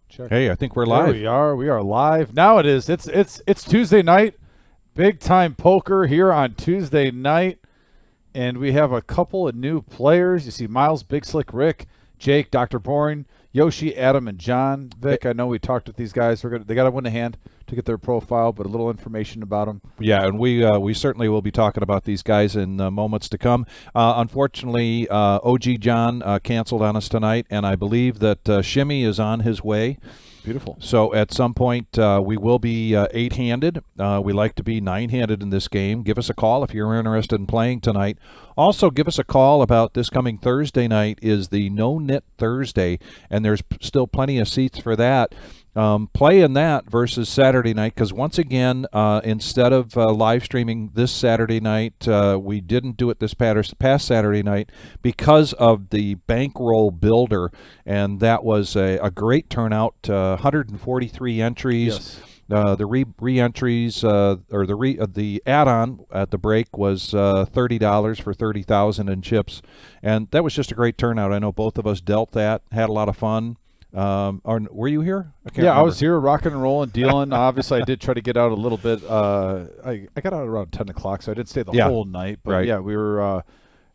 check. Hey, I think we're live. There we are. We are live. Now it is. It's Tuesday night. Big time poker here on Tuesday night. And we have a couple of new players. You see Miles, Big Slick Rick, Jake, Dr. Boring, Yoshi, Adam, and John. Vic, I know we talked with these guys. They got to win a hand to get their profile, but a little information about them. Yeah, and we certainly will be talking about these guys in moments to come. Unfortunately, OG John canceled on us tonight, and I believe that Shimmy is on his way. Beautiful. So at some point, we will be 8-handed. We like to be 9-handed in this game. Give us a call if you're interested in playing tonight. Also, give us a call about this coming Thursday night is the No Knit Thursday, and there's still plenty of seats for that. Play in that versus Saturday night, because once again, instead of live streaming this Saturday night, we didn't do it this past Saturday night because of the bankroll builder, and that was a great turnout. 143 entries. Yes. The re-entries or the add-on at the break was $30 for 30,000 in chips, and that was just a great turnout. I know both of us dealt that, had a lot of fun. Were you here? I remember. I was here rocking and rolling, dealing. Obviously, I did try to get out a little bit. I got out around 10 o'clock, so I didn't stay the whole night. But right. Yeah, we were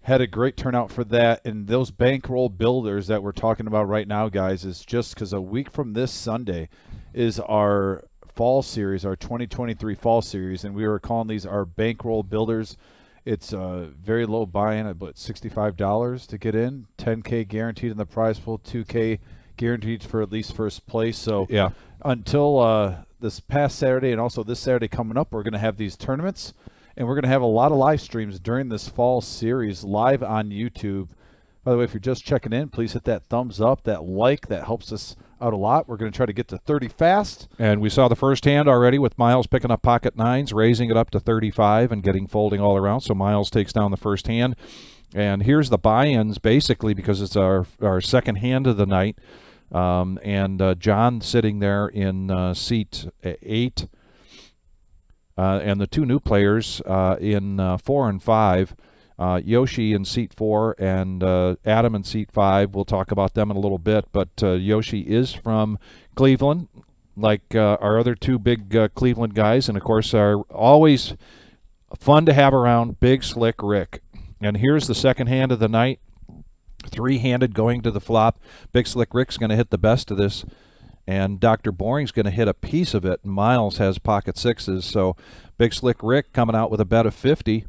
had a great turnout for that. And those bankroll builders that we're talking about right now, guys, is just because a week from this Sunday is our fall series, our 2023 fall series, and we were calling these our bankroll builders. It's very low buy-in, about $65 to get in, $10K guaranteed in the prize pool, $2K guaranteed for at least first place. So yeah, until this past Saturday and also this Saturday coming up, we're going to have these tournaments, and we're going to have a lot of live streams during this fall series live on YouTube. By the way, if you're just checking in, please hit that thumbs up, that like. That helps us out a lot. We're going to try to get to 30 fast. And we saw the first hand already with Miles picking up pocket nines, raising it up to 35 and getting folding all around. So Miles takes down the first hand. And here's the buy-ins, basically, because it's our second hand of the night. And John sitting there in seat 8. And the two new players in 4 and 5. Yoshi in seat 4 and Adam in seat 5. We'll talk about them in a little bit, but Yoshi is from Cleveland, like our other two big Cleveland guys, and of course are always fun to have around, Big Slick Rick. And here's the second hand of the night, 3-handed going to the flop. Big Slick Rick's going to hit the best of this, and Dr. Boring's going to hit a piece of it. Miles has pocket 6s, so Big Slick Rick coming out with a bet of 50.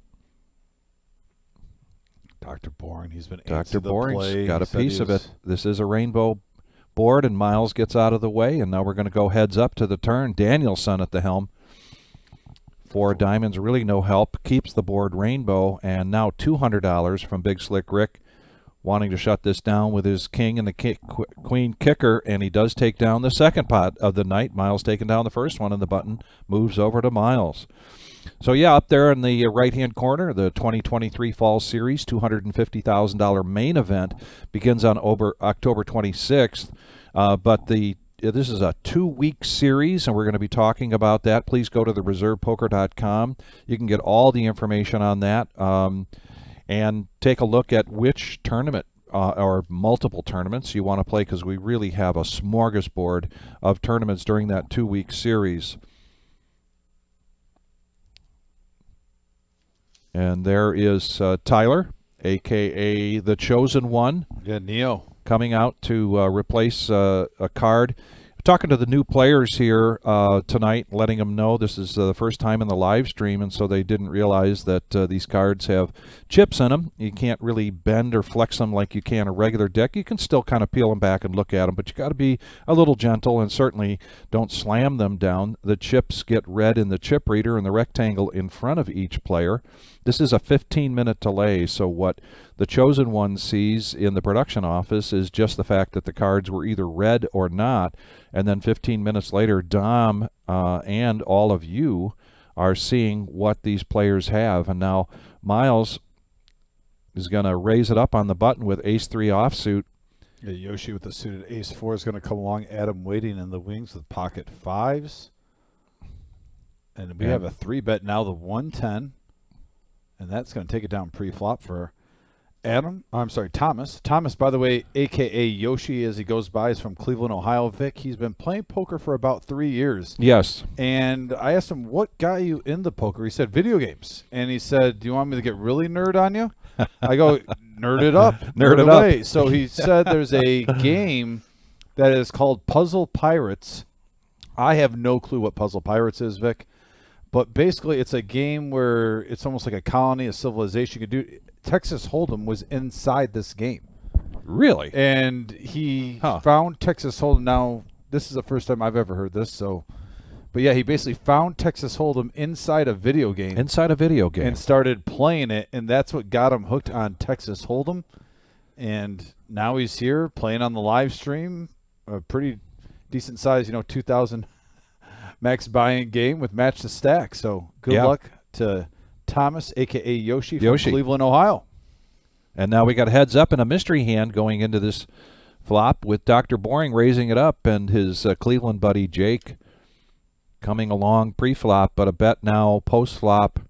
Dr. Boring, he's been Dr. Boring's got a piece of it. This is a rainbow board, and Miles gets out of the way, and now we're going to go heads up to the turn. Danielson at the helm. 4 diamonds, really no help. Keeps the board rainbow, and now $200 from Big Slick Rick, wanting to shut this down with his king and the queen kicker, and he does take down the second pot of the night. Miles taking down the first one, and the button moves over to Miles. So, yeah, up there in the right-hand corner, the 2023 Fall Series, $250,000 main event begins on October 26th. But this is a 2-week series, and we're going to be talking about that. Please go to thereservepoker.com. You can get all the information on that and take a look at which tournament or multiple tournaments you want to play, because we really have a smorgasbord of tournaments during that 2-week series. And there is Tyler, a.k.a. the Chosen One. Yeah, Neo. Coming out to replace a card. Talking to the new players here tonight, letting them know this is the first time in the live stream, and so they didn't realize that these cards have chips in them. You can't really bend or flex them like you can a regular deck. You can still kind of peel them back and look at them, but you got to be a little gentle, and certainly don't slam them down. The chips get read in the chip reader in the rectangle in front of each player. This is a 15-minute delay, so what the Chosen One sees in the production office is just the fact that the cards were either read or not, and then 15 minutes later, Dom and all of you are seeing what these players have. And now Miles is going to raise it up on the button with ace-3 offsuit. Yeah, Yoshi with the suited ace-4 is going to come along. Adam waiting in the wings with pocket 5s. And we have a 3-bet now, the 110. And that's going to take it down pre-flop for Thomas. Thomas, by the way, a.k.a. Yoshi, as he goes by, is from Cleveland, Ohio. Vic, he's been playing poker for about 3 years. Yes. And I asked him, what got you into poker? He said, video games. And he said, do you want me to get really nerd on you? I go, nerd it up. Nerd it away. up. So he said there's a game that is called Puzzle Pirates. I have no clue what Puzzle Pirates is, Vic. But basically, it's a game where it's almost like a colony, a civilization. You could do Texas Hold'em was inside this game. Really? And he found Texas Hold'em. Now, this is the first time I've ever heard this. But yeah, he basically found Texas Hold'em inside a video game. Inside a video game. And started playing it, and that's what got him hooked on Texas Hold'em. And now he's here playing on the live stream. A pretty decent size, 2,000 max buy-in game with Match the Stack. So good luck to Thomas, a.k.a. Yoshi from Cleveland, Ohio. And now we got a heads up and a mystery hand going into this flop with Dr. Boring raising it up and his Cleveland buddy Jake coming along pre-flop, but a bet now post-flop.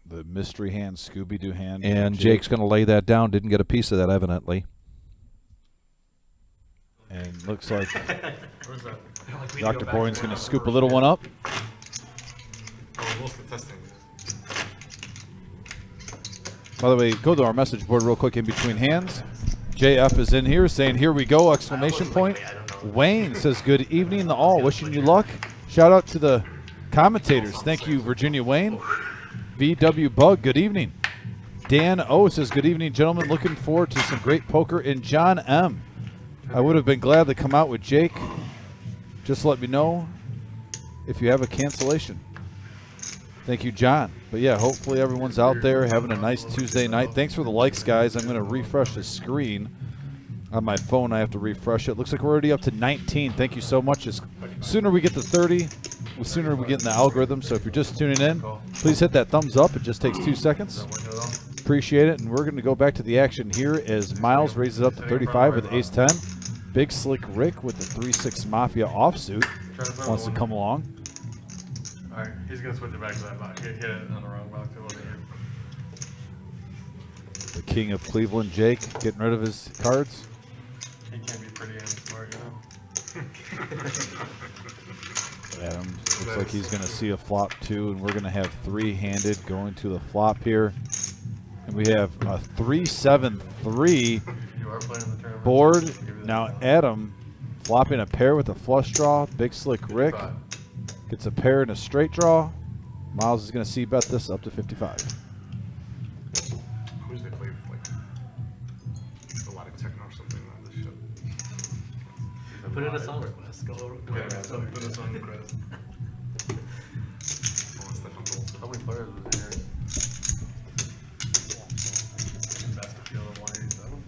The mystery hand, Scooby-Doo hand. And Jake's going to lay that down. Didn't get a piece of that, evidently. And looks like Dr. Boring's going to scoop a little one up. By the way, go to our message board real quick in between hands. JF is in here saying, here we go, exclamation point. Wayne says, good evening to all. Wishing you luck. Shout out to the commentators. Thank you, Virginia Wayne. VW Bug, good evening. Dan O says, good evening, gentlemen. Looking forward to some great poker. And John M. I would have been glad to come out with Jake. Just let me know if you have a cancellation. Thank you, John. But yeah, hopefully everyone's out there having a nice Tuesday night. Thanks for the likes, guys. I'm going to refresh the screen on my phone. I have to refresh it. Looks like we're already up to 19. Thank you so much. The sooner we get to 30, the sooner we get in the algorithm. So if you're just tuning in, please hit that thumbs up. It just takes 2 seconds. Appreciate it. And we're going to go back to the action here as Miles raises up to 35 with ace-10. Big Slick Rick with the 3-6 Mafia offsuit wants to come along. All right, he's going to switch it back to that box. Hit it on the wrong box over here. The king of Cleveland, Jake, getting rid of his cards. He can't be pretty and smart, Adam looks like he's going to see a flop too, and we're going to have three-handed going to the flop here. And we have a 3-7-3 board. Now Adam flopping a pair with a flush draw. Big Slick Rick gets a pair and a straight draw. Miles is going to c-bet this up to 55. Who's the play like a lot of techno or something on this shit? Put in a song request. Go put a song request. How many players was in here? Battlefield 187.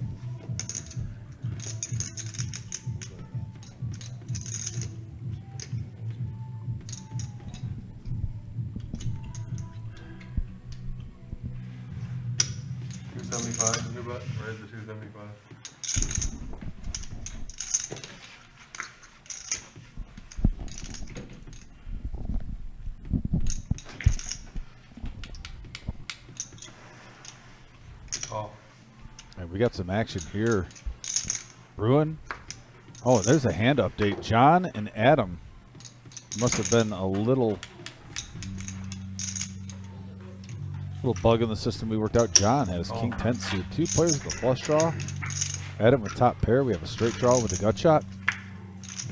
$275 new bet. Where's the 275? Oh. And we got some action here. Bruin. Oh, there's a hand update. John and Adam must have been a little bug in the system we worked out. John has King 10 suit. Two players with a flush draw. Adam with top pair. We have a straight draw with a gut shot.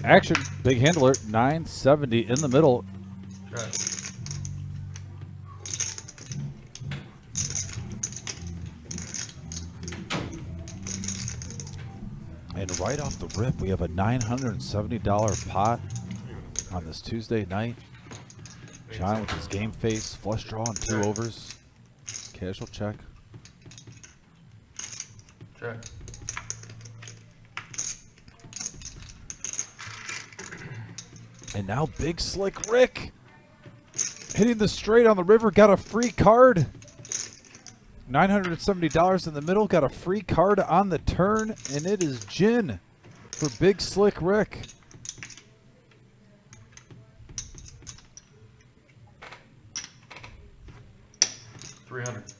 Action. Big hand alert. 970 in the middle. Right. And right off the rip, we have a $970 pot on this Tuesday night. John with his game face, flush draw and 2 overs. Casual check. Check. And now Big Slick Rick hitting the straight on the river, got a free card. $970 in the middle, got a free card on the turn, and it is gin for Big Slick Rick. $300.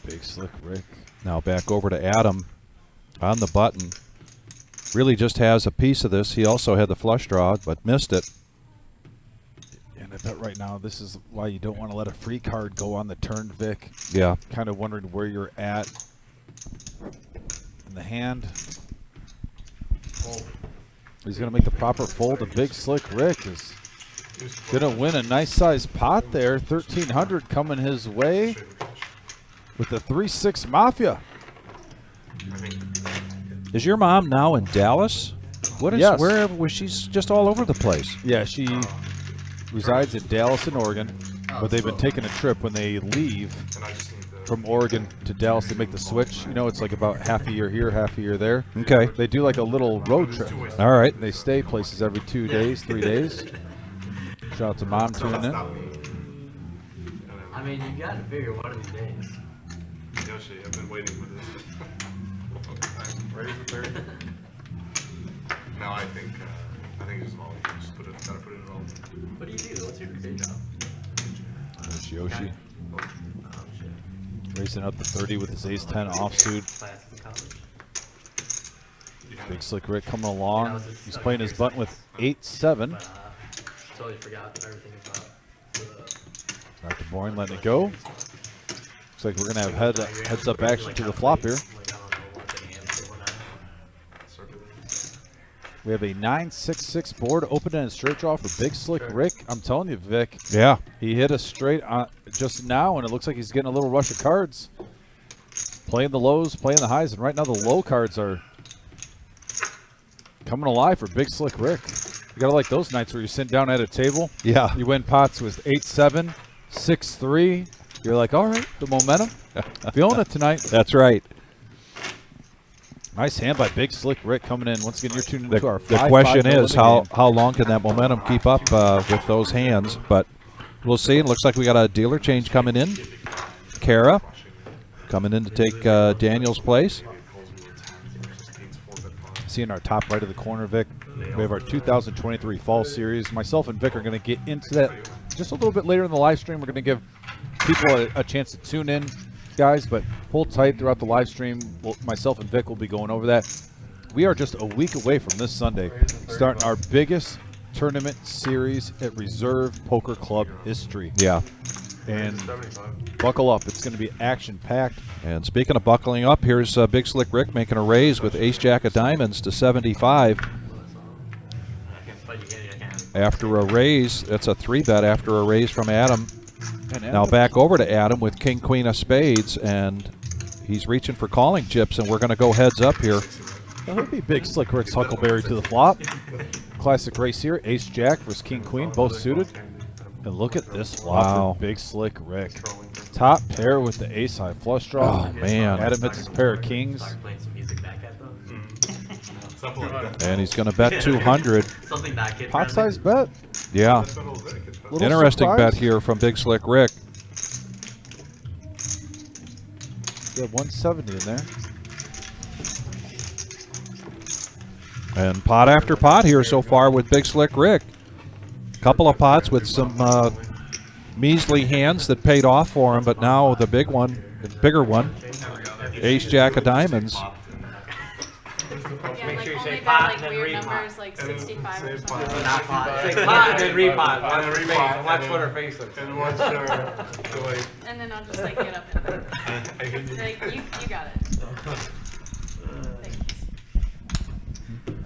Big Slick Rick. Now back over to Adam on the button. Really just has a piece of this. He also had the flush draw, but missed it. And I bet right now this is why you don't want to let a free card go on the turn, Vic. Yeah. Kind of wondering where you're at in the hand. He's going to make the proper fold. The Big Slick Rick is going to win a nice sized pot there. 1,300 coming his way with the 3-6 Mafia. Is your mom now in Dallas? What is? Yes. Where was she's just all over the place? Yeah, she resides in Dallas and Oregon, but they've been taking a trip when they leave from Oregon to Dallas. They make the switch. You know, it's like about half a year here, half a year there. Okay. They do like a little road trip. All right. They stay places every 2 days, 3 days. Shout out to Mom tuning in. I mean, you got to figure one of these days. Yoshi, I've been waiting for this. Raise the third. No, I think it's all. Just gotta put it in all. What do you do? What's your day job? There's Yoshi Oh, shit. racing up the 30 with his ace-10 offsuit. Classic in college. Big Slick Rick coming along. He's playing his button with 8-7. But totally forgot everything about the... Dr. Boring letting it go. Looks like we're going to have heads-up action to the flop here. We have a 9-6-6 board open and a straight draw for Big Slick Rick. I'm telling you, Vic. Yeah. He hit a straight just now, and it looks like he's getting a little rush of cards. Playing the lows, playing the highs, and right now the low cards are coming alive for Big Slick Rick. You gotta like those nights where you're sitting down at a table. Yeah. You win pots with 8-7, 6-3. You're like, all right, the momentum. Feeling it tonight. That's right. Nice hand by Big Slick Rick coming in. Once again, you're tuned into our 5-5 The question middle is, of the how game. long can that momentum keep up with those hands? But we'll see. It looks like we got a dealer change coming in. Kara coming in to take Daniel's place. See in our top right of the corner, Vic, we have our 2023 Fall Series. Myself and Vic are going to get into that just a little bit later in the live stream. We're going to give people a chance to tune in, guys, but hold tight throughout the live stream. Myself and Vic will be going over that. We are just a week away from this Sunday, starting our biggest tournament series at Reserve Poker Club history. Yeah. And buckle up. It's going to be action-packed. And speaking of buckling up, here's Big Slick Rick making a raise with Ace-Jack of Diamonds to 75. After a raise, that's a 3-bet after a raise from Adam. Now back over to Adam with King, Queen of Spades, and he's reaching for calling chips, and we're going to go heads up here. That would be Big Slick Rick's Huckleberry to the flop. Classic race here. Ace-Jack versus King-Queen, both suited. And look at this flop for Big Slick Rick. Top pair with the ace-high flush draw. Oh, man. Adam hits his pair of kings. And he's going to bet 200. Pot size bet. Yeah. Little Interesting surprise. bet here from Big Slick Rick. Yeah, 170 in there. And pot after pot here so far with Big Slick Rick. Couple of pots with some measly hands that paid off for him, but now the big one, the bigger one, Ace-Jack of Diamonds. Yeah, like only by like weird numbers, like 65 or something. Not pot. Say pot and then repot. Watch what her face looks And watch her delay. And then I'll just like get up and like, you got it. Thanks.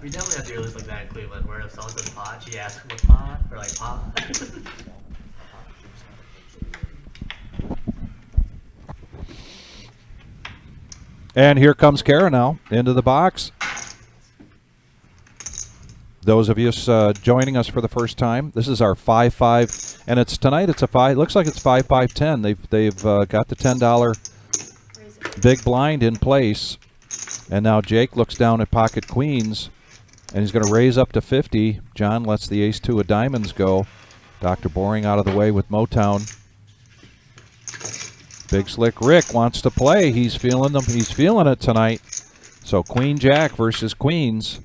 We definitely have dealers like that in Cleveland, where if someone says pot, she asks what pot, or like pot. And here comes Kara now into the box. Those of you joining us for the first time, this is our 5-5, and it's tonight. It's a 5. Looks like it's 5-5-10. They've got the $10 big blind in place, and now Jake looks down at pocket queens, and he's going to raise up to 50. John lets the ace-2 of diamonds go. Dr. Boring out of the way with Motown. Big Slick Rick wants to play. He's feeling them. He's feeling it tonight. So Queen Jack versus Queens.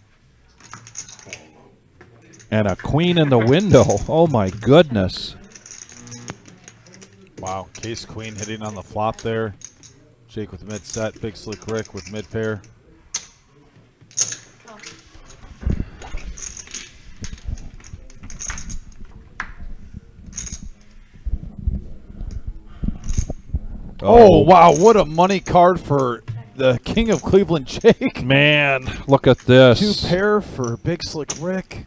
And a queen in the window. Oh, my goodness. Wow, Case Queen hitting on the flop there. Jake with mid set, Big Slick Rick with mid pair. Oh, wow, what a money card for the King of Cleveland, Jake. Man, look at this. 2 pair for Big Slick Rick.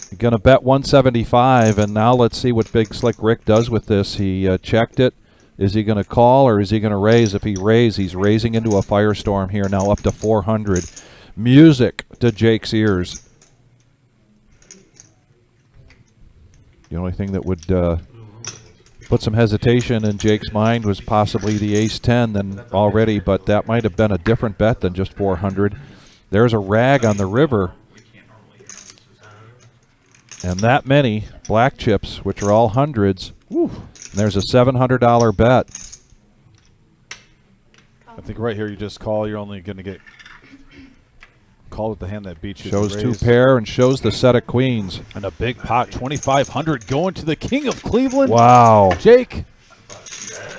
You're going to bet 175, and now let's see what Big Slick Rick does with this. He checked it. Is he going to call or is he going to raise? If he raises, he's raising into a firestorm here, now up to 400. Music to Jake's ears. The only thing that would put some hesitation in Jake's mind was possibly the ace-10 then already, but that might have been a different bet than just 400. There's a rag on the river. And that many black chips, which are all hundreds. Whew. And there's a $700 bet. I think right here you just call. You're only going to get called with the hand that beats you. Shows 2 pair and shows the set of queens. And a big pot, 2,500 going to the King of Cleveland. Wow. Jake,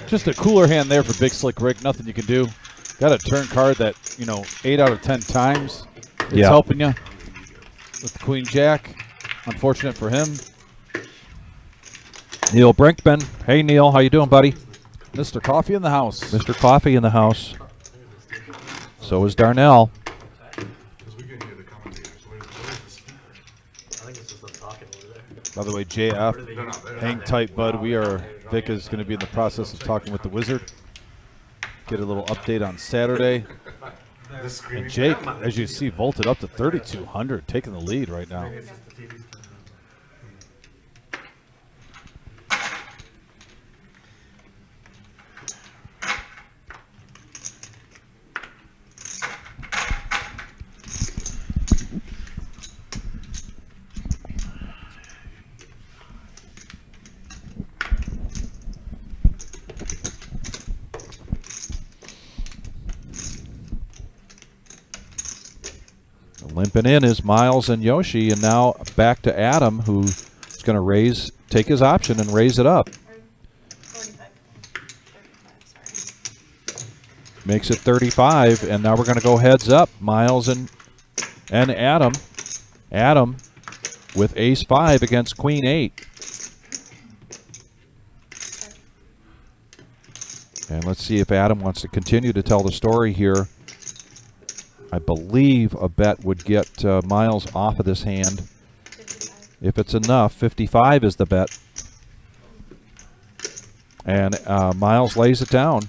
just a cooler hand there for Big Slick Rick. Nothing you can do. Got a turn card that, 8 out of 10 times. It's helping you with the Queen Jack. Unfortunate for him. Neil Brinkman. Hey, Neil. How you doing, buddy? Mr. Coffee in the house. Mr. Coffee in the house. So is Darnell. Because we couldn't hear the commentators. Where's the speaker? I think it's just them talking over there. By the way, JF, They're not there. hang tight, bud. Vic is going to be in the process of talking with the Wizard. Get a little update on Saturday. The screaming. And Jake, as you see, vaulted up to 3,200, taking the lead right now. Limping in is Miles and Yoshi, and now back to Adam, who's going to take his option and raise it up. 45. 35, sorry. Makes it 35, and now we're going to go heads up. Miles and Adam. Adam with ace-5 against queen-8. And let's see if Adam wants to continue to tell the story here. I believe a bet would get Miles off of this hand. 55. If it's enough, 55 is the bet. And Miles lays it down.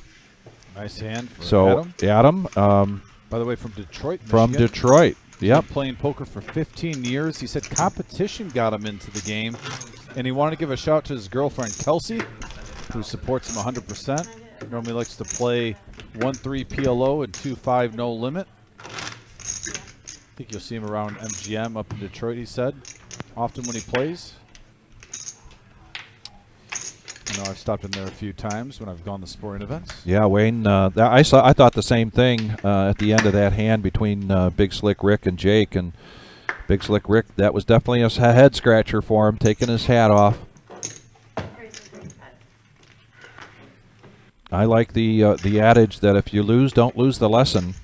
Nice hand for So Adam. Adam By the way, from Detroit, from Michigan. Detroit. Yep. Been playing poker for 15 years. He said competition got him into the game, and he wanted to give a shout to his girlfriend Kelsey, who supports him 100%. Normally likes to play 1-3 PLO and 2-5 no limit. I think you'll see him around MGM up in Detroit, he said, often when he plays. I know I've stopped in there a few times when I've gone to sporting events. Yeah, Wayne. I thought the same thing at the end of that hand between Big Slick Rick and Jake, and Big Slick Rick. That was definitely a head scratcher for him, taking his hat off. I like the adage that if you lose, don't lose the lesson.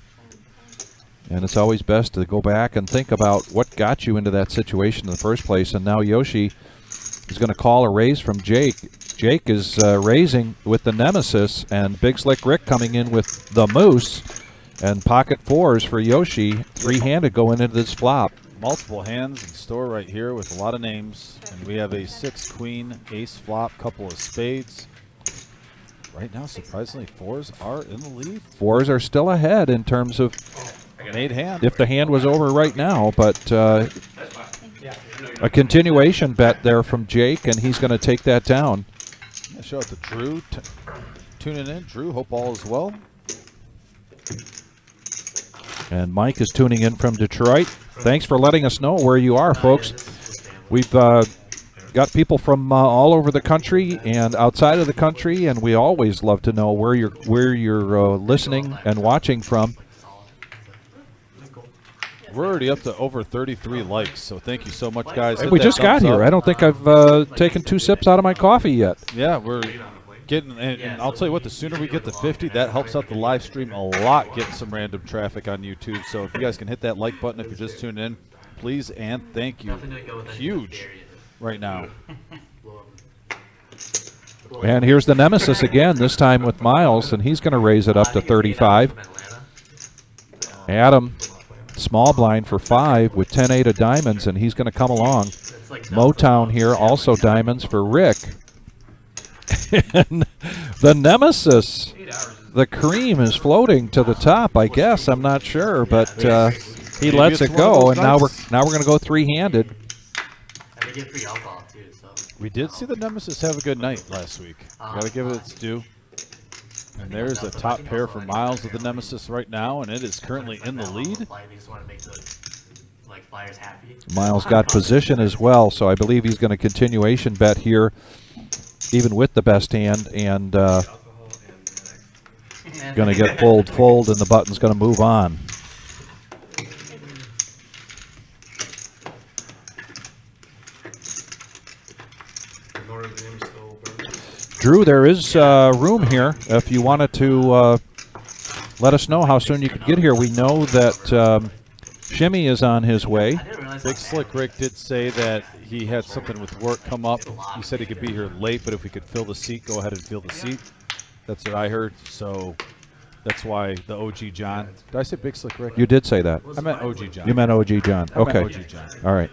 And it's always best to go back and think about what got you into that situation in the first place. And now Yoshi is going to call a raise from Jake. Jake is raising with the Nemesis, and Big Slick Rick coming in with the Moose, and pocket 4s for Yoshi, 3-handed going into this flop. Multiple hands in store right here with a lot of names. And we have a 6-queen, ace flop, couple of spades. Right now, surprisingly, 4s are in the lead. 4s are still ahead in terms of Made hand. if the hand was over right now, but a continuation bet there from Jake, and he's going to take that down. Yeah, shout out to Drew tuning in. Drew, hope all is well. And Mike is tuning in from Detroit. Thanks for letting us know where you are, folks. We've got people from all over the country and outside of the country, and we always love to know where you're listening and watching from. We're already up to over 33 likes, so thank you so much, guys. Hit We that just got thumbs here. up. I don't think I've taken 2 sips out of my coffee yet. Yeah, we're getting, and I'll tell you what, the sooner we get to 50, that helps out the live stream a lot, getting some random traffic on YouTube. So if you guys can hit that like button if you're just tuning in, please and thank you. Huge right now. And here's the nemesis again, this time with Miles, and he's going to raise it up to 35. Adam, small blind for 5 with 10-8 of diamonds, and he's going to come along. Motown here, also diamonds for Rick. And the nemesis, the cream is floating to the top, I guess. I'm not sure, but he lets it go, and now we're going to go three-handed. And they get free alcohol too, so. We did see the nemesis have a good night last week. Gotta give it its due. And there's a top pair for Miles with the nemesis right now, and it is currently in the lead. They just want to make the flyers happy. Miles got position as well, so I believe he's going to continuation bet here, even with the best hand, and going to get fold, and the button's going to move on. Drew, there is room here if you wanted to let us know how soon you could get here. We know that Shimmy is on his way. Big Slick Rick did say that he had something with work come up. He said he could be here late, but if we could fill the seat, go ahead and fill the seat. That's what I heard. So that's why the OG John. Did I say Big Slick Rick? You did say that. I meant OG John. You meant OG John. I meant Okay. OG John. All right.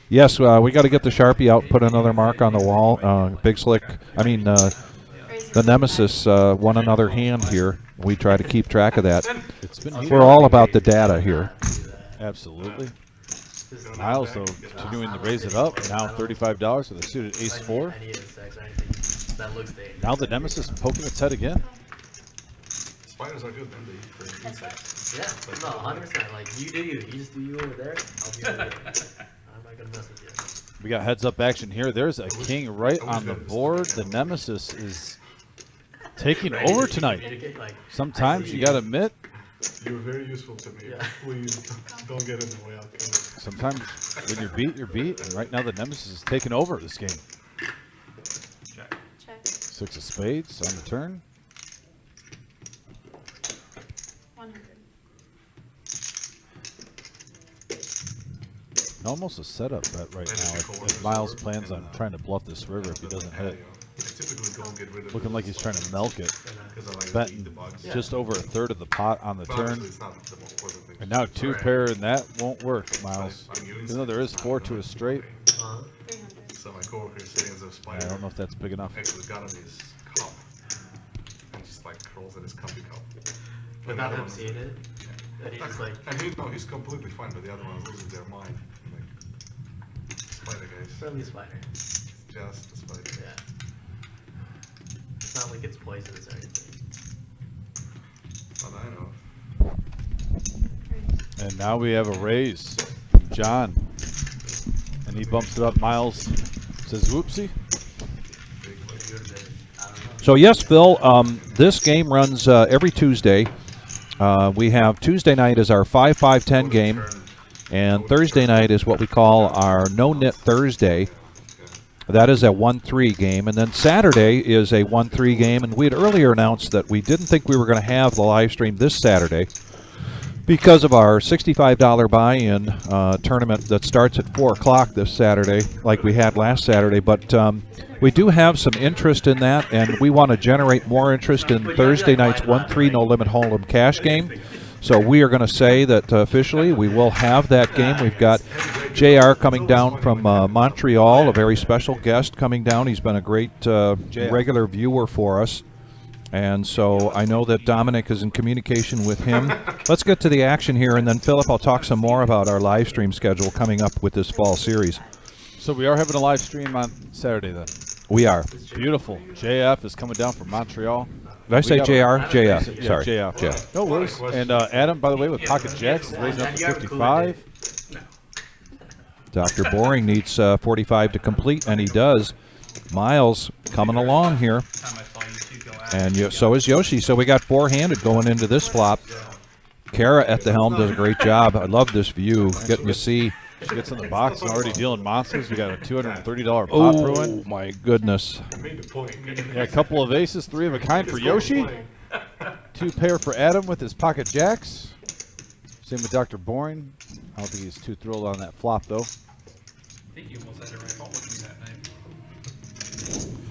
Yes, we got to get the Sharpie out, put another mark on the wall. Big Slick, the Nemesis won another hand here. We try to keep track of that. We're all about the data here. Absolutely. Miles, though, continuing to raise it up. Now $35 with a suited ace-4. Now the Nemesis poking its head again. Spiders are good, then they eat insects. Yeah, no, 100%. Like, you do you. You just do you over there. I'll do over there. I'm not going to mess with you. We got heads-up action here. There's a king right on the board. The Nemesis is taking over tonight. Sometimes you got to admit. You were very useful to me. Yeah. Please don't get in the way. Sometimes when you're beat, you're beat. And right now the Nemesis is taking over this game. Check. 6 of spades on the turn. 100. Almost a setup bet right now. If Miles plans on trying to bluff this river if he doesn't hit. Looking like he's trying to milk it. Betting just over a third of the pot on the turn. And now 2 pair, and that won't work, Miles. Even though there is 4 to a straight. 300. So my coworker is sitting as a spider. I don't know if that's big enough. Actually got in his cup. And just like curls in his coffee cup. Without him seeing it? And he's just like... And he's completely fine, but the other one's losing their mind. Like, spider, guys. Friendly spider. It's just a spider. Yeah. It's not like it's poisonous or anything. Not that I know of. And now we have a raise from John. And he bumps it up. Miles says, whoopsie. So yes, Phil, this game runs every Tuesday. We have Tuesday night is our 5-5-10 game, and Thursday night is what we call our No-Knit Thursday. That is a 1-3 game, and then Saturday is a 1-3 game, and we had earlier announced that we didn't think we were going to have the live stream this Saturday because of our $65 buy-in tournament that starts at 4 o'clock this Saturday, like we had last Saturday, but we do have some interest in that, and we want to generate more interest in Thursday night's 1-3 No Limit Hold'em cash game. So we are going to say that officially we will have that game. We've got JR coming down from Montreal, a very special guest coming down. He's been a great regular viewer for us. And so I know that Dominic is in communication with him. Let's get to the action here, and then Philip, I'll talk some more about our live stream schedule coming up with this fall series. So we are having a live stream on Saturday then. We are. Beautiful. JF is coming down from Montreal. Did I say JR? JF. Yeah, Sorry. JF. No worries. And Adam, by the way, with Pocket Jacks, raising up to 55. Dr. Boring needs 45 to complete, and he does. Miles coming along here. And so is Yoshi. So we got 4-handed going into this flop. Kara at the helm does a great job. I love this view, getting to see She gets in the box and already dealing monsters. We got a $230 pot Oh, brewing. my goodness. I made the point. Yeah, a couple of aces, 3 of a kind for Yoshi. 2 pair for Adam with his pocket jacks. Same with Dr. Boring. I don't think he's too thrilled on that flop, though. I think you almost had it right home with me that night.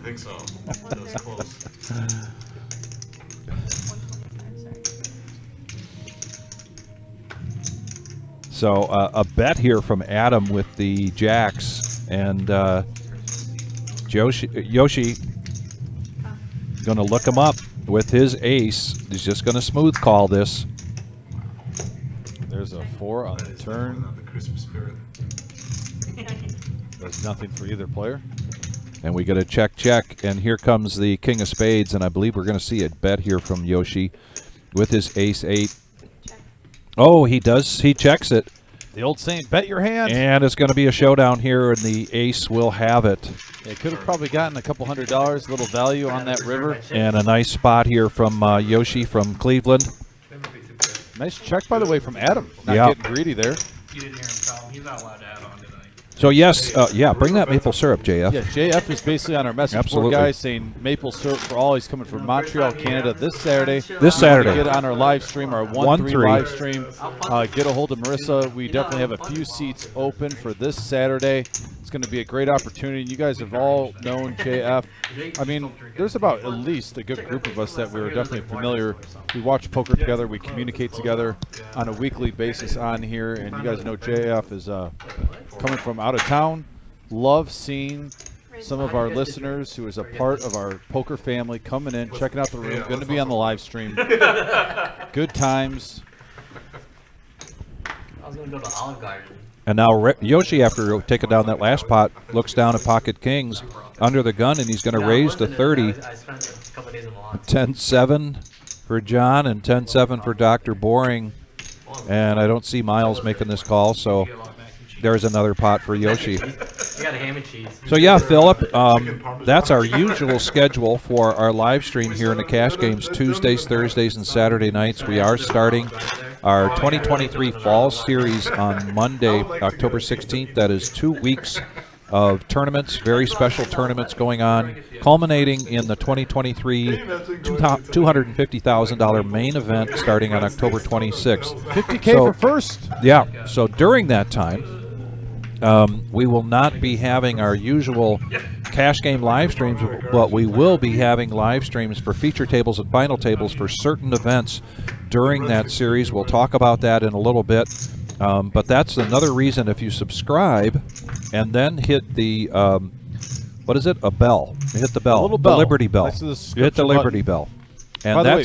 I think so. That was close. 125, sorry. So a bet here from Adam with the jacks, and Yoshi going to look him up with his ace. He's just going to smooth call this. There's a 4 on the turn. Not the Christmas spirit. Does nothing for either player. And we get a check, and here comes the king of spades, and I believe we're going to see a bet here from Yoshi with his ace-8. Check. Oh, he does. He checks it. The old saying, bet your hand. And it's going to be a showdown here, and the ace will have it. They could have probably gotten a couple $100, little value on that river. And a nice spot here from Yoshi from Cleveland. Nice check, by the way, from Adam. Not Yeah. getting greedy there. You didn't hear him tell him. He's not allowed to add on tonight. So, yes, yeah, bring that maple syrup, JF. Yeah, JF is basically on our message board, Absolutely. guys, saying maple syrup for all. He's coming from Montreal, Canada this Saturday. This Saturday. Get on our live stream, our 1-3 1-3. live stream. Get a hold of Marissa. We definitely have a few seats open for this Saturday. It's going to be a great opportunity. You guys have all known JF. I mean, there's about at least a good group of us that we're definitely familiar. We watch poker together. We communicate together on a weekly basis on here. And you guys know JF is coming from out of town. Love seeing some of our listeners who is a part of our poker family coming in, checking out the room. Going to be on the live stream. Good times. I was gonna go to Olive Garden. And now Yoshi, after taking down that last pot, looks down at pocket kings under the gun, and he's going to No, I raise to wasn't. 30. I spent a couple days in Milan. 10-7 for John and 10-7 for Dr. Boring. And I don't see Miles making this call, so there's another pot for Yoshi. You got a ham and cheese. So yeah, Philip, that's our usual schedule for our live stream here in the Cash Games, Tuesdays, Thursdays, and Saturday nights. We are starting our 2023 Fall Series on Monday, October 16th. That is 2 weeks of tournaments, very special tournaments going on, culminating in the 2023 $250,000 main event starting on October 26th. 50K So- for first. Yeah, so during that time, we will not be having our usual cash game live streams, but we will be having live streams for feature tables and final tables for certain events during that series. We'll talk about that in a little bit. But that's another reason, if you subscribe and then hit the, what is it? A bell. Hit the bell. A little The bell. Liberty Bell. Next to the Hit the subscription Liberty button. Bell. And By the way,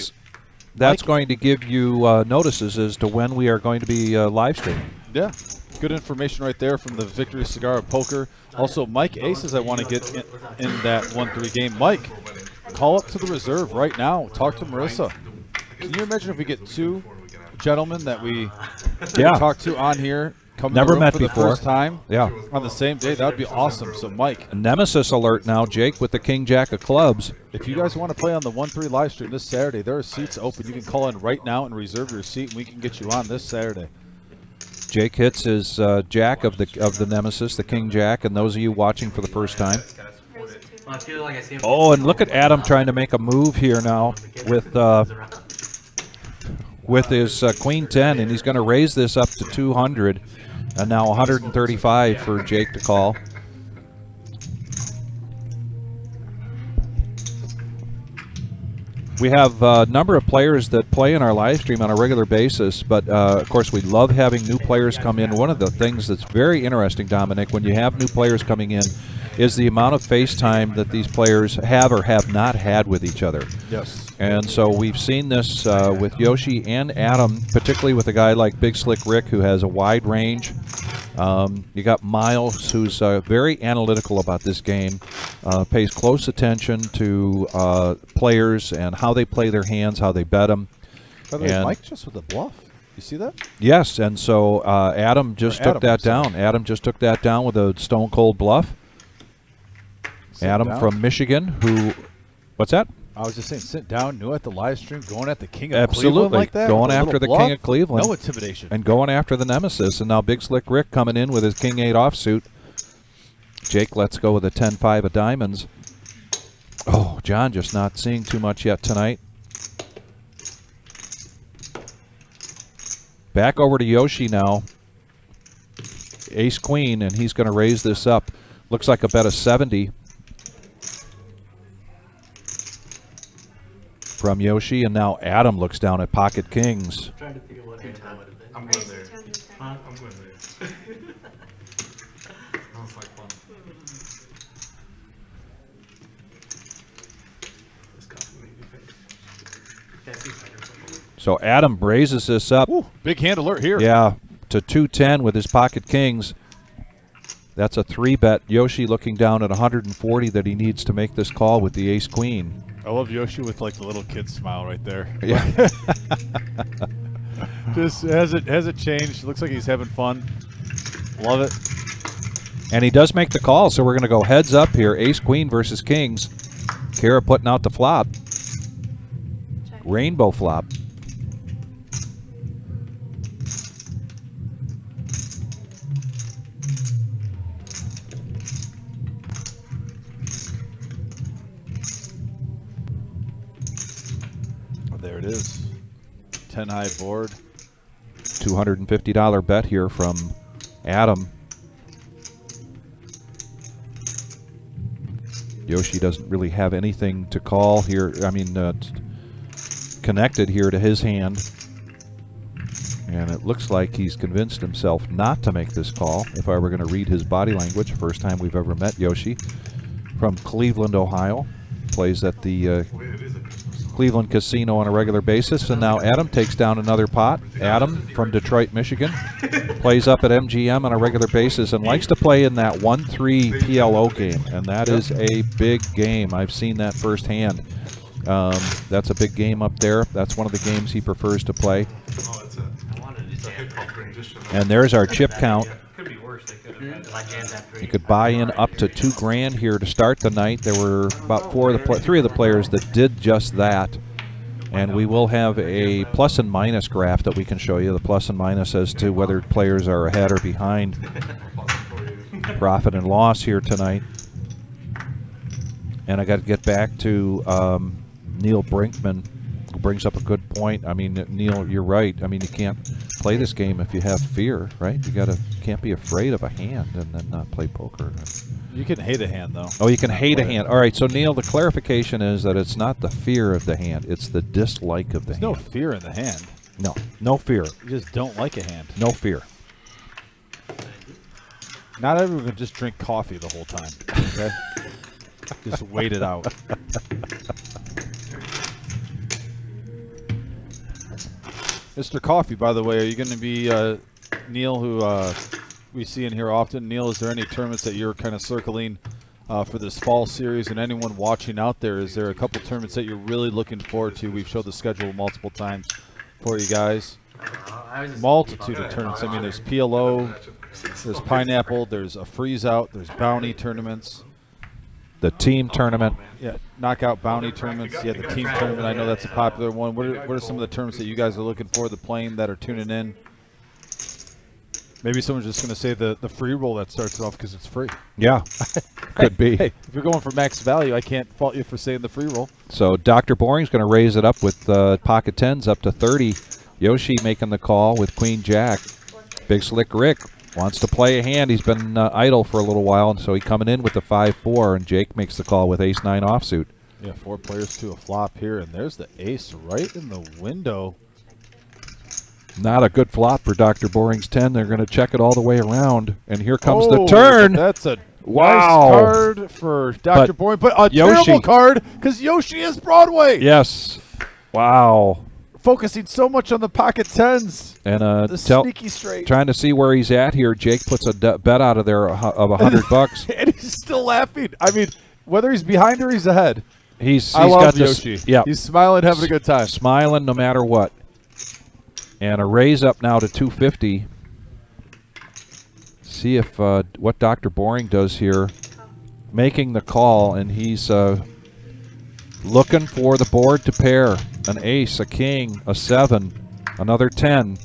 that's Mike- going to give you notices as to when we are going to be live streaming. Yeah, good information right there from the Victory Cigar of Poker. Also, Mike Aces, I want to get in that 1-3 game. Mike, call up to the reserve right now. Talk to Marissa. Can you imagine if we get 2 gentlemen that we Yeah. talk to on here, come Never in the room met for before. the first time Yeah. on the same day? That would be awesome. So, Mike, Nemesis alert now, Jake, with the King Jack of clubs. if you guys want to play on the 1-3 live stream this Saturday, there are seats open. You can call in right now and reserve your seat, and we can get you on this Saturday. Jake hits his jack of the Nemesis, the King Jack, and those of you watching for the first time. Raise it to Well, I feel like I see him. Oh, and look at Adam trying to make a move here now with his Queen 10, and he's going to raise this up to 200, and now 135 for Jake to call. We have a number of players that play in our live stream on a regular basis, but of course we love having new players come in. One of the things that's very interesting, Dominic, when you have new players coming in, is the amount of FaceTime that these players have or have not had with each other. Yes. And so we've seen this with Yoshi and Adam, particularly with a guy like Big Slick Rick, who has a wide range. You got Miles, who's very analytical about this game, pays close attention to players and how they play their hands, how they bet them. By the way, And- Mike just with a bluff. You see that? Yes, and so Adam just took that down. Adam just took that down with a stone cold bluff. Sit Adam down. from Michigan, who, what's that? I was just saying, sit down, new at the live stream, going at the king of Absolutely. Cleveland like that. Going with a after little the bluff. king of Cleveland. No intimidation. And going after the nemesis. And now Big Slick Rick coming in with his king 8 offsuit. Jake lets go with a 10-5 of diamonds. Oh, John just not seeing too much yet tonight. Back over to Yoshi now. Ace Queen, and he's going to raise this up. Looks like a bet of 70 from Yoshi, and now Adam looks down at pocket kings. I'm trying to think of what hand that would have been. I'm going there. I'm going there. Sounds like fun. This coffee made me think. Yeah, see if I can put it. So Adam raises this up. Ooh, big hand alert here. Yeah, to 210 with his pocket kings. That's a 3-bet. Yoshi looking down at 140 that he needs to make this call with the ace queen. I love Yoshi with like the little kid smile right there. Yeah. Just has it changed. Looks like he's having fun. Love it. And he does make the call, so we're going to go heads up here. Ace queen versus kings. Kara putting out the flop. Check. Rainbow flop. There it is. 10 high board. $250 bet here from Adam. Yoshi doesn't really have anything to call here. I mean, connected here to his hand. And it looks like he's convinced himself not to make this call. If I were going to read his body language, first time we've ever met Yoshi. From Cleveland, Ohio. Plays at the Wait, it is a Christmas song. Cleveland Casino on a regular basis. And now Adam takes down another pot. Adam from Detroit, Michigan. Plays up at MGM on a regular basis and likes to play in that 1-3 PLO game. And that is a big game. I've seen that firsthand. That's a big game up there. That's one of the games he prefers to play. Oh, I wanted to it's a jam hip hop rendition. And there's our chip count. Could be worse. They could have had if I jammed that 3. You could buy in up to $2,000 here to start the night. There were about three of the players that did just that. And we will have a plus and minus graph that we can show you, the plus and minus as to whether players are ahead or behind. Profit and loss here tonight. And I got to get back to Neil Brinkman, who brings up a good point. I mean, Neil, you're right. I mean, you can't play this game if you have fear, right? You can't be afraid of a hand and then not play poker. You can hate a hand though. Oh, you can hate a hand. All right, so Neil, the clarification is that it's not the fear of the hand; it's the dislike of the There's no hand. fear in the hand. No fear. You just don't like a hand. No fear. Not everyone can just drink coffee the whole time. Okay? Just wait it out. Mr. Coffee, by the way, are you going to be Neil, who we see in here often? Neil, is there any tournaments that you're kind of circling for this fall series? And anyone watching out there, is there a couple tournaments that you're really looking forward to? We've showed the schedule multiple times for you guys. I was just Multitude of tournaments. I mean, there's PLO, there's Pineapple, there's a freeze out, there's bounty tournaments. The team tournament. Yeah, knockout bounty tournaments. Yeah, the team tournament. I know that's a popular one. What are some of the tournaments that you guys are looking for, the playing that are tuning in? Maybe someone's just going to say the free roll that starts it off because it's free. Yeah, could be. Hey, if you're going for max value, I can't fault you for saying the free roll. So Dr. Boring's going to raise it up with pocket tens up to 30. Yoshi making the call with Queen Jack. Big Slick Rick wants to play a hand. He's been idle for a little while, and so he's coming in with the 5-4, and Jake makes the call with ace-9 offsuit. Yeah, 4 players to a flop here, and there's the ace right in the window. Not a good flop for Dr. Boring's 10. They're going to check it all the way around, and here comes Oh, the turn. That's a Wow. nice card for Dr. Boring, but a Yoshi. terrible card because Yoshi is Broadway. Yes. Wow. Focusing so much on the pocket tens. And The sneaky straight. trying to see where he's at here. Jake puts a bet out of there of $100. And he's still laughing. I mean, whether he's behind or he's ahead, He's I got love this. Yoshi. Yeah, He's smiling, having a good time. smiling no matter what. And a raise up now to 250. See if what Dr. Boring does here, making the call, and he's looking for the board to pair. An ace, a king, a 7, another 10,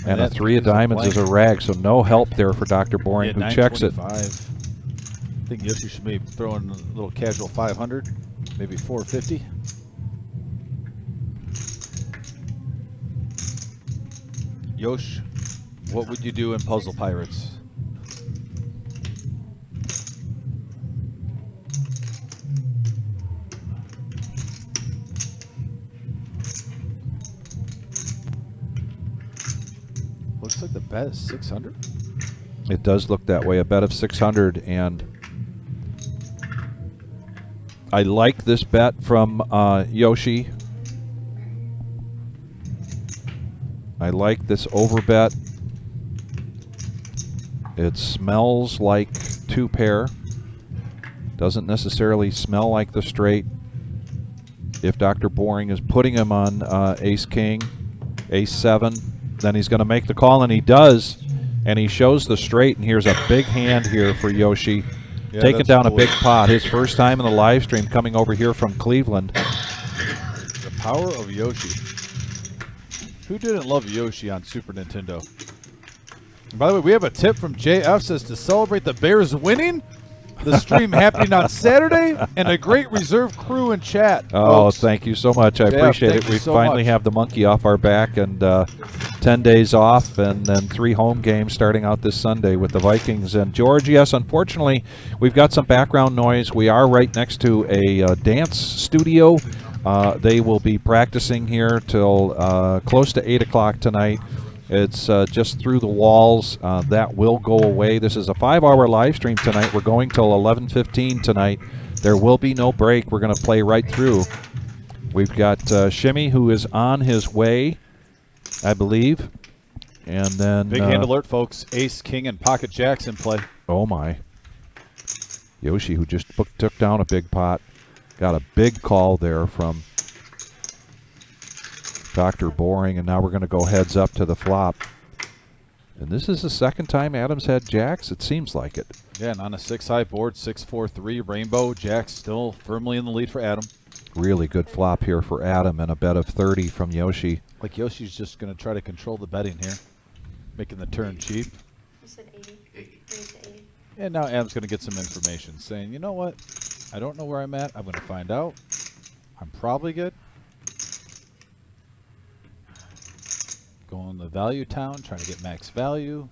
and a 3 of diamonds is a rag. So no help there for Dr. Boring, who checks it. 925. I think Yoshi should maybe throw in a little casual 500, maybe 450. Yosh, what would you do in Puzzle Pirates? Looks like the bet is 600. It does look that way, a bet of 600, and I like this bet from Yoshi. I like this over bet. It smells like 2 pair. Doesn't necessarily smell like the straight. If Dr. Boring is putting him on ace king, ace 7, then he's going to make the call, and he does. And he shows the straight, and here's a big hand here for Yoshi. Yeah, taking down cool. a big pot. His first time in the live stream, coming over here from Cleveland. The power of Yoshi. Who didn't love Yoshi on Super Nintendo? And by the way, we have a tip from JF, says to celebrate the Bears winning, the stream happening on Saturday, and a great reserve crew in chat. Oh, folks. thank you so much. I appreciate it. thank you We so finally much. have the monkey off our back, and 10 days off, and then 3 home games starting out this Sunday with the Vikings. And George, yes, unfortunately, we've got some background noise. We are right next to a dance studio. They will be practicing here till close to 8 o'clock tonight. It's just through the walls. That will go away. This is a 5-hour live stream tonight. We're going till 11:15 tonight. There will be no break. We're going to play right through. We've got Shimmy, who is on his way, I believe. And then Big hand alert, folks. Ace, king, and pocket jacks in play. oh my. Yoshi, who just took down a big pot. Got a big call there from Dr. Boring, and now we're going to go heads up to the flop. And this is the second time Adams had jacks? It seems like it. Yeah, and on a 6-high board, 6-4-3, rainbow, jacks still firmly in the lead for Adam. Really good flop here for Adam, and a bet of 30 from Yoshi. Like Yoshi's just going to try to control the betting here, making the turn cheap. You said 80. 80. And now Adam's going to get some information saying, you know what? I don't know where I'm at. I'm going to find out. I'm probably good. Going to value town, trying to get max value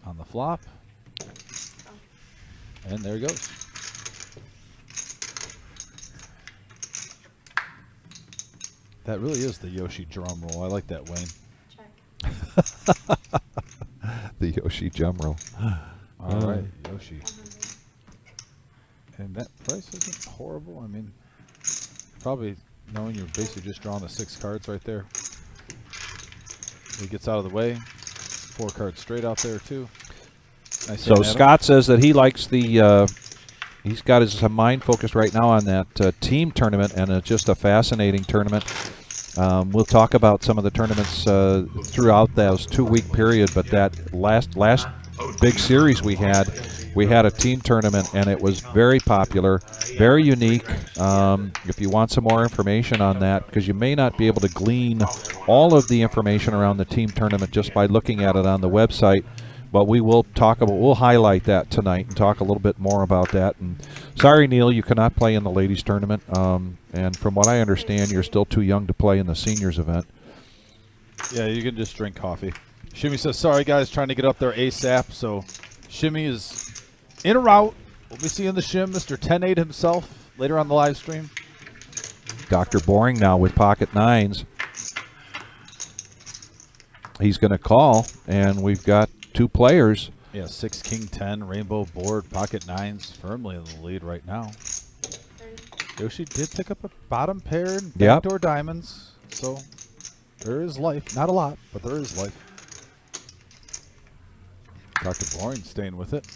on the flop. And there he goes. That really is the Yoshi drum roll. I like that, Wayne. Check. The Yoshi gem roll. All right, Yoshi. And that price isn't horrible. I mean, probably knowing you're basically just drawing the 6 cards right there. He gets out of the way. 4 cards straight out there, too. Nice So hand, Adam. Scott says that he likes the, he's got his mind focused right now on that team tournament, and it's just a fascinating tournament. We'll talk about some of the tournaments throughout those 2-week period, but that last big series we had a team tournament, and it was very popular, very unique. If you want some more information on that, because you may not be able to glean all of the information around the team tournament just by looking at it on the website, but we'll highlight that tonight and talk a little bit more about that. And sorry, Neil, you cannot play in the ladies tournament, and from what I understand, you're still too young to play in the seniors event. Yeah, you can just drink coffee. Shimmy says, sorry, guys, trying to get up there ASAP. So Shimmy is in a route. We'll be seeing the Shim, Mr. 10-8 himself, later on the live stream. Dr. Boring now with pocket 9s. He's going to call, and we've got 2 players. Yeah, 6, king, 10, rainbow board, pocket 9s, firmly in the lead right now. Yoshi did pick up a bottom pair and Yep. backdoor diamonds, so there is life. Not a lot, but there is life. Dr. Boring staying with it.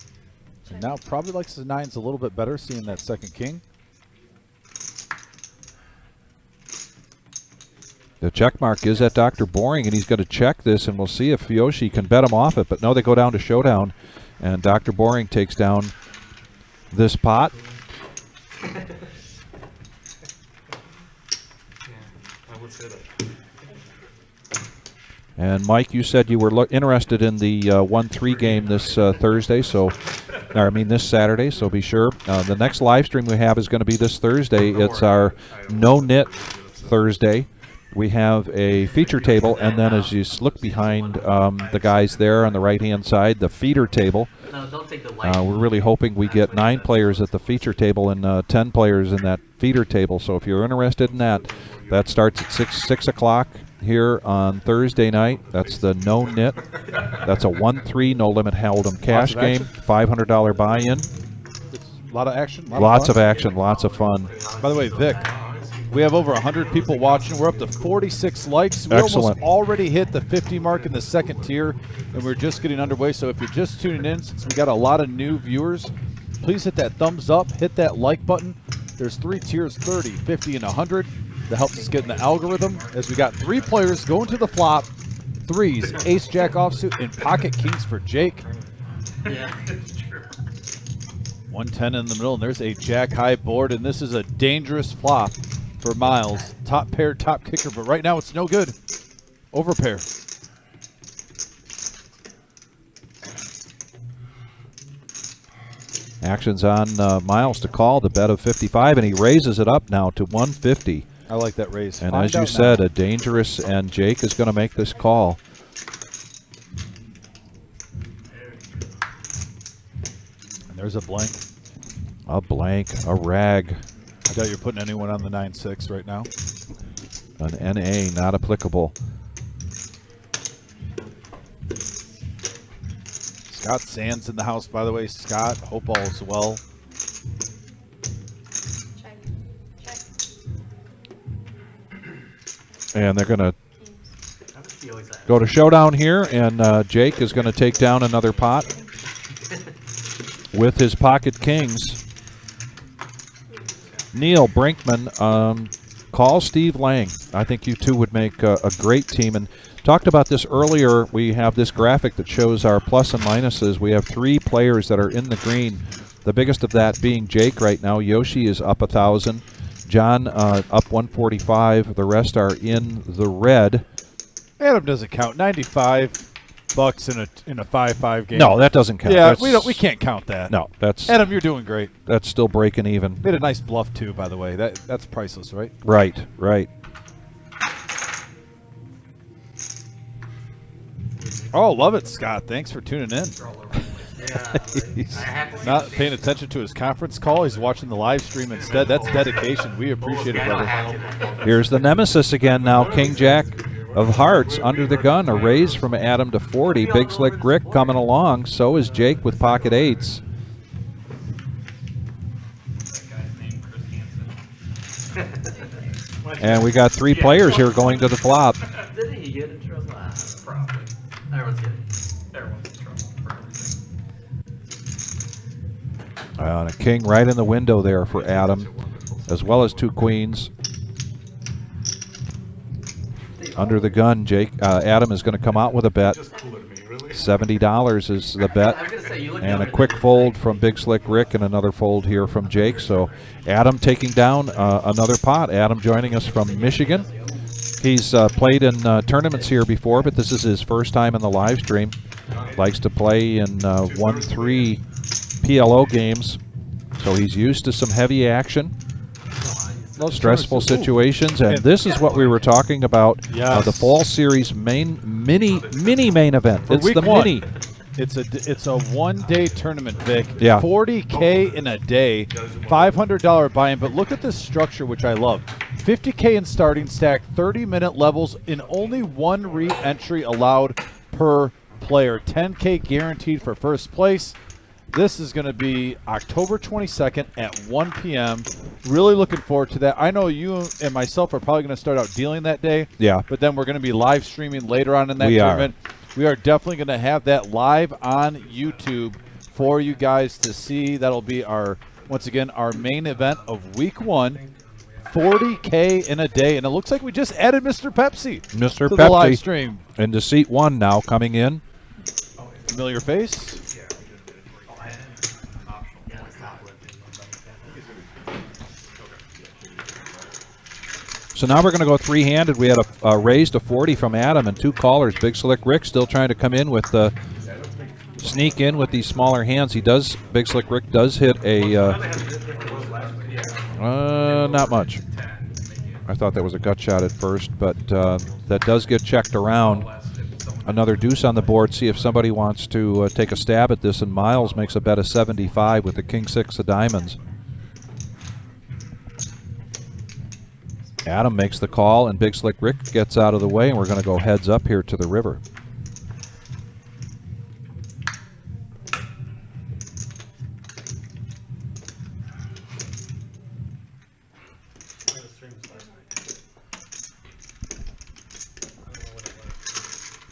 And now probably likes the 9s a little bit better, seeing that second king. The check mark is at Dr. Boring, and he's going to check this, and we'll see if Yoshi can bet him off it. But no, they go down to showdown, and Dr. Boring takes down this pot. And Mike, you said you were interested in the 1-3 game this Thursday, this Saturday. So be sure. The next live stream we have is going to be this Thursday. It's our No Knit Thursday. We have a feature table, and then as you look behind the guys there on the right-hand side, the feeder table. No, don't take the light. We're really hoping we get 9 players at the feature table and 10 players in that feeder table. So if you're interested in that, that starts at 6 o'clock here on Thursday night. That's the No Knit. That's a 1-3 no limit hold'em cash game, $500 buy-in. A lot of action. Lots of action, lots of fun. By the way, Vic, we have over 100 people watching. We're up to 46 likes. We Excellent. almost already hit the 50 mark in the second tier, and we're just getting underway. So if you're just tuning in, since we got a lot of new viewers, please hit that thumbs up, hit that like button. There's 3 tiers, 30, 50, and 100. That helps us get in the algorithm, as we got 3 players going to the flop. 3s, ace, jack offsuit, and pocket kings for Jake. Yeah, it's true. 110 in the middle, and there's a jack high board, and this is a dangerous flop for Miles. Top pair, top kicker, but right now it's no good. Over pair. Action's on Miles to call the bet of 55, and he raises it up now to 150. I like that raise. And Find as you out said, now. a dangerous, and Jake is going to make this call. And there's a blank. A blank, a rag, I doubt you're putting anyone on the 9-6 right now. an NA, not applicable. Scott Sands in the house, by the way. Scott, hope all is well. Check. Check. And they're going to Kings. How does he always have? go to showdown here, and Jake is going to take down another pot with his pocket kings. Neil Brinkman calls Steve Lang. I think you two would make a great team. And talked about this earlier. We have this graphic that shows our plus and minuses. We have 3 players that are in the green. The biggest of that being Jake right now. Yoshi is up 1,000. John up 145. The rest are in the red. Adam doesn't count. $95 in a 5-5 game. No, that doesn't count. Yeah, That's- we can't count that. No, that's Adam, you're doing great. that's still breaking even. Made a nice bluff too, by the way. That's priceless, right? Right, right. Oh, love it, Scott. Thanks for tuning in. Yeah, I have to Not paying attention to his conference call. He's watching the live stream instead. That's dedication. We appreciate it, brother. Here's the nemesis again now. King Jack of Hearts under the gun. A raise from Adam to 40. Big Slick Rick coming along. So is Jake with pocket 8s. That guy's named Chris Hansen. And we got 3 players here going to the flop. Didn't he get in trouble? Probably. Everyone's kidding. Everyone's in trouble for everything. And a king right in the window there for Adam, as well as 2 queens. Under the gun, Adam is going to come out with a bet. Just cool at me, really. $70 is the bet. I was gonna say, you look And a younger quick than- fold from Big Slick Rick and another fold here from Jake. So Adam taking down another pot. Adam joining us from Michigan. He's played in tournaments here before, but this is his first time in the live stream. Likes to play in 1-3 PLO games. So he's used to some heavy action, stressful situations, and this is what we were talking about. Yes. The fall series mini main event. For It's week the one. mini. It's a one-day tournament, Vic. Yeah. 40K in a day, $500 buy-in. But look at this structure, which I love. 50K in starting stack, 30-minute levels, and only 1 re-entry allowed per player. 10K guaranteed for first place. This is going to be October 22nd at 1 p.m. Really looking forward to that. I know you and myself are probably going to start out dealing that day. Yeah. But then we're going to be live streaming later on in that We are. tournament. We are definitely going to have that live on YouTube for you guys to see. That'll be once again, our main event of week 1. 40K in a day. And it looks like we just added Mr. Pepsi Mr. to the live Pepsi stream. into seat 1 now coming in. Familiar face? Yeah, it's not lifting. So now we're going to go three-handed. We had a raise to 40 from Adam and 2 callers. Big Slick Rick still trying to come in with sneak in with these smaller hands. He does. Big Slick Rick does hit a not much. I thought that was a gut shot at first, but that does get checked around. Another deuce on the board. See if somebody wants to take a stab at this, and Miles makes a bet of 75 with the king 6 of diamonds. Adam makes the call, and Big Slick Rick gets out of the way, and we're going to go heads up here to the river.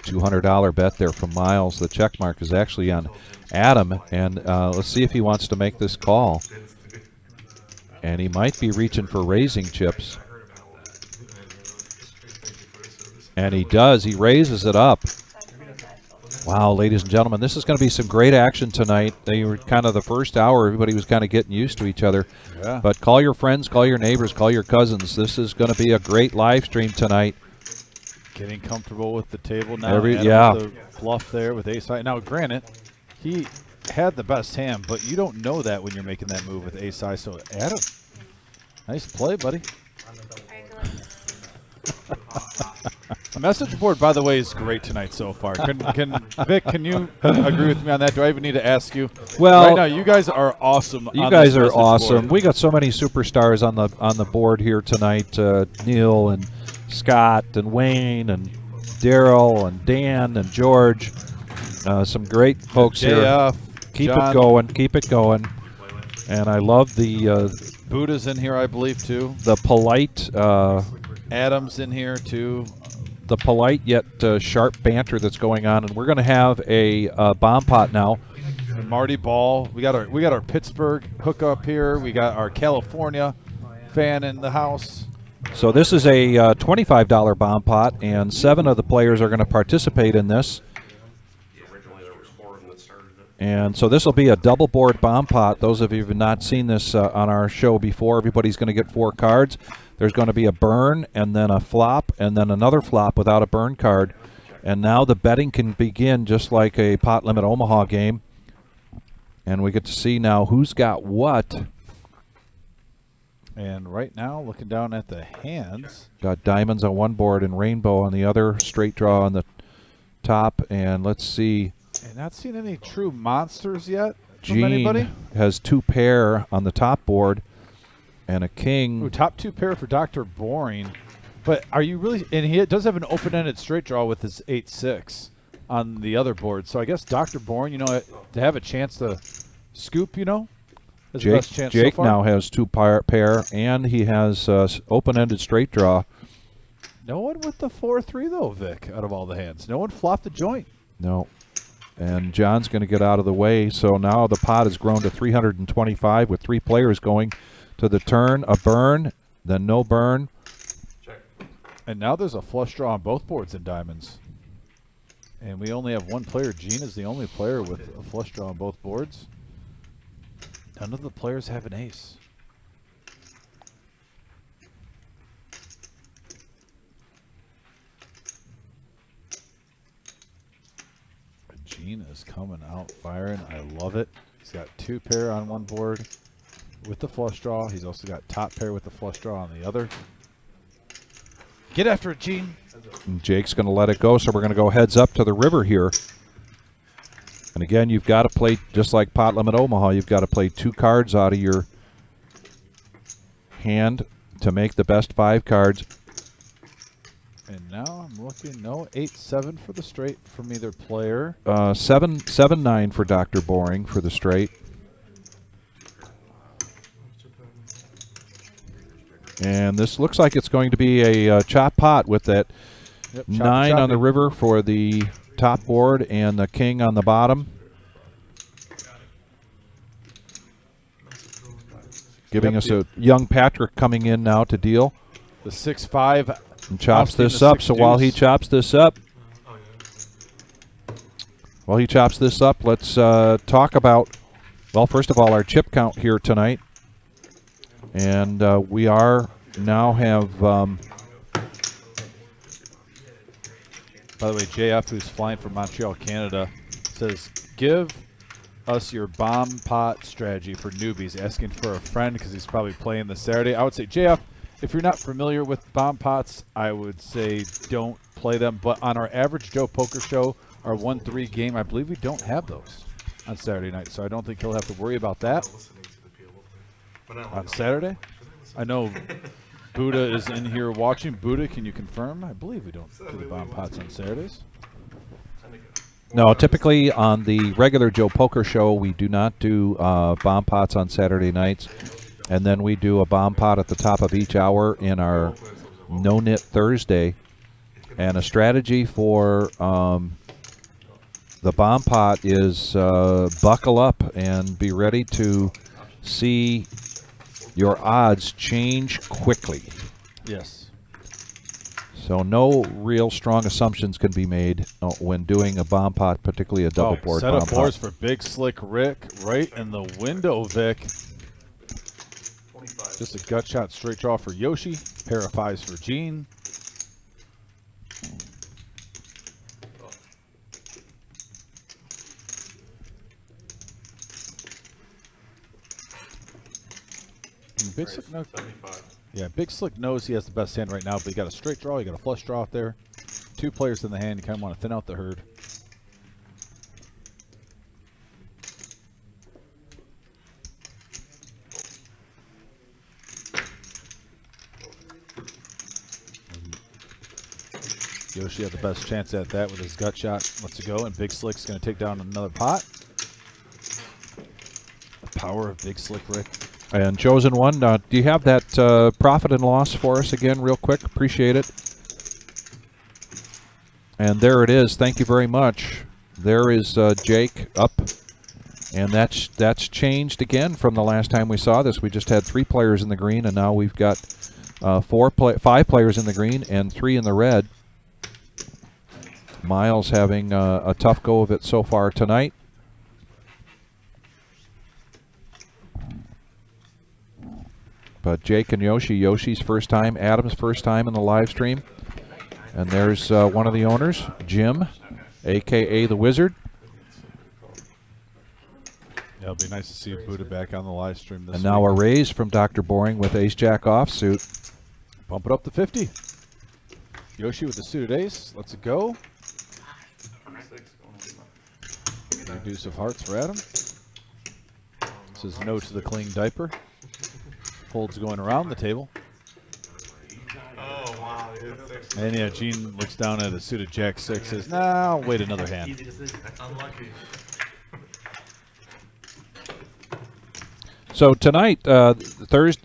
$200 bet there from Miles. The check mark is actually on Adam, and let's see if he wants to make this call. And he might be reaching for raising chips. And he does. He raises it up. Wow, ladies and gentlemen, this is going to be some great action tonight. They were kind of the first hour. Everybody was kind of getting used to each other. Yeah. But call your friends, call your neighbors, call your cousins. This is going to be a great live stream tonight. Getting comfortable with the table now. Yeah. The bluff there with ace high. Now, granted, he had the best hand, but you don't know that when you're making that move with ace high. So, Adam, nice play, buddy. The message board, by the way, is great tonight so far. Vic, can you agree with me on that? Do I even need to ask you? Well, right now, you guys are awesome. You on guys this are message awesome. board. We got so many superstars on the board here tonight. Neil and Scott and Wayne and Daryl and Dan and George. Some great folks here. JF, Keep John. it going. Keep it going. And I love the Buddha's in here, I believe, too. polite. Adam's in here, too. The polite yet sharp banter that's going on, and we're going to have a bomb pot now. And Marty Ball. We got our Pittsburgh hookup here. We got our California fan in the house. So this is a $25 bomb pot, and 7 of the players are going to participate in this. And so this will be a double board bomb pot. Those of you who have not seen this on our show before, everybody's going to get 4 cards. There's going to be a burn, and then a flop, and then another flop without a burn card. And now the betting can begin just like a pot limit Omaha game. And we get to see now who's got what. And right now, looking down at the hands. Got diamonds on one board and rainbow on the other, straight draw on the top. And let's see. And not seen any true monsters yet from anybody. Gene has 2 pair on the top board and a king. Ooh, top 2 pair for Dr. Boring. But are you really? And he does have an open-ended straight draw with his 8-6 on the other board. So I guess Dr. Boring, to have a chance to scoop, has the best chance Jake so far. now has 2 pair, and he has open-ended straight draw. No one with the 4-3 though, Vic. Out of all the hands, no one flopped the joint. No. And John's going to get out of the way. So now the pot has grown to 325 with 3 players going to the turn. A burn, then no burn. And now there's a flush draw on both boards in diamonds. And we only have 1 player. Gene is the only player with a flush draw on both boards. None of the players have an ace. Gene is coming out firing. I love it. He's got 2 pair on one board with the flush draw. He's also got top pair with the flush draw on the other. Get after it, Gene. And Jake's going to let it go, so we're going to go heads up to the river here. And again, you've got to play, just like Pot Limit Omaha, you've got to play 2 cards out of your hand to make the best 5 cards. And now I'm looking, no, 8-7 for the straight from either player. 7-9 for Dr. Boring for the straight. And this looks like it's going to be a chop pot with that Yep, 9 on the river for the top board and the king on the bottom. Giving us a young Patrick coming in now to deal. The 6-5. And chops Austin, this the up. 6 So while he deuce. chops this up, let's talk about, well, first of all, our chip count here tonight. And we are now have By the way, JF, who's flying from Montreal, Canada, says, give us your bomb pot strategy for newbies, asking for a friend because he's probably playing this Saturday. I would say, JF, if you're not familiar with bomb pots, I would say don't play them. But on our average Joe Poker Show, our 1-3 game, I believe we don't have those on Saturday night. So I don't think he'll have to worry about that on Saturday. I know Buddha is in here watching. Buddha, can you confirm? I believe we don't do the bomb pots on Saturdays. No, typically on the regular Joe Poker Show, we do not do bomb pots on Saturday nights. And then we do a bomb pot at the top of each hour in our No Knit Thursday. And a strategy for the bomb pot is buckle up and be ready to see your odds change quickly. Yes. So no real strong assumptions can be made when doing a bomb pot, particularly a double board set bomb of fours pot. for Big Slick Rick right in the window, Vic. Just a gut shot straight draw for Yoshi. Pair of fives for Gene. And Big Slick knows, yeah, Big Slick knows he has the best hand right now, but you got a straight draw, you got a flush draw out there. 2 players in the hand, you kind of want to thin out the herd. Yoshi had the best chance at that with his gut shot. Let's go, and Big Slick's going to take down another pot. The power of Big Slick Rick. And Chosen One, do you have that profit and loss for us again real quick? Appreciate it. And there it is. Thank you very much. There is Jake up. And that's changed again from the last time we saw this. We just had 3 players in the green, and now we've got 5 players in the green and 3 in the red. Miles having a tough go of it so far tonight. But Jake and Yoshi's first time, Adam's first time in the live stream. And there's one of the owners, Jim, a.k.a. the Wizard. Yeah, it'll be nice to see Buddha back on the live stream this And now a week. raise from Dr. Boring with Ace-Jack offsuit. Bump it up to 50. Yoshi with the suited ace. Let's it go. Deuce of hearts for Adam. Says no to the clean diaper. Folds going around the table. Oh, wow. And yeah, Gene looks down at a suited Jack 6, says, nah, I'll wait another hand. Easy decision. Unlucky. So tonight,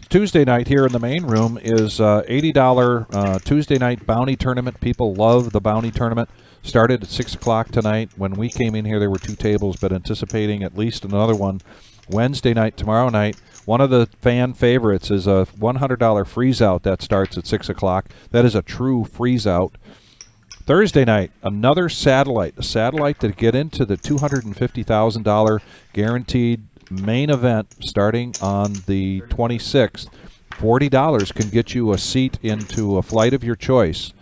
Tuesday night here in the main room is $80 Tuesday night bounty tournament. People love the bounty tournament. Started at 6 o'clock tonight. When we came in here, there were 2 tables, but anticipating at least another one Wednesday night, tomorrow night. One of the fan favorites is a $100 freeze-out that starts at 6 o'clock. That is a true freeze-out. Thursday night, another satellite. A satellite to get into the $250,000 guaranteed main event starting on the 26th. $40 can get you a seat into a flight of your choice.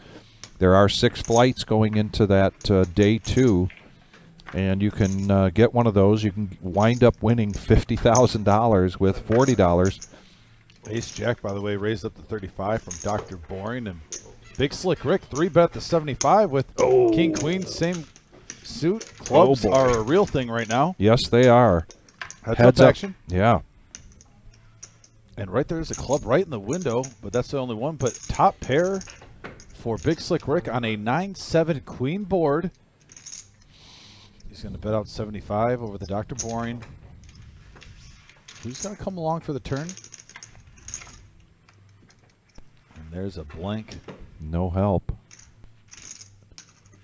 There are 6 flights going into that day 2, and you can get one of those. You can wind up winning $50,000 with $40. Ace Jack, by the way, raised up to 35 from Dr. Boring. And Big Slick Rick, 3-bet to 75 with King Queen, same suit. Clubs are a real thing right now. Yes, they are. Heads up action. Yeah. And right there's a club right in the window, but that's the only one. But top pair for Big Slick Rick on a 9-7 queen board. He's going to bet out 75 over the Dr. Boring. Who's going to come along for the turn? And there's a blank. No help.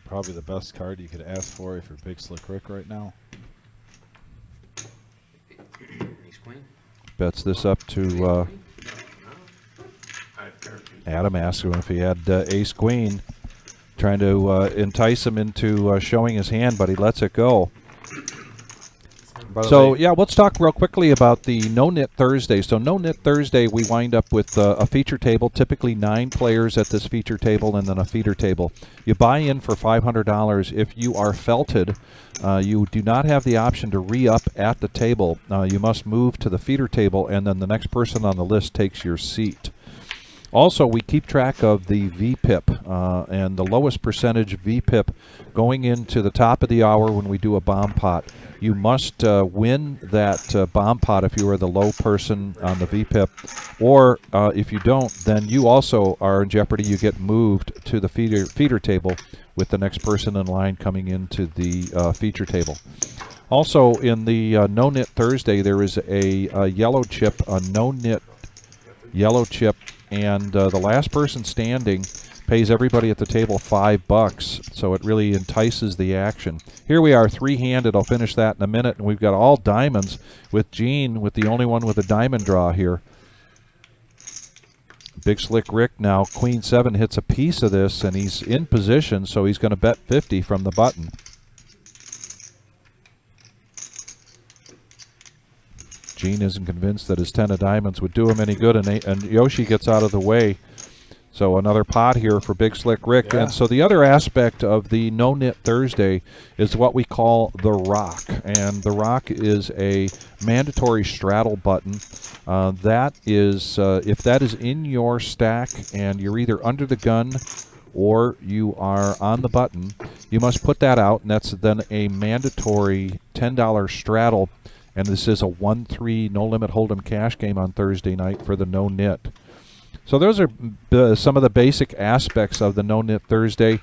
Probably the best card you could ask for if you're Big Slick Rick right now. Ace Queen. Bets this up to Adam. Asked him if he had Ace Queen, trying to entice him into showing his hand, but he lets it go. By the So, way, yeah, let's talk real quickly about the No Knit Thursday. So, No Knit Thursday, we wind up with a feature table, typically 9 players at this feature table, and then a feeder table. You buy in for $500. If you are felted, you do not have the option to re-up at the table. You must move to the feeder table, and then the next person on the list takes your seat. Also, we keep track of the VPIP and the lowest percentage VPIP going into the top of the hour when we do a bomb pot. You must win that bomb pot if you are the low person on the VPIP, or if you don't, then you also are in jeopardy. You get moved to the feeder table with the next person in line coming into the feature table. Also, in the No Knit Thursday, there is a yellow chip, a no knit yellow chip, and the last person standing pays everybody at the table $5, so it really entices the action. Here we are, 3-handed. I'll finish that in a minute, and we've got all diamonds with Gene, with the only one with a diamond draw here. Big Slick Rick now, Queen 7 hits a piece of this, and he's in position, so he's going to bet 50 from the button. Gene isn't convinced that his 10 of diamonds would do him any good, and Yoshi gets out of the way. So another pot here for Big Slick Rick. Yeah. And so the other aspect of the No Knit Thursday is what we call the rock. And the rock is a mandatory straddle button. That is, if that is in your stack and you're either under the gun or you are on the button, you must put that out, and that's then a mandatory $10 straddle. And this is a 1-3 no-limit hold'em cash game on Thursday night for the No Knit. So those are some of the basic aspects of the No Knit Thursday.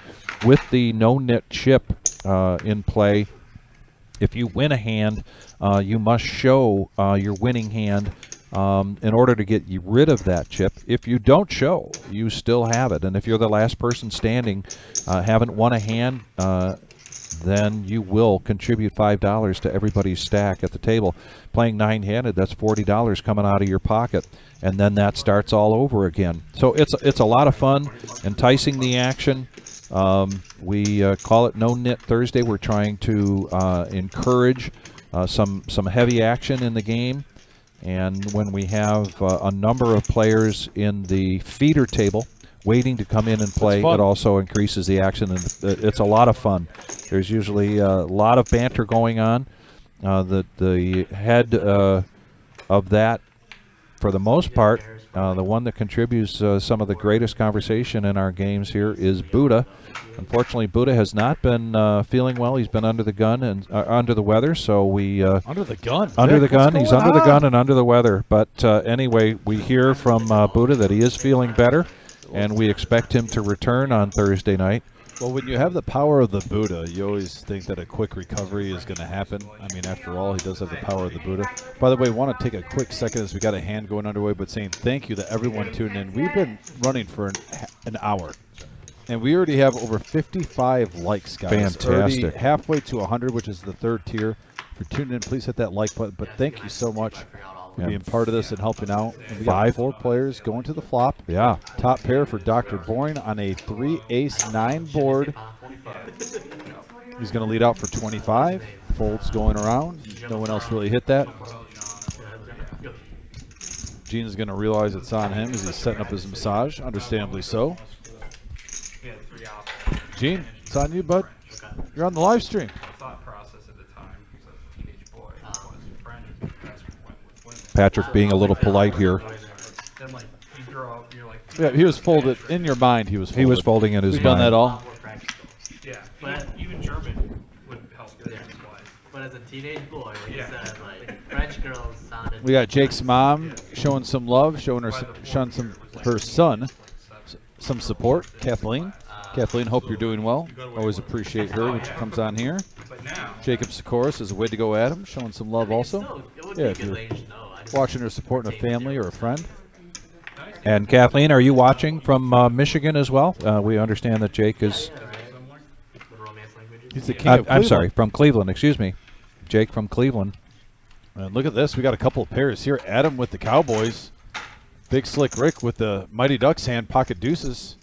With the No Knit chip in play, if you win a hand, you must show your winning hand in order to get rid of that chip. If you don't show, you still have it. And if you're the last person standing, haven't won a hand, then you will contribute $5 to everybody's stack at the table. Playing 9-handed, that's $40 coming out of your pocket, and then that starts all over again. So it's a lot of fun, enticing the action. We call it No Knit Thursday. We're trying to encourage some heavy action in the game, and when we have a number of players in the feeder table waiting to come in and play, it also increases the action, and it's a lot of fun. There's usually a lot of banter going on. The head of that, for the most part, the one that contributes some of the greatest conversation in our games here is Buddha. Unfortunately, Buddha has not been feeling well. He's been under the gun and under the weather, so we under the gun. Under Vic, the gun. He's under the gun on? and under the weather. But anyway, we hear from Buddha that he is feeling better, and we expect him to return on Thursday night. Well, when you have the power of the Buddha, you always think that a quick recovery is going to happen. I mean, after all, he does have the power of the Buddha. By the way, I want to take a quick second as we got a hand going underway, but saying thank you to everyone tuning in. We've been running for an hour, and we already have over 55 likes, guys. Fantastic. Already halfway to 100, which is the 3rd tier. If you're tuning in, please hit that like button. But thank you so much for being part of this and helping out. And we got 4 players going to the flop. Yeah. Top pair for Dr. Boring on a 3-ace-9 board. He's going to lead out for 25. Folds going around. No one else really hit that. Gene is going to realize it's on him as he's setting up his massage, understandably so. Gene, it's on you, bud. You're on the live stream. Thought process at the time, because I was a teenage boy, was French. That's what went with women. Patrick being a little polite here. Then, like, you grow up, you're like, Yeah, he was folded. In your mind, he was folded. He was folding in his We've done mind. that all. yeah, but even German would help your wise. But as a teenage boy, like Yeah. you said, like French girls sounded. We got Jake's mom showing some love, showing her her son some support. Kathleen. Kathleen, hope you're doing well. Always appreciate her when she comes on here. But now, Jacob Sikoris is a way to go at him, showing some love also. It would Yeah, be if a good you're range, no. watching or supporting a family or a friend. And Kathleen, are you watching from Michigan as well? We understand that Jake is. The romance languages. He's the king of I'm Cleveland. sorry, from Cleveland. Excuse me, Jake from Cleveland. And look at this. We got a couple of pairs here. Adam with the Cowboys. Big Slick Rick with the Mighty Ducks hand, pocket deuces.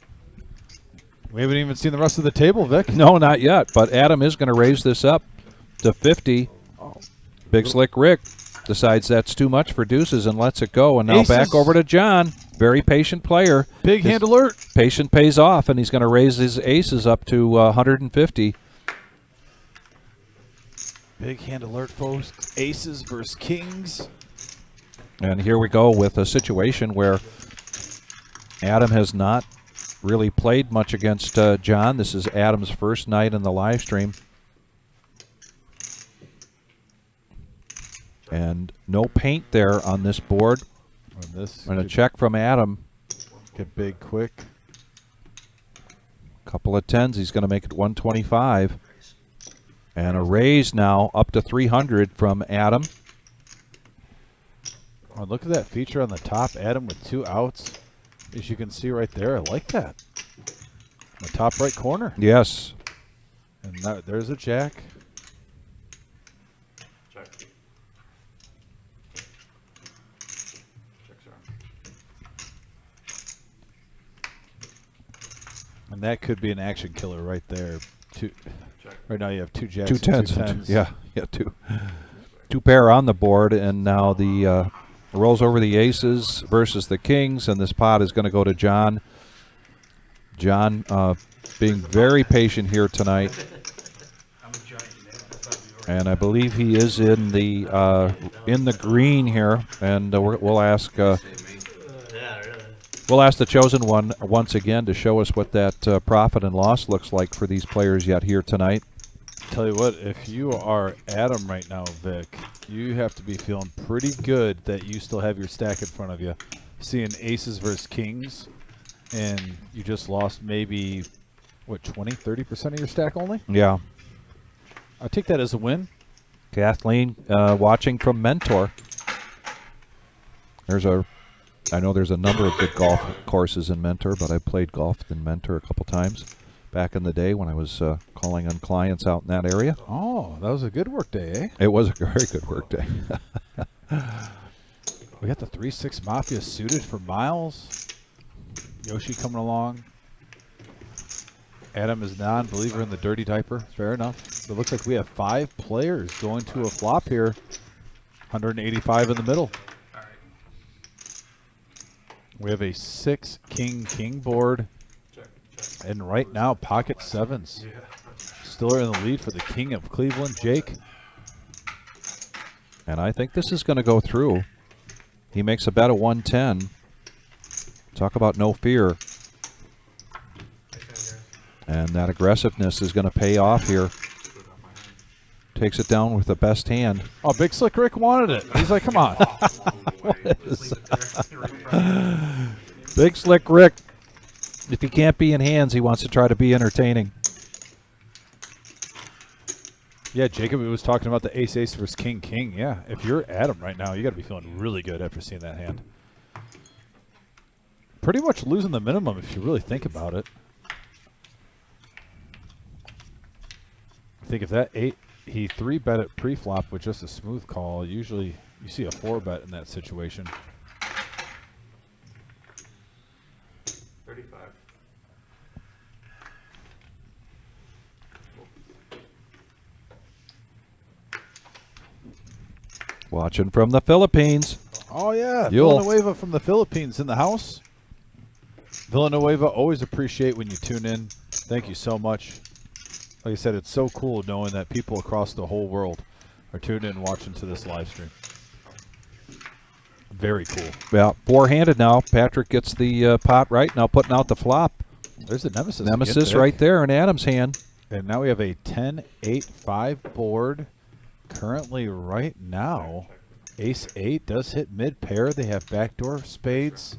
We haven't even seen the rest of the table, Vic. No, not yet. But Adam is going to raise this up to 50. Big Slick Rick decides that's too much for deuces and lets it go. And now Aces. back over to John. Very patient player. Big hand alert. Patient pays off, and he's going to raise his aces up to 150. Big hand alert, folks. Aces versus kings. And here we go with a situation where Adam has not really played much against John. This is Adam's first night in the live stream. And no paint there on this board. And a check from Adam. Get big quick. Couple of tens. He's going to make it 125. And a raise now up to 300 from Adam. Oh, look at that feature on the top. Adam with 2 outs. As you can see right there, I like that. In the top right corner. Yes. And there's a jack. Check. Check, sir. And that could be an action killer right there. Right now you have 2 jacks 2 and tens. 2 tens. Yeah, two pair on the board, and now the rolls over the aces versus the kings, and this pot is going to go to John. John being very patient here tonight. I'm a giant man. I thought we were. And I believe he is in the green here, and we'll ask Yeah, really. we'll ask the chosen one once again to show us what that profit and loss looks like for these players yet here tonight. Tell you what, if you are Adam right now, Vic, you have to be feeling pretty good that you still have your stack in front of you. Seeing aces versus kings, and you just lost maybe, what, 20-30% of your stack only? Yeah. I take that as a win. Kathleen watching from Mentor. I know there's a number of good golf courses in Mentor, but I played golf in Mentor a couple times back in the day when I was calling on clients out in that area. Oh, that was a good work day, eh? It was a very good work day. We got the 3-6 Mafia suited for Miles. Yoshi coming along. Adam is non-believer in the dirty diaper. Fair enough. It looks like we have 5 players going to a flop here. 185 in the middle. All right. We have a 6 king board. Check. Check. And right now, pocket sevens. Yeah. Still in the lead for the king of Cleveland, Jake. And I think this is going to go through. He makes a bet of 110. Talk about no fear. And that aggressiveness is going to pay off here. Takes it down with the best hand. Oh, Big Slick Rick wanted it. He's like, come on. Big Slick Rick. If he can't be in hands, he wants to try to be entertaining. Yeah, Jacob was talking about the ace-ace versus king-king. Yeah, if you're Adam right now, you got to be feeling really good after seeing that hand. Pretty much losing the minimum if you really think about it. I think if that 8, he 3-bet it pre-flop with just a smooth call, usually you see a 4-bet in that situation. 35. Watching from the Philippines. Oh, yeah. Yule. Villanueva from the Philippines in the house. Villanueva, always appreciate when you tune in. Thank you so much. Like I said, it's so cool knowing that people across the whole world are tuned in and watching to this live stream. Very cool. Yeah, 4-handed now. Patrick gets the pot right. Now putting out the flop. There's the Nemesis. Nemesis again, right Vic. there in Adam's hand. And now we have a 10-8-5 board. Currently, right now, ace-8 does hit mid-pair. They have backdoor spades.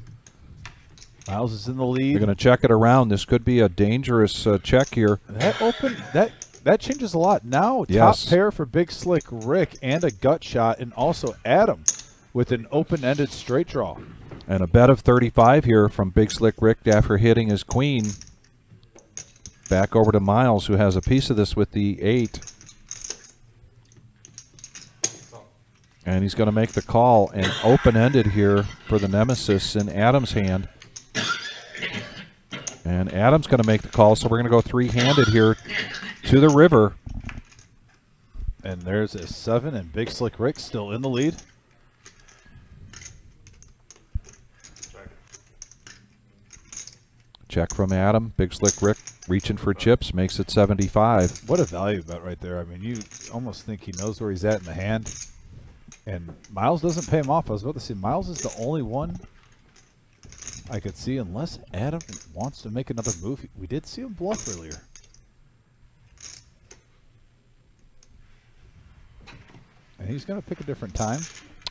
Miles is in the lead. They're going to check it around. This could be a dangerous check here. That changes a lot. Now, Yes. top pair for Big Slick Rick and a gut shot, and also Adam with an open-ended straight draw. And a bet of 35 here from Big Slick Rick after hitting his queen. Back over to Miles, who has a piece of this with the 8. And he's going to make the call, and open-ended here for the Nemesis in Adam's hand. And Adam's going to make the call, so we're going to go 3-handed here to the river. And there's a 7, and Big Slick Rick still in the lead. Check from Adam. Big Slick Rick reaching for chips, makes it 75. What a value bet right there. I mean, you almost think he knows where he's at in the hand. And Miles doesn't pay him off. I was about to say, Miles is the only one I could see, unless Adam wants to make another move. We did see him bluff earlier. And he's going to pick a different time.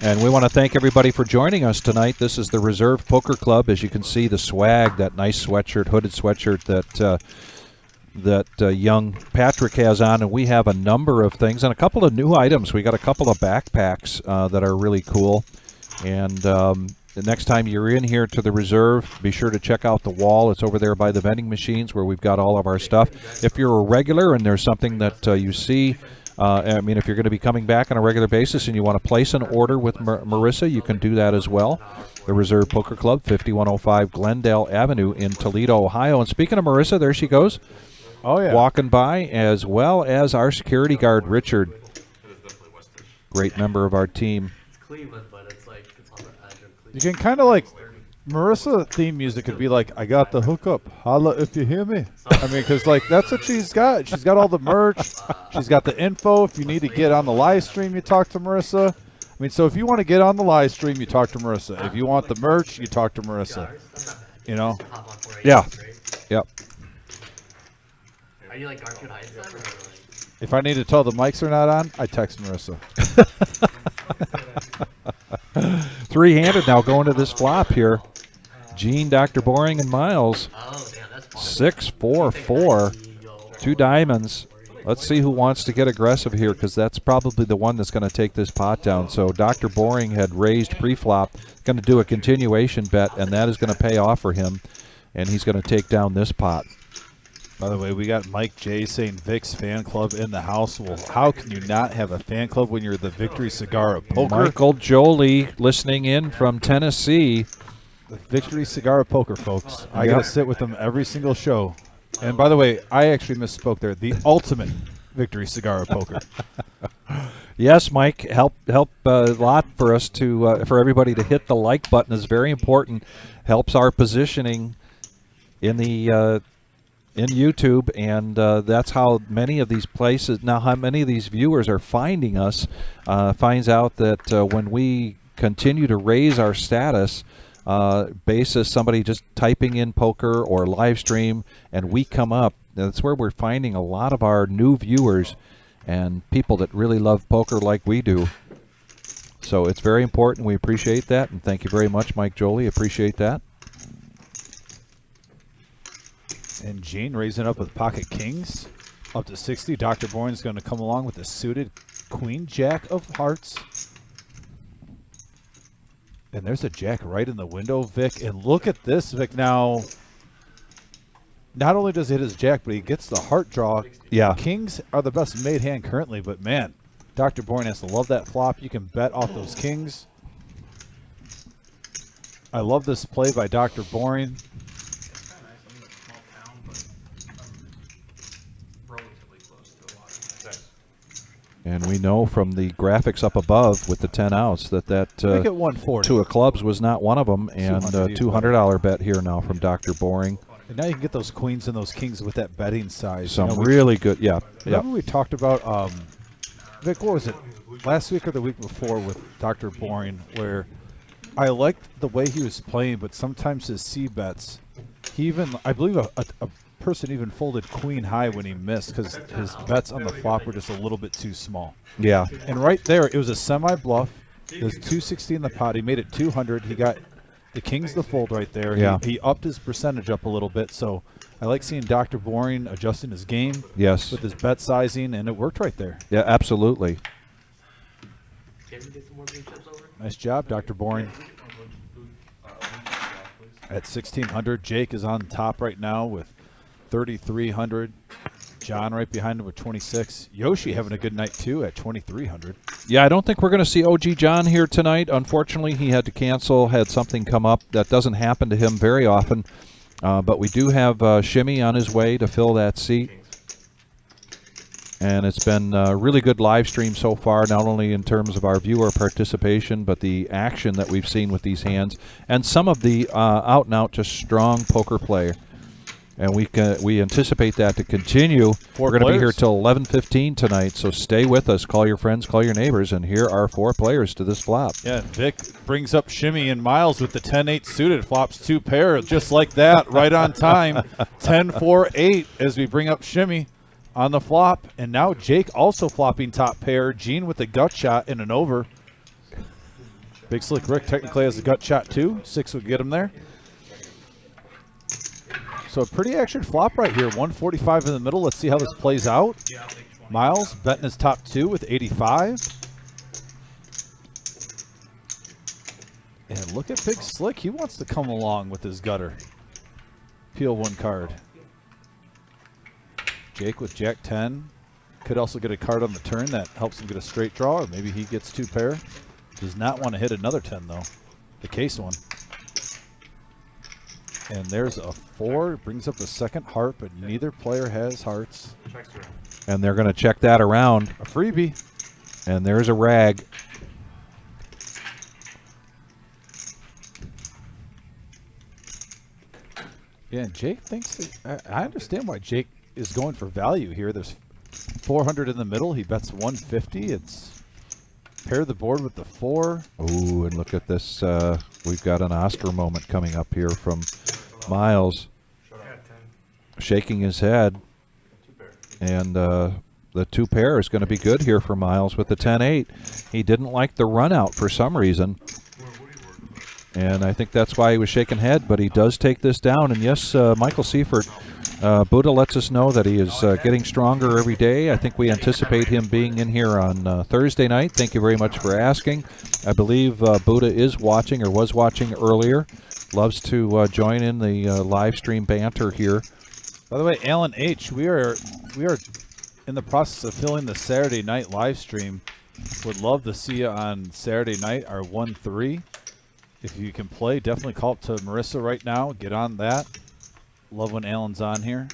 And we want to thank everybody for joining us tonight. This is the Reserve Poker Club. As you can see, the swag, that nice sweatshirt, hooded sweatshirt that young Patrick has on, and we have a number of things and a couple of new items. We got a couple of backpacks that are really cool. And the next time you're in here to the Reserve, be sure to check out the wall. It's over there by the vending machines where we've got all of our stuff. If you're a regular and there's something that you see, I mean, if you're going to be coming back on a regular basis and you want to place an order with Marissa, you can do that as well. The Reserve Poker Club, 5105 Glendale Avenue in Toledo, Ohio. And speaking of Marissa, there she goes. Oh, yeah. Walking by, as well as our security guard, Richard. Great member of our team. It's Cleveland, but it's like it's on the edge of Cleveland. You can kind of like, Marissa theme music could be like, I got the hookup, holla if you hear me. I mean, because like that's what she's got. She's got all the merch. She's got the info. If you need to get on the live stream, you talk to Marissa. I mean, so if you want to get on the live stream, you talk to Marissa. If you want the merch, you talk to Marissa. You know? Yeah. Yep. Are you like Garfield Heights then, or like? If I need to tell the mics are not on, I text Marissa. Three-handed now going to this flop here. Gene, Dr. Boring, and Miles. Oh, damn, that's fun. 6, 4, 4. 2 diamonds. Let's see who wants to get aggressive here, because that's probably the one that's going to take this pot down. So Dr. Boring had raised pre-flop, going to do a continuation bet, and that is going to pay off for him, and he's going to take down this pot. By the way, we got Mike J saying Vic's fan club in the house. Well, how can you not have a fan club when you're the Victory Cigar of Poker? Michael Jolie listening in from Tennessee. The Victory Cigar of Poker, folks. I got to sit with them every single show. And by the way, I actually misspoke there. The ultimate Victory Cigar of Poker. Yes, Mike, help a lot for us to for everybody to hit the like button is very important. Helps our positioning in the in YouTube, and that's how many of these places now. How many of these viewers are finding us? Finds out that when we continue to raise our status. Basis somebody just typing in poker or live stream and we come up, that's where we're finding a lot of our new viewers and people that really love poker like we do. So it's very important. We appreciate that, and thank you very much, Mike Jolie. Appreciate that. And Gene raising up with pocket kings up to 60. Dr. Bourne's going to come along with a suited queen jack of hearts. And there's a jack right in the window, Vic. And look at this, Vic. Now, not only does he hit his jack, but he gets the heart draw. Yeah. Kings are the best made hand currently, but man, Dr. Bourne has to love that flop. You can bet off those kings. I love this play by Dr. Bourne. It's kind of nice. I'm in a small town, but I'm relatively close to a lot of things. And we know from the graphics up above with the 10 outs that Make it 140. 2 of clubs was not one of them, and $200 bet here now from Dr. Boring. And now you can get those queens and those kings with that betting size. Some really good, yeah. Remember we talked about, Vic, what was it, last week or the week before with Dr. Boring, where I liked the way he was playing, but sometimes his C bets, he even, I believe a person even folded queen high when he missed because his bets on the flop were just a little bit too small. Yeah. And right there, it was a semi-bluff. It was 260 in the pot. He made it 200. He got the kings to fold right there. Yeah. He upped his percentage up a little bit. So I like seeing Dr. Boring adjusting his game. Yes. With his bet sizing, and it worked right there. Yeah, absolutely. Can we get some more green chips over? Nice job, Dr. Boring. At 1,600, Jake is on top right now with 3,300. John right behind him with 26. Yoshi having a good night too at 2,300. Yeah, I don't think we're going to see OG John here tonight. Unfortunately, he had to cancel, had something come up. That doesn't happen to him very often. But we do have Shimmy on his way to fill that seat. And it's been a really good live stream so far, not only in terms of our viewer participation, but the action that we've seen with these hands, and some of the out-and-out just strong poker play. And we anticipate that to continue. We're going to be here till 11:15 tonight, so stay with us. Call your friends, call your neighbors, and here are 4 players to this flop. Yeah, Vic brings up shimmy, and Miles with the 10-8 suited flops 2 pair, just like that, right on time. 10-4-8 as we bring up shimmy on the flop. And now Jake also flopping top pair. Gene with the gut shot in an over. Big Slick Rick technically has a gut shot too. 6 would get him there. So a pretty action flop right here. 145 in the middle. Let's see how this plays out. Miles betting his top 2 with 85. And look at Big Slick. He wants to come along with his gutter. Peel 1 card. Jake with Jack 10. Could also get a card on the turn that helps him get a straight draw, or maybe he gets 2 pair. Does not want to hit another 10 though. The case one. And there's a 4, brings up a second heart, but neither player has hearts. And they're going to check that around. A freebie. And there's a rag. Yeah, and Jake thinks that, I understand why Jake is going for value here. There's 400 in the middle. He bets 150. It's pair the board with the 4. Ooh, and look at this. We've got an Oscar moment coming up here from Miles, shaking his head. And the 2 pair is going to be good here for Miles with the 10-8. He didn't like the run out for some reason. And I think that's why he was shaking head, but he does take this down. And yes, Michael Seifert, Buddha lets us know that he is getting stronger every day. I think we anticipate him being in here on Thursday night. Thank you very much for asking. I believe Buddha is watching or was watching earlier. Loves to join in the live stream banter here. By the way, Alan H., we are in the process of filling the Saturday night live stream. Would love to see you on Saturday night, our 1-3. If you can play, definitely call up to Marissa right now. Get on that. Love when Alan's on here.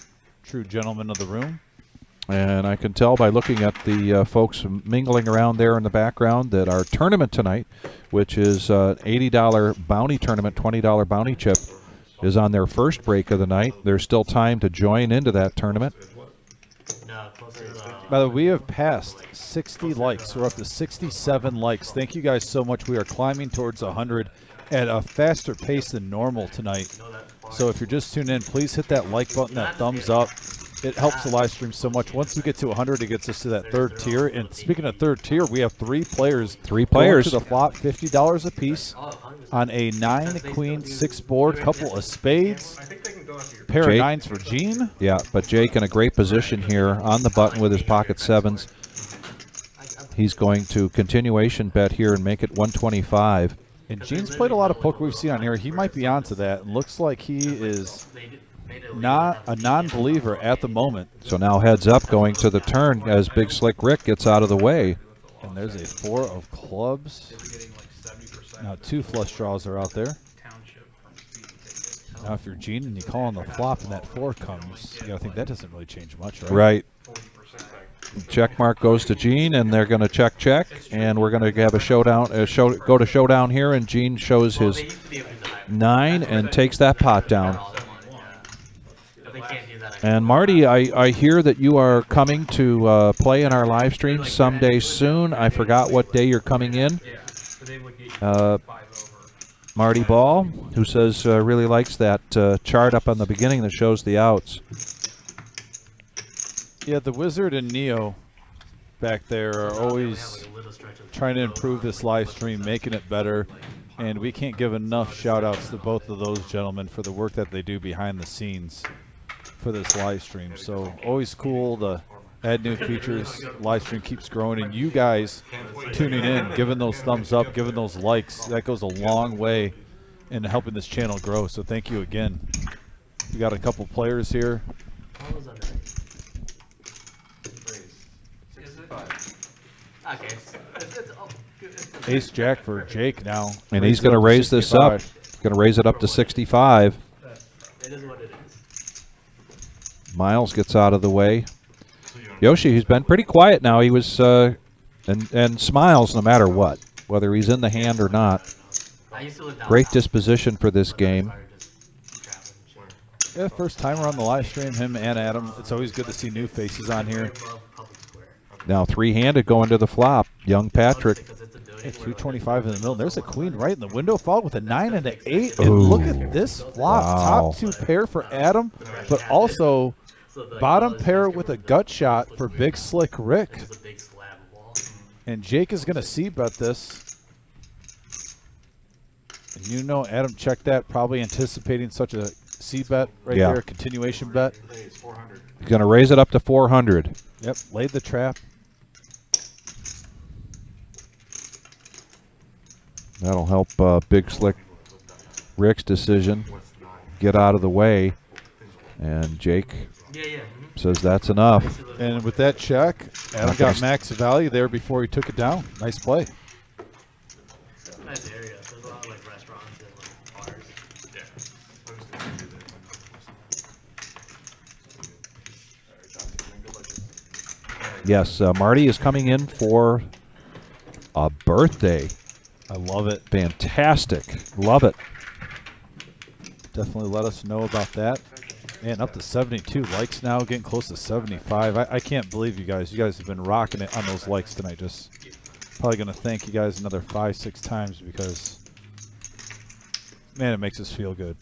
True gentleman of the room. And I can tell by looking at the folks mingling around there in the background that our tournament tonight, which is an $80 bounty tournament, $20 bounty chip, is on their first break of the night. There's still time to join into that tournament. By the way, we have passed 60 likes. We're up to 67 likes. Thank you guys so much. We are climbing towards 100 at a faster pace than normal tonight. So if you're just tuning in, please hit that like button, that thumbs up. It helps the live stream so much. Once we get to 100, it gets us to that 3rd tier. And speaking of 3rd tier, we have 3 players. 3 players. Going to the flop, $50 a piece on a 9 queen 6 board, couple of spades, pair of 9s for Gene. Yeah, but Jake in a great position here on the button with his pocket 7s. He's going to continuation bet here and make it 125. And Gene's played a lot of poker we've seen on here. He might be onto that. Looks like he is not a non-believer at the moment. So now heads up going to the turn as Big Slick Rick gets out of the way. And there's a 4 of clubs. Now 2 flush draws are out there. Now if you're Gene and you call on the flop and that 4 comes, you gotta think that doesn't really change much, right? Right. Check mark goes to Gene, and they're going to check, and we're going to have a showdown. Go to showdown here, and Gene shows his 9 and takes that pot down. And Marty, I hear that you are coming to play in our live stream someday soon. I forgot what day you're coming in. Marty Ball, who says really likes that chart up on the beginning that shows the outs. Yeah, the Wizard and Neo back there are always trying to improve this live stream, making it better. And we can't give enough shout-outs to both of those gentlemen for the work that they do behind the scenes for this live stream. So always cool to add new features. Live stream keeps growing. And you guys tuning in, giving those thumbs up, giving those likes, that goes a long way in helping this channel grow. So thank you again. We got a couple players here. Ace Jack for Jake now. And he's going to raise this up. Going to raise it up to 65. It is what it is. Miles gets out of the way. Yoshi, who's been pretty quiet now, he was and smiles no matter what, whether he's in the hand or not. I used to live down Great south, disposition for this but then I game. started just traveling and shit. Yeah, first timer on the live stream, him and Adam. It's always good to see new faces on here. Right above Public Square. Now three-handed going to the flop. Young Patrick. Because it's a building At where, like, 225 in the middle. There's a queen right in the window, followed with a 9 and an 8. Ooh. And look at this flop. Wow. Top 2 pair for Adam, but also so the, like, bottom all this pair basket with a was gut like shot slick for square. Big Slick Rick. And there's a big slab of wall. And Jake is going to c-bet this. And you know Adam checked that, probably anticipating such a c-bet right Yeah. there, continuation bet. He's going to raise it up to 400. Yep, laid the trap. That'll help Big Slick Rick's decision get out of the way. And Jake Yeah, yeah. says that's enough. And with that check, Adam got max value there before he took it down. Nice play. It's a nice area. There's a lot of like restaurants and like bars. Yeah. Yes, Marty is coming in for a birthday. I love it. Fantastic. Love it. Definitely let us know about that. And up to 72 likes now, getting close to 75. I can't believe you guys. You guys have been rocking it on those likes tonight. Just probably going to thank you guys another 5-6 times because, man, it makes us feel good.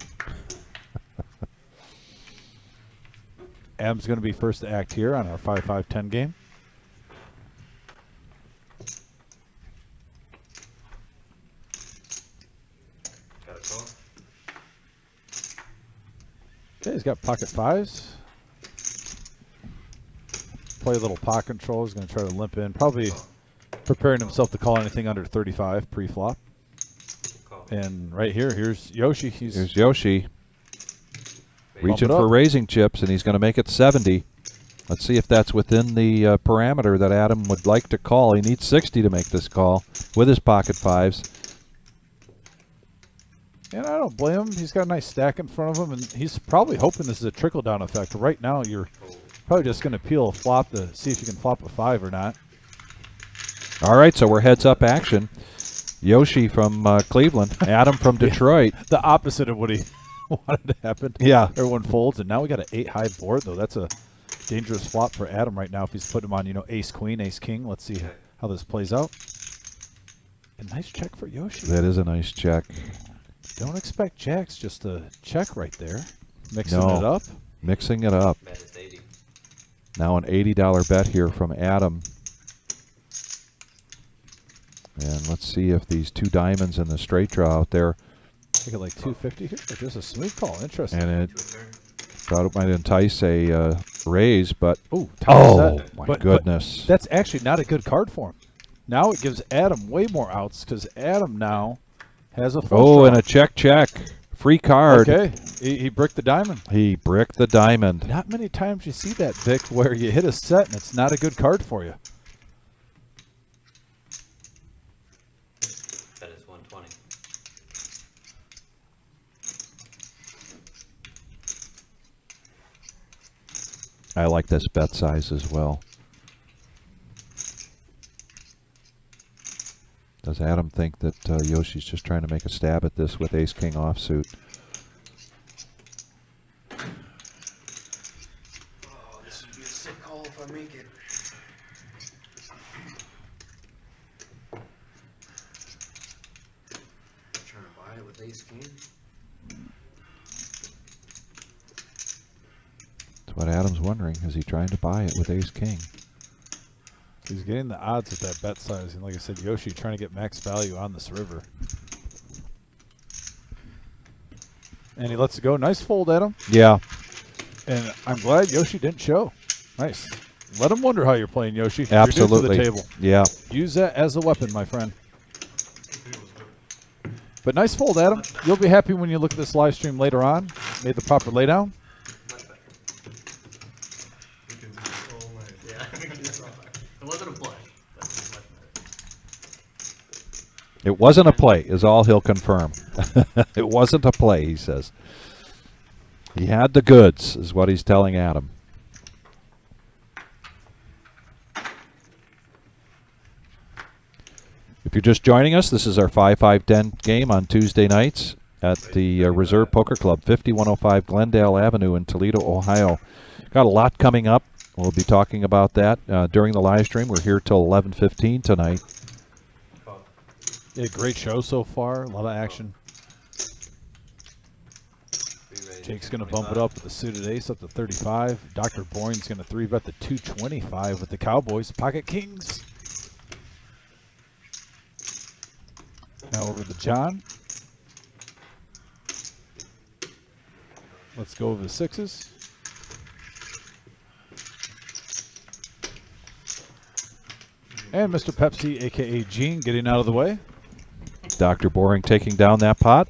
Adam's going to be first to act here on our 5-5-10 game. Got a call? Okay, he's got pocket fives. Play a little pot control. He's going to try to limp in. Probably preparing himself to call anything under 35 pre-flop. Call. And right here, here's Yoshi. Here's Yoshi reaching it up. for raising chips, and he's going to make it 70. Let's see if that's within the parameter that Adam would like to call. He needs 60 to make this call with his pocket fives. And I don't blame him. He's got a nice stack in front of him, and he's probably hoping this is a trickle-down effect. Right now, you're probably just going to peel a flop to see if you can flop a 5 or not. All right, so we're heads-up action. Yoshi from Cleveland, Adam from Detroit. The opposite of what he wanted to happen. Yeah. Everyone folds, and now we got an 8-high board, though. That's a dangerous flop for Adam right now if he's putting him on, ace-queen, ace-king. Let's see how this plays out. A nice check for Yoshi. That is a nice check. Don't expect jacks, just a check right there. Mixing No. it up. Mixing it up. Bet it's 80. Now an $80 bet here from Adam. And let's see if these two diamonds and the straight draw out there, Take it like 250 here. Or just a smooth call. Interesting. and it thought it might entice a raise, but Ooh, oh set. my But goodness. that's actually not a good card for him. Now it gives Adam way more outs because Adam now has a full Oh, draw. and a check. Free card. Okay, he bricked the diamond. He bricked the diamond. Not many times you see that, Vic, where you hit a set and it's not a good card for you. Bet it's 120. I like this bet size as well. Does Adam think that Yoshi's just trying to make a stab at this with ace-king offsuit? Oh, this would be a sick call if I make it. Trying to buy it with ace king. That's what Adam's wondering. Is he trying to buy it with ace-king? He's getting the odds at that bet size. And like I said, Yoshi trying to get max value on this river. And he lets it go. Nice fold, Adam. Yeah. And I'm glad Yoshi didn't show. Nice. Let him wonder how you're playing, Yoshi. Absolutely. You're new to the table. Yeah. Use that as a weapon, my friend. But nice fold, Adam. You'll be happy when you look at this live stream later on. Made the proper laydown. Much better. We can do this all night. Yeah. It wasn't a flush, but it was much better. It wasn't a play, is all he'll confirm. It wasn't a play, he says. He had the goods, is what he's telling Adam. If you're just joining us, this is our 5-5-10 game on Tuesday nights at the Reserve Poker Club, 5105 Glendale Avenue in Toledo, Ohio. Got a lot coming up. We'll be talking about that during the live stream. We're here till 11:15 tonight. Yeah, great show so far. A lot of action. Jake's going to bump it up with the suited ace up to 35. Dr. Boring's going to 3-bet the 225 with the Cowboys. Pocket Kings. Now over to John. Let's go over the sixes. And Mr. Pepsi, a.k.a. Gene, getting out of the way. Dr. Boring taking down that pot.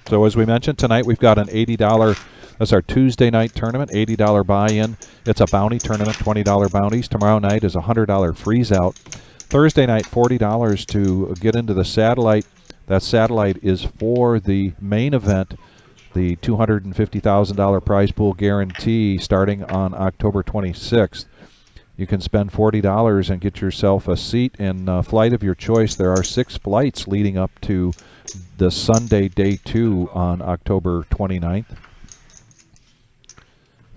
So as we mentioned, tonight we've got an $80, that's our Tuesday night tournament, $80 buy-in. It's a bounty tournament, $20 bounties. Tomorrow night is a $100 freeze-out. Thursday night, $40 to get into the satellite. That satellite is for the main event, the $250,000 prize pool guarantee starting on October 26th. You can spend $40 and get yourself a seat in a flight of your choice. There are 6 flights leading up to the Sunday, day 2 on October 29th.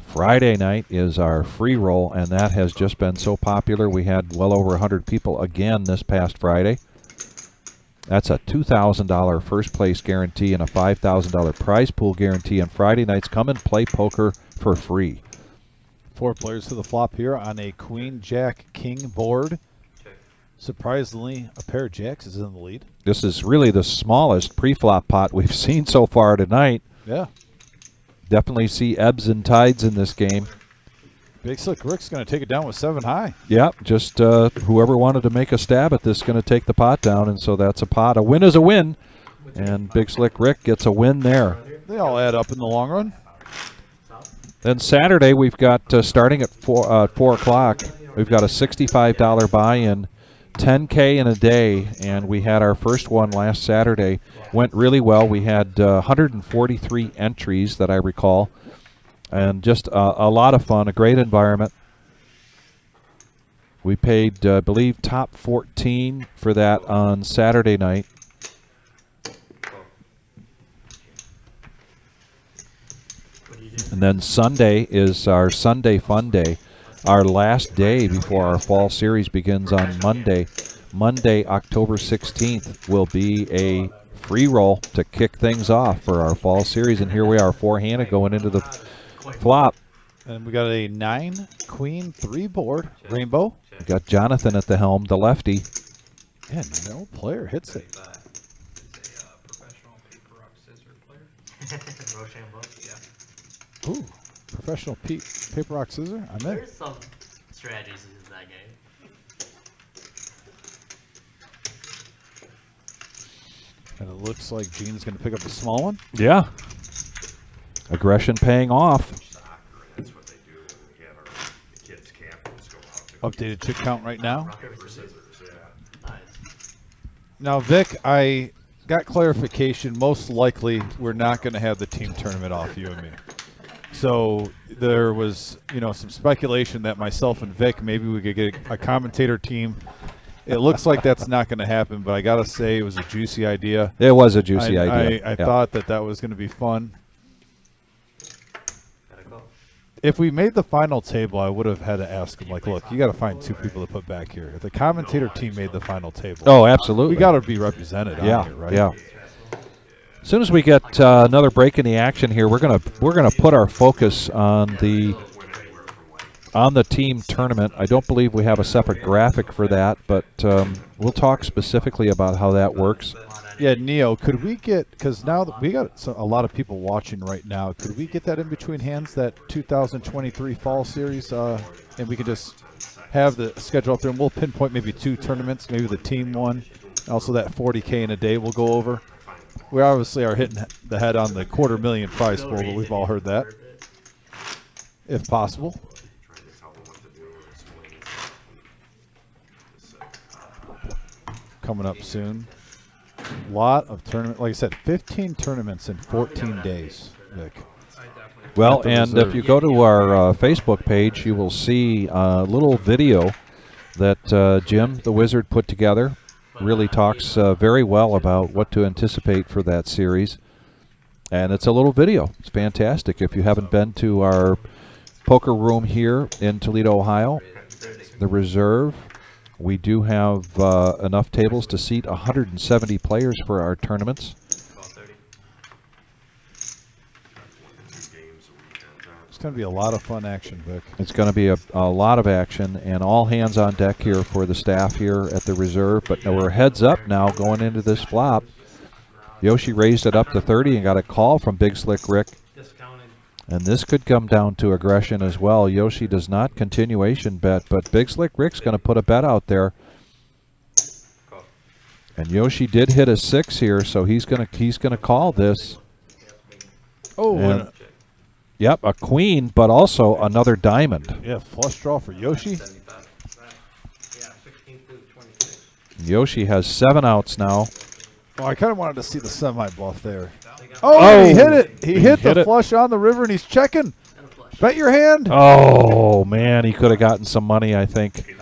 Friday night is our free roll, and that has just been so popular. We had well over 100 people again this past Friday. That's a $2,000 first place guarantee and a $5,000 prize pool guarantee. And Friday nights, come and play poker for free. 4 players to the flop here on a Queen, Jack, King board. Surprisingly, a pair of jacks is in the lead. This is really the smallest pre-flop pot we've seen so far tonight. Yeah. Definitely see ebbs and tides in this game. Big Slick Rick's going to take it down with 7 high. Yeah, just whoever wanted to make a stab at this is going to take the pot down, and so that's a pot. A win is a win, and Big Slick Rick gets a win there. They all add up in the long run. Then Saturday, we've got, starting at 4 o'clock, we've got a $65 buy-in, $10K in a day, and we had our first one last Saturday. Went really well. We had 143 entries that I recall, and just a lot of fun, a great environment. We paid, I believe, top 14 for that on Saturday night. And then Sunday is our Sunday Fun Day. Our last day before our fall series begins on Monday. Monday, October 16th, will be a free roll to kick things off for our fall series. And here we are, 4-handed going into the flop. And we got a 9, Queen, 3 board, rainbow. We got Jonathan at the helm, the lefty. Yeah, no player hits it. It's a professional paper, rock, scissors player. Rochambeau. Yeah. Ooh, professional paper, rock, scissors. I'm in. There's some strategies in that game. And it looks like Gene's going to pick up a small one. Yeah. Aggression paying off. That's what they do when we have the kids' camp. We just go out to Updated chip count right now. Rock, paper, scissors. Nice. Now, Vic, I got clarification. Most likely, we're not going to have the team tournament off, you and me. So there was, some speculation that myself and Vic, maybe we could get a commentator team. It looks like that's not going to happen, but I got to say it was a juicy idea. It was a juicy idea. I Yeah. thought that was going to be fun. If we made the final table, I would have had to ask him, like, look, you got to find 2 people to put back here. If the commentator team made the final table, Oh, absolutely. we got to be represented on here, right? Yeah. As soon as we get another break in the action here, we're gonna put our focus on the team tournament. I don't believe we have a separate graphic for that, but we'll talk specifically about how that works. Yeah, Neo, could we get, because now that we got a lot of people watching right now, could we get that in between hands, that 2023 fall series, and we could just have the schedule up there, and we'll pinpoint maybe 2 tournaments, maybe the team one, also that 40K in a day we'll go over. We obviously are hitting the head on the $250,000 prize pool, but we've all heard that, if possible. Coming up soon. Lot of tournament, like I said, 15 tournaments in 14 days, Vic. Well, At the and reserve. if you go to our Facebook page, you will see a little video that Jim, the Wizard, put together. really talks very well about what to anticipate for that series. And it's a little video. It's fantastic. If you haven't been to our poker room here in Toledo, Ohio, the Reserve, we do have enough tables to seat 170 players for our tournaments. 12:30. It's going to be a lot of fun action, Vic. It's going to be a lot of action, and all hands on deck here for the staff here at the Reserve. But we're heads up now going into this flop. Yoshi raised it up to 30 and got a call from Big Slick Rick. Discounted. And this could come down to aggression as well. Yoshi does not continuation bet, but Big Slick Rick's going to put a bet out there. And Yoshi did hit a 6 here, so he's going to call this. Oh, And- Yep, a queen, but also another diamond. yeah, flush draw for Yoshi. 75. Yeah, 16 through 26. Yoshi has 7 outs now. Oh, I kind of wanted to see the semi-bluff there. They got Oh, he hit it. He hit hit the it. flush on the river, and he's checking. and a flush. Bet your hand. Oh, man, he could have gotten some money, I think.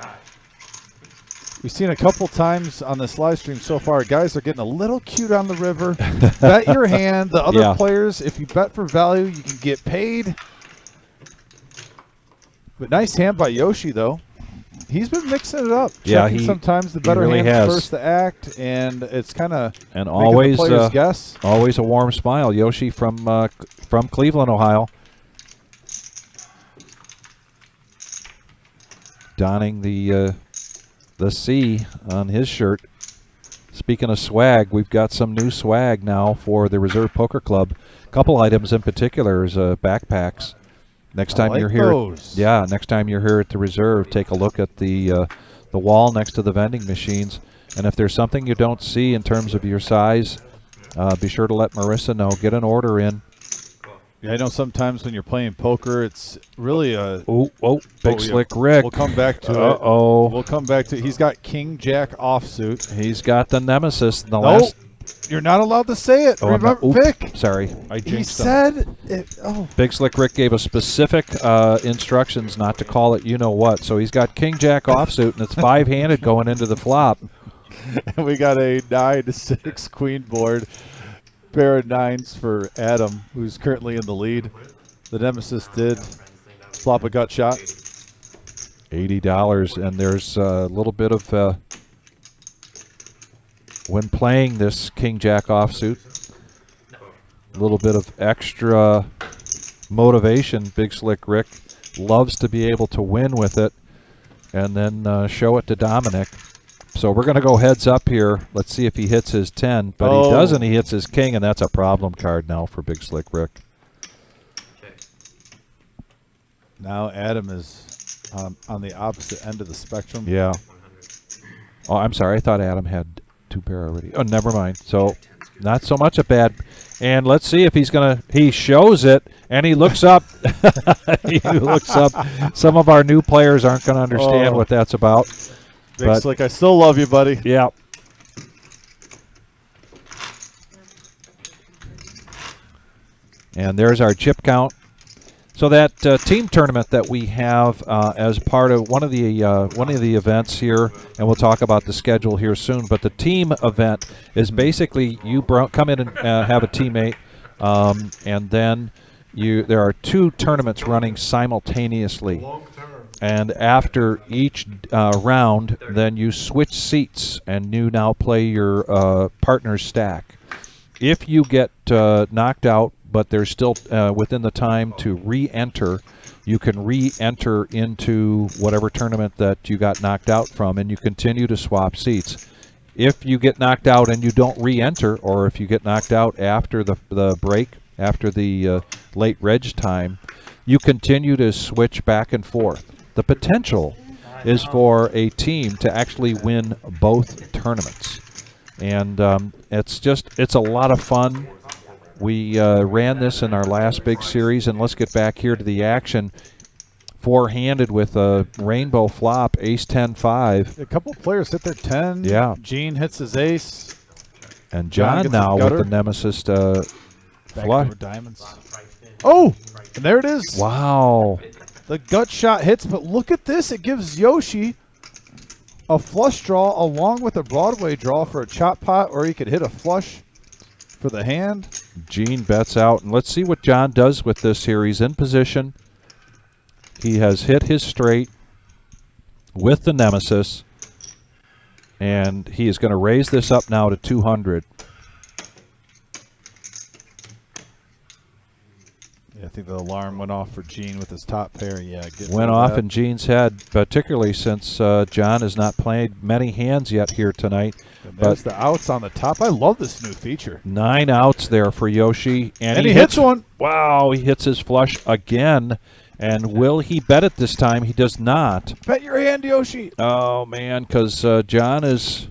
We've seen a couple times on this live stream so far, guys are getting a little cute on the river. Bet your hand. The other Yeah. players, if you bet for value, you can get paid. But nice hand by Yoshi, though. He's been mixing it up. Yeah, Checking sometimes the he better really hand has. first to act, and it's kind of And making always the players guess. always a warm smile. Yoshi from Cleveland, Ohio. Donning the C on his shirt. Speaking of swag, we've got some new swag now for the Reserve Poker Club. A couple items in particular is backpacks. Next time like you're here, those. yeah. Next time you're here at the Reserve, take a look at the wall next to the vending machines, and if there's something you don't see in terms of your size, be sure to let Marissa know. Get an order in. Yeah, I know sometimes when you're playing poker, it's really a. Oh, Big yeah. Slick Rick. We'll come back to it. Uh-oh. We'll come back to. He's got King Jack offsuit. He's got the nemesis in the No, last. you're not allowed to say it. Oh, I'm not- Remember, oop, Vic? Sorry, I He jinxed him. said it. Oh, Big Slick Rick gave us specific instructions not to call it you know what. So he's got King Jack offsuit, and it's 5-handed going into the flop. and we got a 9-6 queen board. Pair of 9s for Adam, who's currently in the lead. The nemesis did flop a gut shot. $80, and there's a little bit of when playing this King Jack offsuit, a little bit of extra motivation. Big Slick Rick loves to be able to win with it and then show it to Dominic. So we're going to go heads up here. Let's see if he hits his 10, but he doesn't. He hits his king, and that's a problem card now for Big Slick Rick. Now Adam is on the opposite end of the spectrum. Yeah. Oh, I'm sorry. I thought Adam had 2 pair already. Oh, never mind. So not so much a bad. And let's see if he's going to. He shows it, and he looks up. He looks up. Some of our new players aren't going to understand what that's about. Big But- Slick, I still love you, buddy. Yeah. And there's our chip count. So that team tournament that we have as part of one of the events here, and we'll talk about the schedule here soon. But the team event is basically you come in and have a teammate, and then there are 2 tournaments running simultaneously. And after each round, then you switch seats, and you now play your partner's stack. If you get knocked out, but there's still within the time to re-enter, you can re-enter into whatever tournament that you got knocked out from, and you continue to swap seats. If you get knocked out and you don't re-enter, or if you get knocked out after the break, after the late reg time, you continue to switch back and forth. The potential is for a team to actually win both tournaments. And it's a lot of fun. We ran this in our last big series, and let's get back here to the action. 4-handed with a rainbow flop, ace-10-5. A couple players hit their 10. Yeah. Gene hits his ace. And John John gets now a with gutter. the nemesis flush. Backdoor diamonds. Oh, and there it is. Wow. The gut shot hits, but look at this. It gives Yoshi a flush draw along with a Broadway draw for a chop pot, or you could hit a flush for the hand. Gene bets out, and let's see what John does with this here. He's in position. He has hit his straight with the Nemesis, and he is going to raise this up now to 200. Yeah, I think the alarm went off for Gene with his top pair. Yeah, Went off in Gene's head, particularly since John has not played many hands yet here tonight. There's the outs on the top. I love this new feature. 9 outs there for Yoshi. And he hits one. Wow, he hits his flush again. And will he bet it this time? He does not. Bet your hand, Yoshi. Oh, man, because John is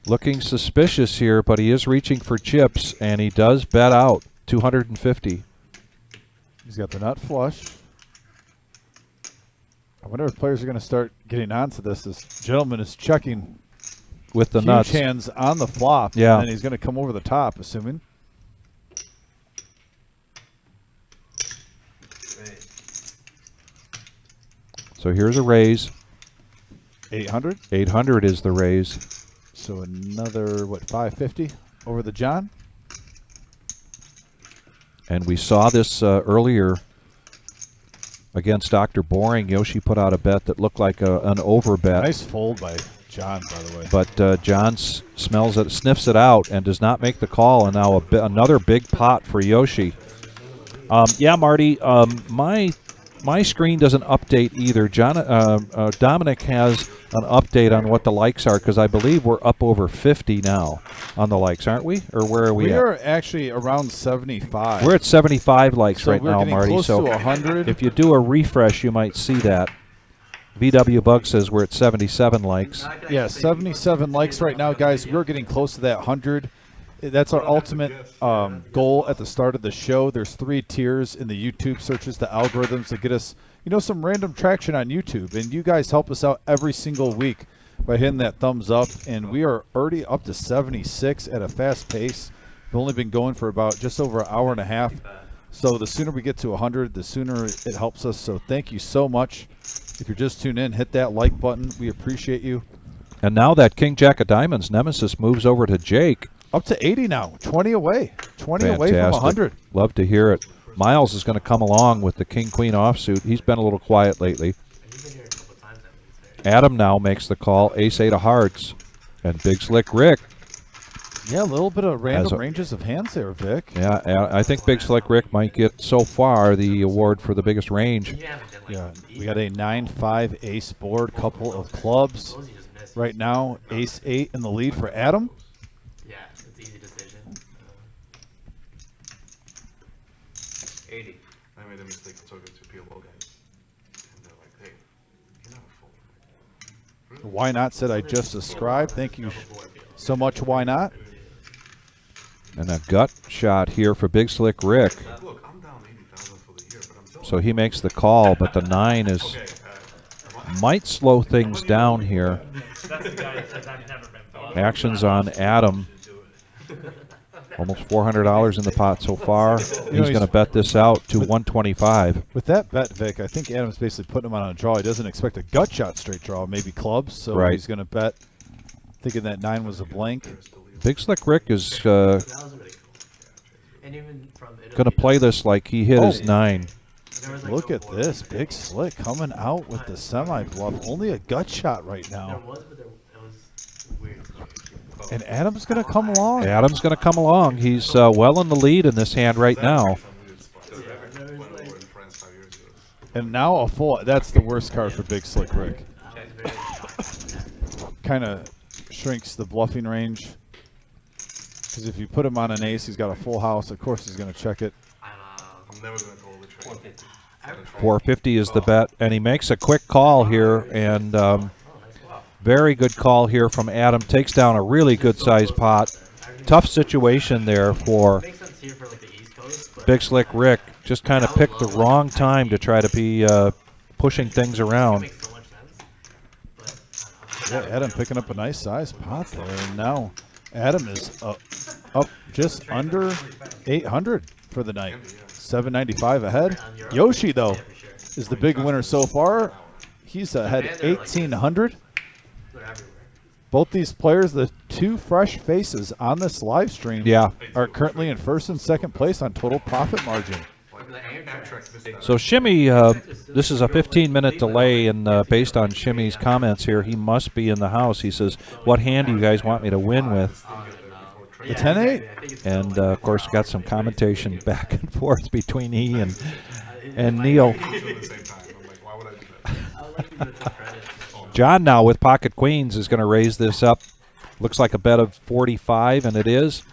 looking suspicious here, but he is reaching for chips, and he does bet out 250. He's got the nut flush. I wonder if players are going to start getting onto this. This gentleman is checking with the huge nuts. Hands on the flop. Yeah. And then he's going to come over the top, assuming. So here's a raise. 800. 800 is the raise. So another, what, 550 over the John? And we saw this earlier against Dr. Boring. Yoshi put out a bet that looked like an over bet. Nice fold by John, by the way. But John smells it, sniffs it out, and does not make the call. And now another big pot for Yoshi. Yeah, Marty, my screen doesn't update either. Dominic has an update on what the likes are, because I believe we're up over 50 now on the likes, aren't we? Or where are we at? We are actually around 75. We're at 75 likes so right we're now, getting Marty. Close So to 100. if you do a refresh, you might see that. VW Bug says we're at 77 likes. Yeah, 77 likes right now, guys. We're getting close to that 100. That's our ultimate goal at the start of the show. There's 3 tiers in the YouTube searches, the algorithms that get us, some random traction on YouTube. And you guys help us out every single week by hitting that thumbs up. And we are already up to 76 at a fast pace. We've only been going for about just over an hour and a half. So the sooner we get to 100, the sooner it helps us. So thank you so much. If you're just tuned in, hit that like button. We appreciate you. And now that King Jack of Diamonds Nemesis moves over to Jake. Up to 80 now, 20 away. 20 Fantastic. away from 100. Love to hear it. Miles is going to come along with the King-Queen offsuit. He's been a little quiet lately. Adam now makes the call, ace-8 of hearts. And Big Slick Rick. Yeah, a little bit of random ranges of hands there, Vic. Yeah, I think Big Slick Rick might get, so far, the award for the biggest range. Yeah, we got a 9-5 ace board, couple of clubs. Right now, ace-8 in the lead for Adam. Yeah, it's easy decision. 80. I made a mistake talking to PLO guys. And they're like, hey, you're not a fool. Why Not said I just subscribed. Thank you so much, Why Not. And a gut shot here for Big Slick Rick. Look, I'm down 80,000 for the year, but I'm telling So he makes the call, but the 9 is might slow things down here. That's the guy that says I've never been thought. Actions on Adam. Almost $400 in the pot so far. He's going to bet this out to 125. With that bet, Vic, I think Adam's basically putting him on a draw. He doesn't expect a gut shot straight draw, maybe clubs. So Right. he's going to bet, thinking that 9 was a blank. Big Slick Rick is That was really cool. And even from Italy, going to play this like he hit his Oh. 9. there was, like, Look no at board. this, Big Slick coming out with the semi-bluff. Only a gut shot right There now. was, but it was weird. And Adam's going to come along. Adam's going to come along. He's well in the lead in this hand right now. And now a full. That's the worst card for Big Slick Rick. Kind of shrinks the bluffing range. Because if you put him on an ace, he's got a full house. Of course, he's going to check it. I'm never going to call the trade. 450 is the bet, and he makes a quick call here, and very good call here from Adam. Takes down a really good-sized pot. Tough situation there for Makes sense here for like the East Coast, but Big Slick Rick. Just kind of picked the wrong time to try to be pushing things it around. makes so much sense. But I don't know. Yeah, Adam picking up a nice size pot there. And now Adam is up just under 800 for the night. 795 ahead. Yoshi, though, is the big winner so far. He's ahead 1,800. Both these players, the two fresh faces on this live stream, Yeah. are currently in first and second place on total profit margin. So Shimmy, this is a 15-minute delay, and based on Shimmy's comments here, he must be in the house. He says, "What hand do you guys want me to win with?" The 10-8? And of course, got some commentation back and forth between he and Neil. John now with pocket queens is going to raise this up. Looks like a bet of 45, and it is.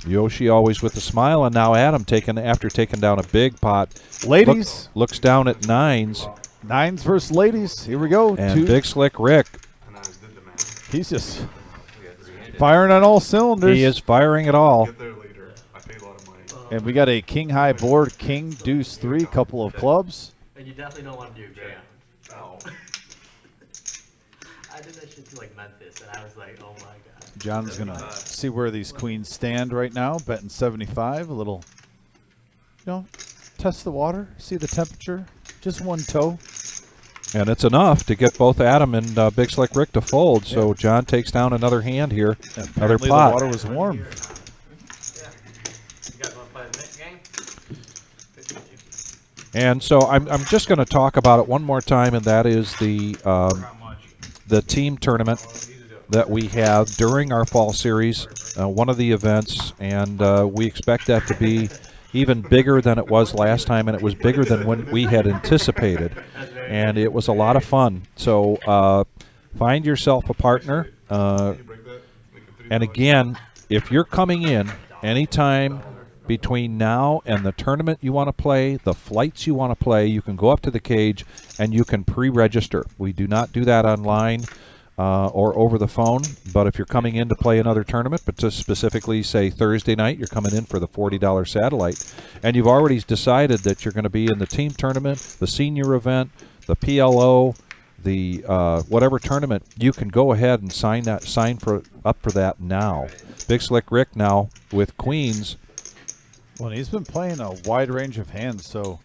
Yoshi always with a smile, and now Adam after taking down a big pot. Ladies. Looks down at nines. Nines versus ladies. Here we go. And Big Slick Rick. He's just firing on all cylinders. He is firing it all. And we got a king high board, king, deuce, 3, couple of clubs. And you definitely don't want to do jam. No. I did that shit to like Memphis, and I was like, oh my god. John's going to see where these queens stand right now, betting 75. A little, test the water, see the temperature. Just one toe. And it's enough to get both Adam and Big Slick Rick to fold. So Yeah. John takes down another hand here. Another Apparently pot. the water was warm. You guys want to play the next game? And so I'm just going to talk about it one more time, and that is the team tournament that we have during our fall series, one of the events, and we expect that to be even bigger than it was last time, and it was bigger than when we had anticipated, and it was a lot of fun. So find yourself a partner, and again, if you're coming in anytime between now and the tournament you want to play, the flights you want to play, you can go up to the cage and you can pre-register. We do not do that online or over the phone, but if you're coming in to play another tournament, but just specifically say Thursday night, you're coming in for the $40 satellite, and you've already decided that you're going to be in the team tournament, the senior event, the PLO, the whatever tournament, you can go ahead and sign up for that now. Big Slick Rick now with queens. Well, he's been playing a wide range of hands, so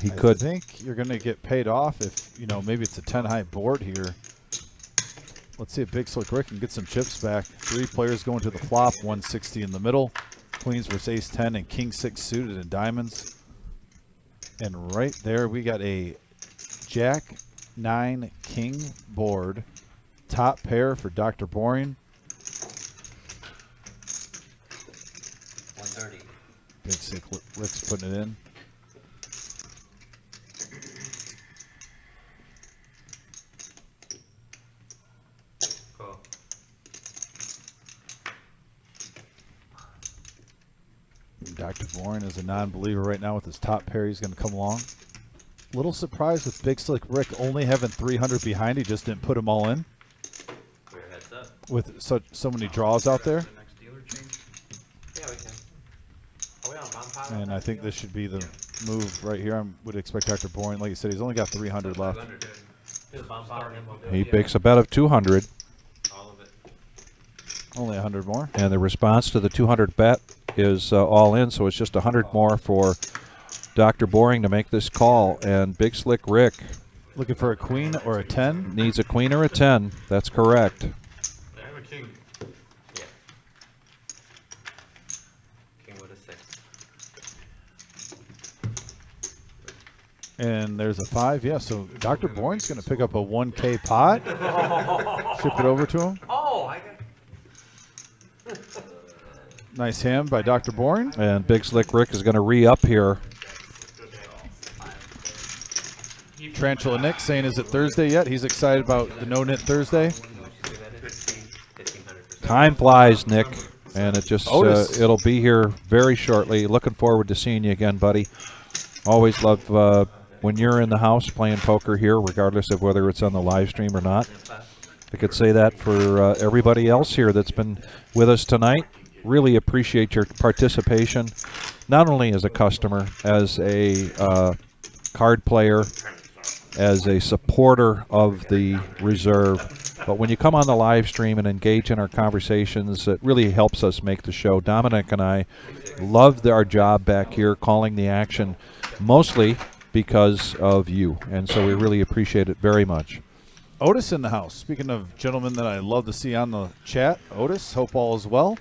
I think you're going to get paid off if, maybe it's a 10 high board here. Let's see if Big Slick Rick can get some chips back. 3 players going to the flop, 160 in the middle. Queens versus ace 10 and king 6 suited in diamonds. And right there we got a jack 9 king board. Top pair for Dr. Boring. 130. Big Slick Rick's putting it in. Cool. Dr. Boring is a non-believer right now with his top pair. He's going to come along. Little surprised with Big Slick Rick only having 300 behind. He just didn't put them all in Clear heads up. with so many draws out there. The next dealer change. Yeah, we can. Are we on bomb pile? And I think this should be the move right here. I would expect Dr. Boring, like you said, he's only got 300 left. Do the bomb pile, and then we'll do He it. makes a bet of 200, All of it. Only 100 more. and the response to the 200 bet is all in, so it's just 100 more for Dr. Boring to make this call. And Big Slick Rick Looking for a queen or a 10. needs a queen or a 10. That's correct. I have a king. Yeah. King with a 6. And there's a 5. Yeah, so Dr. Boring's going to pick up a 1K pot. Ship it over to him. Oh, I got. Nice hand by Dr. Boring. And Big Slick Rick is going to re-up here. Tarantula Nick saying, is it Thursday yet? He's excited about the No Knit Thursday. 1500%. Time flies, Nick, and it just Otis. it'll be here very shortly. Looking forward to seeing you again, buddy. Always love when you're in the house playing poker here, regardless of whether it's on the live stream or not. I could say that for everybody else here that's been with us tonight. Really appreciate your participation, not only as a customer, as a card player, as a supporter of the reserve, but when you come on the live stream and engage in our conversations, it really helps us make the show. Dominic and I love our job back here calling the action, mostly because of you. And so we really appreciate it very much. Otis in the house. Speaking of gentlemen that I love to see on the chat, Otis, hope all is well.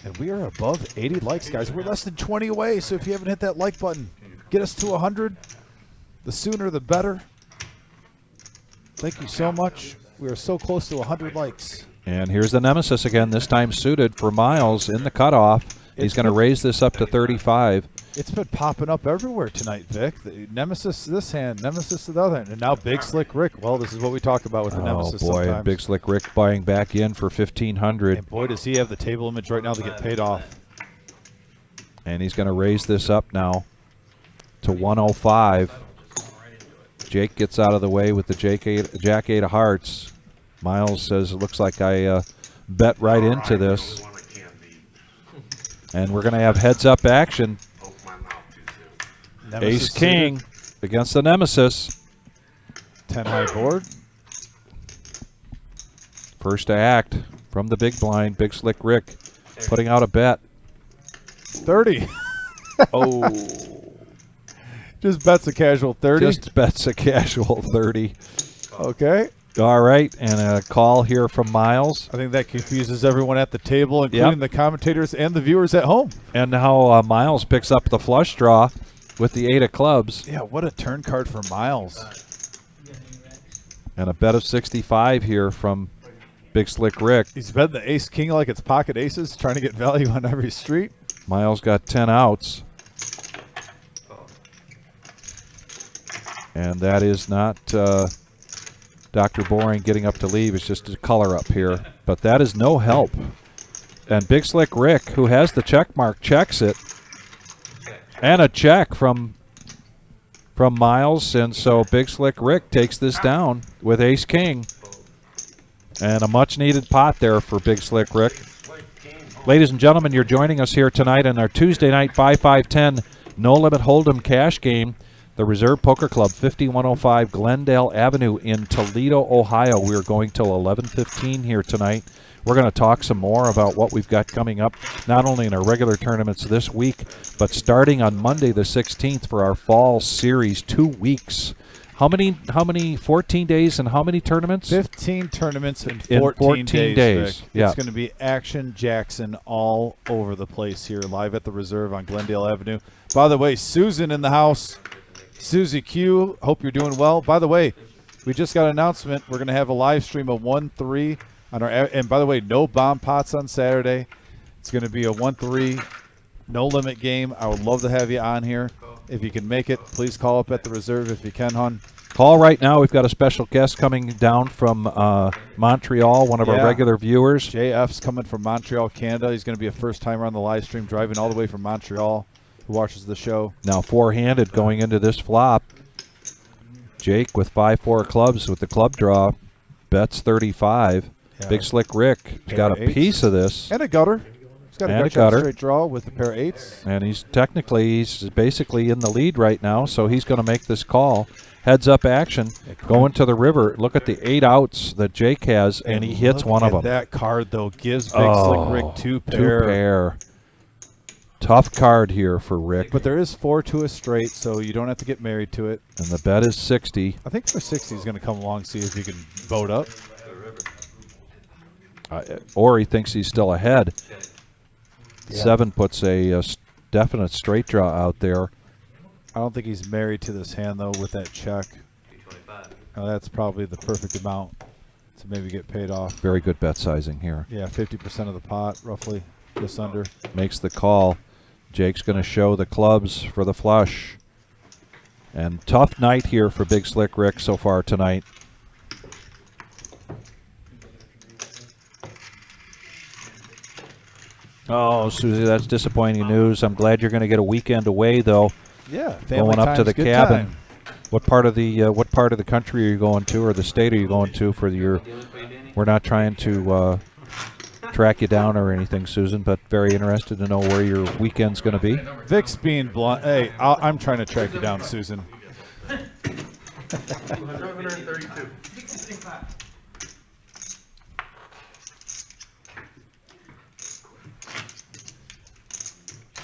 And we are above 80 likes, guys. We're less than 20 away, so if you haven't hit that like button, get us to 100. The sooner, the better. Thank you so much. We are so close to 100 likes. And here's the Nemesis again, this time suited for Miles in the cutoff. He's going to raise this up to 35. It's been popping up everywhere tonight, Vic. The Nemesis this hand, Nemesis the other hand, and now Big Slick Rick. Well, this is what we talk about with the Nemesis boy, sometimes. Big Slick Rick buying back in for 1,500. And boy, does he have the table image right now to get paid off. And he's going to raise this up now to 105. Jake gets out of the way with the Jack 8 of hearts. Miles says, it looks like I bet right into this. And we're going to have heads-up action. Nemesis Ace King against the Nemesis. 10 high board. First to act from the big blind, Big Slick Rick putting out a bet. 30. Oh. Just bets a casual 30. Just bets a casual 30. Okay. All right, and a call here from Miles. I think that confuses everyone at the table, including the commentators and the viewers at home. And now Miles picks up the flush draw with the 8 of clubs. Yeah, what a turn card for Miles. And a bet of 65 here from Big Slick Rick. He's betting the ace king like it's pocket aces, trying to get value on every street. Miles got 10 outs. And that is not Dr. Boring getting up to leave. It's just a color up here. But that is no help. And Big Slick Rick, who has the check mark, checks it. And a check from Miles. And so Big Slick Rick takes this down with Ace King. And a much-needed pot there for Big Slick Rick. Ladies and gentlemen, you're joining us here tonight in our Tuesday night 5-5-10 No Limit Hold'em cash game. The Reserve Poker Club, 5105 Glendale Avenue in Toledo, Ohio. We're going till 11:15 here tonight. We're going to talk some more about what we've got coming up, not only in our regular tournaments this week, but starting on Monday the 16th for our fall series, 2 weeks. How many 14 days and how many tournaments? 15 tournaments in 14 days. Vic. Yeah. It's going to be Action Jackson all over the place here, live at the Reserve on Glendale Avenue. By the way, Susan in the house. Susie Q, hope you're doing well. By the way, we just got an announcement. We're going to have a live stream of 1-3 on our. And by the way, no bomb pots on Saturday. It's going to be a 1-3 no limit game. I would love to have you on here. If you can make it, please call up at the Reserve if you can, hon. Call right now. We've got a special guest coming down from Montreal, one of our regular viewers. JF's coming from Montreal, Canada. He's going to be a first timer on the live stream, driving all the way from Montreal. Who watches the show. Now four-handed going into this flop. Jake with 5-4 clubs with the club draw. Bets 35. Yeah. Big Slick Rick has got a piece of this. And a gutter. He's got a gutter straight draw with a pair of 8s. And he's basically in the lead right now, so he's going to make this call. Heads up action. Going to the river. Look at the 8 outs that Jake has, and he hits one of them. That card, though, gives Big Slick Rick 2 pair. 2 pair. Tough card here for Rick. But there is 4 to a straight, so you don't have to get married to it. And the bet is 60. I think for 60 he's going to come along, see if he can vote up. Or he thinks he's still ahead. Yeah. 7 puts a definite straight draw out there. I don't think he's married to this hand, though, with that check. That's probably the perfect amount to maybe get paid off. Very good bet sizing here. Yeah, 50% of the pot, roughly, just under. Makes the call. Jake's going to show the clubs for the flush. And tough night here for Big Slick Rick so far tonight. Oh, Susie, that's disappointing news. I'm glad you're going to get a weekend away, though. Yeah, family going up to time's the good cabin. time. What part of the country are you going to, or the state are you going to for your? We're not trying to track you down or anything, Susan, but very interested to know where your weekend's going to be. Vic's being blunt. Hey, I'm trying to track you down, Susan. 532.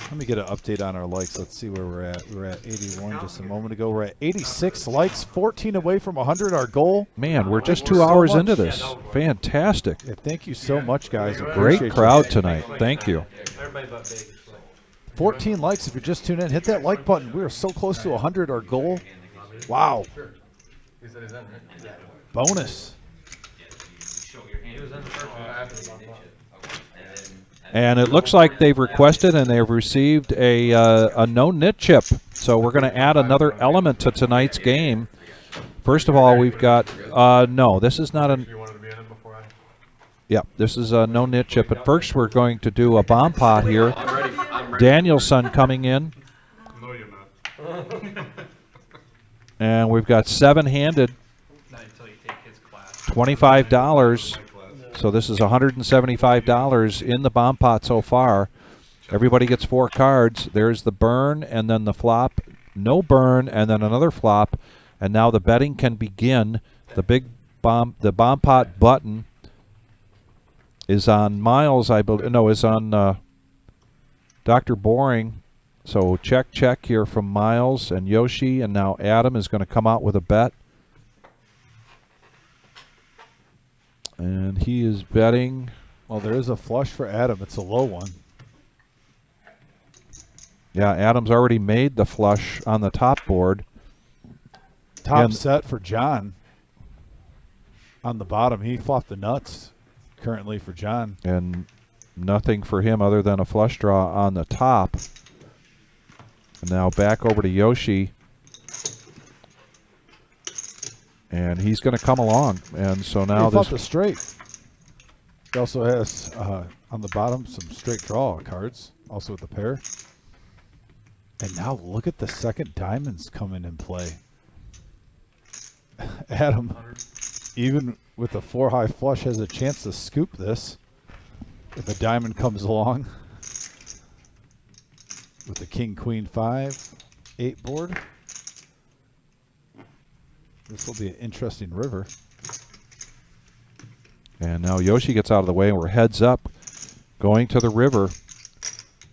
Let me get an update on our likes. Let's see where we're at. We were at 81 just a moment ago. We're at 86 likes, 14 away from 100, our goal. Man, we're just Thank you 2 so hours much. into this. Fantastic. Yeah, thank you so much, guys. Great Appreciate crowd you. tonight. Thank you. Everybody but Big. 14 likes if you're just tuning in. Hit that like button. We are so close to 100, our goal. Wow. He said he's in, right? Bonus. He was in the first one after the bump up. And it looks like they've requested and they've received a no nit chip. So we're going to add another element to tonight's game. First of all, we've got no. This is not You wanted to be in it before I... Yeah, this is a no nit chip. But first, we're going to do a bomb pot here. Danielson coming in, No, you're not. and we've got 7-handed, Not until you take his class. $25. So this is $175 in the bomb pot so far. Everybody gets 4 cards. There's the burn, and then the flop, no burn, and then another flop. And now the betting can begin. The bomb pot button is on Miles, I believe. No, is on Dr. Boring. So check here from Miles and Yoshi, and now Adam is going to come out with a bet. And he is betting. Well, there is a flush for Adam. It's a low one. Yeah, Adam's already made the flush on the top board. Top And- set for John. On the bottom, he flopped the nuts currently for John. And nothing for him other than a flush draw on the top. And now back over to Yoshi. And he's going to come along. And so now He flopped a this. straight. He also has on the bottom some straight draw cards, also with the pair. And now look at the second diamonds coming in play. Adam, even with the 4 high flush, has a chance to scoop this if a diamond comes along. With the king, queen, 5, 8 board. This will be an interesting river. And now Yoshi gets out of the way, and we're heads up going to the river.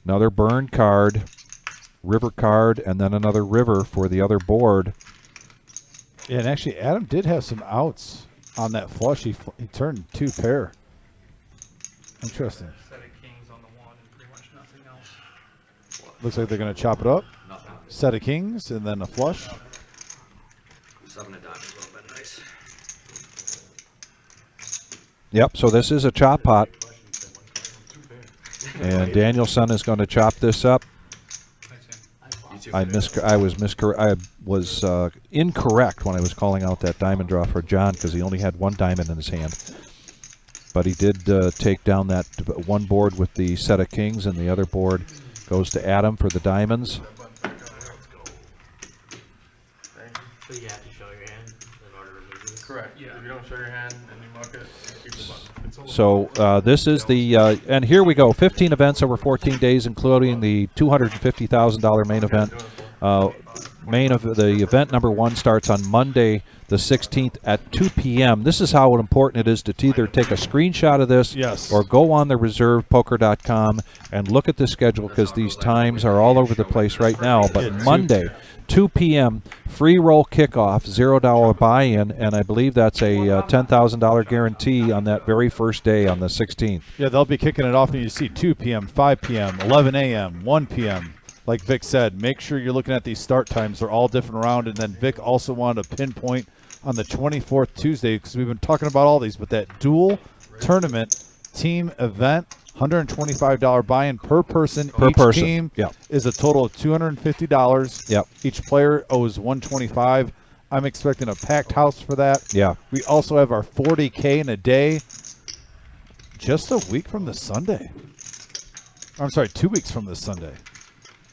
Another burn card, river card, and then another river for the other board. Yeah, and actually, Adam did have some outs on that flush. He turned 2 pair. Interesting. Set of kings on the one and pretty much nothing else. Looks like they're going to chop it up. Set of kings and then a flush. 7 of diamonds would have been nice. Yep, so this is a chop pot. And Danielson is going to chop this up. I was incorrect when I was calling out that diamond draw for John because he only had 1 diamond in his hand. But he did take down that one board with the set of kings, and the other board goes to Adam for the diamonds. So you have to show your hand in order to remove this? Correct. Yeah. If you don't show your hand and you muck it, keep the button. It's almost So this is the, and here we go, 15 events over 14 days, including the $250,000 main event. The event number 1 starts on Monday, the 16th at 2 p.m. This is how important it is to either take a screenshot of this or go on the reservepoker.com and look at the schedule because these times are all over the place right now. But Monday, 2 p.m., free roll kickoff, $0 buy-in, and I believe that's a $10,000 guarantee on that very first day on the 16th. Yeah, they'll be kicking it off, and you see 2 p.m., 5 p.m., 11 a.m., 1 p.m. Like Vic said, make sure you're looking at these start times. They're all different around. And then Vic also wanted to pinpoint on the 24th Tuesday, because we've been talking about all these, but that dual tournament team event, $125 buy-in per person. Each team is a total of $250. Yep. Each player owes $125. I'm expecting a packed house for that. Yeah. We also have our 40K in a day just a week from the Sunday. I'm sorry, 2 weeks from this Sunday.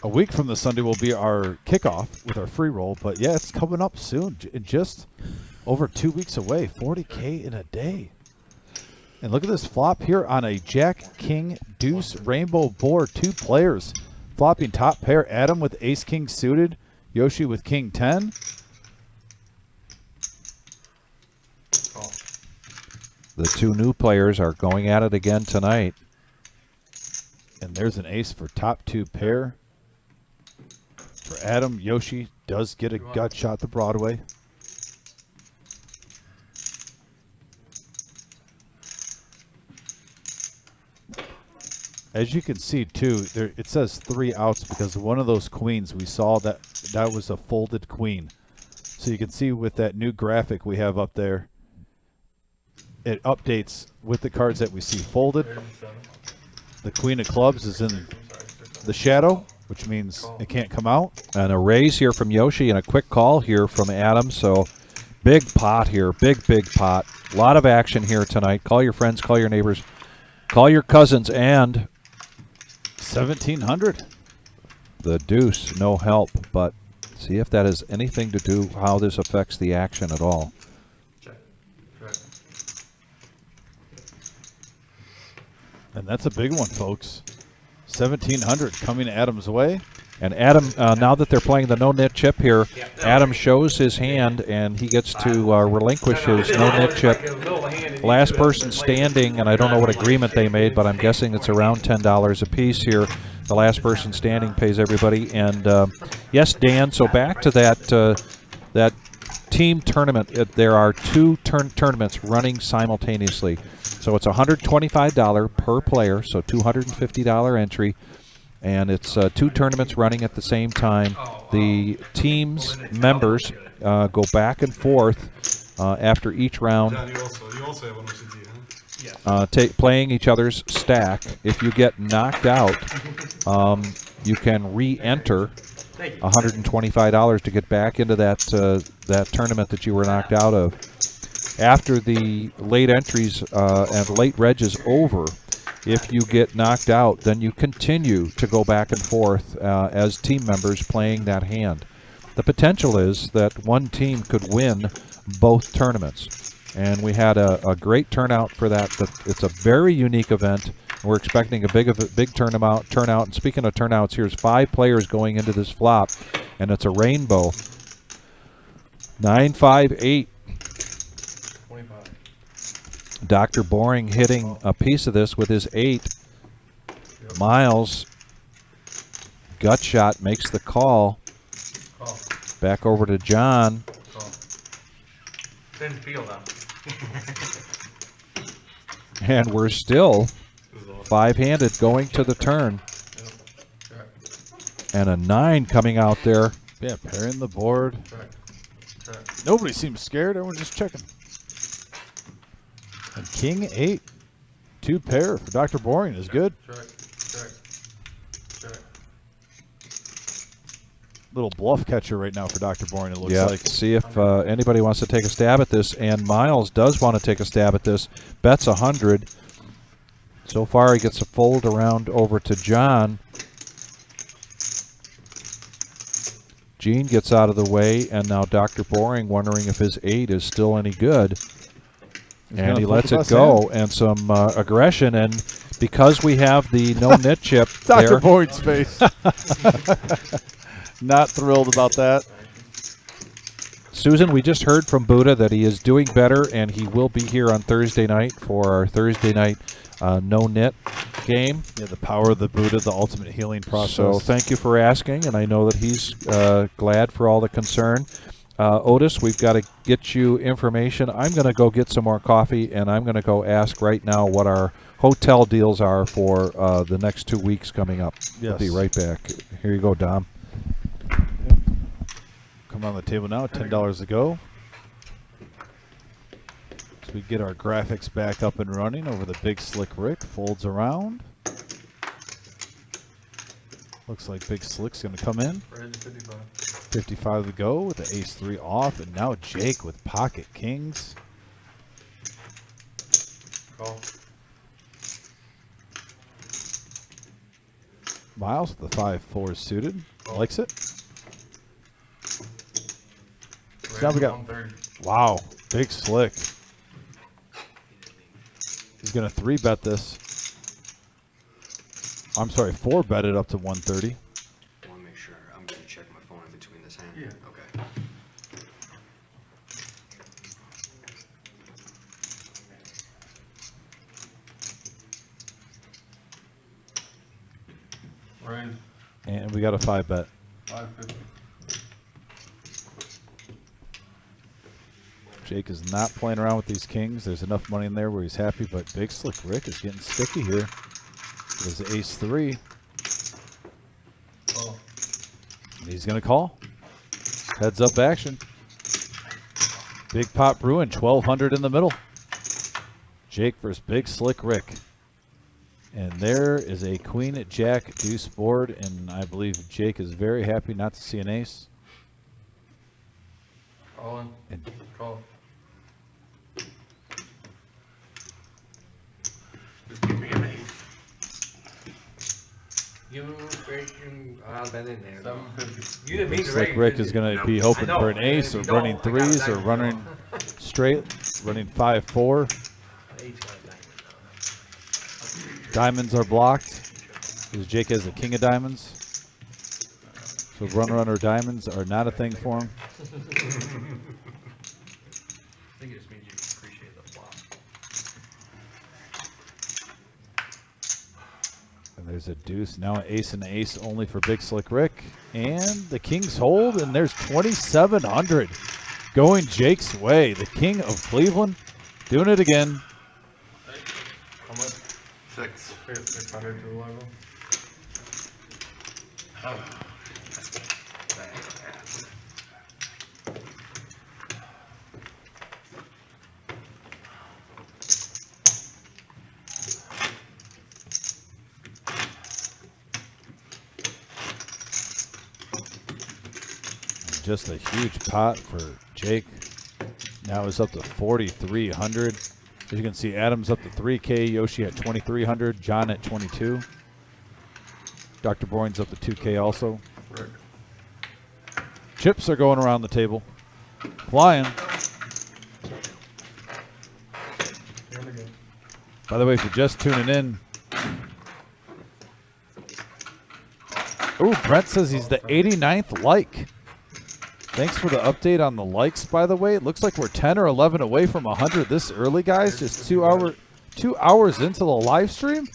A week from the Sunday will be our kickoff with our free roll. But, yeah, it's coming up soon. Just over 2 weeks away. 40K in a day. And look at this flop here on a Jack, King, Deuce, Rainbow board. 2 players flopping top pair. Adam with Ace, King suited. Yoshi with King 10. The 2 new players are going at it again tonight. And there's an ace for top 2 pair. For Adam, Yoshi does get a gut shot to Broadway. As you can see too, there it says 3 outs because one of those queens we saw that was a folded queen. So you can see with that new graphic we have up there, it updates with the cards that we see folded. The queen of clubs is in the shadow, which means it can't come out. And a raise here from Yoshi and a quick call here from Adam. So big pot here, big pot. A lot of action here tonight. Call your friends, call your neighbors, call your cousins, and 1,700. the deuce, no help. But see if that has anything to do how this affects the action at all. Check. Check. And that's a big one, folks. 1,700 coming Adam's way. And Adam, now that they're playing the no-nit chip here, Adam shows his hand, and he gets to relinquish his no-nit chip. Last person standing, and I don't know what agreement they made, but I'm guessing it's around $10 a piece here. The last person standing pays everybody. And yes, Dan, so back to that team tournament. There are 2 tournaments running simultaneously. So it's $125 per player, so $250 entry. And it's 2 tournaments running at the same time. The team's members go back and forth after each round, John, you also have one OCD, huh? playing each other's stack. If you get knocked out, you can re-enter $125 to get back into that tournament that you were knocked out of. After the late entries and late reg is over, if you get knocked out, then you continue to go back and forth as team members playing that hand. The potential is that one team could win both tournaments. And we had a great turnout for that. It's a very unique event. We're expecting a big turnout. And speaking of turnouts, here's 5 players going into this flop, and it's a rainbow. 9, 5, 8. Dr. Boring hitting a piece of this with his 8. Miles, gut shot, makes the call. Back over to John. Didn't feel that. And we're still 5-handed going to the turn. And a 9 coming out there. Yeah, pairing the board. Nobody seems scared. Everyone's just checking. And King 8, 2 pair for Dr. Boring is good. Little bluff catcher right now for Dr. Boring, it looks like. See if anybody wants to take a stab at this. And Miles does want to take a stab at this. Bets 100. So far, he gets a fold around over to John. Gene gets out of the way, and now Dr. Boring wondering if his 8 is still any good. And he lets it go, and some aggression. And because we have the no-nit chip Dr. there. Boyd's face. Not thrilled about that. Susan, we just heard from Buddha that he is doing better, and he will be here on Thursday night for our Thursday night no-nit game. Yeah, the power of the Buddha, the ultimate healing process. So thank you for asking, and I know that he's glad for all the concern. Otis, we've got to get you information. I'm going to go get some more coffee, and I'm going to go ask right now what our hotel deals are for the next 2 weeks coming up. Yes. I'll be right back. Here you go, Dom. Come on the table now, $10 to go. So we get our graphics back up and running over the Big Slick Rick. Folds around. Looks like Big Slick's going to come in. 55 to go with the ace-3 off, and now Jake with pocket kings. Call. Miles with the 5-4 suited. Likes it. So now we got, wow, Big Slick. He's going to 3-bet this. I'm sorry, 4-bet it up to 130. I want to make sure. I'm going to check my phone in between this hand. Yeah. Okay. Raise. And we got a 5-bet. 550. Jake is not playing around with these kings. There's enough money in there where he's happy, but Big Slick Rick is getting sticky here. There's ace-3. Oh. He's going to call. Heads up action. Big pot brewing, 1,200 in the middle. Jake versus Big Slick Rick. And there is a queen, jack, deuce board, and I believe Jake is very happy not to see an ace. Call in. And Call. Just give me an ace. You freaking bet in there. 750. You didn't mean to Slick raise, Rick did is you? going to be hoping I know, for an ace or and you running don't. I got threes or diamond, running though. straight, running 5-4. Ace got diamond, though. Diamonds are blocked because Jake has the king of diamonds. So runner diamonds are not a thing for him. I think it just means you appreciate the flop. And there's a deuce. Now an ace and an ace only for Big Slick Rick. And the kings hold, and there's 2,700 going Jake's way. The king of Cleveland doing it again. How much? 6. 600 to the level. Just a huge pot for Jake. Now it's up to 4,300. As you can see, Adam's up to 3K, Yoshi at 2,300, John at 22. Dr. Boyne's up to 2K also. Rick. Chips are going around the table. Flying. By the way, if you're just tuning in. Ooh, Brent says he's the 89th like. Thanks for the update on the likes, by the way. It looks like we're 10 or 11 away from 100 this early, guys. Just 2 hours into the live stream.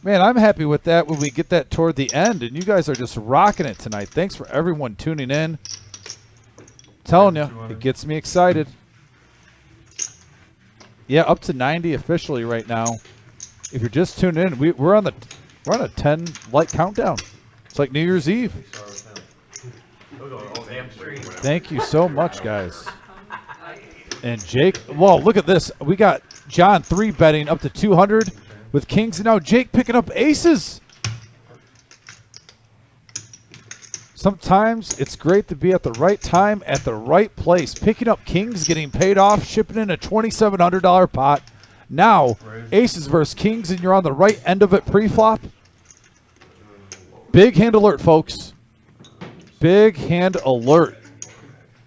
Man, I'm happy with that when we get that toward the end, and you guys are just rocking it tonight. Thanks for everyone tuning in. Telling you, it gets me excited. Yeah, up to 90 officially right now. If you're just tuning in, we're on a 10 like countdown. It's like New Year's Eve. Thank you so much, guys. And Jake, whoa, look at this. We got John 3 betting up to 200 with kings, and now Jake picking up aces. Sometimes it's great to be at the right time at the right place. Picking up kings, getting paid off, shipping in a $2,700 pot. Now, aces versus kings, and you're on the right end of it pre-flop. Big hand alert, folks. Big hand alert.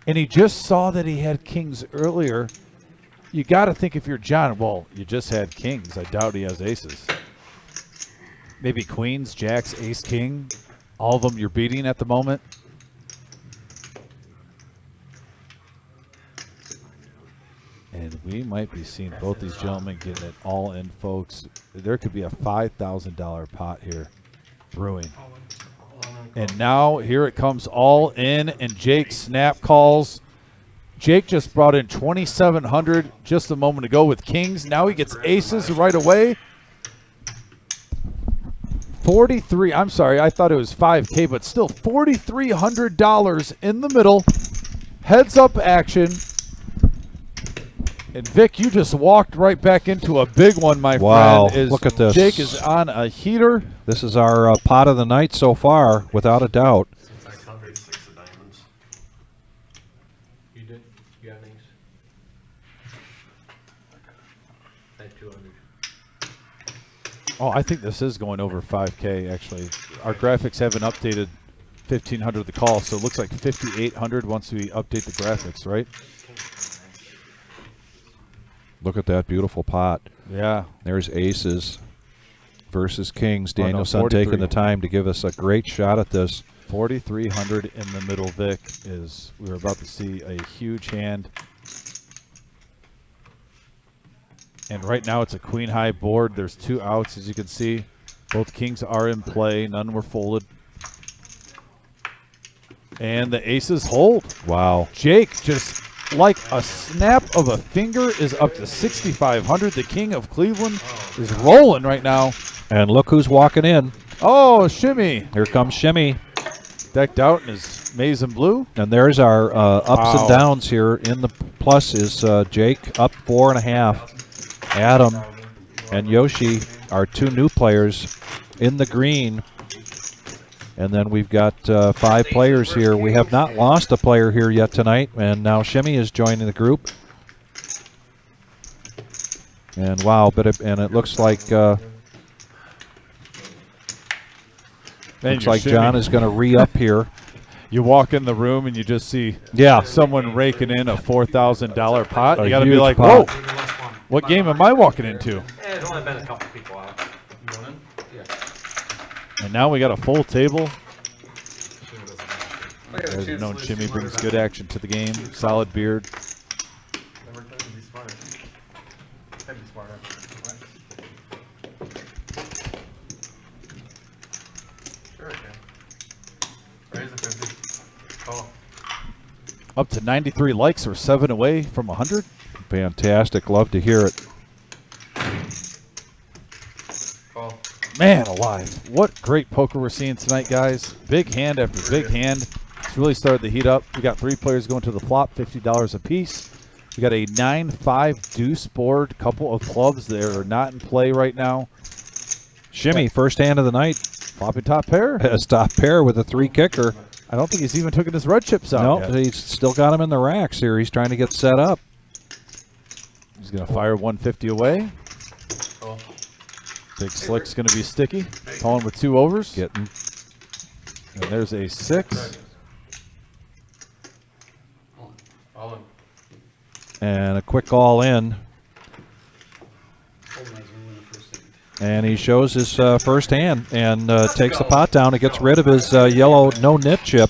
And he just saw that he had kings earlier. You got to think if you're John, well, you just had kings. I doubt he has aces. Maybe queens, jacks, ace, king. All of them you're beating at the moment. And we might be seeing both these gentlemen getting it all in, folks. There could be a $5,000 pot here brewing. And now here it comes all in, and Jake snap calls. Jake just brought in 2,700 just a moment ago with kings. Now he gets aces right away. 43, I'm sorry, I thought it was 5K, but still $4,300 in the middle. Heads up action. And Vic, you just walked right back into a big one, my Wow, friend. look at this. Jake is on a heater. This is our pot of the night so far, without a doubt. I covered 6 of diamonds. You did? You got an ace? I had 200. Oh, I think this is going over 5K, actually. Our graphics haven't updated 1,500 the call, so it looks like 5,800 once we update the graphics, right? Look at that beautiful pot. Yeah. There's aces versus kings. Oh, no, Danielson 43. taking the time to give us a great shot at this. 4,300 in the middle, Vic, is we're about to see a huge hand. And right now it's a queen high board. There's 2 outs, as you can see. Both kings are in play. None were folded. And the aces hold. Wow. Jake, just like a snap of a finger, is up to 6,500. The king of Cleveland is rolling right now. And look who's walking in. Oh, Shimmy. Here comes Shimmy. Decked out in his maize and blue. And there's our ups Wow. and downs here. In the plus is Jake up 4.5. Adam and Yoshi are 2 new players in the green. And then we've got 5 players here. We have not lost a player here yet tonight. And now Shimmy is joining the group. And wow, and it looks like John is going to re-up here. You walk in the room and you just see someone raking in a $4,000 pot. A You got to be huge like, pot. whoa, what game am I walking into? Yeah, there's only been a couple people out. You going in? Yeah. And now we got a full table. I gotta As choose known, to Jimmy smart brings about good it. action to the game. Solid beard. Never tell him to be smart. I'd be smart. Sure I can. Raise the 50. Call. Up to 93 likes. We're 7 away from 100. Fantastic. Love to hear it. Call. Man alive. What great poker we're seeing tonight, guys. Big hand after big hand. It's really started to heat up. We got 3 players going to the flop, $50 apiece. We got a 9-5 deuce board. Couple of clubs that are not in play right now. Shimmy, first hand of the night. Flopping top pair. Has top pair with a 3 kicker. I don't think he's even taken his red chips out No, yet. he's still got him in the racks here. He's trying to get set up. He's going to fire 150 away. Call. Big slick's going to be sticky. Calling with 2 overs. Getting And there's a 6. All in. and a quick all in. And he shows his first hand and takes the pot down and gets rid of his yellow no nit chip.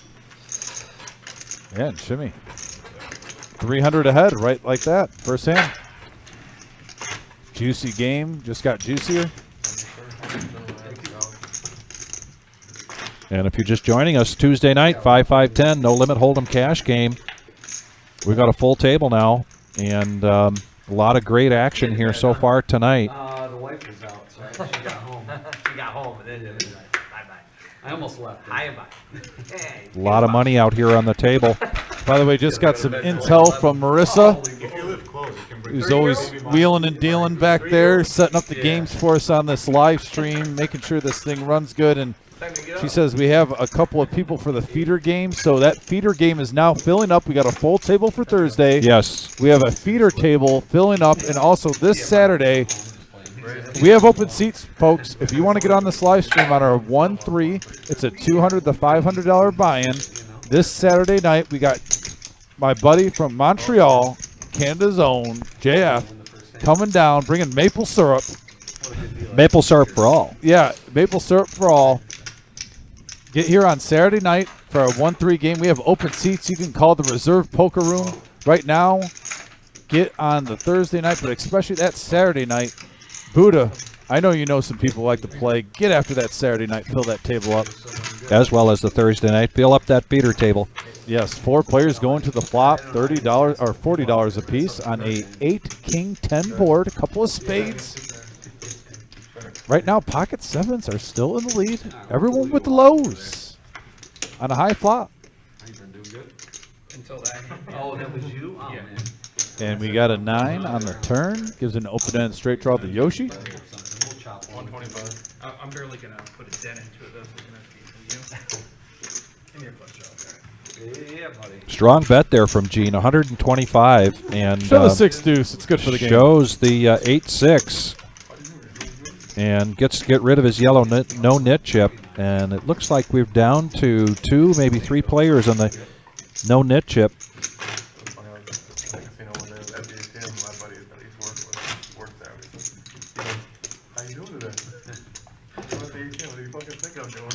Yeah, and Shimmy. 300 ahead, right like that. First hand. Juicy game. Just got juicier. And if you're just joining us, Tuesday night, 5-5-10, no limit hold'em cash game. We've got a full table now, and a lot of great action here so far tonight. The wife was out, so she got home. She got home and then it was like, bye-bye. I almost left. Hi and bye. Hey. A lot of money out here on the table. By the way, just got some intel from Marissa, If you live close, you can bring who's always wheeling and dealing back there, setting up the games for us on this live stream, making sure this thing runs good. And she says we have a couple of people for the feeder game, so that feeder game is now filling up. We got a full table for Thursday. Yes. We have a feeder table filling up, and also this Saturday, we have open seats, folks. If you want to get on this live stream on our 1-3, it's a $200 to $500 buy-in. This Saturday night, we got my buddy from Montreal, Canada's own, JF, coming down, bringing maple syrup. Maple syrup for all. Yeah, maple syrup for all. Get here on Saturday night for our 1-3 game. We have open seats. You can call the reserve poker room right now. Get on the Thursday night, but especially that Saturday night. Buddha, I know you know some people like to play. Get after that Saturday night. Fill that table up. As well as the Thursday night. Fill up that feeder table. Yes, 4 players going to the flop, $30 or $40 a piece on a 8-king-10 board. A couple of spades. Right now, pocket sevens are still in the lead. Everyone with the lows on a high flop. Until that. Oh, that was you? Oh, Yeah. man. And we got a 9 on the turn. Gives an open-end straight draw to Yoshi. 125. I'm barely gonna put a dent into it. That's gonna be from you. Give me a clutch job, Yeah, buddy. Strong bet there from Gene, 125. And Show the 6 deuce. It's good for the game. shows the 8-6. And get rid of his yellow no nit chip. And it looks like we're down to 2, maybe 3 players on the no nit chip. Funny, I was at the casino one day at the ATM. My buddy that I used to work with worked there. He said, "How you doing today?" I'm at the ATM. What do you fucking think I'm doing?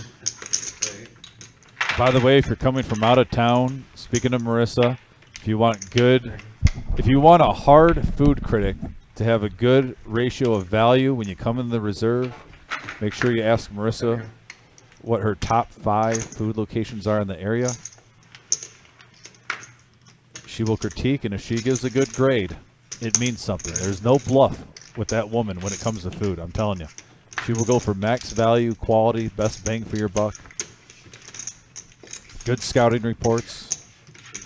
By the way, if you're coming from out of town, speaking of Marissa, if you want a hard food critic to have a good ratio of value when you come in the reserve, Make sure you ask Marissa what her top 5 food locations are in the area. She will critique, and if she gives a good grade, it means something. There's no bluff with that woman when it comes to food, I'm telling you. She will go for max value, quality, best bang for your buck. Good scouting reports.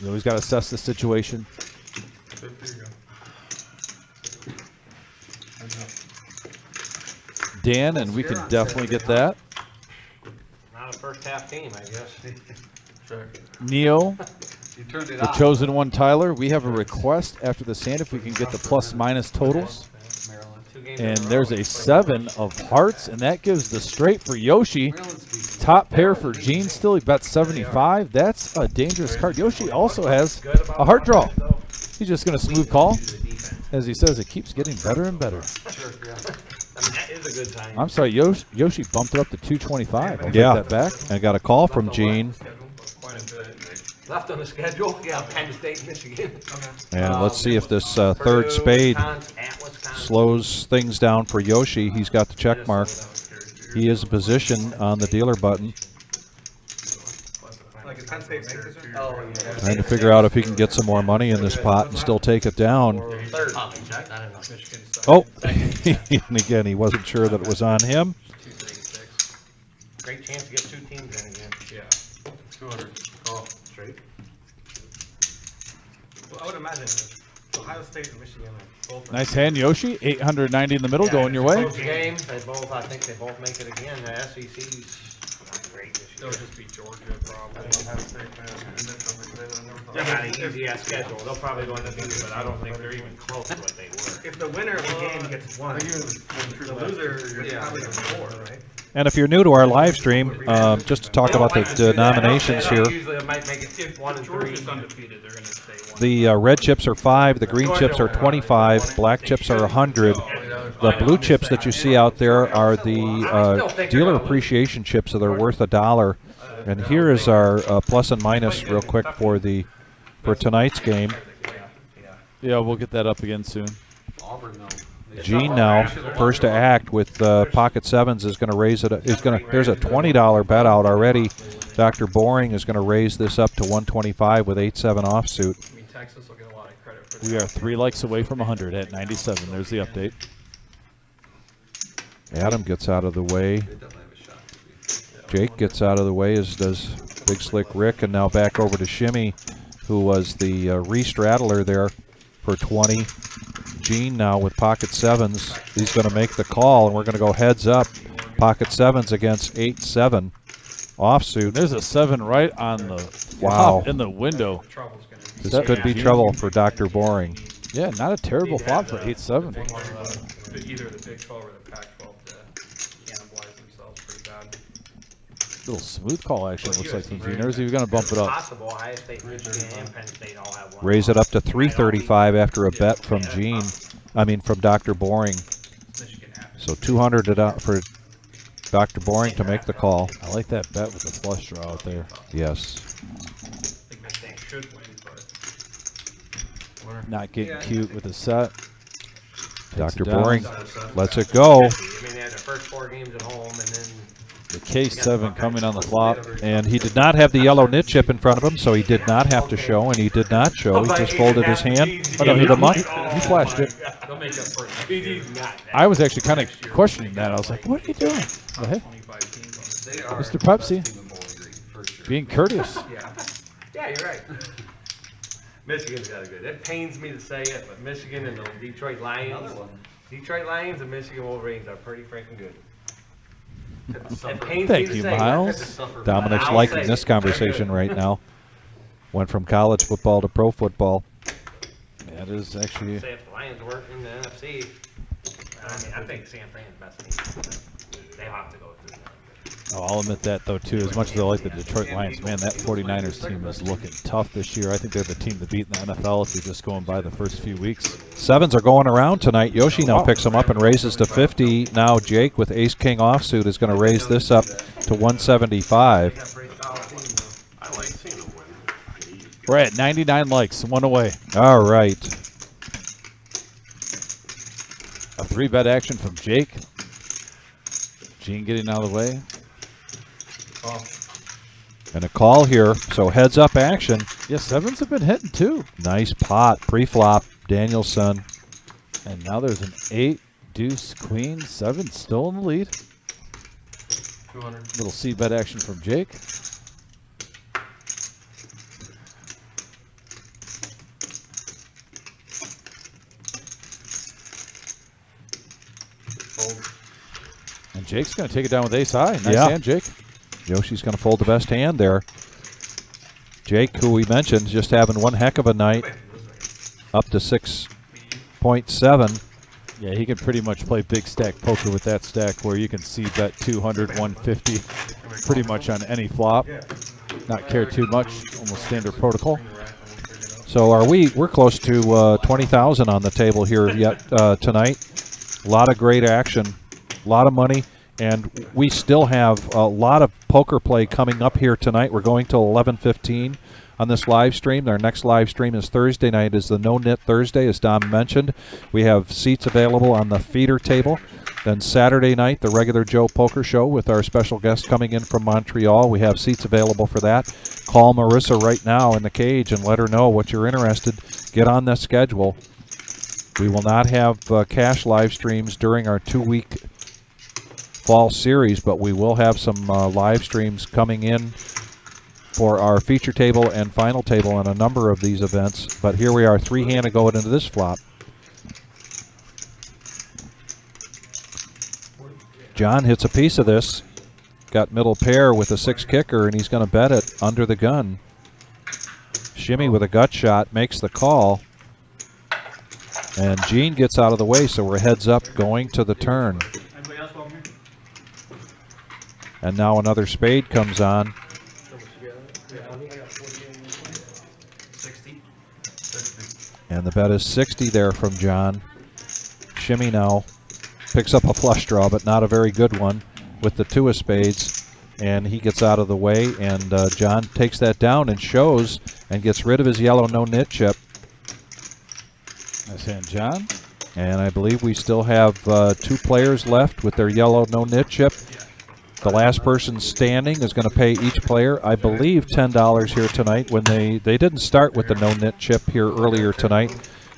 You always got to assess the situation. There you go. Dan, and we can definitely get that. Not a first half team, I guess. Check. Neo, You turned it the on. chosen one, Tyler. We have a request after the sand if we can get the plus minus totals. Maryland. 2 games And in a there's row. a 7 of hearts, and that gives the straight for Yoshi. Top pair for Gene still. He bet 75. That's a dangerous card. Yoshi also has a heart draw. He's just going to smooth call. As he says, it keeps getting better and better. Sure, yeah. I mean, that is a good sign. I'm sorry, Yoshi bumped it up to 225. I'll Yeah. take that back. I got a call from Gene. Quite a bit. Left on the schedule, yeah, Penn State, Michigan. And let's see if this third spade slows things down for Yoshi. He's got the check mark. He is positioned on the dealer button. Like a Penn State makes it. Oh, yeah. Trying to figure out if he can get some more money in this pot and still take it down. Third. Oh, they checked? I don't know. Michigan stuff. Oh, and again, he wasn't sure that it was on him. 236. Great chance to get 2 teams in again. Yeah. 200. Oh, straight. Well, I would imagine Ohio State and Michigan are both. Nice hand, Yoshi. 890 in the middle, going your way. Close game. They both, I think they both make it again. The SEC's not great this They'll year. just be Georgia probably. Ohio State, man. And that's something they don't know. They got an easy ass schedule. They'll probably go undefeated, but I don't think they're even close to what they were. If the winner of the game gets one, I hear the the loser gets probably gets 4, right? And if you're new to our live stream, just to talk about the denominations here, Usually it might make it 1 and 3. Georgia's undefeated, they're gonna stay 1. the red chips are 5, the green chips are 25, black chips are 100. The blue chips that you see out there are the dealer appreciation chips, so they're worth $1. And here is our plus and minus real quick for tonight's game. Yeah, we'll get that up again soon. Auburn, though. Gene now, first to act with pocket sevens, is going to raise it. There's a $20 bet out already. Dr. Boring is going to raise this up to 125 with 8-7 offsuit. I mean, Texas will get a lot of credit for We are 3 likes away from 100 at 97. There's the update. Adam gets out of the way. Jake gets out of the way, as does Big Slick Rick, and now back over to Shimmy, who was the re-straddler there for 20. Gene now with pocket sevens. He's going to make the call, and we're going to go heads up. Pocket sevens against 8-7 offsuit. There's a 7 right on the Wow. in the window. trouble's gonna be. This could be trouble for Dr. Boring. Yeah, not a terrible flop for 8-7. Either the Big 12 or the Pac-12 to cannibalize themselves pretty bad. Little smooth call action looks like from Veners. He's going to bump it up. Possible. Ohio State, Michigan, and Penn State all have one. Raise it up to 335 after a bet from from Dr. Boring. Michigan happens. So 200 for Dr. Boring to make the call. I like that bet with the flush draw out there. Yes. I think Michigan should win, but Not getting cute with the set. Takes Dr. it down. Boring lets it go. I mean, they had their first 4 games at home, and then The K7 coming on the flop. And he did not have the yellow knit chip in front of him, so he did not have to show, and he did not show. He just folded his hand into the muck. He flashed it. they'll make up for it. I was actually kind of questioning that. I was like, what are you doing? But hey, 25 teams on Mr. Pepsi, being courteous. yeah, you're right. Michigan's got a good. It pains me to say it, but Michigan and the Detroit Lions, and Michigan Wolverines are pretty freaking good. It pains Thank me to you, say it. Miles. Dominic's I'll liking say this it. They're conversation good. right now. Went from college football to pro football. That is actually. Say if the Lions work in the NFC, I mean, I think San Fran's best team. They have to go through that. Oh, I'll admit that, though, too. As much as I like the Detroit Lions, man, that 49ers team is looking tough this year. I think they're the team to beat in the NFL if you're just going by the first few weeks. Sevens are going around tonight. Yoshi now picks them up and raises to 50. Now Jake with ace-king offsuit is going to raise this up to 175. I like seeing them win. We're at 99 likes, 1 away. All right. A 3-bet action from Jake. Gene getting out of the way. Oh, And a call here, so heads up action. Yeah, sevens have been hitting too. Nice pot, pre-flop, Danielson. And now there's an 8, deuce, queen, 7 still in the lead. 200. Little c-bet action from Jake. Fold. And Jake's going to take it down with ace high. Nice Yeah. hand, Jake. Yoshi's going to fold the best hand there. Jake, who we mentioned, just having one heck of a night, up to 6.7. Yeah, he can pretty much play big stack poker with that stack where you can see bet 200, 150 pretty much on any flop. Not care too much, almost standard protocol. So we're close to 20,000 on the table here yet tonight. A lot of great action, a lot of money, and we still have a lot of poker play coming up here tonight. We're going till 11:15 on this live stream. Our next live stream is Thursday night, is the No Knit Thursday, as Dom mentioned. We have seats available on the feeder table. Then Saturday night, the regular Joe Poker Show with our special guest coming in from Montreal. We have seats available for that. Call Marissa right now in the cage and let her know what you're interested. Get on the schedule. We will not have cash live streams during our 2-week fall series, but we will have some live streams coming in for our feature table and final table on a number of these events. But here we are, 3-handed going into this flop. John hits a piece of this. Got middle pair with a 6 kicker, and he's going to bet it under the gun. Shimmy with a gut shot makes the call. And Gene gets out of the way, so we're heads up going to the turn. Anybody else welcome here? And now another spade comes on. 60. And the bet is 60 there from John. Shimmy now picks up a flush draw, but not a very good one with the 2 of spades. And he gets out of the way, and John takes that down and shows and gets rid of his yellow no-knit chip. Nice hand, John. And I believe we still have 2 players left with their yellow no-knit chip. The last person standing is going to pay each player, I believe, $10 here tonight. When they didn't start with the no-knit chip here earlier tonight,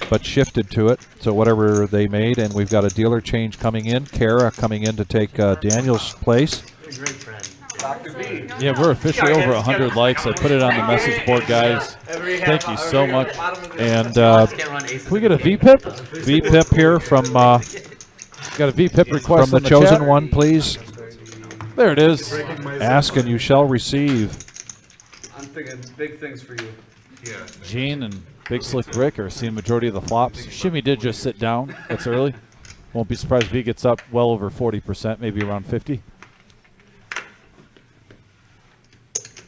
but shifted to it. So whatever they made, and we've got a dealer change coming in. Kara coming in to take Daniel's place. You're a great friend. Dr. B. Yeah, we're officially over 100 likes. I put it on the message board, guys. Thank you so much. And Can't run aces. Can we get a VPIP? VPIP here from Got a VPIP request the on the chosen chat. one, please. There it is. Ask and you shall receive. I'm thinking big things for you. Yeah. Gene and Big Slick Rick are seeing majority of the flops. Shimmy did just sit down. That's early. Won't be surprised if he gets up well over 40%, maybe around 50.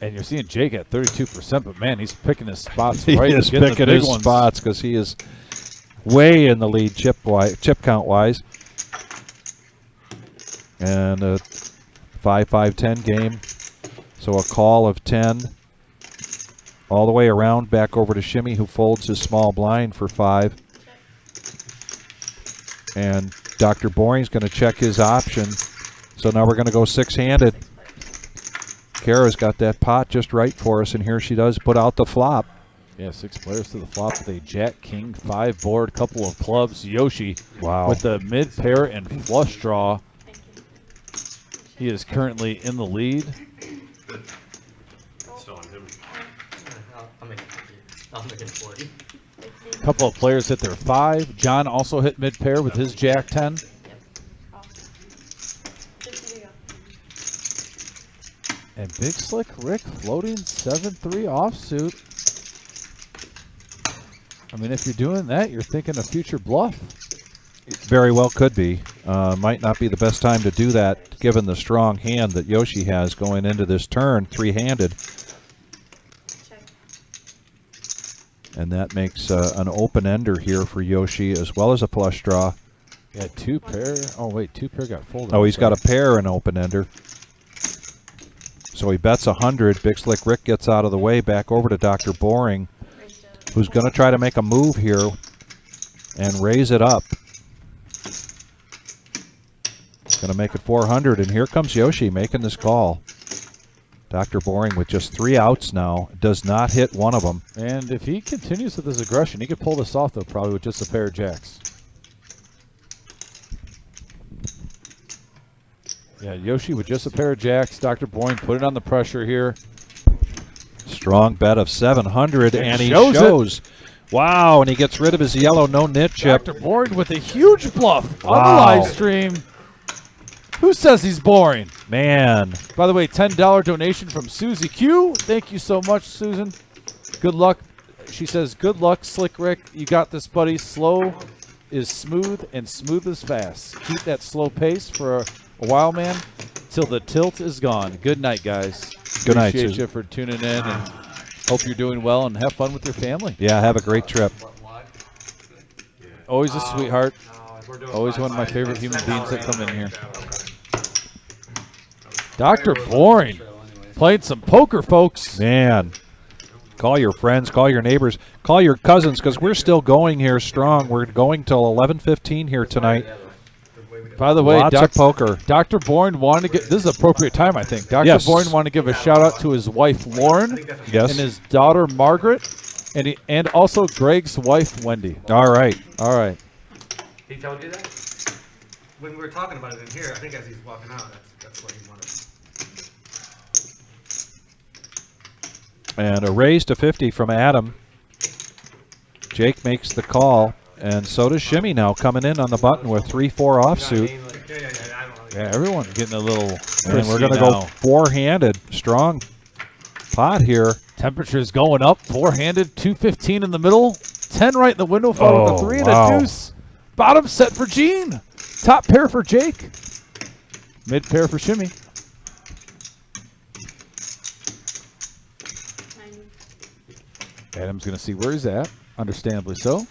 And you're seeing Jake at 32%, but man, he's picking his spots He right. is getting the picking big his ones. spots because he is way in the lead chip count wise. And a 5-5-10 game. So a call of 10. All the way around back over to Shimmy, who folds his small blind for 5. And Dr. Boring's going to check his option. So now we're going to go 6-handed. Kara's got that pot just right for us, and here she does put out the flop. Yeah, 6 players to the flop with a Jack, King, 5 board, couple of clubs. Yoshi Wow. with the mid pair and flush draw. He is currently in the lead. Still on him. I'll make it 50. I'll make it 40. A couple of players hit their 5. John also hit mid pair with his Jack 10. And Big Slick Rick floating 7-3 offsuit. I mean, if you're doing that, you're thinking a future bluff. Very well could be. Might not be the best time to do that given the strong hand that Yoshi has going into this turn, 3-handed. And that makes an open-ender here for Yoshi as well as a flush draw. Yeah, 2 pair. Oh, wait, 2 pair got folded. Oh, he's got a pair and open-ender. So he bets 100. Big Slick Rick gets out of the way, back over to Dr. Boring, who's going to try to make a move here and raise it up. Going to make it 400, and here comes Yoshi making this call. Dr. Boring with just 3 outs now. Does not hit one of them. And if he continues with his aggression, he could pull this off, though, probably with just a pair of jacks. Yeah, Yoshi with just a pair of jacks. Dr. Boring put it on the pressure here. Strong bet of 700, and he shows shows. Wow, and he gets rid of his yellow no-nit chip. Dr. Boring with a huge bluff on the Wow. live stream. Who says he's boring? Man. By the way, $10 donation from Susie Q. Thank you so much, Susan. Good luck. She says, good luck, Slick Rick. You got this, buddy. Slow is smooth, and smooth is fast. Keep that slow pace for a while, man, till the tilt is gone. Good night, guys. Good night, Appreciate Susan. you for tuning in, and hope you're doing well, and have fun with your family. Yeah, have a great trip. Always a sweetheart. We're doing Always one of my 5-5. favorite human beings that come in here. Okay. Dr. Boring played some poker, folks. Man. Call your friends, call your neighbors, call your cousins, because we're still going here strong. We're going till 11:15 here tonight. By the way, Lots of poker. Dr. Bourne wanted to get, this is appropriate time, I think. Dr. Yes. Bourne wanted to give a shout out to his wife, Lauren, Yes. and his daughter, Margaret, and also Greg's wife, Wendy. All right. All right. He told you that? When we were talking about it in here, I think as he's walking out, that's what he wanted. And a raise to 50 from Adam. Jake makes the call, and so does Shimmy now coming in on the button with 3-4 offsuit. I don't know. Yeah, everyone's getting a little And we're going to frisky go now. four-handed. Strong pot here. Temperature's going up. Four-handed, 215 in the middle. 10 right in the window, followed with Oh, a 3 wow. and a deuce. Bottom set for Gene. Top pair for Jake. Mid pair for Shimmy. Adam's going to see where he's at. Understandably so.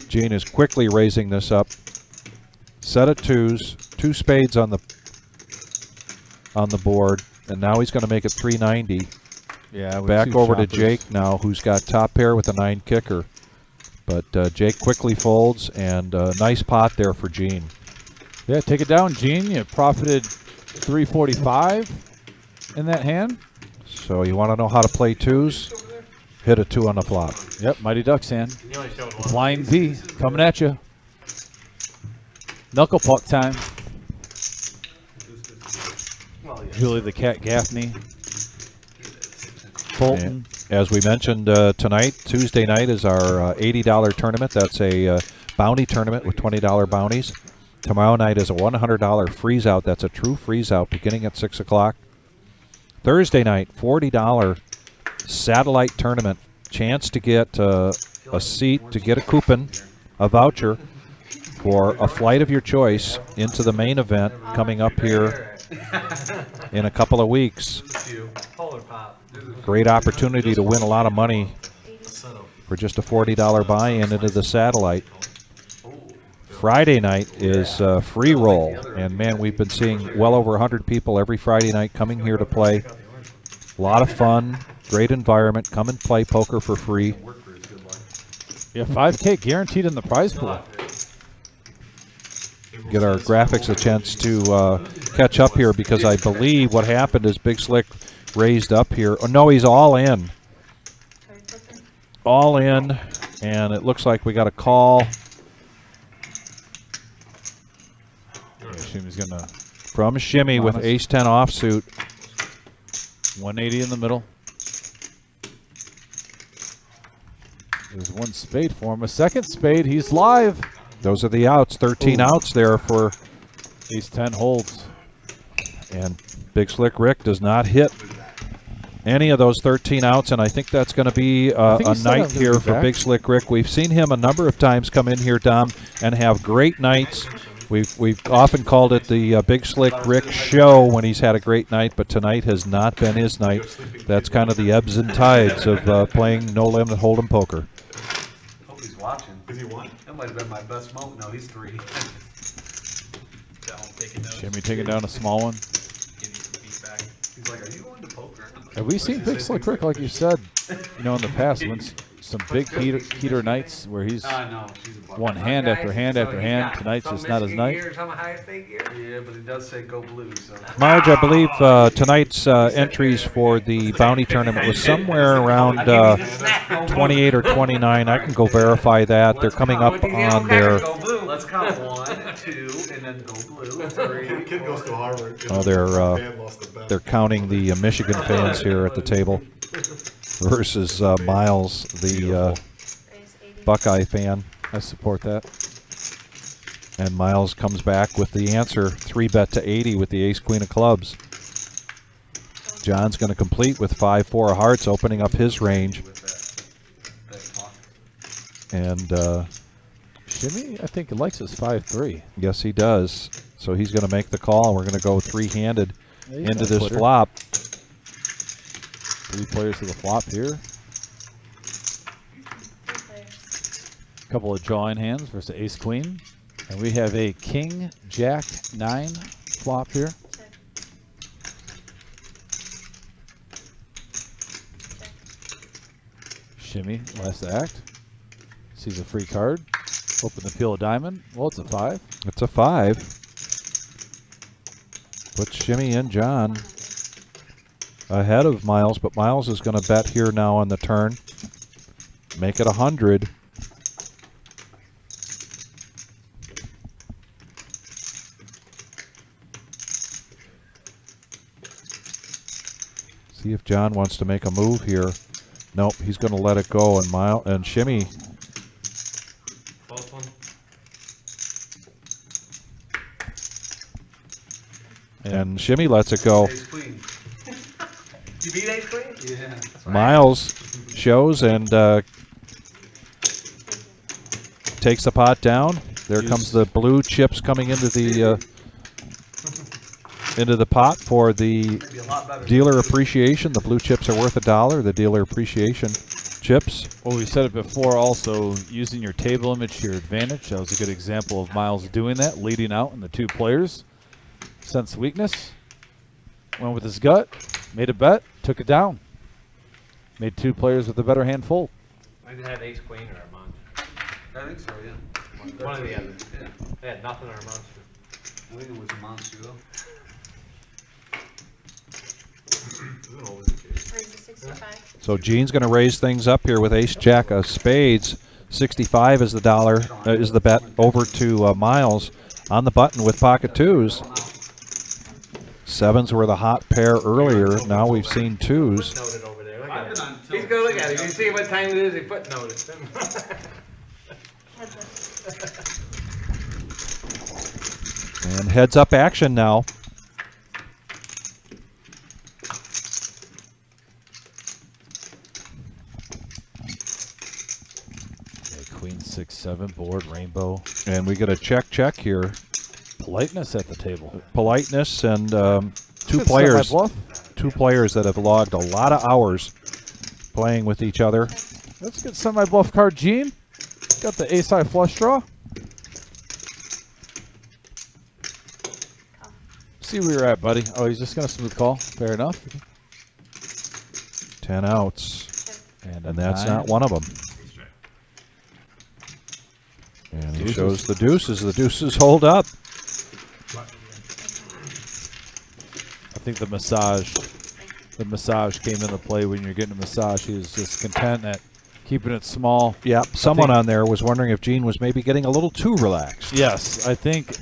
Gene is quickly raising this up. Set of twos, 2 spades on the board, and now he's going to make it 390. Yeah, with Back 2 over to choppers. Jake now, who's got top pair with a 9 kicker. But Jake quickly folds, and nice pot there for Gene. Yeah, take it down, Gene. You profited 345 in that hand. So you want to know how to play twos? Hit a 2 on the flop. Yep, Mighty Ducks hand. You only showed one. Flying V coming at you. Knuckle puck time. Well, yeah. Julie the Cat Gaffney. Fulton. And as we mentioned tonight, Tuesday night is our $80 tournament. That's a bounty tournament with $20 bounties. Tomorrow night is a $100 freeze out. That's a true freeze out beginning at 6 o'clock. Thursday night, $40 satellite tournament. Chance to get a seat, to get a coupon, a voucher for a flight of your choice into the main event coming up here in a couple of weeks. Polar pop. Great opportunity to win a lot of money for just a $40 buy-in into the satellite. Friday night is free roll, and man, we've been seeing well over 100 people every Friday night coming here to play. A lot of fun, great environment. Come and play poker for free. Yeah, 5K guaranteed in the prize pool. Get our graphics a chance to catch up here, because I believe what happened is Big Slick raised up here. Oh, no, he's all in. All in, and it looks like we got a call Shimmy's gonna from Shimmy with Honest. ace-10 offsuit. 180 in the middle. There's 1 spade for him. A second spade. He's live. Those are the outs. 13 Ooh. outs there for, Ace 10 holds. and Big Slick Rick does not hit any of those 13 outs, and I think that's going to be I think a he said night that here he'll be for back. Big Slick Rick. We've seen him a number of times come in here, Dom, and have great nights. We've often called it the Big Slick Rick show when he's had a great night, but tonight has not been his night. That's kind of the ebbs and tides of playing no limit hold'em poker. Hope he's watching. Is he one? That might have been my best smoke. No, he's 3. Taking notes. Shimmy taking down a small one. Give you some feedback. He's like, are you going to poker? Have we seen Big Slick Rick, like you said, in the past, wins some big heater nights where he's No, she's a won hand after hand after hand. Tonight's just not his night. Gear, some Ohio State gear. Yeah, but it does say go blue, so. Marge, I believe tonight's entries for the bounty tournament was somewhere around 28 or 29. I can go verify that. They're coming up on their. Go blue. Let's count 1, 2, and then go blue. 3. Kid goes to Harvard. Oh, they're counting the Michigan fans here at the table versus Miles, the Buckeye fan. I support that. And Miles comes back with the answer, 3-bet to 80 with the ace queen of clubs. John's going to complete with 5-4 of hearts, opening up his range. And Jimmy, I think, likes his 5-3. yes, he does. So he's going to make the call. We're going to go three-handed into this flop. 3 players to the flop here. Couple of drawing hands versus ace queen. And we have a king, jack, 9 flop here. Shimmy, last act. Sees a free card. Open the peel of diamond. Well, it's a 5. It's a 5. Puts Shimmy and John ahead of Miles, but Miles is going to bet here now on the turn. Make it 100. See if John wants to make a move here. Nope, he's going to let it go, and Shimmy. Close one. And Shimmy lets it go. Ace queen. You beat ace queen? Yeah. Miles shows and takes the pot down. There comes the blue chips coming into the pot for the dealer appreciation. The blue chips are worth $1. The dealer appreciation chips. Well, we said it before also, using your table image to your advantage. That was a good example of Miles doing that, leading out in the 2 players. Sensed weakness. Went with his gut. Made a bet. Took it down. Made 2 players with a better hand fold. I just had ace queen or a monster. I think so, yeah. One of the other. Yeah. They had nothing or a monster. I think it was a monster, though. Raise to 65. So Gene's going to raise things up here with ace jack of spades. 65 is the dollar, is the bet over to Miles on the button with pocket 2s. 7s were the hot pair earlier. Now we've seen 2s. Footnoted over there. Look at him. He's gonna look at it. You see what time it is? He footnoted. Heads up. And heads up action now. Queen 6-7 board, rainbow. And we get a check here. Politeness at the table. Politeness and two Good players semi-bluff. that have logged a lot of hours playing with each other. That's a good semi-bluff card, Gene. Got the ace-high flush draw. See where you're at, buddy. Oh, he's just going to smooth call. Fair enough. 10 outs. And That's 9. not one of them. And he shows the deuces. The deuces hold up. I think the massage came into play when you're getting a massage. He was just content at keeping it small. Yep. Someone on there was wondering if Gene was maybe getting a little too relaxed. Yes, I think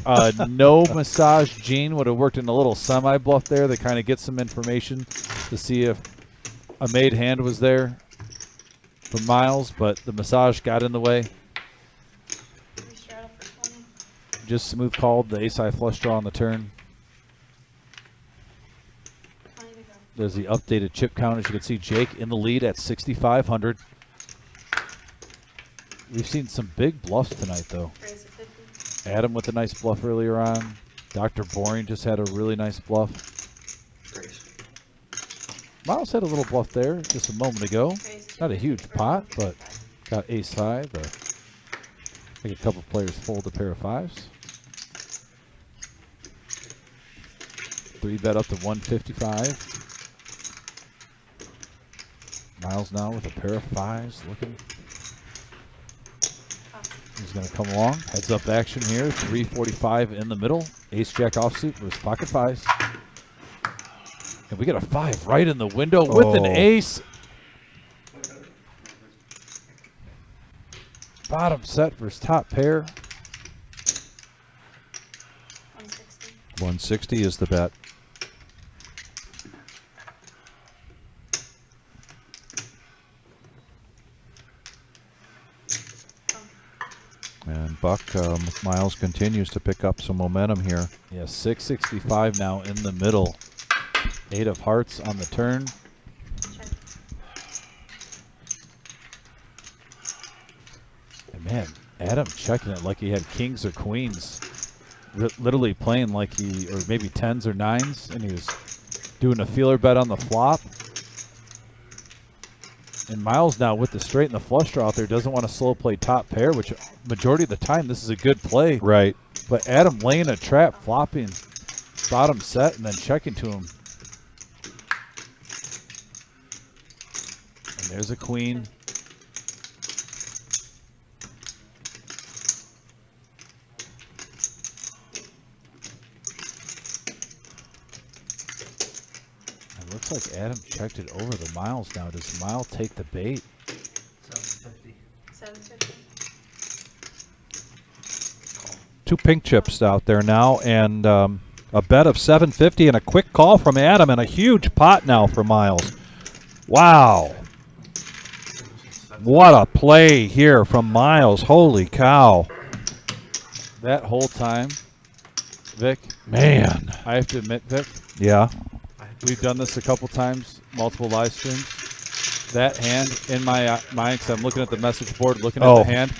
no massage Gene would have worked in a little semi-bluff there to kind of get some information to see if a made hand was there for Miles, but the massage got in the way. Straddle for 20. Just smooth called the ace-high flush draw on the turn. 20 to go. There's the updated chip count. As you can see, Jake in the lead at 6,500. We've seen some big bluffs tonight, though. Raise to 50. Adam with a nice bluff earlier on. Dr. Boring just had a really nice bluff. Miles had a little bluff there just a moment ago. Raise to Not a 50 huge for pot, 50. but got ace high. I think a couple players fold a pair of 5s. 3-bet up to 155. Miles now with a pair of 5s looking. He's going to come along. Heads up action here. 345 in the middle. Ace jack offsuit with his pocket 5s. And we get a 5 right in the window with an ace. Bottom set versus top pair. 160. 160 is the bet. And Buck, Miles continues to pick up some momentum here. Yeah, 665 now in the middle. 8 of hearts on the turn. Check. And man, Adam checking it like he had kings or queens. Literally playing like he, or maybe 10s or 9s, and he was doing a feeler bet on the flop. And Miles now with the straight and the flush draw out there doesn't want to slow play top pair, which majority of the time this is a good play. Right. But Adam laying a trap, flopping bottom set, and then checking to him. And there's a queen. It looks like Adam checked it over the Miles now. Does Miles take the bait? 750. 750. 2 pink chips out there now, and a bet of 750 and a quick call from Adam, and a huge pot now for Miles. Wow. What a play here from Miles. Holy cow. That whole time, Vic, Man. I have to admit, Vic, Yeah. we've done this a couple times, multiple live streams. That hand in my mind, because I'm looking at the message board, looking at the hand.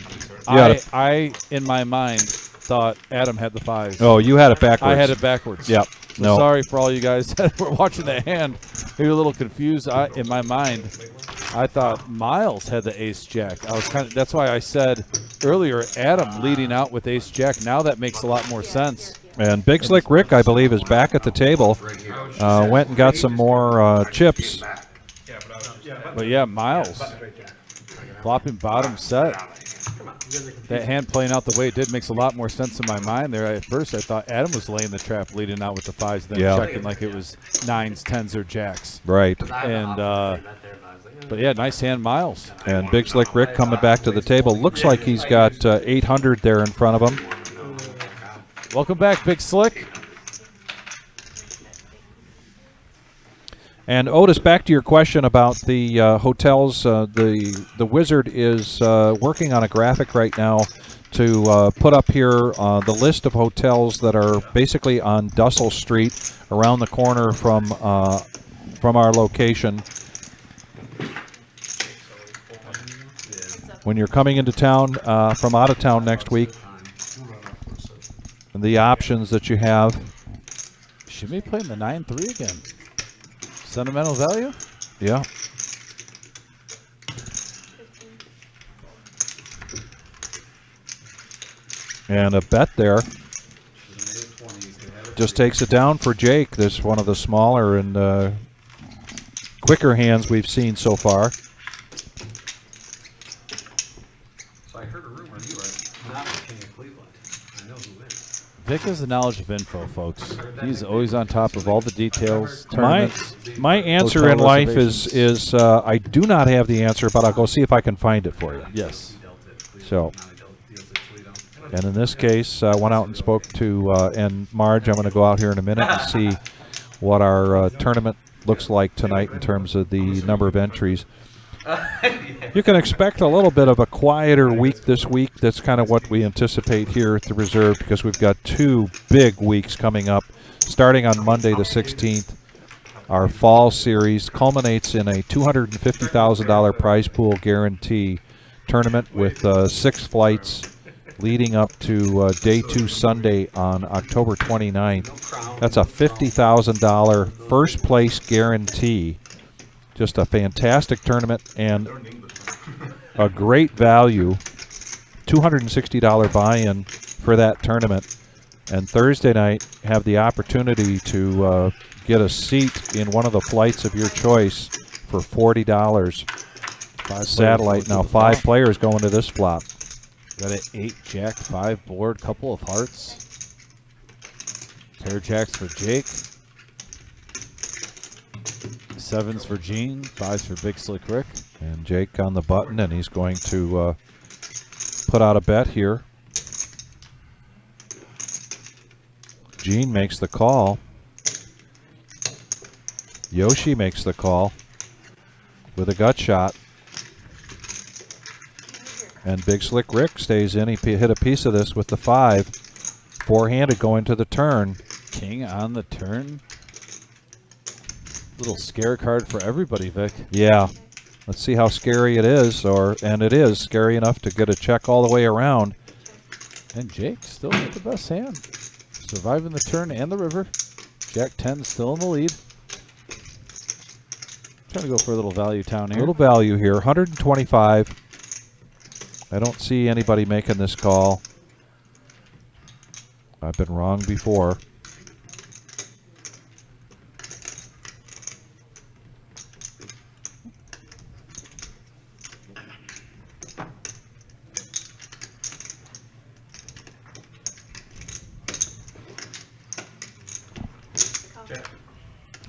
Yeah. I, in my mind, thought Adam had the 5s. Oh, you had it backwards. I had it backwards. Yep. So No. sorry for all you guys that were watching the hand. Maybe a little confused. In my mind, I thought Miles had the ace jack. I was that's why I said earlier Adam leading out with ace jack. Now that makes a lot more sense. And Big Slick Rick, I believe, is back at the table. Went and got some more chips. But yeah, Miles flopping bottom set. That hand playing out the way it did makes a lot more sense in my mind there. At first, I thought Adam was laying the trap, leading out with the 5s, then checking like it was 9s, 10s, or jacks. Right. And but yeah, nice hand, Miles. And Big Slick Rick coming back to the table. Looks like he's got 800 there in front of him. Welcome back, Big Slick. And Otis, back to your question about the hotels. The Wizard is working on a graphic right now to put up here the list of hotels that are basically on Dussel Street, around the corner from our location. When you're coming into town from out of town next week, and the options that you have. Should be playing the 9-3 again. Sentimental value? Yeah. And a bet there. Just takes it down for Jake. This is one of the smaller and quicker hands we've seen so far. So I heard a rumor you are not the king of Cleveland. I know who is. Vic has the knowledge of info, folks. He's always on top of all the details, tournaments. My answer hotel in life reservations. is I do not have the answer, but I'll go see if I can find it for you. Yes. So, and in this case, I went out and spoke to, and Marge, I'm going to go out here in a minute and see what our tournament looks like tonight in terms of the number of entries. You can expect a little bit of a quieter week this week. That's kind of what we anticipate here at the Reserve, because we've got 2 big weeks coming up. Starting on Monday the 16th, our fall series culminates in a $250,000 prize pool guarantee tournament with 6 flights leading up to day 2 Sunday on October 29th. That's a $50,000 first place guarantee. Just a fantastic tournament and a great value. $260 buy-in for that tournament. And Thursday night, have the opportunity to get a seat in one of the flights of your choice for $40. Players Satellite go to now, the 5 flop. players going to this flop. Got an 8 jack 5 board, couple of hearts. Pair jacks for Jake. 7s for Gene, 5s for Big Slick Rick. And Jake on the button, and he's going to put out a bet here. Gene makes the call. Yoshi makes the call with a gut shot. And Big Slick Rick stays in. He hit a piece of this with the 5. 4-handed going to the turn. King on the turn. Little scare card for everybody, Vic. Yeah. Let's see how scary it is, and it is scary enough to get a check all the way around. And Jake still with the best hand. Surviving the turn and the river. Jack 10 still in the lead. Trying to go for a little value town A here. little value here, 125. I don't see anybody making this call. I've been wrong before.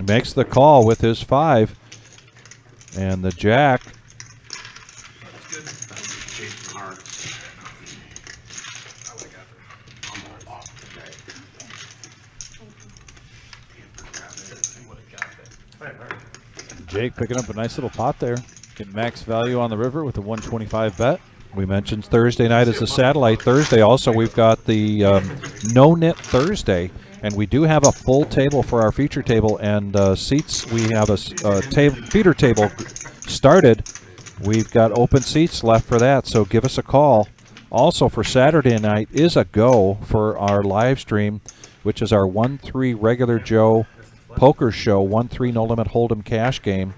Makes the call with his 5. And the jack. Jason Hart. Jake picking up a nice little pot there. Getting max value on the river with a 125 bet. We mentioned Thursday night is a satellite Thursday. Also, we've got the No Knit Thursday, and we do have a full table for our feature table and seats. We have a feeder table started. We've got open seats left for that, so give us a call. Also, for Saturday night is a go for our live stream, which is our 1-3 regular Joe poker show, 1-3 no limit hold'em cash game.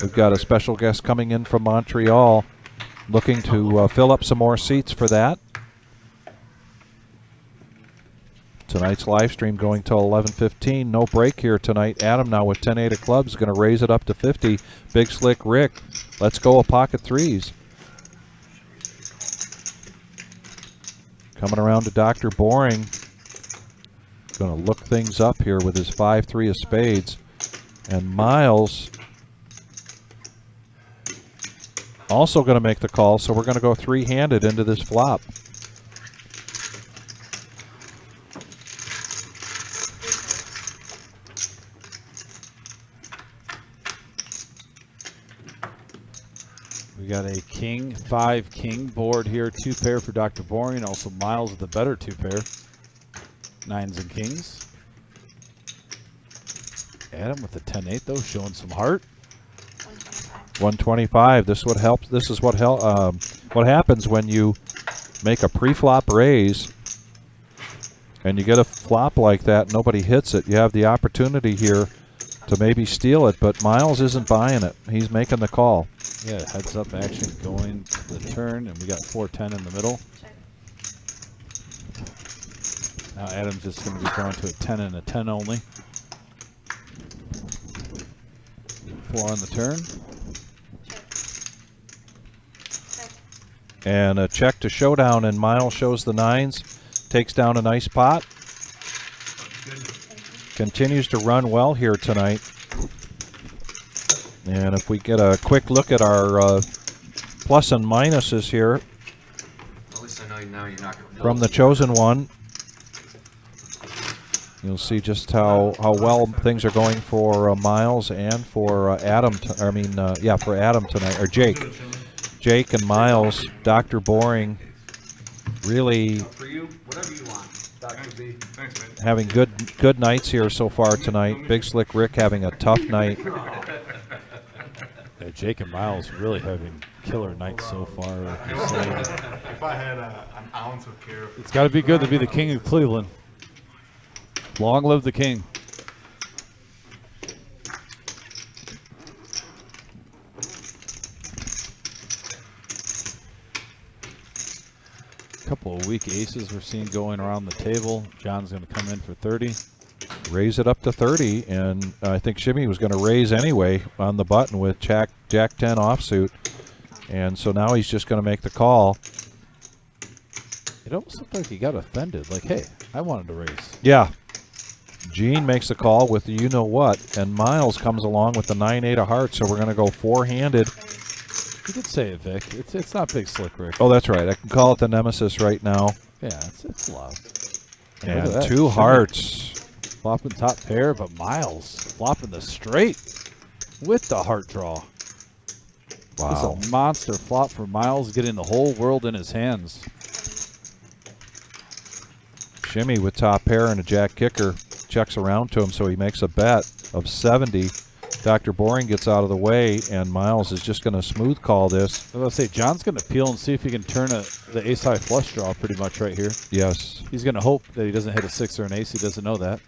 We've got a special guest coming in from Montreal, looking to fill up some more seats for that. Tonight's live stream going till 11:15. No break here tonight. Adam now with 10-8 of clubs, going to raise it up to 50. Big Slick Rick, let's go a pocket 3s. Coming around to Dr. Boring. Going to look things up here with his 5-3 of spades. And Miles also going to make the call, so we're going to go 3-handed into this flop. We got a king, 5 king board here, 2 pair for Dr. Boring. Also Miles with the better 2 pair. 9s and kings. Adam with the 10-8 though, showing some heart. 125. This would help. This is what happens when you make a pre-flop raise and you get a flop like that. Nobody hits it. You have the opportunity here to maybe steal it, but Miles isn't buying it. He's making the call. Yeah, heads up action going to the turn, and we got 4-10 in the middle. Now Adam's just going to be going to a 10 and a 10 only. 4 on the turn. And a check to showdown, and Miles shows the 9s, takes down a nice pot. Continues to run well here tonight. And if we get a quick look at our plus and minuses here At least I know now you're not going to from the chosen one, you'll see just how well things are going for Miles and for Adam. For Adam tonight, or Jake. Jake and Miles, Dr. Boring, really For you, whatever you want, Dr. B. Thanks, man. having good nights here so far tonight. Big Slick Rick having a tough night. Yeah, Jake and Miles really having killer nights so far. Like you're saying. If I had an ounce of care, It's got to be good to be the king of Cleveland. Long live the king. Couple of weak aces we're seeing going around the table. John's going to come in for 30. raise it up to 30, and I think Shimmy was going to raise anyway on the button with Jack 10 offsuit, and so now he's just going to make the call. It almost looked like he got offended. Like, hey, I wanted to raise. Yeah. Gene makes the call with the you-know-what, and Miles comes along with the 9-8 of hearts, so we're going to go four-handed. You could say it, Vic. It's not big slick, Rick. Oh, that's right. I can call it the Nemesis right now. Yeah, it's loud. And look at that. 2 hearts. Flopping top pair, but Miles flopping the straight with the heart draw. Wow. It's a monster flop for Miles, getting the whole world in his hands. Shimmy with top pair and a jack kicker checks around to him, so he makes a bet of 70. Dr. Boring gets out of the way, and Miles is just going to smooth call this. I was going to say, John's going to peel and see if he can turn the ace-high flush draw pretty much right here. Yes. He's going to hope that he doesn't hit a 6 or an ace. He doesn't know that.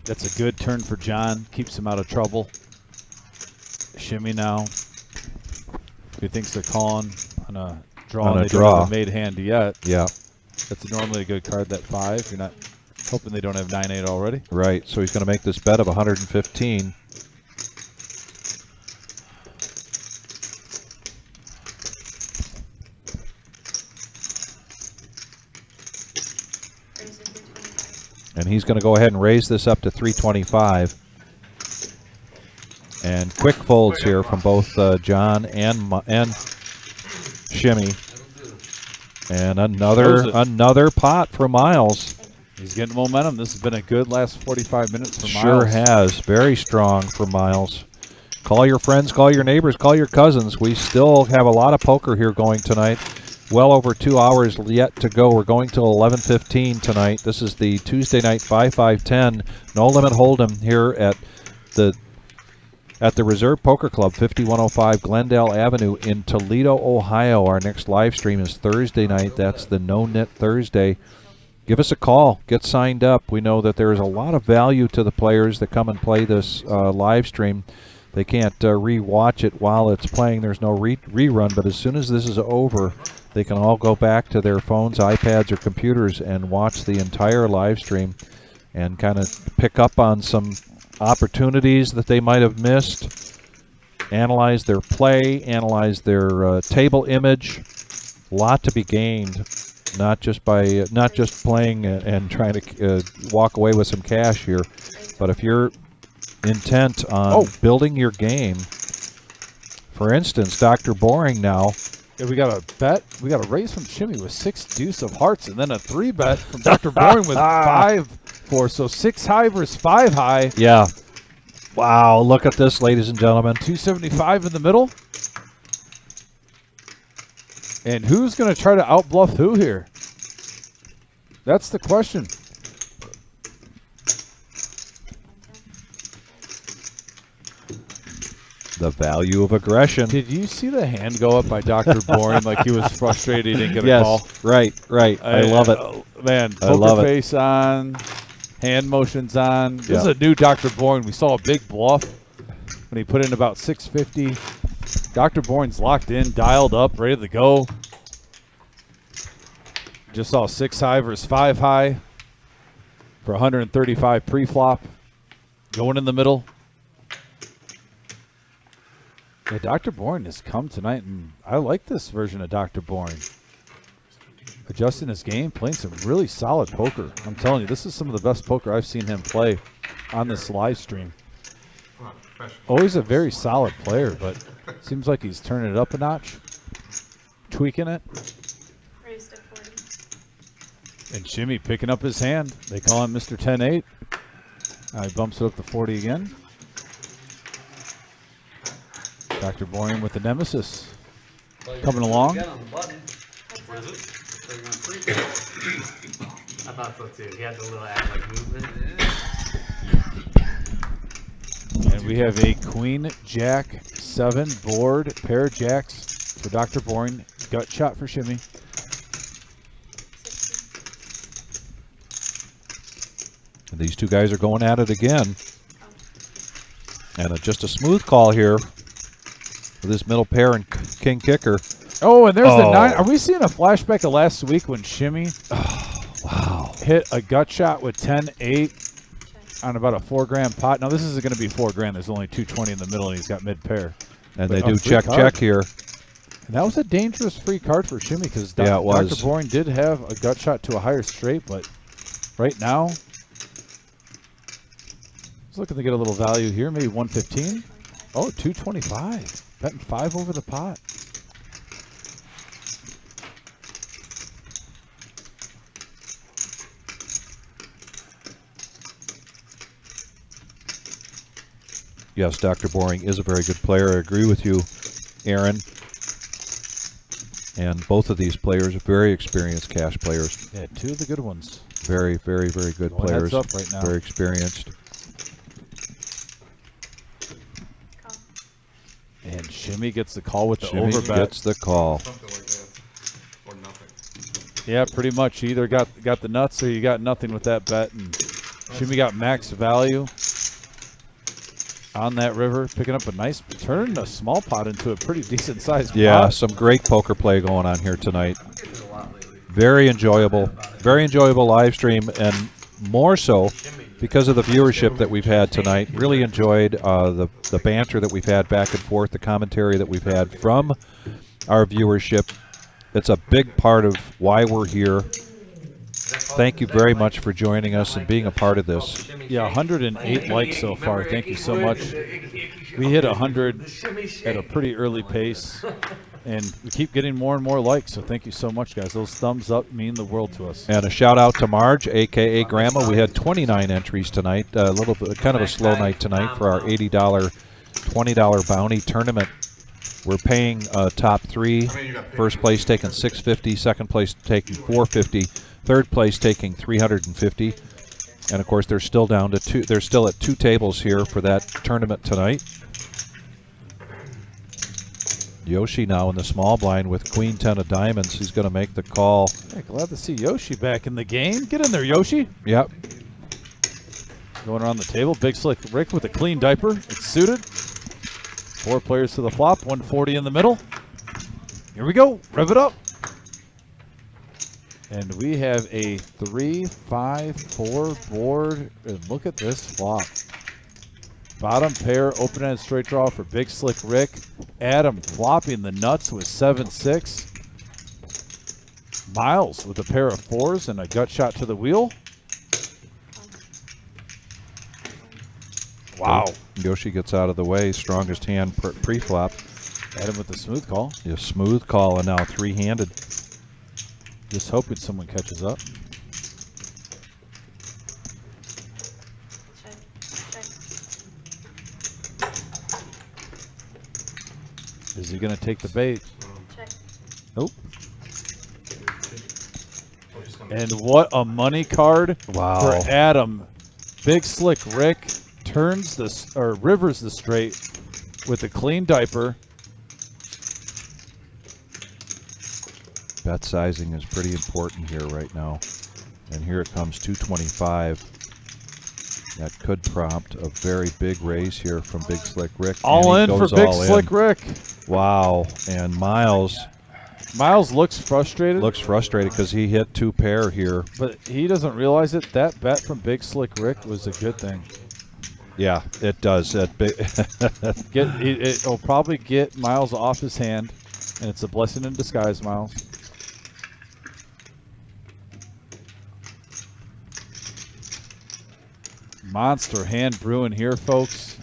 That's a good turn for John. Keeps him out of trouble. Shimmy now. He thinks they're calling on a draw. On a they draw. don't have a made hand yet. Yeah. That's normally a good card, that 5. You're not hoping they don't have 9-8 already. Right, so he's going to make this bet of 115. And he's going to go ahead and raise this up to 325. And quick folds here from both John and Shimmy. And another pot for Miles. He's getting momentum. This has been a good last 45 minutes for Miles. Sure has. Very strong for Miles. Call your friends, call your neighbors, call your cousins. We still have a lot of poker here going tonight. Well over 2 hours yet to go. We're going till 11:15 tonight. This is the Tuesday night 5-5-10 No Limit Hold'em here at the Reserve Poker Club, 5105 Glendale Avenue in Toledo, Ohio. Our next live stream is Thursday night. That's the No Knit Thursday. Give us a call. Get signed up. We know that there is a lot of value to the players that come and play this live stream. They can't re-watch it while it's playing. There's no rerun, but as soon as this is over, they can all go back to their phones, iPads, or computers and watch the entire live stream and kind of pick up on some opportunities that they might have missed, analyze their play, analyze their table image. A lot to be gained, not just playing and trying to walk away with some cash here, but if you're intent on building your game. For instance, Dr. Boring now. Yeah, we got a bet. We got a raise from Shimmy with 6 deuce of hearts, and then a 3 bet from Dr. Boring with 5-4. So 6 high versus 5 high. Yeah. Wow, look at this, ladies and gentlemen. 275 in the middle. And who's going to try to outbluff who here? That's the question. The value of aggression. Did you see the hand go up by Dr. Boring like he was frustrated he didn't get a call? Right. I love it. Man, I love poker it. face on, hand motions on. This Yeah. is a new Dr. Boring. We saw a big bluff when he put in about 650. Dr. Boring's locked in, dialed up, ready to go. Just saw 6 high versus 5 high for 135 pre-flop. Going in the middle. Yeah, Dr. Boring has come tonight, and I like this version of Dr. Boring. Adjusting his game, playing some really solid poker. I'm telling you, this is some of the best poker I've seen him play on this live stream. Always a very solid player, but seems like he's turning it up a notch, tweaking it. Raised at 40. And Shimmy picking up his hand. They call him Mr. 10-8. He bumps it up to 40 again. Dr. Boring with the Nemesis. Coming along. I thought so too. He had the little act like movement. And we have a Queen Jack 7 board, pair of jacks for Dr. Boring. Gut shot for Shimmy. And these two guys are going at it again. And just a smooth call here with this middle pair and king kicker. Oh, and there's the 9. Are we seeing a flashback of last week when Shimmy hit a gut shot with 10-8 on about a 4 grand pot. Now this isn't going to be 4 grand. There's only 220 in the middle, and he's got mid pair. And But they a do free check card. here. And that was a dangerous free card for Shimmy because Yeah, it was. Dr. Boring did have a gut shot to a higher straight, but right now he's looking to get a little value here, maybe 115. Oh, 225. Betting 5 over the pot. Yes, Dr. Boring is a very good player. I agree with you, Aaron. And both of these players are very experienced cash players. Yeah, 2 of the good ones. Very, very, very good Going players. heads up right now. Very experienced. Call. And Shimmy gets the call with the Jimmy overbet. gets the call. Something like that. Or nothing. Yeah, pretty much. You either got the nuts or you got nothing with that bet. And Shimmy got max value on that river, picking up a nice, turning a small pot into a pretty decent sized Yeah, pot. some great poker play going on here tonight. I'm getting it a lot lately. Very enjoyable live stream, and more so because of the viewership that we've had tonight. Really enjoyed the banter that we've had back and forth, the commentary that we've had from our viewership. It's a big part of why we're here. Thank you very much for joining us and being a part of this. Yeah, 108 likes so far. Thank you so much. We hit 100 at a pretty early pace, and we keep getting more and more likes. So thank you so much, guys. Those thumbs up mean the world to us. And a shout out to Marge, aka Grandma. We had 29 entries tonight. A little bit, kind of a slow night tonight for our $80, $20 bounty tournament. We're paying top 3. First place taking $650, second place taking $450, third place taking $350. And of course, they're still down to 2. They're still at 2 tables here for that tournament tonight. Yoshi now in the small blind with Queen 10 of diamonds. He's going to make the call. Yeah, glad to see Yoshi back in the game. Get in there, Yoshi. Yep. Going around the table, Big Slick Rick with a clean diaper. It's suited. 4 players to the flop, 140 in the middle. Here we go. Rev it up. And we have a 3-5-4 board. And look at this flop. Bottom pair, open-ended straight draw for Big Slick Rick. Adam flopping the nuts with 7-6. Miles with a pair of 4s and a gut shot to the wheel. Wow. Yoshi gets out of the way. Strongest hand pre-flop. Adam with the smooth call. A smooth call, and now 3-handed. Just hoping someone catches up. Check. Check. Is he going to take the bait? Check. Nope. Oh, just gonna And what a money card Wow. for Adam. Big Slick Rick turns this, or rivers the straight with a clean diaper. Bet sizing is pretty important here right now. And here it comes, 225. That could prompt a very big raise here from Big Slick Rick. All And in he for goes Big all in. Slick Rick. Wow. And Miles Miles looks frustrated, looks frustrated because he hit 2 pair here. but he doesn't realize it. That bet from Big Slick Rick was a good thing. Yeah, it does. That big It'll probably get Miles off his hand, and it's a blessing in disguise, Miles. Monster hand brewing here, folks.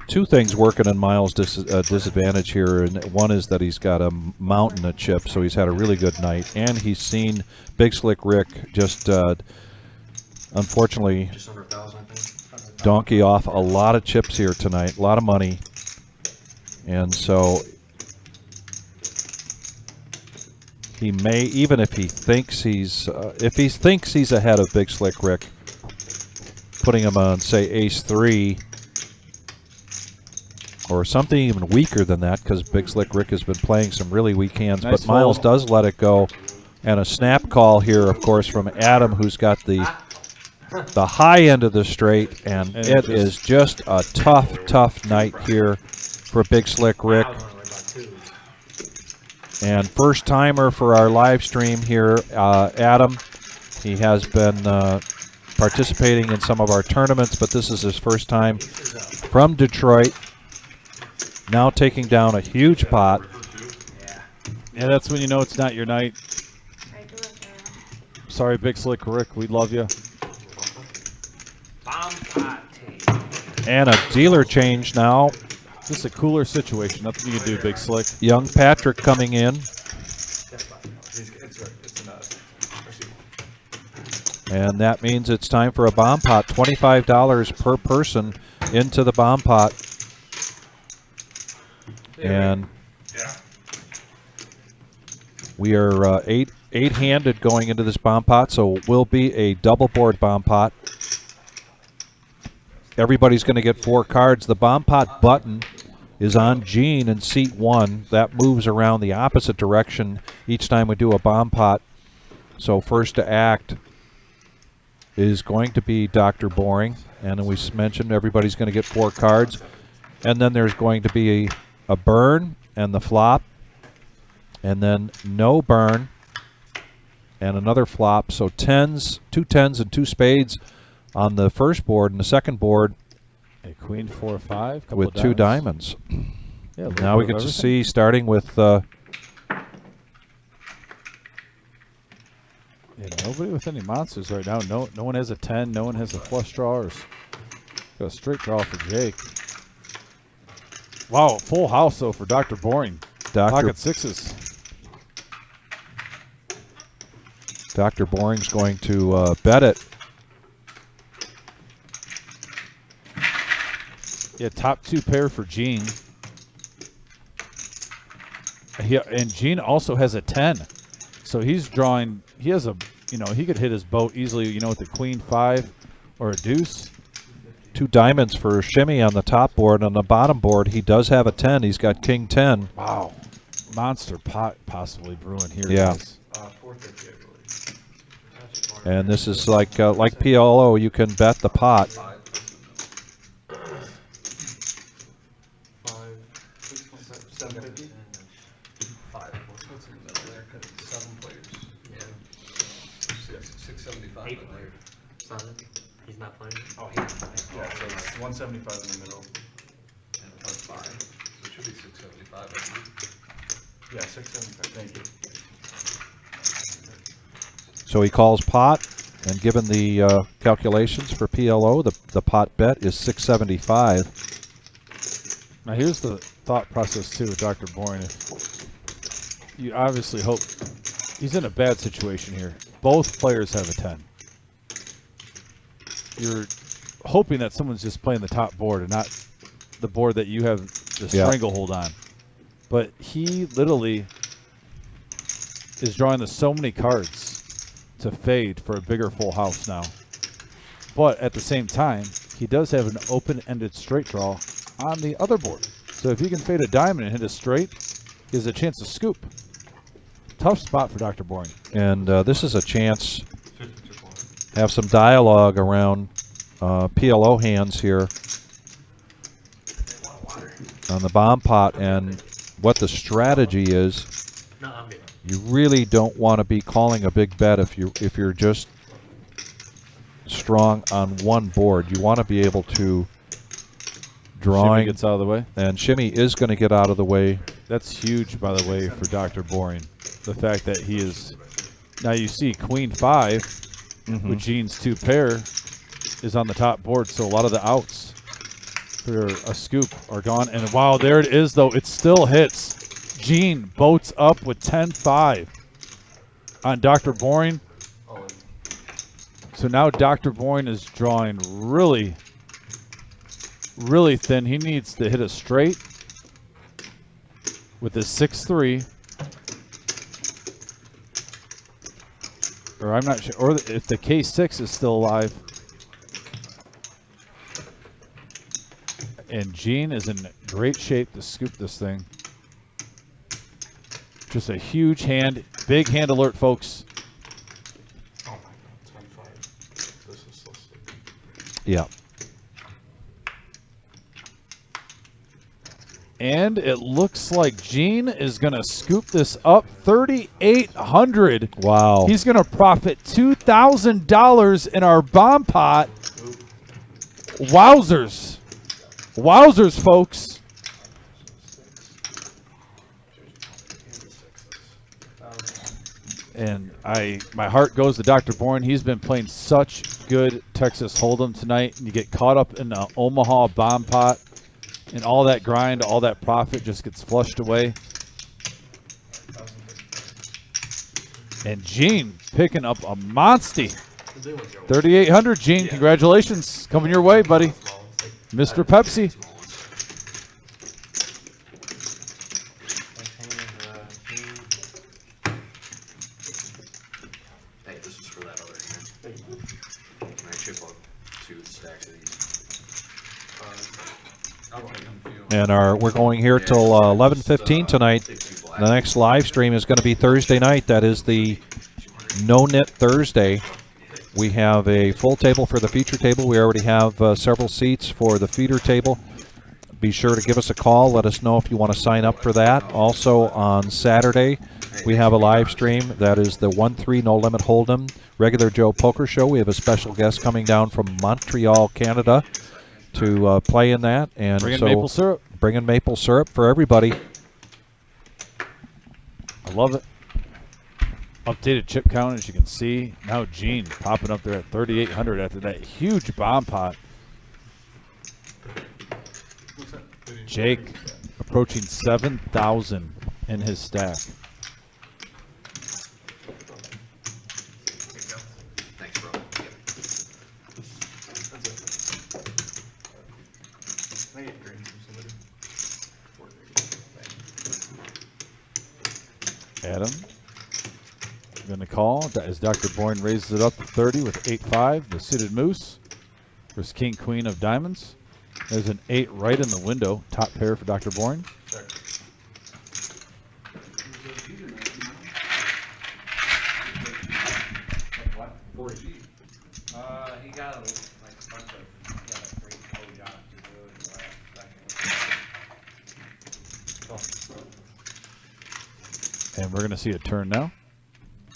2 things working in Miles' disadvantage here, and one is that he's got a mountain of chips, so he's had a really good night, and he's seen Big Slick Rick just unfortunately Just under 1,000, I think. donkey off a lot of chips here tonight, a lot of money, and so he may, even if he thinks he's ahead of Big Slick Rick, putting him on say Ace-3. Or something even weaker than that, because Big Slick Rick has been playing some really weak hands. Nice but Miles fold. does let it go. And a snap call here, of course, from Adam, who's got the high end of the straight. And it is just a tough night here for Big Slick Rick. And first timer for our live stream here, Adam. He has been participating in some of our tournaments, but this is his first time from Detroit. Now taking down a huge pot. Yeah, that's when you know it's not your night. Sorry, Big Slick Rick, we love you. Bomb pot tape. And a dealer change now. Just a cooler situation. Nothing you can do, Big Slick. Young Patrick coming in. And that means it's time for a bomb pot. $25 per person into the bomb pot. And we are eight-handed going into this bomb pot, so it will be a double board bomb pot. Everybody's going to get 4 cards. The bomb pot button is on Gene in seat 1. That moves around the opposite direction each time we do a bomb pot. So first to act is going to be Dr. Boring. And then we mentioned everybody's going to get 4 cards. And then there's going to be a burn and the flop. And then no burn and another flop. So 10s, 2 10s and 2 spades on the first board, and the second board a queen 4 5 couple with of 2 diamonds. Yeah, now we get to see, starting with yeah, nobody with any monsters right now. No one has a 10. No one has a flush draw. Or got a straight draw for Jake. Wow, full house though for Dr. Boring. Pocket 6s. Dr. Boring's going to bet it. Yeah, top 2 pair for Gene. And Gene also has a 10. So he's drawing, he has a, he could hit his boat easily, with the queen 5 or a deuce. 2 diamonds for Shimmy on the top board. On the bottom board, he does have a 10. He's got king 10. Wow. Monster pot possibly brewing here. Yeah. Guys. 450, I believe. And this is like PLO, you can bet the pot. 5, 6, 750. 5. What's in the middle there? 'Cause it's 7 players. Yeah. 675. 8 player. 7. He's not playing. Oh, Yeah, so it's 175 in the middle. And plus 5. So it should be 675, I think. Yeah, 675. Thank you. So he calls pot, and given the calculations for PLO, the pot bet is 675. Now here's the thought process too with Dr. Boring. You obviously hope he's in a bad situation here. Both players have a 10. You're hoping that someone's just playing the top board and not the board that you have the stranglehold on. But he literally is drawing so many cards to fade for a bigger full house now. But at the same time, he does have an open-ended straight draw on the other board. So if he can fade a diamond and hit a straight, he has a chance to scoop. Tough spot for Dr. Boring. And this is a chance to have some dialogue around PLO hands here on the bomb pot and what the strategy is. No, I'm good. You really don't want to be calling a big bet if you're just strong on one board. You want to be able to drawing. Shimmy gets out of the way. And Shimmy is going to get out of the way. That's huge, by the way, for Dr. Boring. The fact that he is now you see Queen 5 with Gene's 2 pair is on the top board, so a lot of the outs for a scoop are gone. And wow, there it is though. It still hits. Gene boats up with 10-5 on Dr. Boring. So now Dr. Boring is drawing really, really thin. He needs to hit a straight with his 6-3. Or I'm not sure. Or if the K6 is still alive. And Gene is in great shape to scoop this thing. Just a huge hand. Big hand alert, folks. Oh my God, 10-5. This is so sick. Yeah. And it looks like Gene is going to scoop this up 3,800. Wow. He's going to profit $2,000 in our bomb pot. Wowzers. Wowzers, folks. And my heart goes to Dr. Bourne. He's been playing such good Texas Hold'em tonight. And you get caught up in the Omaha bomb pot. And all that grind, all that profit just gets flushed away. And Gene picking up a monsty. 3,800, Gene. Congratulations. Coming your way, buddy. Mr. Pepsi. Hey, this is for that other hand. Can I chip up 2 stacks of these? I'll take them for you. And we're going here till 11:15 tonight. The next live stream is going to be Thursday night. That is the No Knit Thursday. We have a full table for the feature table. We already have several seats for the feeder table. Be sure to give us a call. Let us know if you want to sign up for that. Also on Saturday, we have a live stream. That is the 1-3 No Limit Hold'em Regular Joe Poker Show. We have a special guest coming down from Montreal, Canada, to play in that. And Bringing maple syrup. Bringing maple syrup for everybody. I love it. Updated chip count, as you can see. Now Gene popping up there at 3,800 after that huge bomb pot. Jake approaching 7,000 in his stack. Thanks, bro. Can I get drinks from somebody? Adam going to call as Dr. Bourne raises it up to 30 with 8-5. The suited moose versus King Queen of diamonds. There's an 8 right in the window. Top pair for Dr. Bourne. What? 40G. He got like a bunch of great code jobs to do in the last second. And we're going to see a turn now.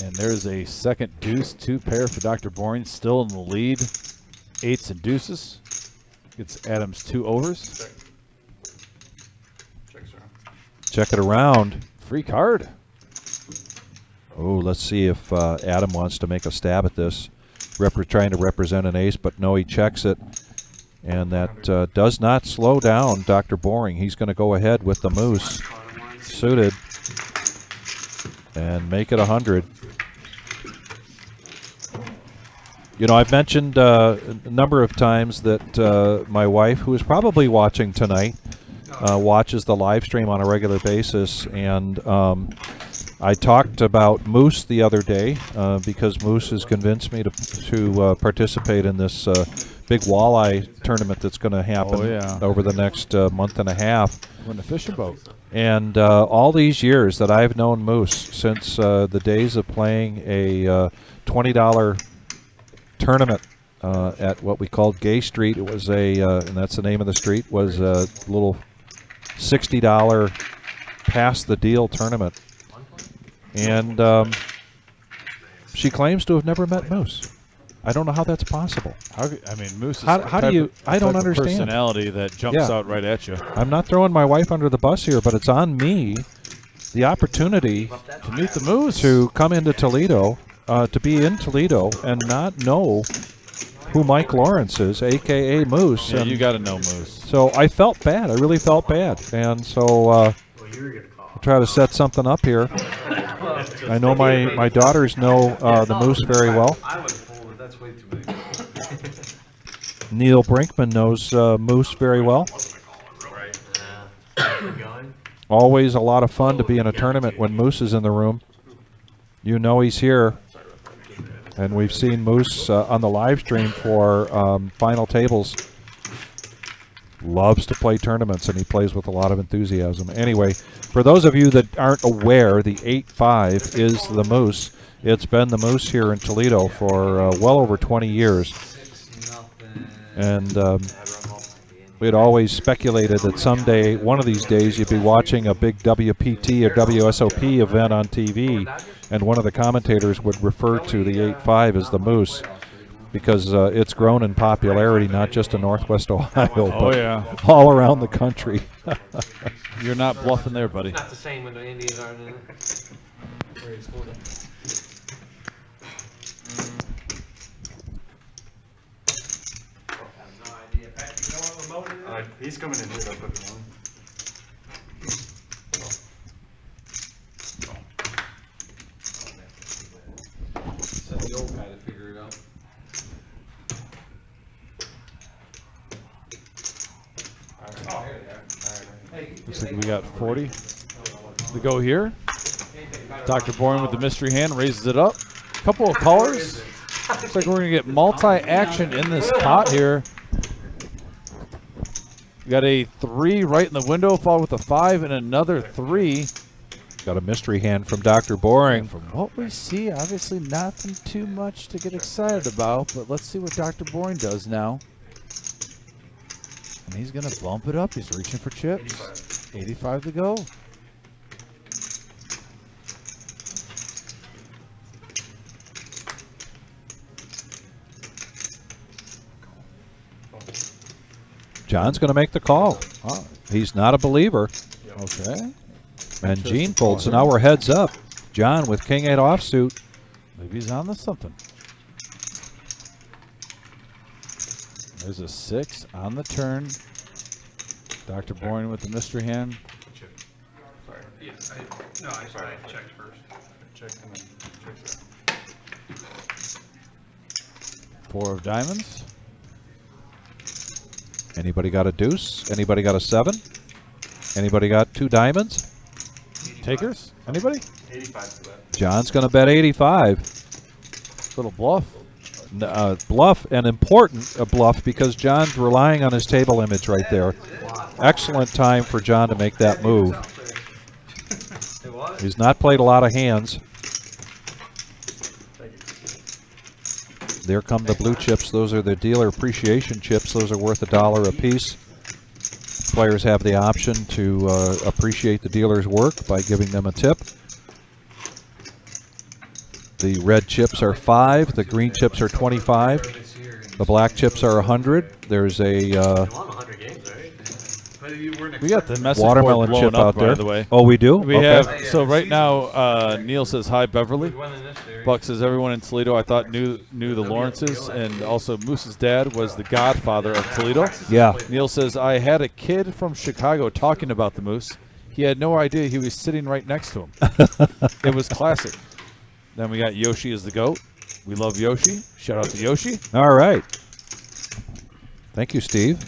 And there's a second deuce, 2 pair for Dr. Bourne. Still in the lead. 8s and deuces. Gets Adams 2 overs. Check it around. Free card. Oh, let's see if Adam wants to make a stab at this. Trying to represent an ace, but no, he checks it. And that does not slow down Dr. Boring. He's going to go ahead with the moose suited and make it 100. You know, I've mentioned a number of times that my wife, who is probably watching tonight, watches the live stream on a regular basis, and I talked about Moose the other day because Moose has convinced me to participate in this big walleye tournament that's going to happen over the next month and a half. Win a fishing boat. And all these years that I've known Moose, since the days of playing a $20 tournament at what we called Gay Street, it was and that's the name of the street, was a little $60 pass the deal tournament. And she claims to have never met Moose. I don't know how that's possible. I mean, Moose is how do you? I don't understand. Personality that jumps out right at you. I'm not throwing my wife under the bus here, but it's on me. The opportunity to meet the Moose, to come into Toledo, to be in Toledo, and not know who Mike Lawrence is, a.k.a. Moose. Yeah, and you got to know Moose. So I felt bad. I really felt bad, and so I'll try to set something up here. I know my daughters know the Moose very well. I would fold it. That's way too many. Neil Brinkman knows Moose very well. Always a lot of fun to be in a tournament when Moose is in the room. You know he's here. And we've seen Moose on the live stream for final tables. Loves to play tournaments, and he plays with a lot of enthusiasm. Anyway, for those of you that aren't aware, the 8-5 is the Moose. It's been the Moose here in Toledo for well over 20 years. And we'd always speculated that someday, one of these days, you'd be watching a big WPT or WSOP event on TV, and one of the commentators would refer to the 8.5 as the Moose, because it's grown in popularity not just in Northwest Ohio, but yeah. all around the country. You're not bluffing there, buddy. Not the same when the Indians aren't in it. Where he scored it. No idea. Pat, you know what remote it is? Alright, he's coming in here, I'll put it on. Send the old guy to figure it out. Oh, there they are. Hey, Looks like we got 40 to go here. Dr. Boring with the mystery hand raises it up. Couple of callers. Looks like we're going to get multi-action in this pot here. We got a 3 right in the window, followed with a 5 and another 3. Got a mystery hand from Dr. Boring. From what we see, obviously nothing too much to get excited about, but let's see what Dr. Boring does now. And he's going to bump it up. He's reaching for chips. 85 to go. John's going to make the call. Oh, He's not a believer. okay. And Gene folds, so now we're heads up. John with King 8 offsuit. Maybe he's on to something. There's a 6 on the turn. Dr. Boring with the mystery hand. Sorry. Yeah, I checked first. Check and then check that. 4 of diamonds. Anybody got a deuce? Anybody got a 7? Anybody got 2 diamonds? Takers? Anybody? 85 to that. John's going to bet 85. Little bluff. Bluff, and important a bluff, because John's relying on his table image right there. Excellent time for John to make that move. It was? He's not played a lot of hands. There come the blue chips. Those are the dealer appreciation chips. Those are worth $1 a piece. Players have the option to appreciate the dealer's work by giving them a tip. The red chips are 5. The green chips are 25. The black chips are 100. There's a You won 100 games, right? But you weren't We got the message watermelon board chip blowing out up, there. by the way. Oh, we do? We Okay. have, so right now, Neil says, hi, Beverly. We won in this series. Buck says, everyone in Toledo I thought knew the Lawrences, and also Moose's dad was the godfather of Toledo. Yeah. Neil says, I had a kid from Chicago talking about the Moose. He had no idea he was sitting right next to him. It was classic. Then we got Yoshi as the GOAT. We love Yoshi. Shout out to Yoshi. All right. Thank you, Steve.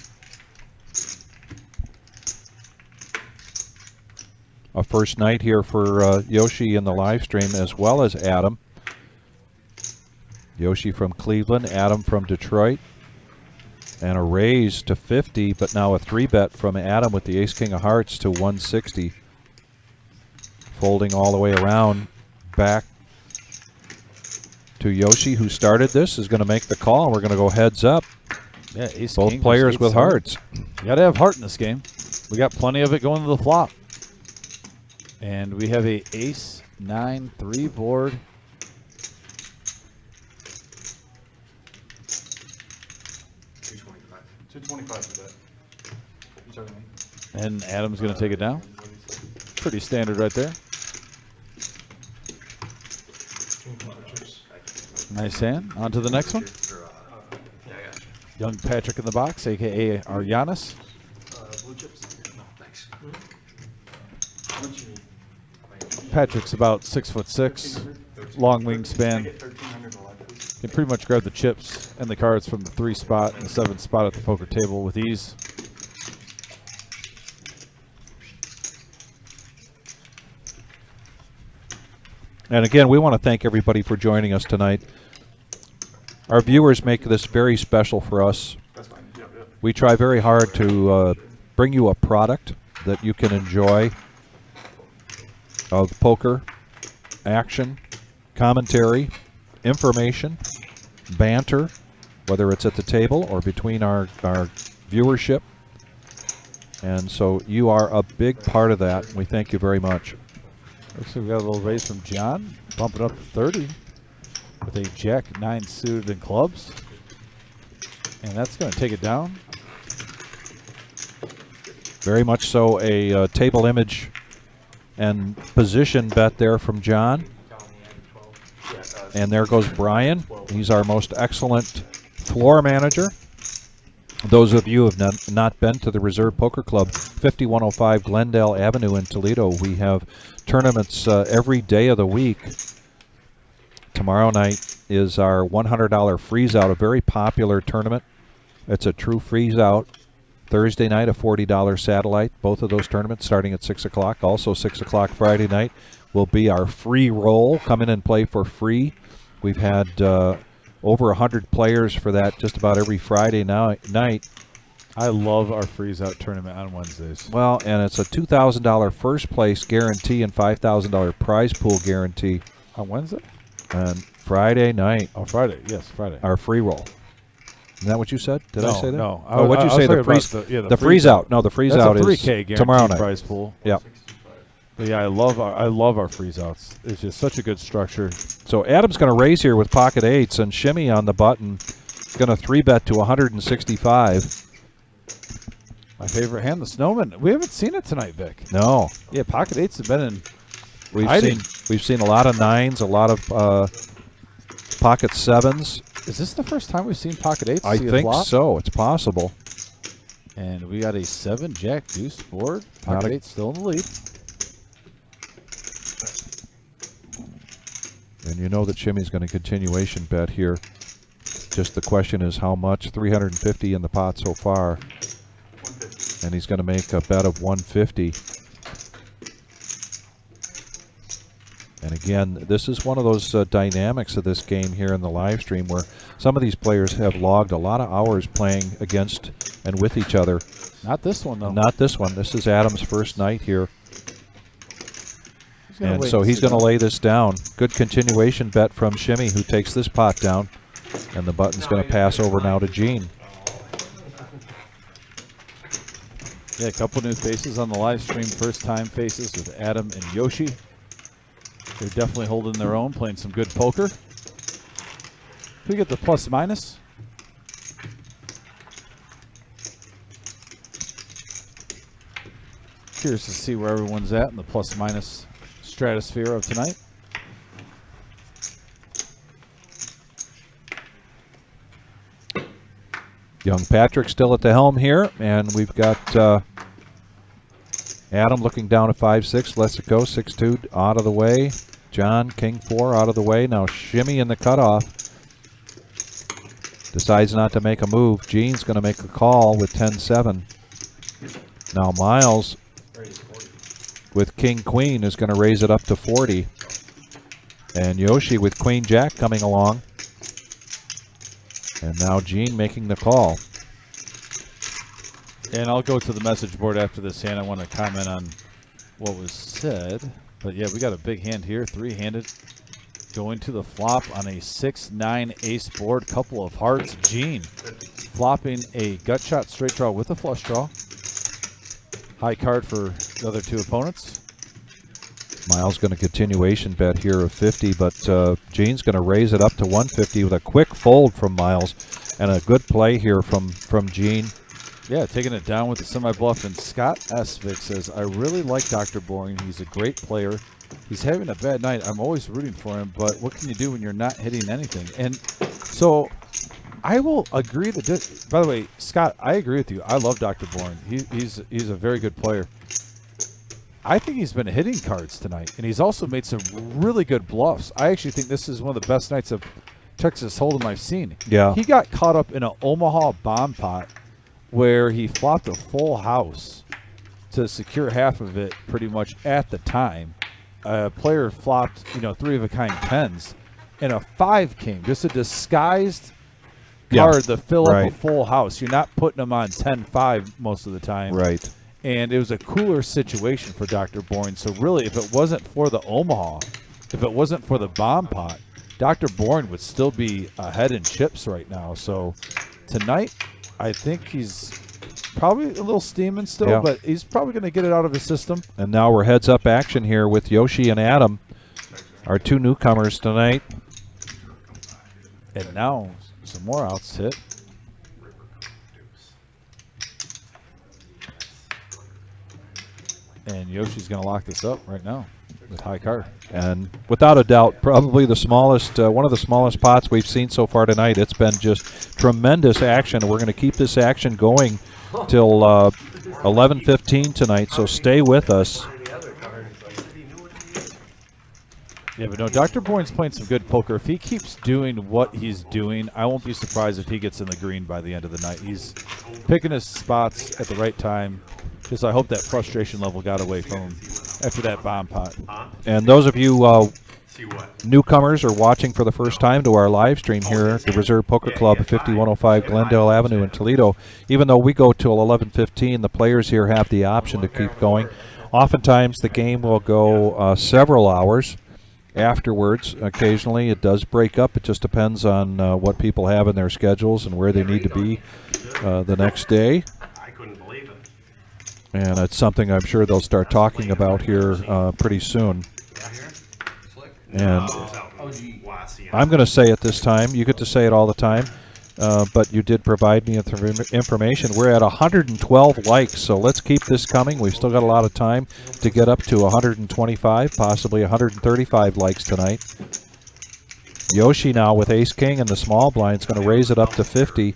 A first night here for Yoshi in the live stream, as well as Adam. Yoshi from Cleveland, Adam from Detroit. And a raise to 50, but now a 3-bet from Adam with the Ace-King of Hearts to 160. Folding all the way around back to Yoshi, who started this, is going to make the call. We're going to go heads up. Yeah, ace Both king players versus with ace hearts. You got to have heart in this game. We got plenty of it going to the flop. And we have a ace 9-3 board. $225 to that. Sorry, mate. And Adam's going to take it down. Pretty standard right there. Nice hand. On to the next one. Yeah, I got you. Young Patrick in the box, a.k.a. our Giannis. Blue chips? No, thanks. How much you need? Patrick's about 6'6", long wingspan. Get 1,300 a lot, please. Can pretty much grab the chips and the cards from the 3 spot and the 7 spot at the poker table with ease. And again, we want to thank everybody for joining us tonight. Our viewers make this very special for us. That's fine. Yep, yep. We try very hard to bring you a product that you can enjoy of poker, action, commentary, information, banter, whether it's at the table or between our viewership. And so you are a big part of that. We thank you very much. Looks like we got a little raise from John, bumping up to 30 with a Jack 9 suited in clubs. And that's going to take it down. Very much so a table image and position bet there from John. And there goes Brian. He's our most excellent floor manager. Those of you who have not been to the Reserve Poker Club, 5105 Glendale Avenue in Toledo, we have tournaments every day of the week. Tomorrow night is our $100 freeze-out, a very popular tournament. It's a true freeze-out. Thursday night, a $40 satellite. Both of those tournaments starting at 6 o'clock. Also 6 o'clock Friday night will be our free roll. Come in and play for free. We've had over 100 players for that just about every Friday night. I love our freeze-out tournament on Wednesdays. Well, and it's a $2,000 first place guarantee and $5,000 prize pool guarantee. On Wednesday? And Friday night. Oh, Friday. Yes, Friday. Our free roll. Isn't that what you said? Did I say that? No. Oh, what'd you say? The freeze, the freeze out. No, the freeze out is 3K tomorrow night. Prize pool. Yep. But yeah, I love our freeze outs. It's just such a good structure. So Adam's going to raise here with pocket eights and shimmy on the button. Going to 3-bet to 165. My favorite hand, the Snowman. We haven't seen it tonight, Vic. No. Yeah, pocket eights have been in. We've seen a lot of nines, a lot of pocket sevens. Is this the first time we've seen pocket eights? I think so. It's possible. And we got a 7 Jack Deuce board. Pocket eight still in the lead. And you know that Shimmy's going to continuation bet here. Just the question is how much? 350 in the pot so far. And he's going to make a bet of 150. And again, this is one of those dynamics of this game here in the live stream where some of these players have logged a lot of hours playing against and with each other. Not this one, though. Not this one. This is Adam's first night here. And so he's going to lay this down. Good continuation bet from Shimmy, who takes this pot down. And the button's going to pass over now to Gene. Yeah, a couple new faces on the live stream. First-time faces with Adam and Yoshi. They're definitely holding their own, playing some good poker. We get the plus minus. Curious to see where everyone's at in the plus minus stratosphere of tonight. Young Patrick still at the helm here, and we've got Adam looking down at 5-6, lets it go, 6-2 out of the way. John, King 4 out of the way. Now Shimmy in the cutoff. Decides not to make a move. Gene's going to make a call with 10-7. Now Miles with King Queen is going to raise it up to 40. And Yoshi with Queen Jack coming along. And now Gene making the call. And I'll go to the message board after this hand. I want to comment on what was said. But yeah, we got a big hand here, 3-handed. Going to the flop on a 6-9 ace board, couple of hearts. Gene flopping a gut shot straight draw with a flush draw. High card for the other two opponents. Miles going to continuation bet here of 50, but Gene's going to raise it up to 150 with a quick fold from Miles. And a good play here from Gene. Yeah, taking it down with the semi-bluff. And Scott Esvik says, I really like Dr. Boring. He's a great player. He's having a bad night. I'm always rooting for him, but what can you do when you're not hitting anything? And so I will agree that, by the way, Scott, I agree with you. I love Dr. Boring. He's a very good player. I think he's been hitting cards tonight, and he's also made some really good bluffs. I actually think this is one of the best nights of Texas Hold'em I've seen. Yeah. He got caught up in an Omaha bomb pot where he flopped a full house to secure half of it pretty much at the time. A player flopped, 3 of a kind 10s, and a 5 came. Just a disguised card to fill up a full house. You're not putting them on 10-5 most of the time. Right. And it was a cooler situation for Dr. Boring. So really, if it wasn't for the Omaha, if it wasn't for the bomb pot, Dr. Boring would still be ahead in chips right now. So tonight, I think he's probably a little steaming still, Yeah. but he's probably going to get it out of his system. And now we're heads up action here with Yoshi and Adam, our two newcomers tonight. And now some more outs hit. And Yoshi's going to lock this up right now with high card. And without a doubt, probably the smallest, one of the smallest pots we've seen so far tonight. It's been just tremendous action. We're going to keep this action going till 11:15 tonight, so stay with us. Yeah, but no, Dr. Boyne's playing some good poker. If he keeps doing what he's doing, I won't be surprised if he gets in the green by the end of the night. He's picking his spots at the right time. Just I hope that frustration level got away from him after that bomb pot. And those of you See what? newcomers are watching for the first time to our live stream here at the Reserve Poker Club at 5105 Glendale Avenue in Toledo, even though we go till 11:15, the players here have the option to keep going. Oftentimes the game will go several hours afterwards. Occasionally it does break up. It just depends on what people have in their schedules and where they need to be the next day. I couldn't believe it. And it's something I'm sure they'll start talking about here pretty soon. And I'm going to say it this time. You get to say it all the time, but you did provide me with information. We're at 112 likes, so let's keep this coming. We've still got a lot of time to get up to 125, possibly 135 likes tonight. Yoshi now with ace-king and the small blind is going to raise it up to 50.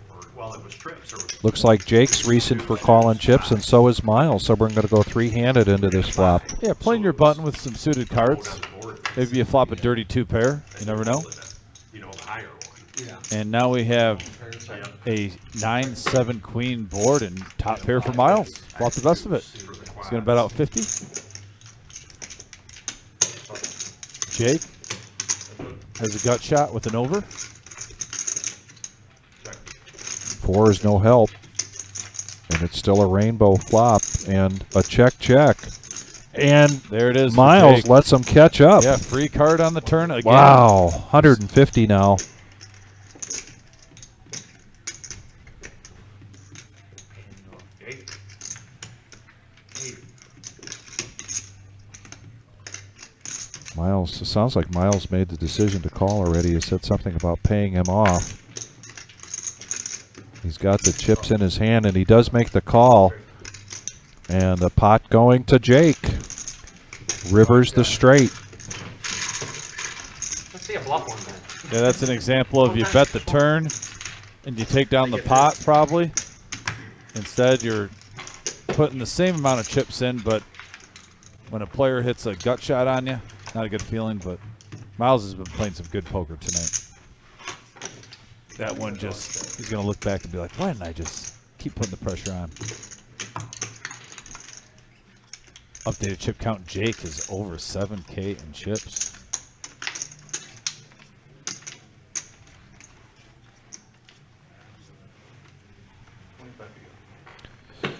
Looks like Jake's recent for calling chips, and so is Miles. So we're going to go three-handed into this flop. Yeah, playing your button with some suited cards. Maybe you flop a dirty two pair. You never know. And now we have a 9-7 queen board and top pair for Miles. Flop the best of it. He's going to bet out 50. Jake has a gut shot with an over. 4 is no help. And it's still a rainbow flop and a check. And there it is. Miles lets them catch up. Yeah, free card on the turn again. Wow, 150 now. Miles, it sounds like Miles made the decision to call already. He said something about paying him off. He's got the chips in his hand, and he does make the call. And the pot going to Jake. Rivers the straight. Let's see a bluff one then. Yeah, that's an example of you bet the turn and you take down the pot probably. Instead, you're putting the same amount of chips in, but when a player hits a gut shot on you, not a good feeling, but Miles has been playing some good poker tonight. That one just, he's going to look back and be like, why didn't I just keep putting the pressure on? Updated chip count, Jake is over 7K in chips.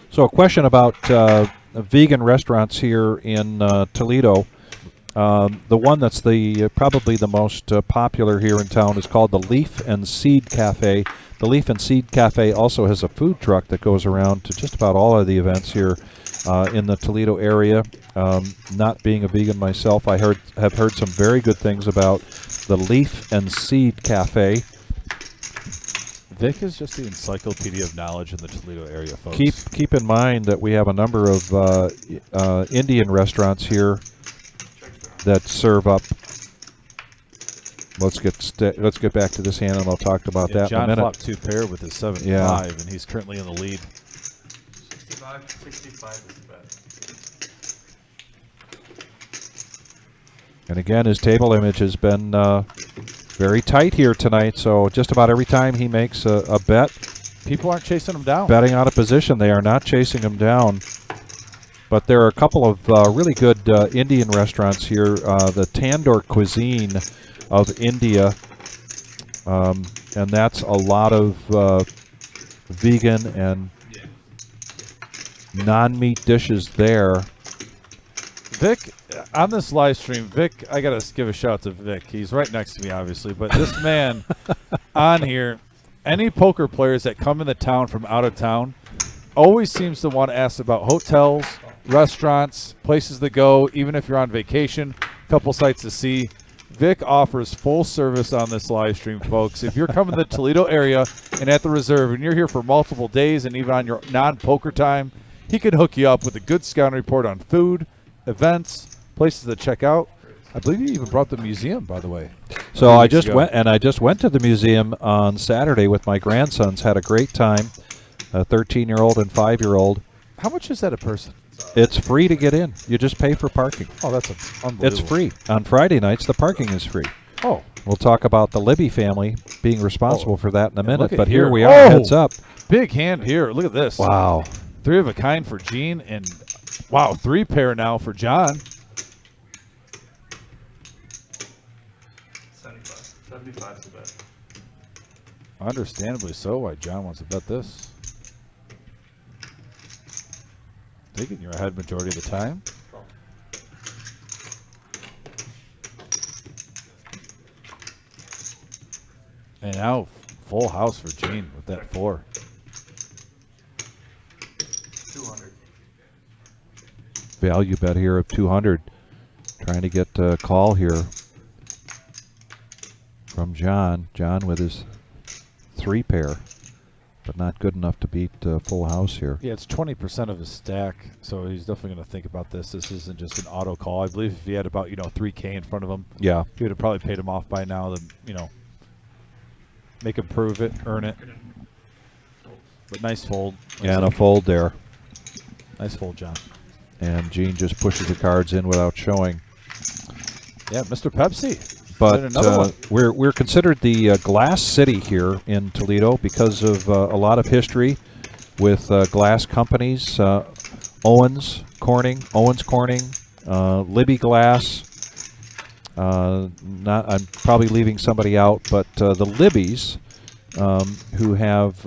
So a question about vegan restaurants here in Toledo. The one that's probably the most popular here in town is called the Leaf and Seed Cafe. The Leaf and Seed Cafe also has a food truck that goes around to just about all of the events here in the Toledo area. Not being a vegan myself, I have heard some very good things about the Leaf and Seed Cafe. Vic is just the encyclopedia of knowledge in the Toledo area, folks. Keep in mind that we have a number of Indian restaurants here that serve up. Let's get back to this hand, and I'll talk about that in a minute. John flopped two pair with his 7-5, and he's currently in the lead. 65 is the bet. And again, his table image has been very tight here tonight, so just about every time he makes a bet, people aren't chasing him down. Betting out of position, they are not chasing him down. But there are a couple of really good Indian restaurants here. The Tandoor Cuisine of India, and that's a lot of vegan and non-meat dishes there. Vic, on this live stream, Vic, I got to give a shout out to Vic. He's right next to me, obviously, but this man on here, any poker players that come in the town from out of town, always seems to want to ask about hotels, restaurants, places to go, even if you're on vacation, a couple sites to see. Vic offers full service on this live stream, folks. If you're coming to the Toledo area and at the reserve and you're here for multiple days and even on your non-poker time, he can hook you up with a good scouting report on food, events, places to check out. I believe you even brought the museum, by the way. So I just went to the museum on Saturday with my grandsons. Had a great time. A 13-year-old and 5-year-old. How much is that a person? It's free to get in. You just pay for parking. Oh, that's unbelievable. It's free. On Friday nights, the parking is free. Oh. We'll talk about the Libby family being responsible for that in a minute. But here we are. Heads up. Big hand here. Look at this. Wow. 3 of a kind for Gene, and wow, 3 pair now for John. 75 to bet. Understandably so why John wants to bet this. Thinking you're ahead majority of the time. And now full house for Gene with that 4. 200. Value bet here of 200. Trying to get a call here from John. John with his 3 pair, but not good enough to beat full house here. Yeah, it's 20% of his stack, so he's definitely going to think about this. This isn't just an auto call. I believe if he had about, 3K in front of him, yeah, he would have probably paid him off by now. Then, make him prove it, earn it. But nice fold. And a fold there. Nice fold, John. And Gene just pushes the cards in without showing. Yeah, Mr. Pepsi. But we're considered the glass city here in Toledo because of a lot of history with glass companies. Owens Corning, Libby Glass. I'm probably leaving somebody out, but the Libbys, who have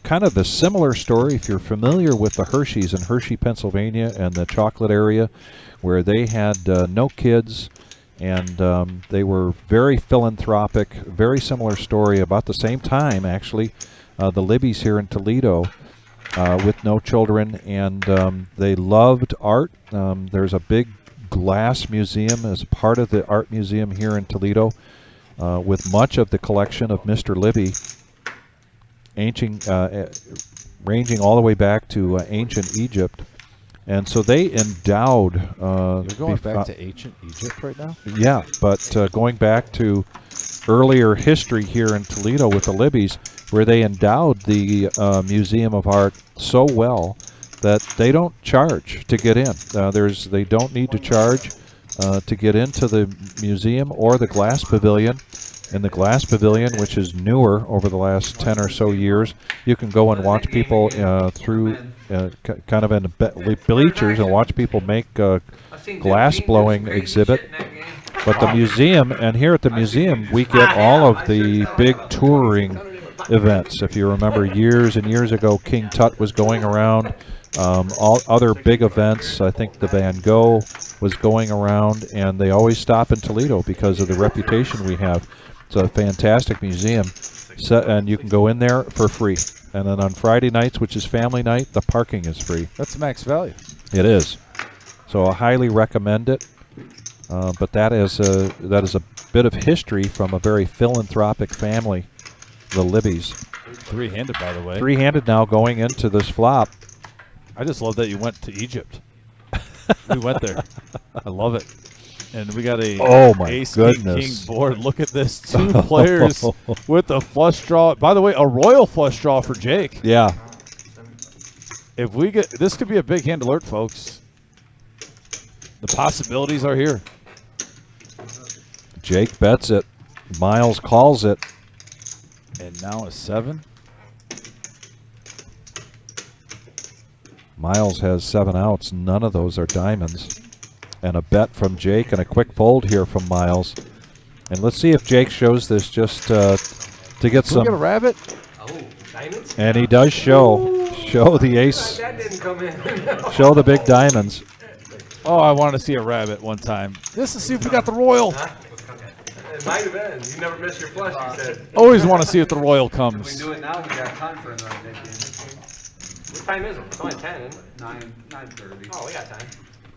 kind of the similar story. If you're familiar with the Hershey's in Hershey, Pennsylvania, and the chocolate area, where they had no kids. And they were very philanthropic, very similar story, about the same time, actually, the Libbys here in Toledo with no children, and they loved art. There's a big glass museum as part of the art museum here in Toledo with much of the collection of Mr. Libby, ranging all the way back to ancient Egypt. And so they endowed. You're going back to ancient Egypt right now? Yeah, but going back to earlier history here in Toledo with the Libbys, where they endowed the Museum of Art so well that they don't charge to get in. They don't need to charge to get into the museum or the glass pavilion. In the glass pavilion, which is newer over the last 10 or so years, you can go and watch people through kind of in the bleachers and watch people make a glass blowing exhibit. But the museum, and here at the museum, we get all of the big touring events. If you remember years and years ago, King Tut was going around. All other big events, I think the Van Gogh was going around, and they always stop in Toledo because of the reputation we have. It's a fantastic museum, and you can go in there for free. And then on Friday nights, which is family night, the parking is free. That's max value. It is. So I highly recommend it. But that is a bit of history from a very philanthropic family, the Libbys. 3-handed, by the way. 3-handed now going into this flop. I just love that you went to Egypt. We went there. I love it. And we got a ace king board. Look at this, 2 players with the flush draw. By the way, a royal flush draw for Jake. Yeah. If we get this, could be a big hand alert, folks. The possibilities are here. Jake bets it. Miles calls it. And now a 7. Miles has 7 outs. None of those are diamonds. And a bet from Jake and a quick fold here from Miles. And let's see if Jake shows this just to get some. Get a rabbit. Oh, diamonds? And he does show the ace. That didn't come in. Show the big diamonds. Oh, I want to see a rabbit one time. Just to see if we got the royal. It might have been. You never miss your flush, you said. Always want to see if the royal If we comes. do it now, we got time for another big game. What time is it? It's only 10, isn't it? 9:30. Oh, we got time.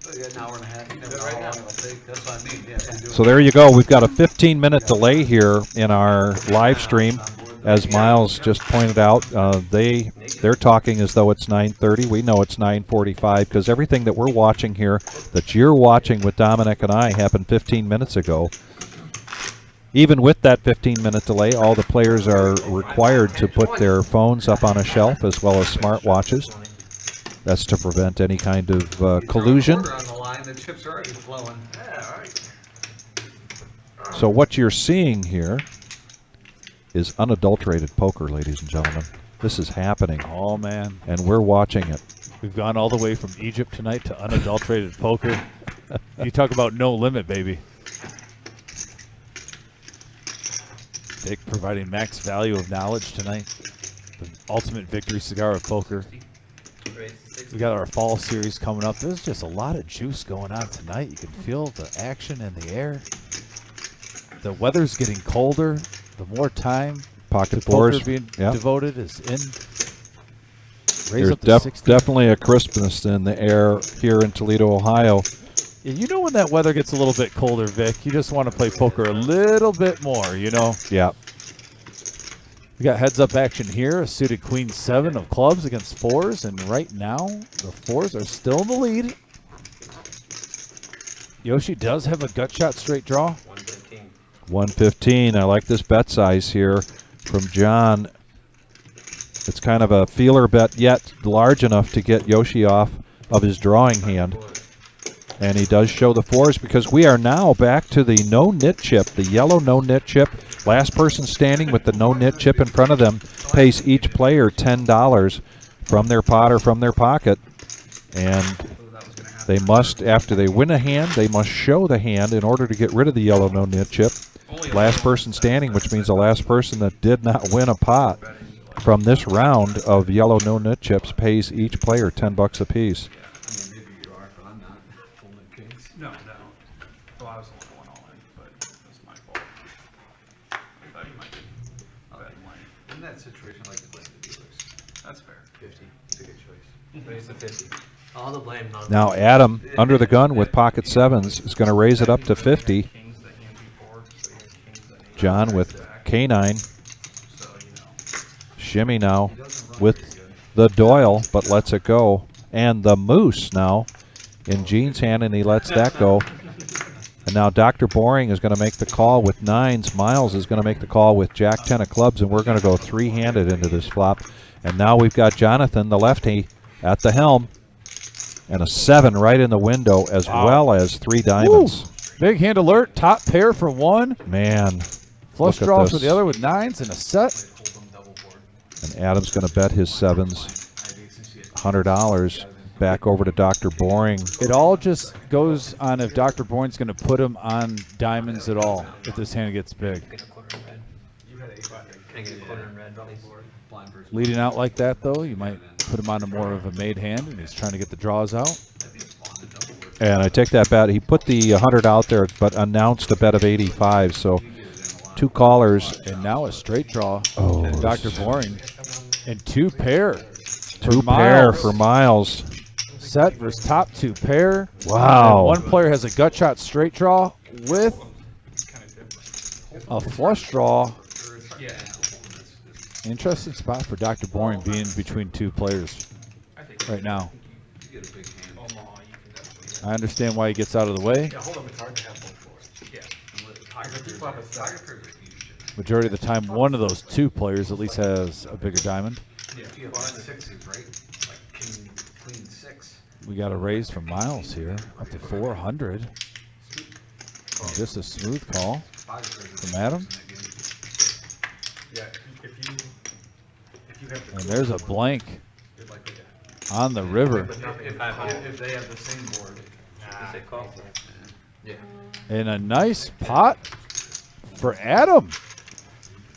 So you got an hour and a half. You never know Right how now. long it'll take. That's what I mean. Yeah, if we do So there you go. We've got a 15-minute delay here in our live stream. As Miles just pointed out, they're talking as though it's 9:30. We know it's 9:45 because everything that we're watching here, that you're watching with Dominic and I, happened 15 minutes ago. Even with that 15-minute delay, all the players are required to put their phones up on a shelf as well as smartwatches. That's to prevent any kind of collusion. Quarter on the line, the chips are already flowing. Yeah, all right. So what you're seeing here is unadulterated poker, ladies and gentlemen. This is happening, Oh, man. and we're watching it. We've gone all the way from Egypt tonight to unadulterated poker. You talk about no limit, baby. Dick providing max value of knowledge tonight. The ultimate victory cigar of poker. We got our fall series coming up. There's just a lot of juice going on tonight. You can feel the action in the air. The weather's getting colder. The more time Pocket to poker fours. being Yep. devoted is in. Raise There's up to 60. definitely a crispness in the air here in Toledo, Ohio. Yeah, you know when that weather gets a little bit colder, Vic, you just want to play poker a little bit more, you know? Yeah. We got heads-up action here, a suited queen 7 of clubs against 4s, and right now the 4s are still in the lead. Yoshi does have a gut shot straight draw. 115. 115. I like this bet size here from John. It's kind of a feeler bet, yet large enough to get Yoshi off of his drawing hand. And he does show the 4s because we are now back to the no-nit chip, the yellow no-nit chip. Last person standing with the no-nit chip in front of them pays each player $10 from their pot or from their pocket. And they must, after they win a hand, they must show the hand in order to get rid of the yellow no-nit chip. Last person standing, which means the last person that did not win a pot from this round of yellow no-nit chips pays each player $10 apiece. I mean, maybe you are, but I'm not. Folding kings. No. Well, I was the one going all in, but that's my fault. I thought you might be. In that situation, I like to blame the dealers. That's fair. 50. It's a good choice. Raise to 50. All the blame. None. Now Adam, under the gun with pocket 7s, is going to raise it up to 50. Kings that hand before, so he has kings that hand John with K9. so you know. Shimmy now with the Doyle, but lets it go. And the Moose now in Gene's hand, and he lets that go. And now Dr. Boring is going to make the call with 9s. Miles is going to make the call with Jack 10 of clubs, and we're going to go three-handed into this flop. And now we've got Jonathan, the lefty, at the helm. And a 7 right in the window, as well as 3 diamonds. Woo! Big hand alert, top pair for 1. Man, Flush look at draw for this. the other with 9s and a set. And Adam's going to bet his 7s. $100 back over to Dr. Boring. It all just goes on if Dr. Bourne's going to put him on diamonds at all if this hand gets big. Get a quarter in red. Can I get a quarter in red, please? Leading out like that, though, you might put him on a more of a made hand, and he's trying to get the draws out. And I take that bet. He put the 100 out there, but announced a bet of 85. So 2 callers. And now a straight draw. Oh, And Dr. Boring. And 2 pair. 2 pair for Miles. Set versus top 2 pair. Wow. And one player has a gut shot straight draw with a flush draw. Interesting spot for Dr. Boring being between 2 players right now. I understand why he gets out of the way. Yeah, hold up. It's hard to have both floors. Yeah. Tiger flop is Majority of the time, one of those 2 players at least has a bigger diamond. Yeah, if you have 6s, right? Like king, queen 6. We got a raise from Miles here, up to 400. And just a smooth call from Adam. Yeah, if you have to. And there's a blank on the river. If they have the same board. Yeah. And a nice pot for Adam.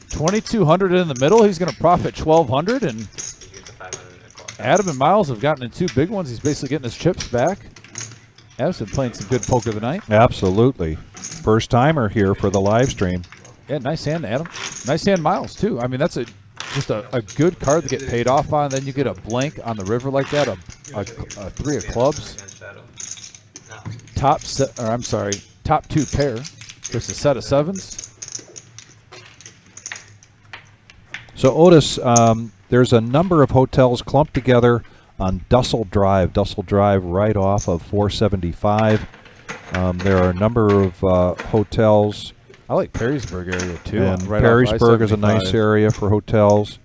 2,200 in the middle. He's going to profit 1,200. And Adam and Miles have gotten in 2 big ones. He's basically getting his chips back. Adam's been playing some good poker tonight. Absolutely. First timer here for the live stream. Yeah, nice hand, Adam. Nice hand, Miles, too. I mean, that's just a good card to get paid off on. Then you get a blank on the river like that, a 3 of clubs. Top 2 pair. Just a set of 7s. So Otis, there's a number of hotels clumped together on Dussel Drive. Dussel Drive right off of 475. There are a number of hotels. I like Perrysburg area too. And right Perrysburg is a nice area for hotels.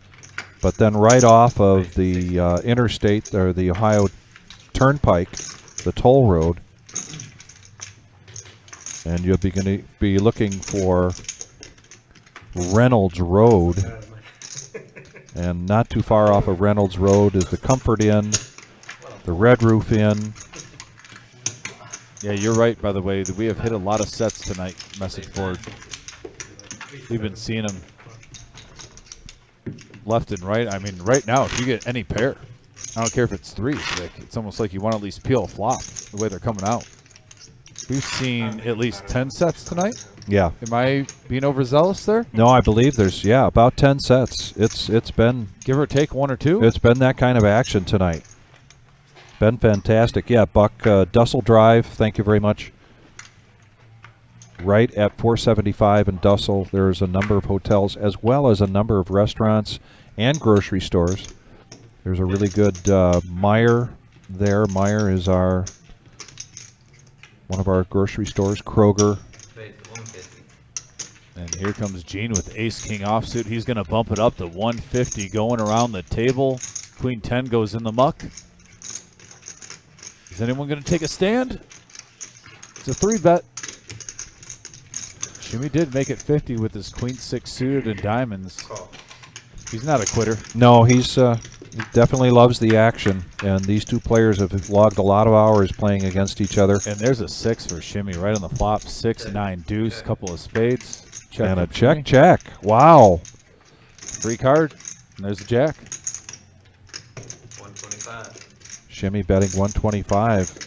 But then right off of the interstate, or the Ohio Turnpike, the toll road, and you'll be going to be looking for Reynolds Road. And not too far off of Reynolds Road is the Comfort Inn, the Red Roof Inn. Yeah, you're right, by the way. We have hit a lot of sets tonight, message board. We've been seeing them left and right. I mean, right now, if you get any pair, I don't care if it's 3s, Vic, it's almost like you want to at least peel a flop the way they're coming out. We've seen at least 10 sets tonight. Yeah. Am I being overzealous there? No, I believe there's, about 10 sets. It's been, give or take 1 or 2. It's been that kind of action tonight. Been fantastic. Yeah, Buck, Dussel Drive, thank you very much. Right at 475 in Dussel, there's a number of hotels as well as a number of restaurants and grocery stores. There's a really good Meijer there. Meijer is one of our grocery stores. Kroger. And here comes Gene with ace-king offsuit. He's going to bump it up to 150 going around the table. Queen 10 goes in the muck. Is anyone going to take a stand? It's a 3-bet. Jimmy did make it 50 with his Queen 6 suited and diamonds. He's not a quitter. No, he definitely loves the action. And these two players have logged a lot of hours playing against each other. And there's a 6 for Shimmy right on the flop. 6, 9, deuce, couple of spades. Check and a check, check. Wow. Free card. And there's a jack. 125. Shimmy betting 125.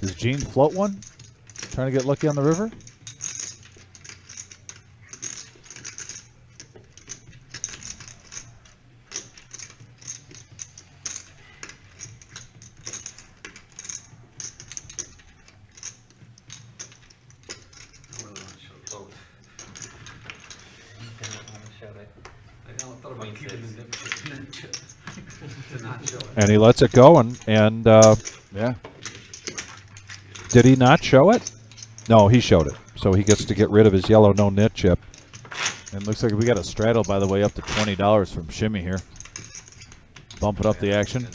Does Gene float one? Trying to get lucky on the river? And he lets it go, and yeah. Did he not show it? No, he showed it. So he gets to get rid of his yellow no nit chip. And looks like we got a straddle, by the way, up to $20 from Shimmy here. Bumping up the action.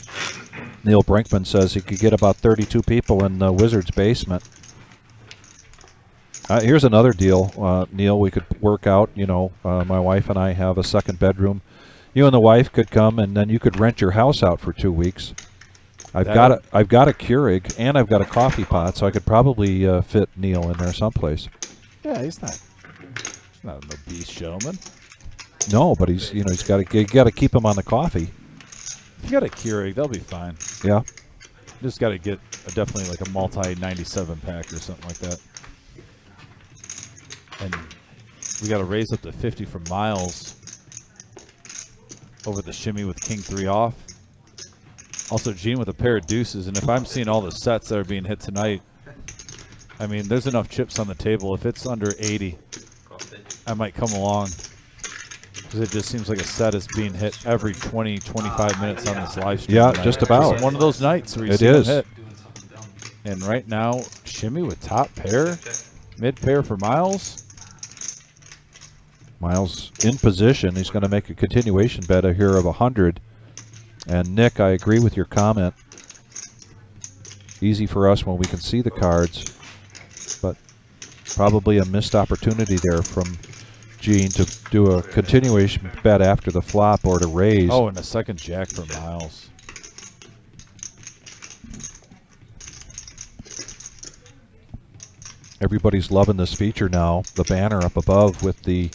Neil Brinkman says he could get about 32 people in the Wizards' basement. Here's another deal, Neil, we could work out. You know, my wife and I have a second bedroom. You and the wife could come, and then you could rent your house out for 2 weeks. I've got a Keurig, and I've got a coffee pot, so I could probably fit Neil in there someplace. Yeah, he's not an obese gentleman. No, but he's got to keep him on the coffee. If you got a Keurig, they'll be fine. Yeah. Just got to get definitely like a multi 97 pack or something like that. And we got to raise up to 50 from Miles over the Shimmy with King 3 off. Also, Gene with a pair of deuces. And if I'm seeing all the sets that are being hit tonight, I mean, there's enough chips on the table. If it's under 80, I might come along. Because it just seems like a set is being hit every 20, 25 minutes on this live stream. Yeah, tonight. just about. It's one of those nights where you see them hit. And right now, Shimmy with top pair, mid pair for Miles. Miles in position. He's going to make a continuation bet here of 100. And Nick, I agree with your comment. Easy for us when we can see the cards, but probably a missed opportunity there from Gene to do a continuation bet after the flop or to raise. Oh, and a second jack for Miles. Everybody's loving this feature now. The banner up above with the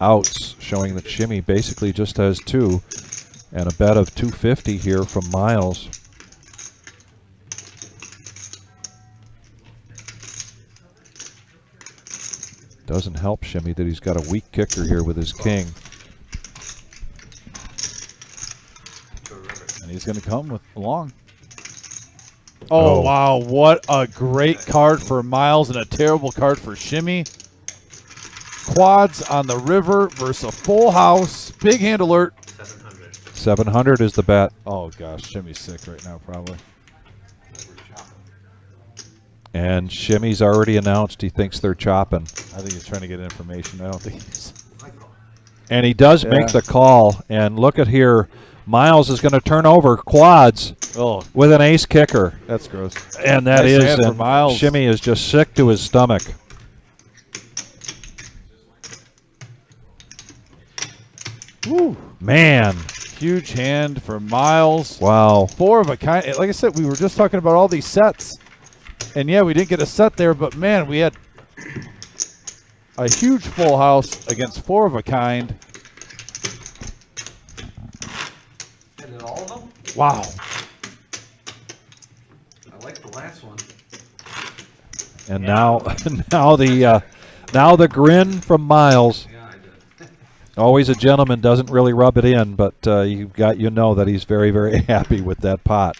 outs showing that Shimmy basically just has 2, and a bet of 250 here from Miles. Doesn't help Shimmy that he's got a weak kicker here with his king. And he's going to come with along. Oh, wow. What a great card for Miles and a terrible card for Shimmy. Quads on the river versus a full house. Big hand alert. 700. 700 is the bet. Oh, gosh. Shimmy's sick right now, probably. And Shimmy's already announced he thinks they're chopping. I think he's trying to get information. I don't think he's. And he does make the call. And look at here. Miles is going to turn over quads with an ace kicker. That's gross. And that Nice is, hand for and Miles. Shimmy is just sick to his stomach. Woo. Man. Huge hand for Miles. Wow. 4 of a kind. Like I said, we were just talking about all these sets. And, yeah, we didn't get a set there, but, man, we had a huge full house against 4 of a kind. And all of them? Wow. I like the last one. And now the grin from Miles. Yeah, I did. Always a gentleman, doesn't really rub it in, but you know that he's very, very happy with that pot.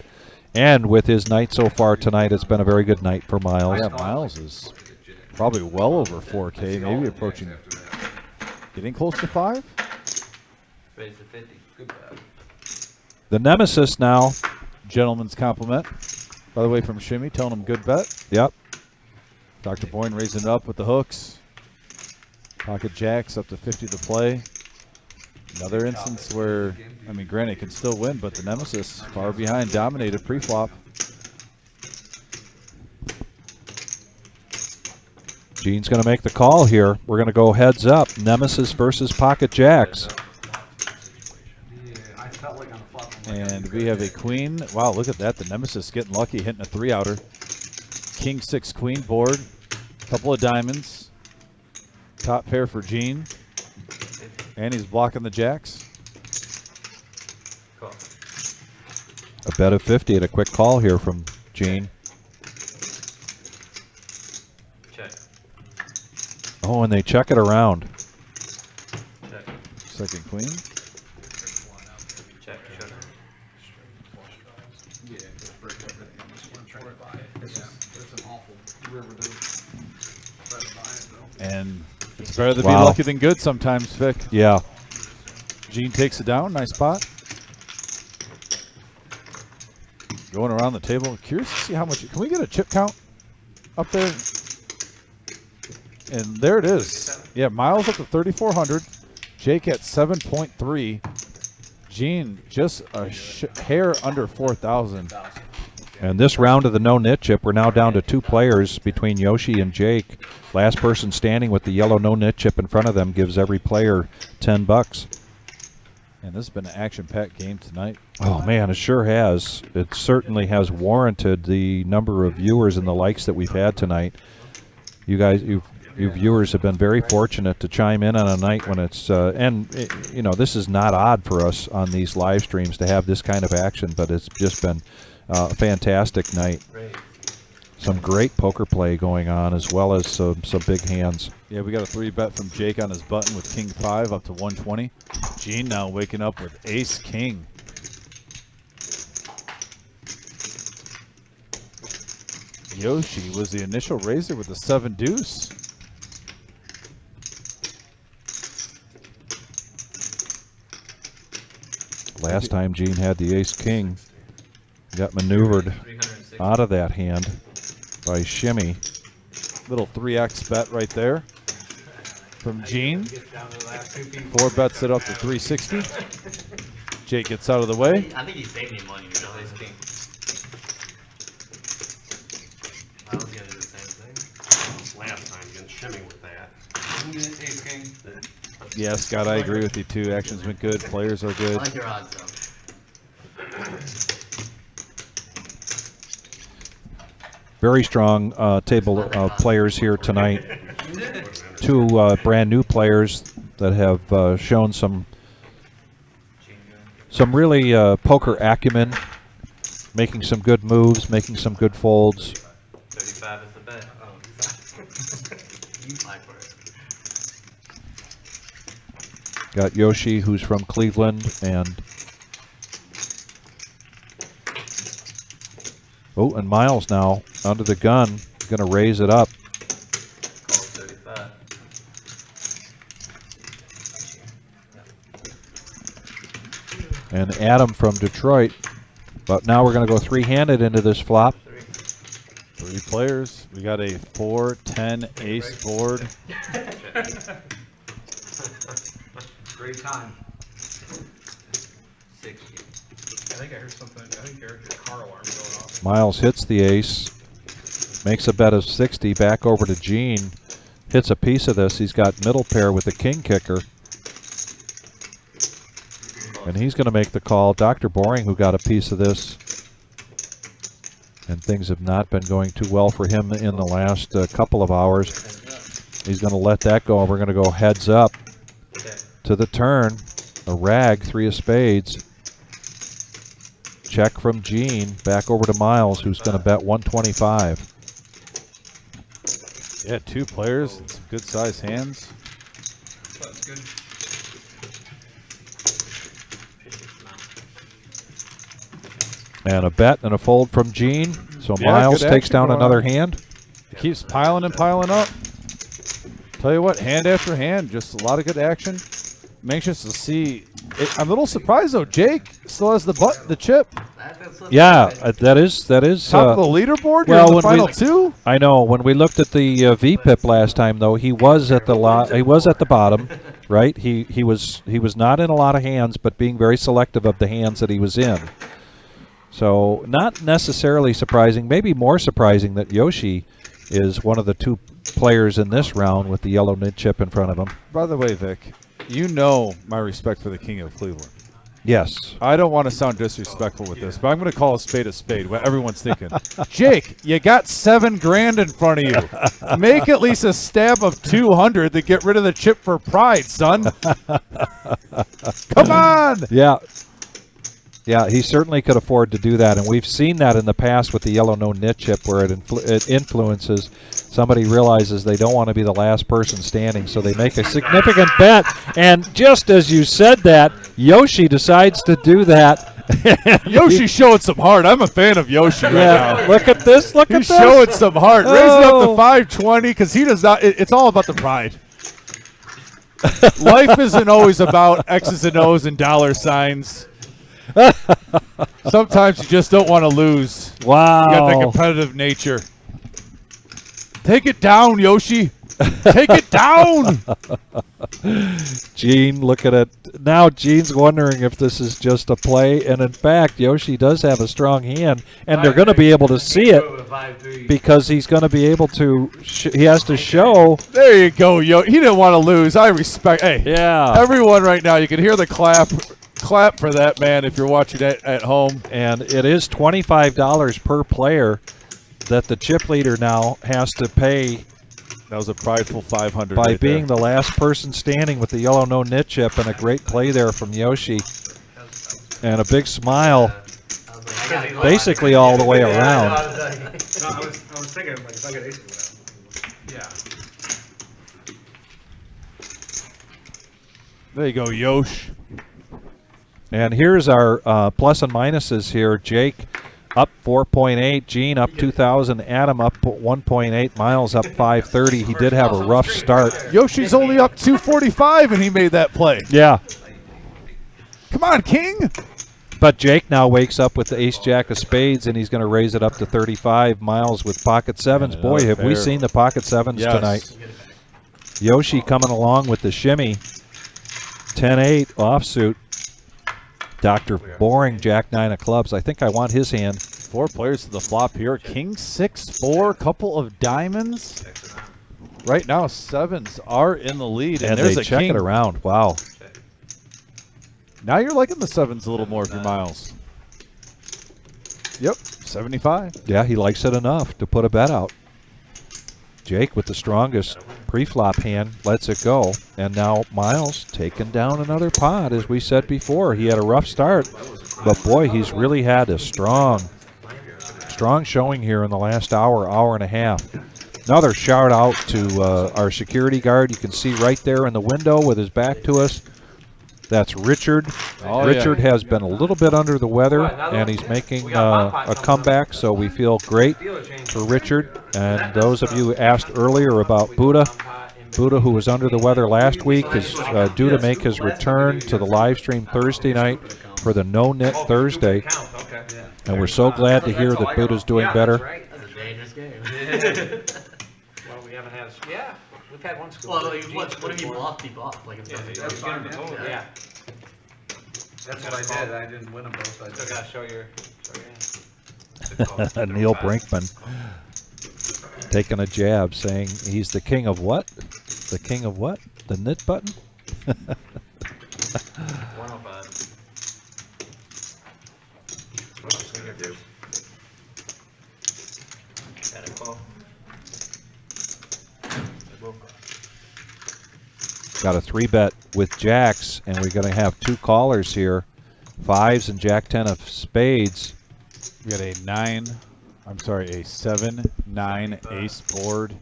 And with his night so far tonight, it's been a very good night for Miles. Yeah, Miles is probably well over 4K, maybe approaching, getting close to 5. Raise to 50. Good bet. The nemesis now. Gentleman's compliment, by the way, from Shimmy, telling him good bet. Yep. Dr. Boyne raising it up with the hooks. Pocket jacks up to 50 to play. Another instance where, I mean, granted, can still win, but the nemesis far behind, dominated pre-flop. Gene's going to make the call here. We're going to go heads up. Nemesis versus pocket jacks. And we have a queen. Wow, look at that. The nemesis getting lucky, hitting a 3-outer. King 6 queen board. Couple of diamonds. Top pair for Gene. And he's blocking the jacks. Cool. A bet of 50 and a quick call here from Gene. Check. Oh, and they check it around. Check. Second queen. Check. Check. And it's better to be Wow. lucky than good sometimes, Vic. Yeah. Gene takes it down. Nice spot. Going around the table. Curious to see how much. Can we get a chip count up there? And there it is. Yeah, Miles up to 3,400. Jake at 7.3. Gene just a hair under 4,000. And this round of the no-nit chip, we're now down to 2 players between Yoshi and Jake. Last person standing with the yellow no-nit chip in front of them gives every player $10. And this has been an action-packed game tonight. Oh, man, it sure has. It certainly has warranted the number of viewers and the likes that we've had tonight. You guys, you viewers have been very fortunate to chime in on a night when it's, you know, this is not odd for us on these live streams to have this kind of action, but it's just been a fantastic night. Great. Some great poker play going on, as well as some big hands. Yeah, we got a 3-bet from Jake on his button with King 5 up to 120. Gene now waking up with Ace King. Yoshi was the initial raiser with the 7 deuce. Last time Gene had the Ace King, got maneuvered out of that hand by Shimmy. Little 3x bet right there from Gene. 4 bets it up to 360. Jake gets out of the way. I think he saved me money, you know, his king. I was gonna do the same thing. Last time against Shimmy with that. Ace king. Yeah, Scott, I agree with you too. Action's been good. Players are I good. like your odds though. Very strong table of players here tonight. 2 brand new players that have shown some really poker acumen, making some good moves, making some good folds. 35 is the bet. Oh, you apply for it. Got Yoshi, who's from Cleveland, and and Miles now under the gun, going to raise it up. Call 35. And Adam from Detroit. But now we're going to go three-handed into this flop. 3 players. We got a 4-10 ace board. Great time. 60. I think I heard something. I think Eric, your car alarm going off. Miles hits the ace, makes a bet of 60, back over to Gene, hits a piece of this. He's got middle pair with the king kicker, and he's going to make the call. Dr. Boring, who got a piece of this, and things have not been going too well for him in the last couple of hours. He's going to let that go, and we're going to go heads up to the turn. A rag, 3 of spades. Check from Gene, back over to Miles, who's going to bet 125. Yeah, 2 players and some good sized hands. That's good. And a bet and a fold from Gene. So Yeah, Miles good takes action down going another on. hand. It keeps piling and piling up. Tell you what, hand after hand, just a lot of good action. I'm anxious to see. I'm a little surprised though. Jake still has the chip. Yeah, that is Top of the leaderboard. You're in the final 2. I know. When we looked at the VPIP last time, though, he was at the bottom, right? He was not in a lot of hands, but being very selective of the hands that he was in. So not necessarily surprising. Maybe more surprising that Yoshi is one of the 2 players in this round with the yellow nit chip in front of him. By the way, Vic, you know my respect for the King of Cleveland. Yes. I don't want to sound disrespectful with this, but I'm going to call a spade what everyone's thinking. Jake, you got $7,000 in front of you. Make at least a stab of 200 to get rid of the chip for pride, son. Come on. Yeah, he certainly could afford to do that, and we've seen that in the past with the yellow no nit chip, where it influences. Somebody realizes they don't want to be the last person standing, so they make a significant bet. And just as you said that, Yoshi decides to do that. Yoshi showing some heart. I'm a fan of Yoshi right now. Look at this. Look at He's this. showing some heart. Raise it up to 520 because he does not. It's all about the pride. Life isn't always about X's and O's and dollar signs. Sometimes you just don't want to lose. Wow. You got that competitive nature. Take it down, Yoshi. Take it down. Gene, look at it. Now Gene's wondering if this is just a play. And in fact, Yoshi does have a strong hand. And they're going to be able to see it because he's going to be able to, he has to show. There you go, Yo. He didn't want to lose. I respect. Hey, yeah. Everyone right now, you can hear the clap. Clap for that, man, if you're watching it at home. And it is $25 per player that the chip leader now has to pay. That was a prideful 500 by right being there. the last person standing with the yellow no nit chip, and a great play there from Yoshi. And a big smile basically all the way around. No, I was thinking, like, if I get ace, Yeah. There you go, Yosh. And here's our plus and minuses here. Jake up 4.8, Gene up 2,000, Adam up 1.8, Miles up 530. He did have a rough start. Yoshi's only up 245 and he made that play. Yeah. Come on, King. But Jake now wakes up with the ace-jack of spades, and he's going to raise it up to 35. Miles with pocket sevens. Yeah, Boy, have we fair. seen the pocket sevens tonight. Yoshi coming along with the shimmy. 10-8 offsuit. Dr. Boring, Jack 9 of clubs. I think I want his hand. 4 players to the flop here. King 6-4, couple of diamonds. Right now, sevens are in the lead, and there's they a check king. it around. Wow. Now you're liking the sevens a little more if you're Miles. Yep, 75. Yeah, he likes it enough to put a bet out. Jake with the strongest pre-flop hand lets it go. And now Miles taking down another pot, as we said before. He had a rough start, but boy, he's really had a strong showing here in the last hour and a half. Another shout out to our security guard. You can see right there in the window with his back to us. That's Richard. Oh, Richard has been a little bit under the weather, and he's making a comeback, so we feel great for Richard. And those of you who asked earlier about Buddha, who was under the weather last week, is due to make his return to the live stream Thursday night for the No Knit Thursday. And we're so glad to hear that Buddha's doing better. That's a dangerous game. Well, we haven't had, yeah, we've had one school. Well, like, what if you bluff people off? Like, if That's fine, yeah. That's what I did, I didn't win them both, so I still gotta show your hand. Neil Brinkman taking a jab, saying he's the king of what? The king of what? The knit button? 105. What else we gonna do? Got a call. Got a 3-bet with jacks, and we're going to have 2 callers here. 5s and Jack 10 of spades. We got a 7-9 ace board.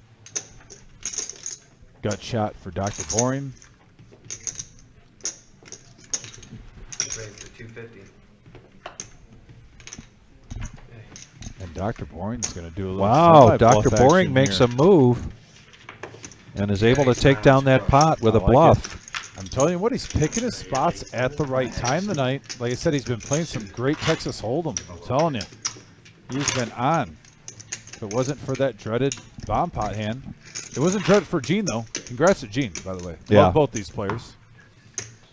Gut shot for Dr. Boring. Raise to 250. And Dr. Boring's going to do a little Wow, semi-bluff Dr. Boring action makes here. a move and is able to take down that pot with a like bluff. I'm telling you what, he's picking his spots at the right time tonight. Like I said, he's been playing some great Texas Hold'em. I'm telling you, he's been on. If it wasn't for that dreaded bomb pot hand, it wasn't dreaded for Gene though. Congrats to Gene, by the way. Yeah. Love both these players.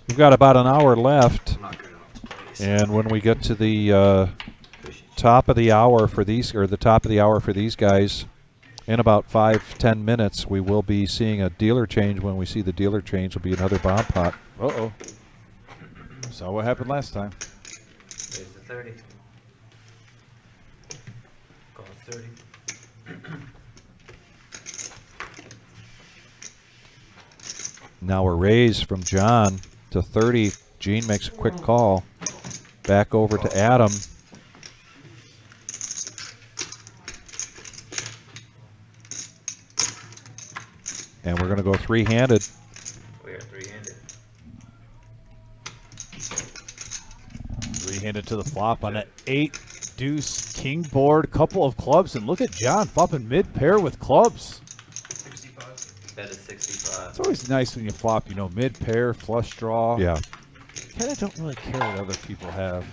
We've got about an hour left, I'm not good enough. and when we get to the top of the hour for these, or the top of the hour for these guys, in about 5-10 minutes, we will be seeing a dealer change. When we see the dealer change, will be another bomb pot. Uh-oh. Saw what happened last time. Raise to 30. Call it 30. Now we're raised from John to 30. Gene makes a quick call. Back over to Adam. And we're going to go 3-handed. We are 3-handed. 3-handed to the flop on an 8-deuce king board. Couple of clubs, and look at John flopping mid-pair with clubs. 65. Bet is 65. It's always nice when you flop, you know, mid-pair, flush draw. Yeah. Kind of don't really care what other people have.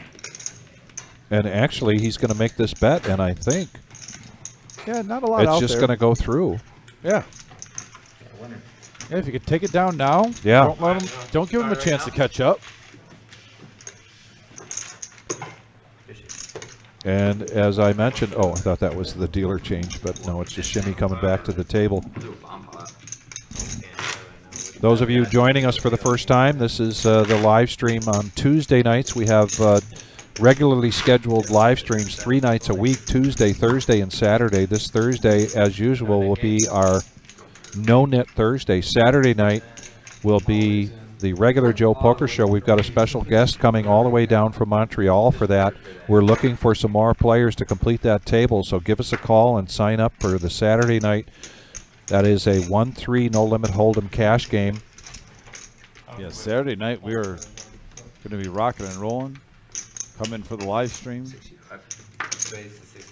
And actually, he's going to make this bet, and I think Yeah, not a lot it's out just there. going to go through. Yeah. Yeah, if you could take it down now, Yeah. don't give him a chance to catch up. And as I mentioned, oh, I thought that was the dealer change, but no, it's just Shimmy coming back to the table. Do a bomb pot. Those of you joining us for the first time, this is the live stream on Tuesday nights. We have regularly scheduled live streams 3 nights a week, Tuesday, Thursday, and Saturday. This Thursday, as usual, will be our No Knit Thursday. Saturday night will be the regular Joe Poker Show. We've got a special guest coming all the way down from Montreal for that. We're looking for some more players to complete that table, so give us a call and sign up for the Saturday night. That is a 1-3 no limit hold'em cash game. Yeah, Saturday night we are going to be rocking and rolling. Come in for the live stream.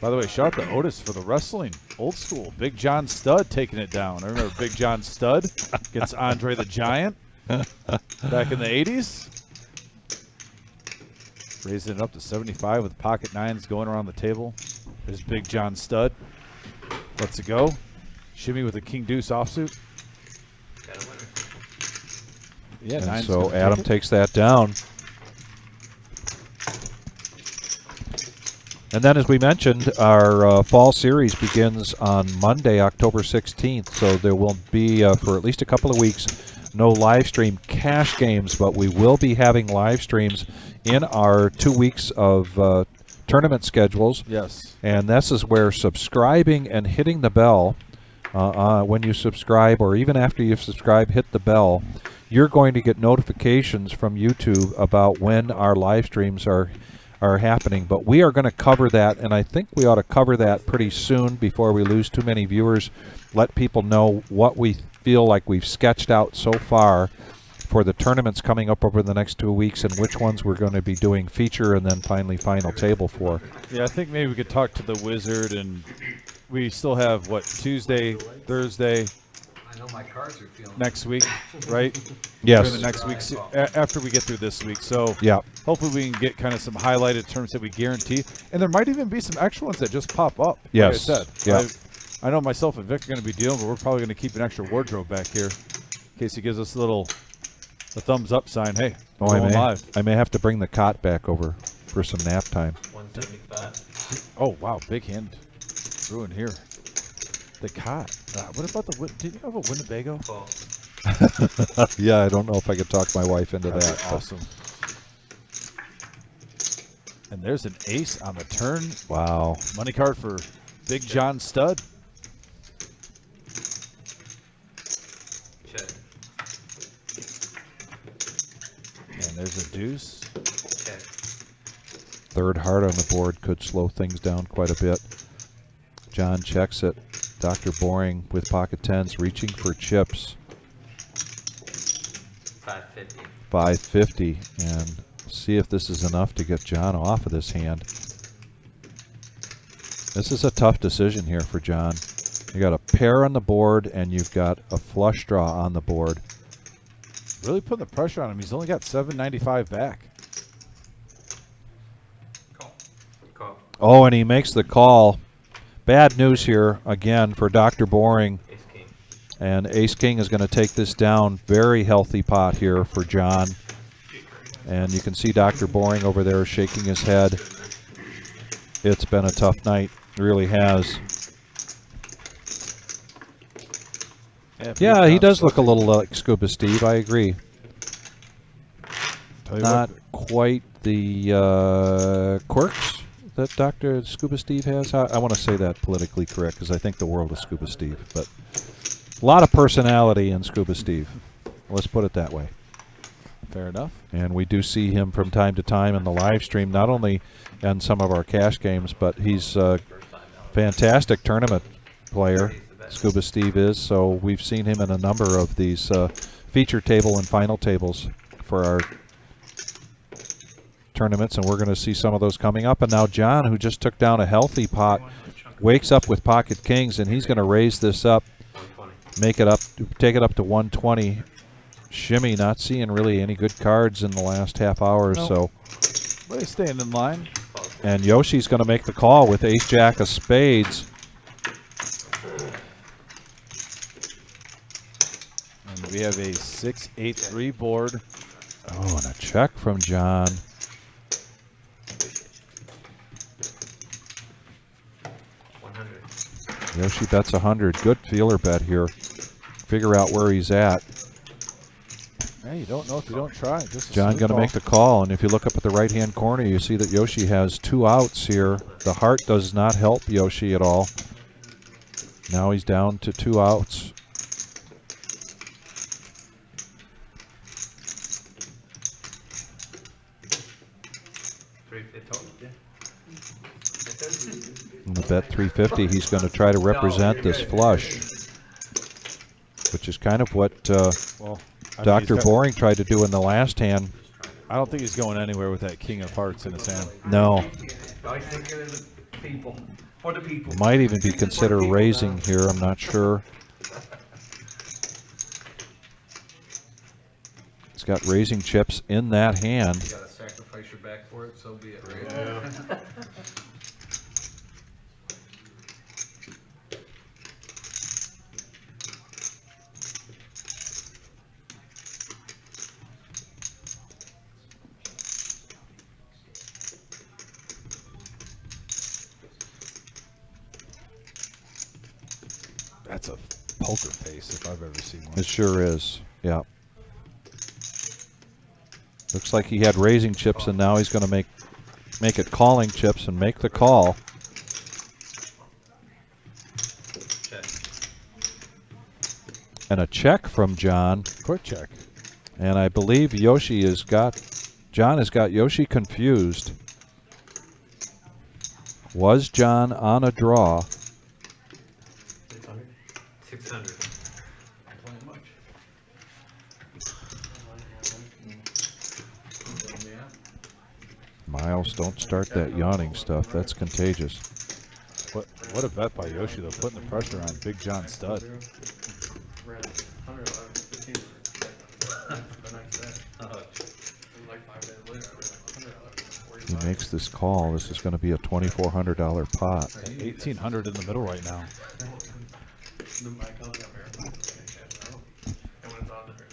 By the way, shout out to Otis for the wrestling. Old school. Big John Studd taking it down. I remember Big John Studd against Andre the Giant back in the 80s. Raising it up to 75 with pocket nines going around the table. There's Big John Studd. Let's it go. Shimmy with a king deuce offsuit. Yeah, And nine's so gonna Adam take it. takes that down. And then, as we mentioned, our fall series begins on Monday, October 16th. So there will be, for at least a couple of weeks, no live stream cash games, but we will be having live streams in our 2 weeks of tournament schedules. Yes. And this is where subscribing and hitting the bell, when you subscribe or even after you've subscribed, hit the bell, you're going to get notifications from YouTube about when our live streams are happening. But we are going to cover that, and I think we ought to cover that pretty soon before we lose too many viewers. Let people know what we feel like we've sketched out so far for the tournaments coming up over the next 2 weeks and which ones we're going to be doing feature and then finally final table for. Yeah, I think maybe we could talk to the Wizard, and we still have, what, Tuesday, Thursday, I know my cards are feeling. next week, right? Yes. During the next week, after we get through this week. So Yeah. hopefully we can get kind of some highlighted terms that we guarantee. And there might even be some extra ones that just pop up. Yes. Like I said. Yeah. I know myself and Vic are going to be dealing, but we're probably going to keep an extra wardrobe back here in case he gives us a thumbs up sign. Hey, we're going live. I may have to bring the cot back over for some nap time. 175. Oh, wow. Big hand ruin here. The cot. What about did you have a Winnebago? Well, Yeah, I don't know if I could talk my wife into That'd be that. awesome. And there's an ace on the turn. Wow. Money card for Big John Stud. check. And there's a deuce. Check. Third heart on the board could slow things down quite a bit. John checks it. Dr. Boring with pocket tens reaching for chips. 550. 550, and see if this is enough to get John off of this hand. This is a tough decision here for John. You got a pair on the board and you've got a flush draw on the board. Really putting the pressure on him. He's only got $7.95 back. Call. Oh, and he makes the call. Bad news here again for Dr. Boring. Ace king. And Ace King is going to take this down. Very healthy pot here for John. And you can see Dr. Boring over there shaking his head. It's been a tough night. It really has. Yeah, he does look a little like Scuba Steve. I agree. Not quite the quirks that Dr. Scuba Steve has. I want to say that politically correct because I think the world is Scuba Steve. But a lot of personality in Scuba Steve. Let's put it that way. Fair enough. And we do see him from time to time in the live stream, not only in some of our cash games, but he's a fantastic tournament player, Scuba Steve is. So we've seen him in a number of these feature table and final tables for our tournaments, and we're going to see some of those coming up. And now John, who just took down a healthy pot, wakes up with pocket kings, and he's going to raise this up, make it up, take it up to 120. Shimmy, not seeing really any good cards in the last half hour or so. But he's staying in line. And Yoshi's going to make the call with ace-jack of spades. And we have a 6-8-3 board. Oh, and a check from John. Yoshi bets 100. Good feeler bet here. Figure out where he's at. Hey, you don't know if you don't try. Just John going to make the call, and if you look up at the right-hand corner, you see that Yoshi has 2 outs here. The heart does not help Yoshi at all. Now he's down to 2 outs. And the bet 350, he's going to try to represent this flush, which is kind of what Dr. Boring tried to do in the last hand. I don't think he's going anywhere with that king of hearts in his hand. No. Always take care of the people. For the people. Might even be considered raising here. I'm not sure. It's got raising chips in that hand. You gotta sacrifice your back for it, so be it, right? That's a poker face if I've ever seen one. It sure is. Yeah. Looks like he had raising chips, and now he's going to make it calling chips and make the call. Check. And a check from John. Quick check. And I believe John has got Yoshi confused. Was John on a draw? 600. Miles, don't start that yawning stuff. That's contagious. What a bet by Yoshi though, putting the pressure on Big John Stud. Ran 111 to 15 the next day. And like 5 days later, I ran 111 to 45. He makes this call. This is going to be a $2,400 pot. 1,800 in the middle right now. My account got verified, so I can't cash out. And when it's on there,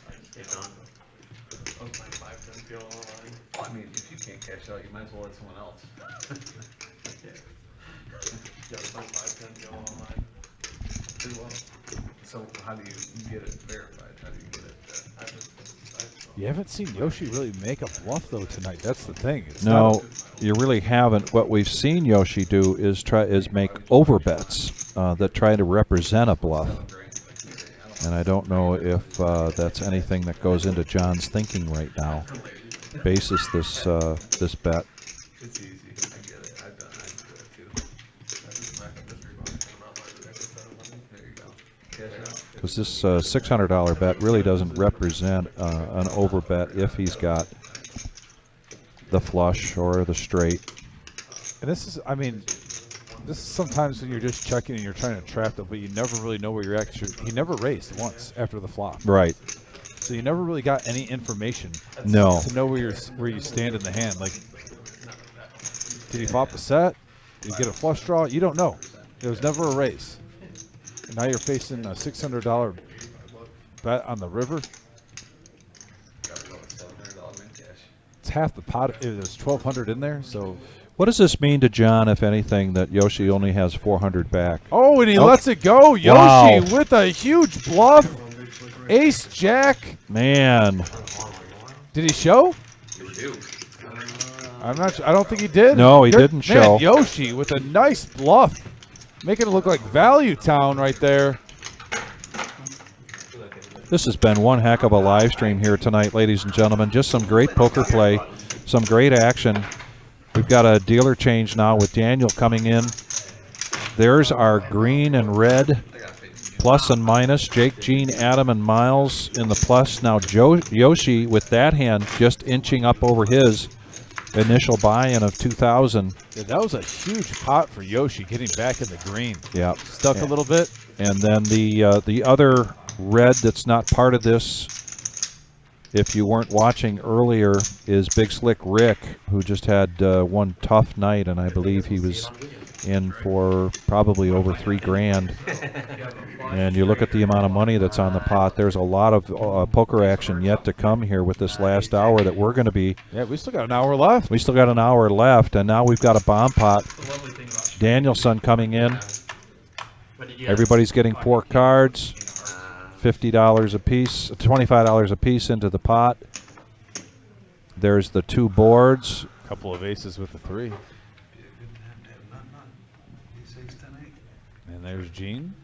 I just It's on. I was playing 5-10 PO online. Well, I mean, if you can't cash out, you might as well let someone else. Yeah, I was playing 5-10 PO online. As well. So how do you get it verified? How do you get it? I just, You haven't seen Yoshi really make a bluff though tonight. That's the thing. It's No, not you really haven't. What we've seen Yoshi do is make overbets that try to represent a bluff. And I don't know if that's anything that goes into John's thinking right now, basis this bet. It's easy. I get it. I've done it too. I just smacked up this rebound and came out like I just said it wasn't. There you go. Cash out. Because this $600 bet really doesn't represent an overbet if he's got the flush or the straight. And this is, I mean, this is sometimes when you're just checking and you're trying to trap them, but you never really know where you're at. 'Cause he never raced once after the flop, Right. so you never really got any information No. to know where you stand in the hand. Like, did he flop a set? Did he get a flush draw? You don't know. There was never a race. And now you're facing a $600 bet on the river. Got about $700 in cash. It's half the pot. There's 1,200 in there, so. What does this mean to John, if anything, that Yoshi only has 400 back? Oh, and he Oh. lets it go. Yoshi Wow. with a huge bluff. Ace Jack. Man. Did he show? You do. I'm not. I don't think he did. No, he Good- didn't man, show. Yoshi with a nice bluff, making it look like Value Town right there. This has been one heck of a live stream here tonight, ladies and gentlemen. Just some great poker play, some great action. We've got a dealer change now with Daniel coming in. There's our green and red plus and minus. Jake, Gene, Adam, and Miles in the plus. Now Yoshi with that hand just inching up over his initial buy-in of 2,000. Yeah, that was a huge pot for Yoshi getting back in the green. Yeah, Stuck a little bit. and then the other red that's not part of this, if you weren't watching earlier, is Big Slick Rick, who just had one tough night, and I believe he was in for probably over $3,000. And you look at the amount of money that's on the pot. There's a lot of poker action yet to come here with this last hour that we're going to be. Yeah, we still got an hour left. We still got an hour left, and now we've got a bomb pot. The lovely thing about Danielson coming in. What did you Everybody's getting 4 cards. $50 a piece, $25 a piece into the pot. There's the 2 boards. Couple of aces with the 3. And there's Gene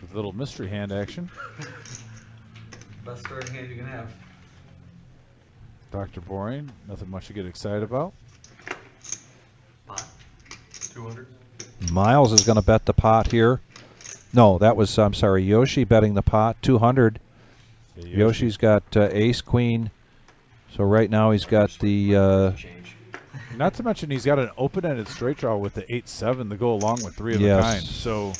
with a little mystery hand action. Best third hand you can have. Dr. Boring, nothing much to get excited about. pot? 200. Miles is going to bet the pot here. No, that was, I'm sorry, Yoshi betting the pot, 200. Yeah, Yoshi's got ace, queen. So right now he's got the, Change. Not to mention he's got an open-ended straight draw with the 8-7 to go along with 3 of Yes. a kind. So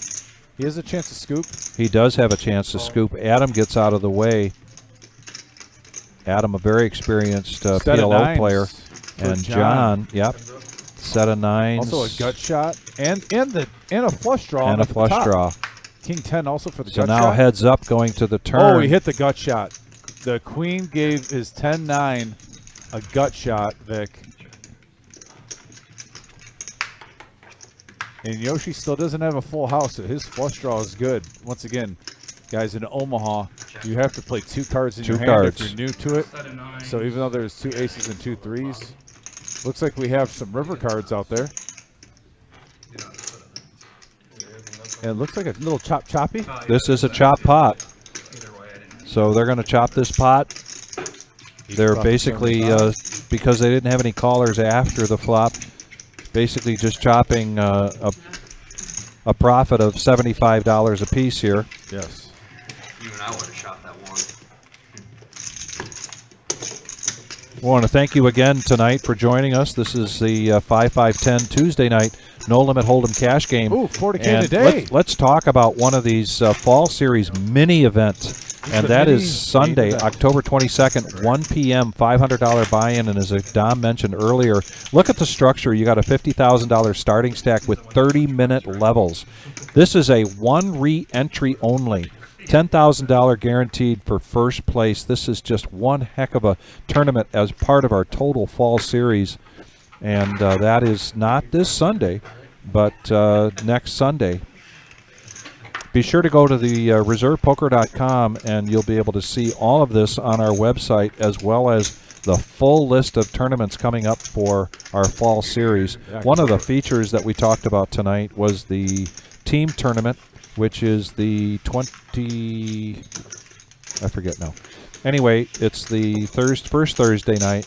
he has a chance to scoop. he does have a chance to scoop. Adam gets out of the way. Adam, a very experienced Set of PLO nines player. for And John, yep, set of nines. Also a gut shot and a flush draw. And up a at the flush top. draw. King 10 also for the So gut now shot. heads up going to the turn. Oh, he hit the gut shot. The queen gave his 10-9 a gut shot, Vic. And Yoshi still doesn't have a full house, so his flush draw is good. Once again, guys, in Omaha, you have to play 2 cards in 2 your hand cards. if you're new to it. set of 9. So even though there's 2 aces and 2 threes, looks like we have some river cards out there. And it looks like a little choppy. This is a chop pot. Either way, I didn't. So they're going to chop this pot. They're Flop basically, 75. because they didn't have any callers after the flop, basically just chopping a profit of $75 a piece here. Yes. Even I would have shot that one. We want to thank you again tonight for joining us. This is the 5-5-10 Tuesday night No Limit Hold'em Cash Game. Ooh, 40K and today. Let's talk about one of these Fall Series mini events, and that is Sunday, October 22nd, 1 p.m., $500 buy-in, and as Dom mentioned earlier, look at the structure. You got a $50,000 starting stack with 30-minute levels. This is a one re-entry only. $10,000 guaranteed for first place. This is just one heck of a tournament as part of our total fall series, and that is not this Sunday, but next Sunday. Be sure to go to the reservepoker.com, and you'll be able to see all of this on our website, as well as the full list of tournaments coming up for our fall series. One of the features that we talked about tonight was the team tournament, which is the I forget now. Anyway, it's the first Thursday night.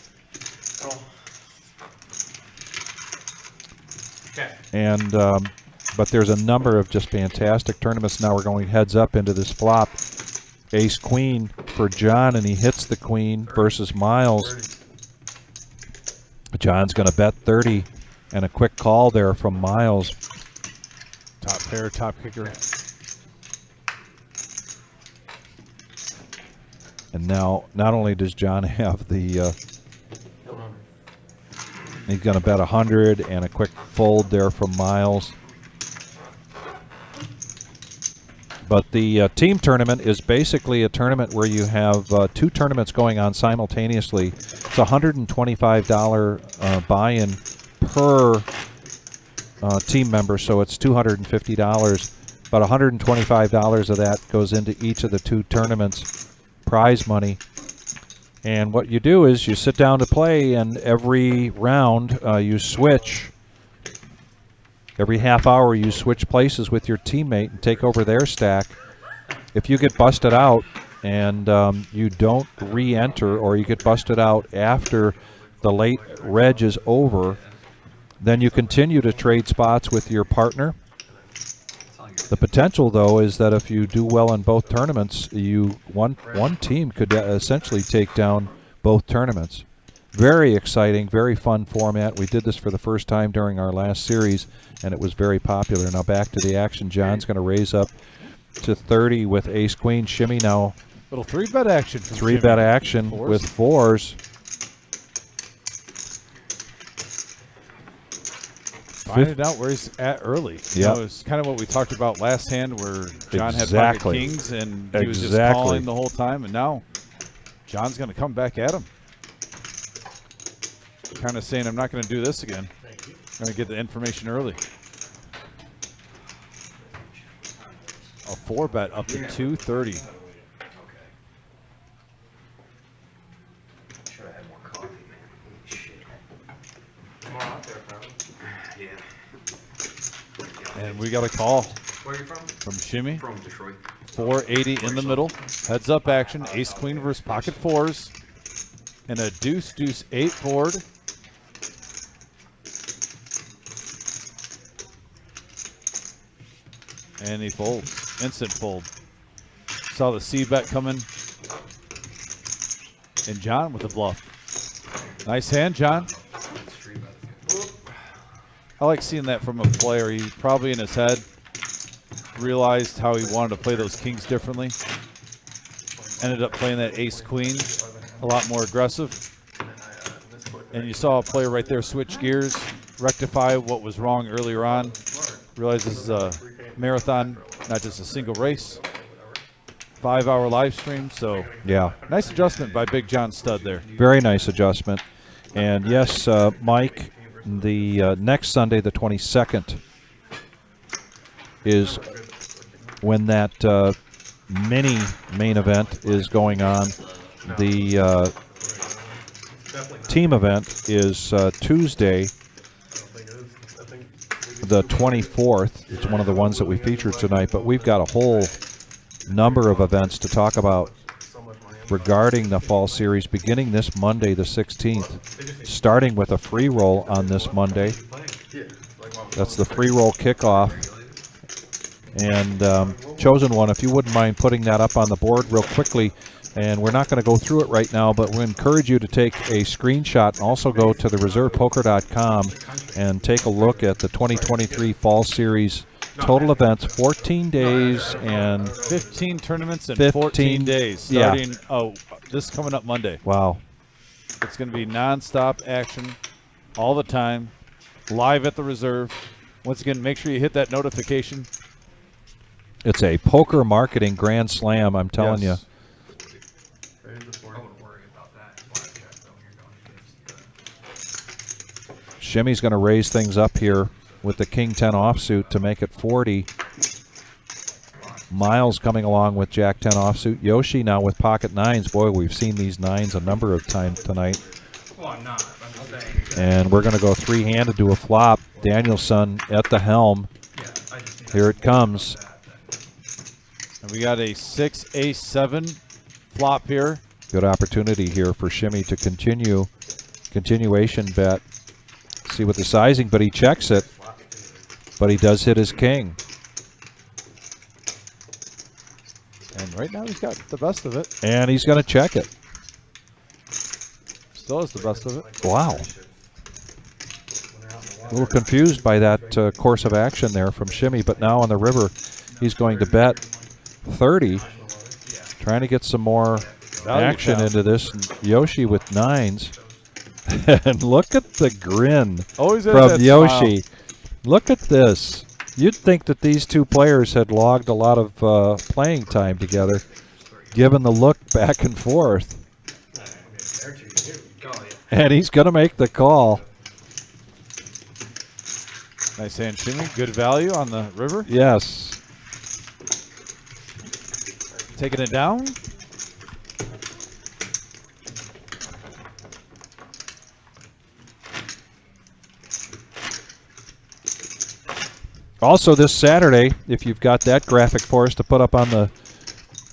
And but there's a number of just fantastic tournaments. Now we're going heads up into this flop. Ace Queen for John, and he hits the queen versus Miles. John's going to bet 30, and a quick call there from Miles. Top pair, top kicker. And now, not only does John have the, he's going to bet 100, and a quick fold there from Miles. But the team tournament is basically a tournament where you have two tournaments going on simultaneously. It's $125 buy-in per team member, so it's $250. But $125 of that goes into each of the two tournaments. Prize money. And what you do is you sit down to play, and every round you switch. Every half hour you switch places with your teammate and take over their stack. If you get busted out and you don't re-enter, or you get busted out after the late reg is over, then you continue to trade spots with your partner. The potential, though, is that if you do well in both tournaments, one team could essentially take down both tournaments. Very exciting, very fun format. We did this for the first time during our last series, and it was very popular. Now back to the action. John's going to raise up to 30 with Ace Queen. Shimmy now. Little 3-bet action. 3-bet action with fours. Finding out where he's at early. Yeah, it's kind of what we talked about last hand, where John had pocket kings, and he was just calling the whole time, and now John's going to come back at him. Kind of saying, I'm not going to do this again. I'm going to get the information early. A 4-bet up to 230. Should have had more coffee, man. Shit. More out there, probably. Yeah. And we got a call. Where are you from? From Shimmy. From Detroit. 480 in the middle. Heads up action. Ace Queen versus pocket fours. And a deuce 8 board. And he folds. Instant fold. Saw the C-bet coming. And John with the bluff. Nice hand, John. I like seeing that from a player. He probably in his head realized how he wanted to play those kings differently. Ended up playing that ace queen a lot more aggressive. And you saw a player right there switch gears, rectify what was wrong earlier on. Realize this is a marathon, not just a single race. 5-hour live stream, so yeah, nice adjustment by Big John Stud there. Very nice adjustment. And yes, Mike, the next Sunday, the 22nd, is when that mini main event is going on. The team event is Tuesday, the 24th. It's one of the ones that we featured tonight, but we've got a whole number of events to talk about regarding the fall series, beginning this Monday, the 16th, starting with a free roll on this Monday. That's the free roll kickoff. And Chosen One, if you wouldn't mind putting that up on the board real quickly, And we're not going to go through it right now, but we encourage you to take a screenshot and also go to the reservepoker.com and take a look at the 2023 Fall Series total events, 14 days and 15 tournaments in 15 14 days, starting this coming up Monday. Wow. It's going to be nonstop action all the time, live at the reserve. Once again, make sure you hit that notification. It's a poker marketing grand slam, I'm telling you. I would worry about that in blackjack, though, when you're going against Shimmy's going to raise things up here with the King 10 offsuit to make it 40. Miles coming along with Jack 10 offsuit. Yoshi now with pocket nines. Boy, we've seen these nines a number of times tonight. Well, I'm not. I'm just saying. And we're going to go three-handed to a flop. Danielson at the helm. Yeah, I just need Here it comes. And we got a 6 ace 7 flop here. Good opportunity here for Shimmy to continuation bet. See what the sizing, but he checks it. But he does hit his king. And right now he's got the best of it. And he's going to check it. Still has the best of it. Wow. A little confused by that course of action there from Shimmy, but now on the river, he's going to bet 30, trying to get some more action into this. Yoshi with nines. And look at the grin Always has from that Yoshi. smile. Look at this. You'd think that these two players had logged a lot of playing time together, given the look back and forth. And he's going to make the call. Nice hand, Shimmy. Good value on the river. Yes. Taking it down. Also this Saturday, if you've got that graphic for us to put up on the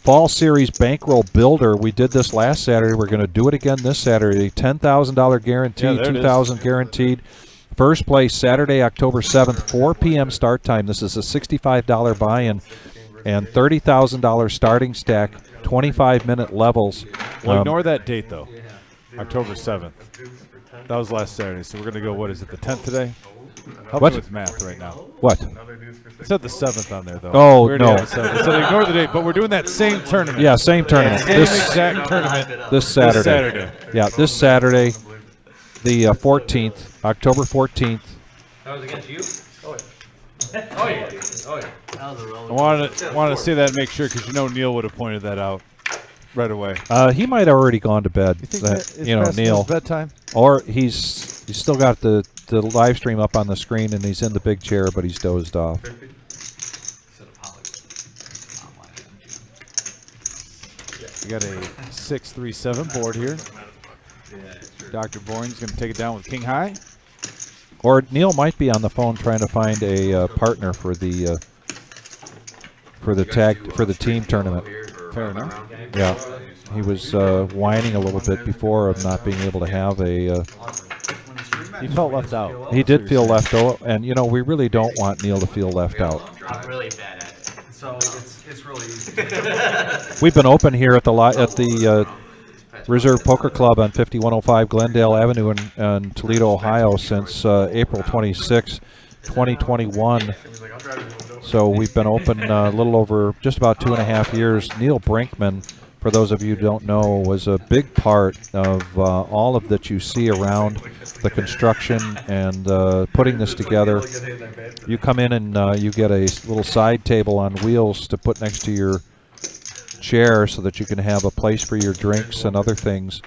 Fall Series Bankroll Builder, we did this last Saturday. We're going to do it again this Saturday. $10,000 guaranteed, $2,000 guaranteed. First place Saturday, October 7th, 4 p.m. start time. This is a $65 buy-in and $30,000 starting stack, 25-minute levels. Well, ignore that date, though. October 7th. That was last Saturday, so we're going to go, what is it, the 10th today? Help What? me with math right now. What? It said the 7th on there, though. Oh, We already no. have the 7th. It said ignore the date, but we're doing that same tournament. Yeah, same tournament. Same This exact tournament this Saturday. This Saturday. Yeah, this Saturday, the 14th, October 14th. That was against you? Oh, yeah. Oh, yeah. Oh, yeah. That was a roll. I wanted to say that and make sure, because you know Neil would have pointed that out right away. He might have already gone to bed. You think that- that is you know, past Neil. Neil's bedtime? Or he's still got the live stream up on the screen and he's in the big chair, but he's dozed off. We got a 6-3-7 board here. Dr. Boring's going to take it down with King High. Or Neil might be on the phone trying to find a partner for the team tournament. Fair enough. Yeah, he was whining a little bit before of not being able to have a. He felt left out. He did feel left out, and you know we really don't want Neil to feel left out. I'm really bad at it. So it's really easy. We've been open here at the Reserve Poker Club on 5105 Glendale Avenue in Toledo, Ohio since April 26, 2021. So we've been open a little over just about 2.5 years. Neil Brinkman, for those of you who don't know, was a big part of all of that you see around the construction and putting this together. You come in and you get a little side table on wheels to put next to your chair so that you can have a place for your drinks and other things.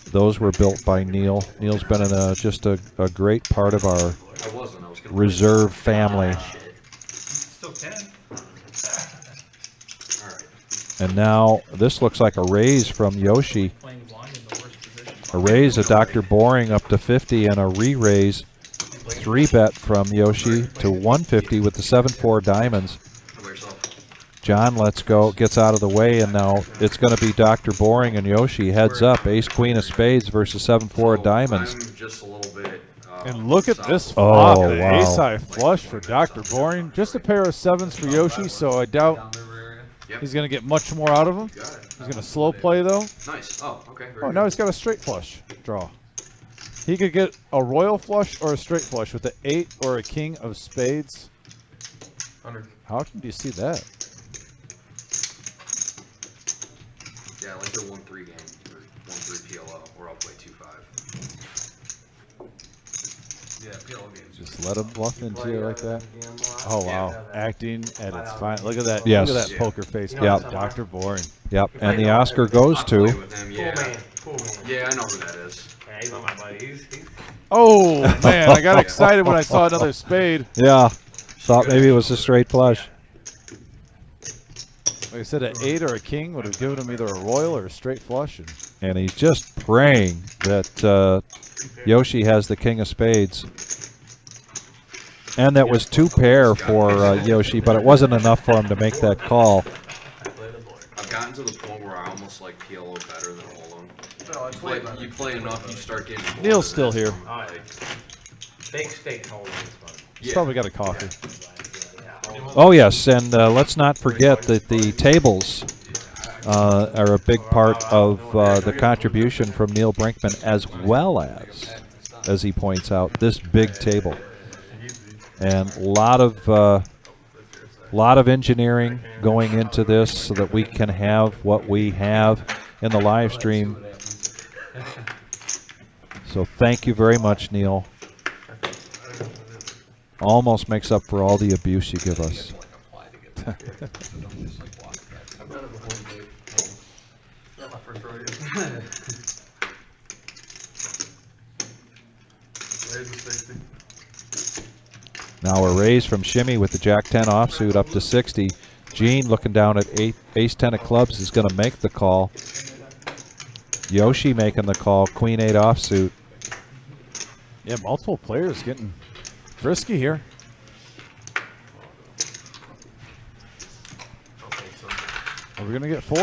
Those were built by Neil. Neil's been in just a great part of our reserve family. Still can. And now this looks like a raise from Yoshi. Playing blind in the worst position. A raise of Dr. Boring up to 50 and a re-raise 3-bet from Yoshi to 150 with the 7-4 diamonds. John lets go, gets out of the way, and now it's going to be Dr. Boring and Yoshi heads up. Ace Queen of Spades versus 7-4 diamonds. I'm just a little bit. And look at this flop. Oh, the wow. ace-high flush for Dr. Boring. Just a pair of 7s for Yoshi, so I doubt Yep. He's going to get much more out of him. Got it. He's going to slow play, though. Nice. Oh, okay. Very Oh, good. now he's got a straight flush draw. He could get a royal flush or a straight flush with the 8 or a king of spades. 100. How often do you see that? Yeah, I like the 1-3 game or 1-3 PLO, or I'll play 2-5. Yeah, PLO games. Just let him bluff into you like that. Oh, Oh, wow. Acting at its fine. Look at that. Yes. Look at that Yeah. poker face. Yeah. Dr. Boring. Yep, and the Oscar goes I play to. with him, Cool yeah. man. Cool man. Yeah, I know who that is. Yeah, he's not my buddy. He's Oh, man. I got excited when I saw another spade. Yeah, thought maybe it was a straight flush. Like I said, an 8 or a king would have given him either a royal or a straight flush. And he's just praying that Yoshi has the king of spades. And that was 2 pair for Yoshi, but it wasn't enough for him to make that call. I've gotten to the point where I almost like PLO better than Hold'em. No, it's way better. You play enough, you start getting bored Neil's of still this. here. Like, big state holding is fun. He's yeah. probably got a coffee. Oh, yes, and let's not forget that the tables are a big part of the contribution from Neil Brinkman, as well as he points out, this big table. And a lot of engineering going into this so that we can have what we have in the live stream. So thank you very much, Neil. Almost makes up for all the abuse you give us. I've done it before, but not my first rodeo. Raise the 60. Now a raise from Shimmy with the Jack-10 offsuit up to 60. Gene looking down at Ace-10 of clubs is going to make the call. Yoshi making the call, Queen-8 offsuit. Yeah, multiple players getting frisky here. Are we going to get 4?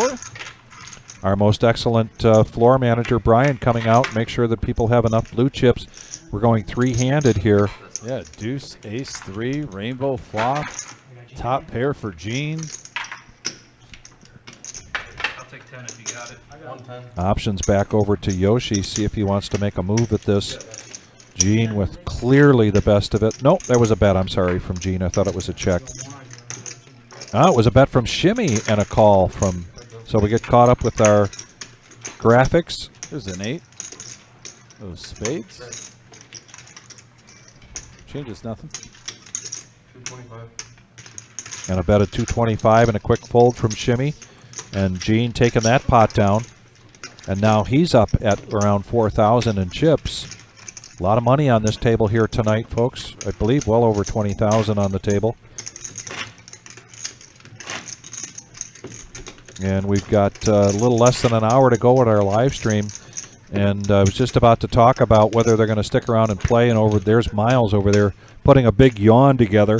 Our most excellent floor manager, Brian, coming out. Make sure that people have enough blue chips. We're going 3-handed here. Yeah, deuce, ace, 3, rainbow flop, top pair for Gene. I'll take 10 if you got it. 110. Options back over to Yoshi. See if he wants to make a move at this. Gene with clearly the best of it. Nope, there was a bet. I'm sorry, from Gene. I thought it was a check. It was a bet from Shimmy and a call from. So we get caught up with our graphics. There's an 8. Those spades. Changes nothing. 225. And a bet of 225 and a quick fold from Shimmy. And Gene taking that pot down. And now he's up at around 4,000 in chips. A lot of money on this table here tonight, folks. I believe well over 20,000 on the table. And we've got a little less than an hour to go with our live stream. And I was just about to talk about whether they're going to stick around and play. And there's Miles over there putting a big yawn together.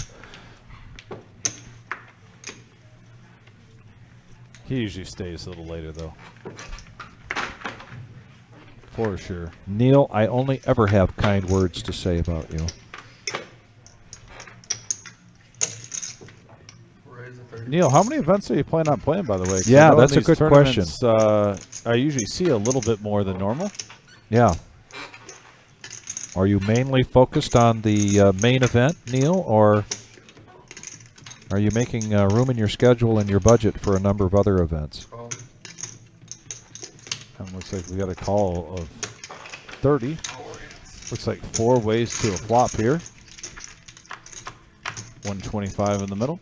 He usually stays a little later, though. For sure. Neil, I only ever have kind words to say about you. Raise the 30. Neil, how many events are you planning on playing, by the way? 'Cause Yeah, I know in that's a these good question. tournaments, I usually see a little bit more than normal. Yeah. Are you mainly focused on the main event, Neil, or are you making room in your schedule and your budget for a number of other events? Call. And looks like we got a call of 30. Looks like 4 ways to a flop here. 125 in the middle.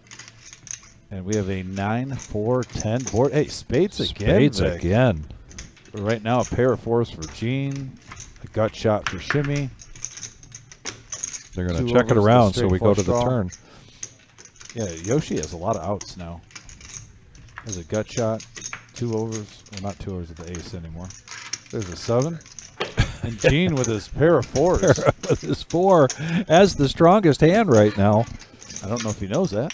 And we have a 9-4-10 board. Hey, spades again. Spades Vic. again. Right now, a pair of 4s for Gene. A gut shot for Shimmy. They're going 2 to check it overs, around the so we straight go to flush the draw. turn. Yeah, Yoshi has a lot of outs now. There's a gut shot. 2 overs. Well, not 2 overs with the ace anymore. There's a 7. And Gene with his pair of 4s. With his 4 as the strongest hand right now. I don't know if he knows that.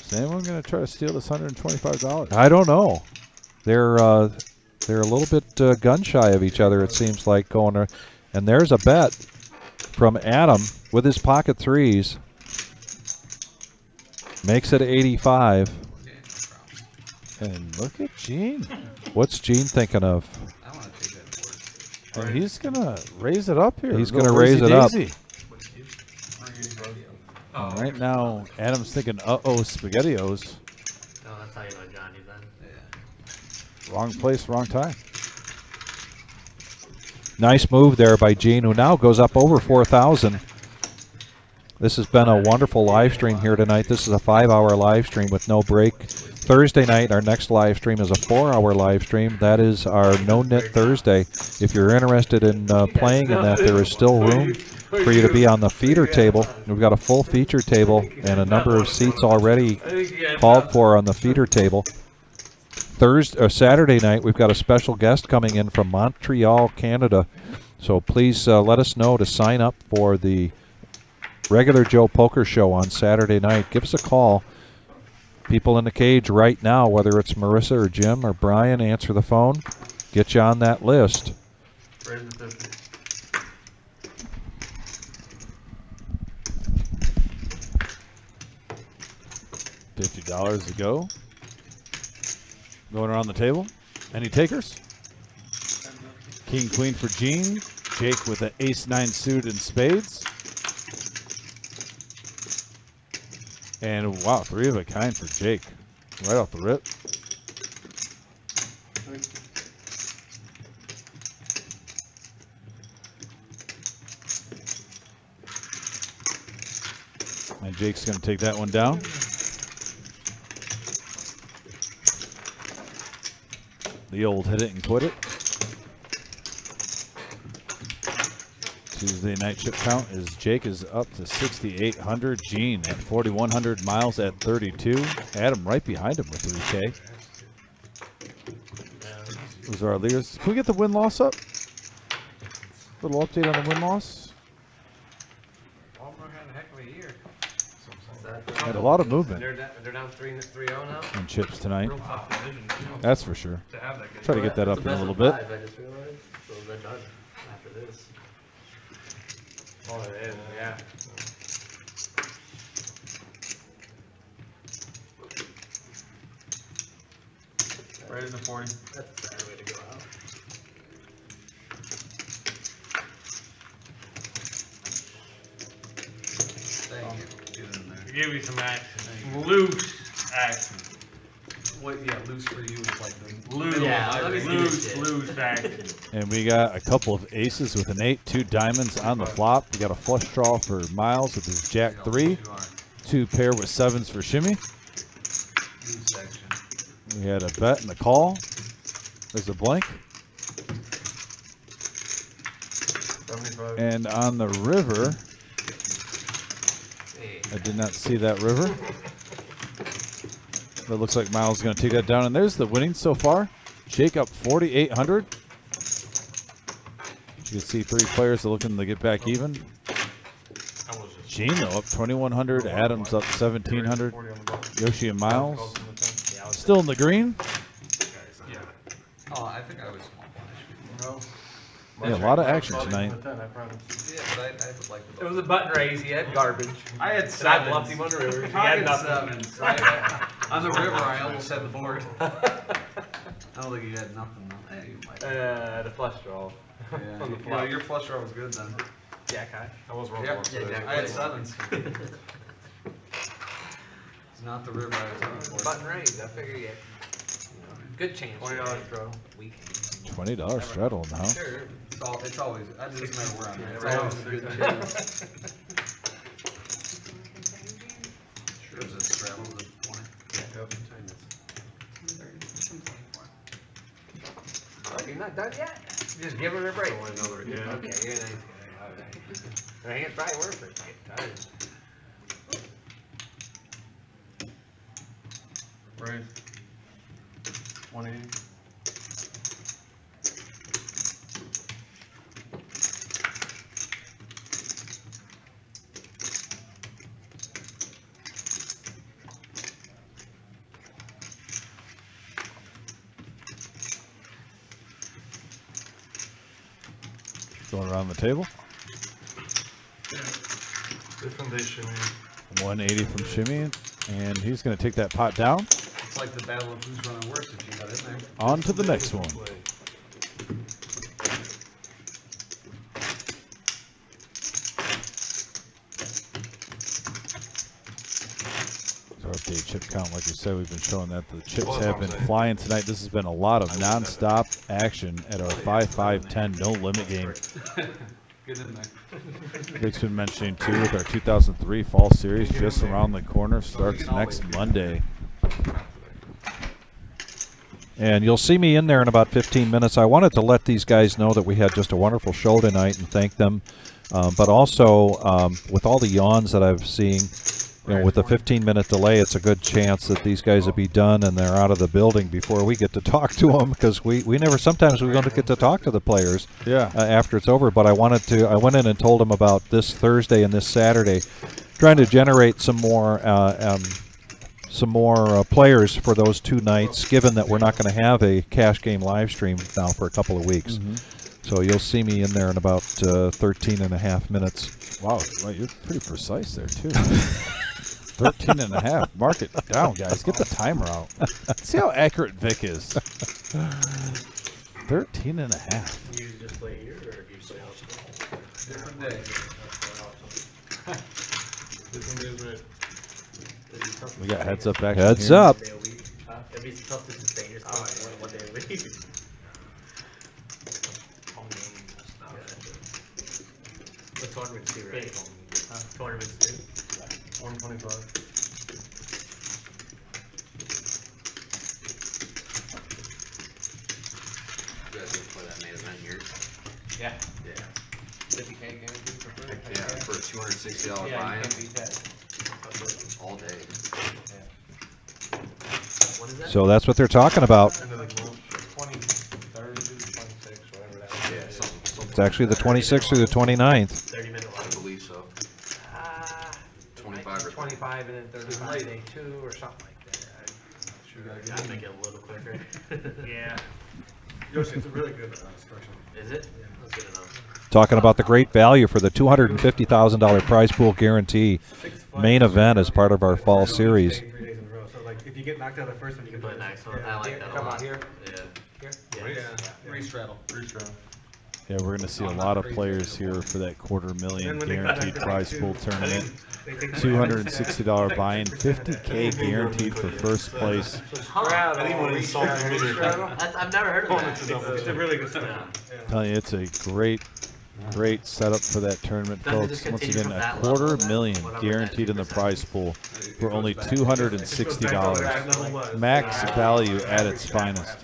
Is anyone going to try to steal this $125? I don't know. They're a little bit gun shy of each other, it seems like, going. And there's a bet from Adam with his pocket 3s. Makes it 85. And look at Gene. What's Gene thinking of? I want to take that board. And he's gonna raise it up here. He's Go gonna raise it up. daisy. And right now, Adam's thinking, uh-oh, SpaghettiOs. Oh, that's how you know Johnny then. Wrong place, wrong time. Nice move there by Gene, who now goes up over 4,000. This has been a wonderful live stream here tonight. This is a 5-hour live stream with no break. Thursday night, our next live stream is a 4-hour live stream. That is our No Knit Thursday. If you're interested in playing in that, there is still room for you to be on the feeder table. We've got a full feature table and a number of seats already called for on the feeder table. Saturday night, we've got a special guest coming in from Montreal, Canada. So please let us know to sign up for the regular Joe Poker Show on Saturday night. Give us a call. People in the cage right now, whether it's Marissa or Jim or Brian, answer the phone. Get you on that list. Raise the 50. $50 to go. Going around the table. Any takers? King, queen for Gene. Jake with an ace-9 suit and spades. And wow, 3 of a kind for Jake. Right off the rip. And Jake's going to take that one down. The old hit it and quit it. Tuesday night chip count is Jake is up to 6,800. Gene at 4,100. Miles at 32. Adam right behind him with 3K. Those are our leaders. Can we get the win-loss up? Little update on the win-loss. Baltimore had a heck of a year. Had a lot of movement They're down 3-0 now. in chips tonight. Real tough division, too, That's for sure. to have that good. Try to get that up in a little bit. I just realized. So they're done after this. Oh, it is, yeah. Raise the 40. That's a better way to go out. Thank you. Get in there. Give you some action. Some loose action. What? Yeah, loose for you is like the Loose, Yeah, let me see this loose shit. action. And we got a couple of aces with an 8, 2 diamonds on the flop. We got a flush draw for Miles with his Jack 3. You are. 2 pair with 7s for Shimmy. Loose section. We had a bet and a call. There's a blank. 75. And on the river, Hey. I did not see that river. But it looks like Miles is going to take that down. And there's the winning so far. Jake up 4,800. You can see 3 players are looking to get back even. Gene, though, up 2,100. Adams up 1,700. 40 on the ball. Yoshi and Miles Calls from the 10. Yeah, I was still in the green. Yeah. Oh, I think I was small punish. No. Yeah, a lot of Miles action calls from tonight. the 10, I promise. Yeah, but I would like to. It was a button raise. He had garbage. I had And I sevens. bluffed him on the river. He I had had nothing. sevens. On the river, I almost had the board. I don't think you had nothing. Though. Hey, you might. The flush draw. Yeah. On the You know, flop. your flush draw was good then. Jack high. I was wrong. Yeah, once, yeah, but- Jack I had sevens. It's not the river I was looking for. Button raise. I figure you. Good chance. $20 draw. Weak. $20 straddle now. Sure. It's always. It doesn't matter where I'm at. It's Yeah, always a good chance. 16. Sure, is it straddle the 20? Yep. Oh, you're not done yet? Just give her a break. Only another, yeah. Okay, you're a nice guy. All right. I think it's probably worth it. Get tired. Raise. 180. Going around the table. Different day, Shimmy. 180 from Shimmy. And he's going to take that pot down. It's like the battle of who's running worse if you got in there. On to the next one. Our update chip count, like we said, we've been showing that the chips have been flying tonight. This has been a lot of non-stop action at our 5-5-10 no limit game. Get in there. Rick's been mentioning too with our 2003 fall series just around the corner, starts next Monday. And you'll see me in there in about 15 minutes. I wanted to let these guys know that we had just a wonderful show tonight and thank them. But also, with all the yawns that I've seen, with a 15-minute delay, it's a good chance that these guys will be done and they're out of the building before we get to talk to them, because we never, sometimes we don't get to talk to the players after it's over. But I went in and told them about this Thursday and this Saturday, trying to generate some more players for those 2 nights, given that we're not going to have a cash game live stream now for a couple of weeks. So you'll see me in there in about 13 and a half minutes. Wow, you're pretty precise there too. 13 and a half. Mark it down, guys. Get the timer out. See how accurate Vic is. 13 and a half. You just play here, or do you play elsewhere? Different day. We got heads up action. Heads here. up. It'd be tough to sustain yourself one day a week. The tournament's too, right? Tournament's too. 125. You guys gonna play that main event here? Yeah. Yeah. 50K guaranteed for free. Yeah, for a $260 Yeah, you buy-in can't beat that. all day. What is that? So that's what they're talking about. End of the month. 23rd to 26th, whatever that is. Yeah, something It's actually the 26th through the 29th. 30-minute I live. believe so. 25 or 25 and then 35 day 2 or something like that. Gotta make it a little quicker. Yeah. Yoshi, it's a really good structure. Is it? That's good enough. Talking about the great value for the $250,000 prize pool guarantee main event as part of our fall series. 3 days in a row. So like, if you get knocked out the first one, You can play next one. I like that a Come lot. out here. Yeah. Here? Yeah. Restraddle. Yeah, we're going to see a lot of players here for that $250,000 guaranteed prize pool tournament. $260 buy-in, $50K guaranteed for first place. Anyone insulting me? I've never heard of that. It's a really good Yeah. stuff. Telling you, it's a great setup for that tournament, Does it folks. just Once continue again, from a that level then? $250,000 Whatever guaranteed that in the 2% prize pool for only $260. $260. Max value at its finest.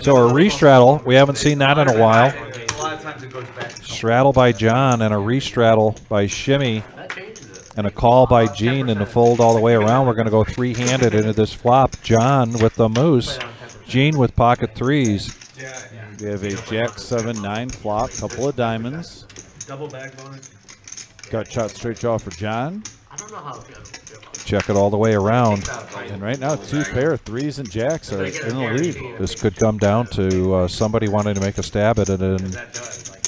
So a restraddle, we haven't seen that in a while. A lot of times it goes back. Straddle by John and a restraddle by Shimmy That changes it. and a call by Gene and a fold all the way around. We're going to go 3-handed into this flop. John with the moose, Gene with pocket 3s. We have a Jack 7-9 flop, couple of diamonds. Double bag bonus. Got shot straight draw for John. I don't know how it's gonna feel. Check it all the way around. And right now, 2 pair of 3s and Jacks are in the lead. This could come down to somebody wanting to make a stab at it, and That does. Like,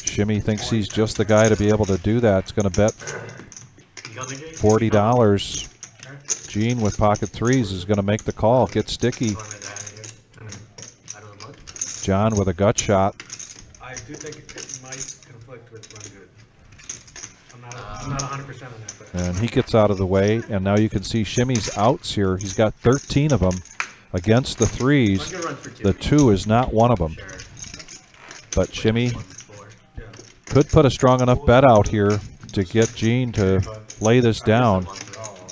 Shimmy thinks he's just the guy to be able to do that. It's going to bet You got me, Jake? $40. Gene with pocket 3s is going to make the call. Get sticky. Tournament out of the month. John with a gut shot. I do think it might conflict with Run Good. I'm not 100% on that, but And he gets out of the way, and now you can see Shimmy's outs here. He's got 13 of them against the 3s. Run Good runs for 2. The 2 is not one of them. Sure. But Shimmy 4. could put a strong enough bet out here to get Gene to lay this down.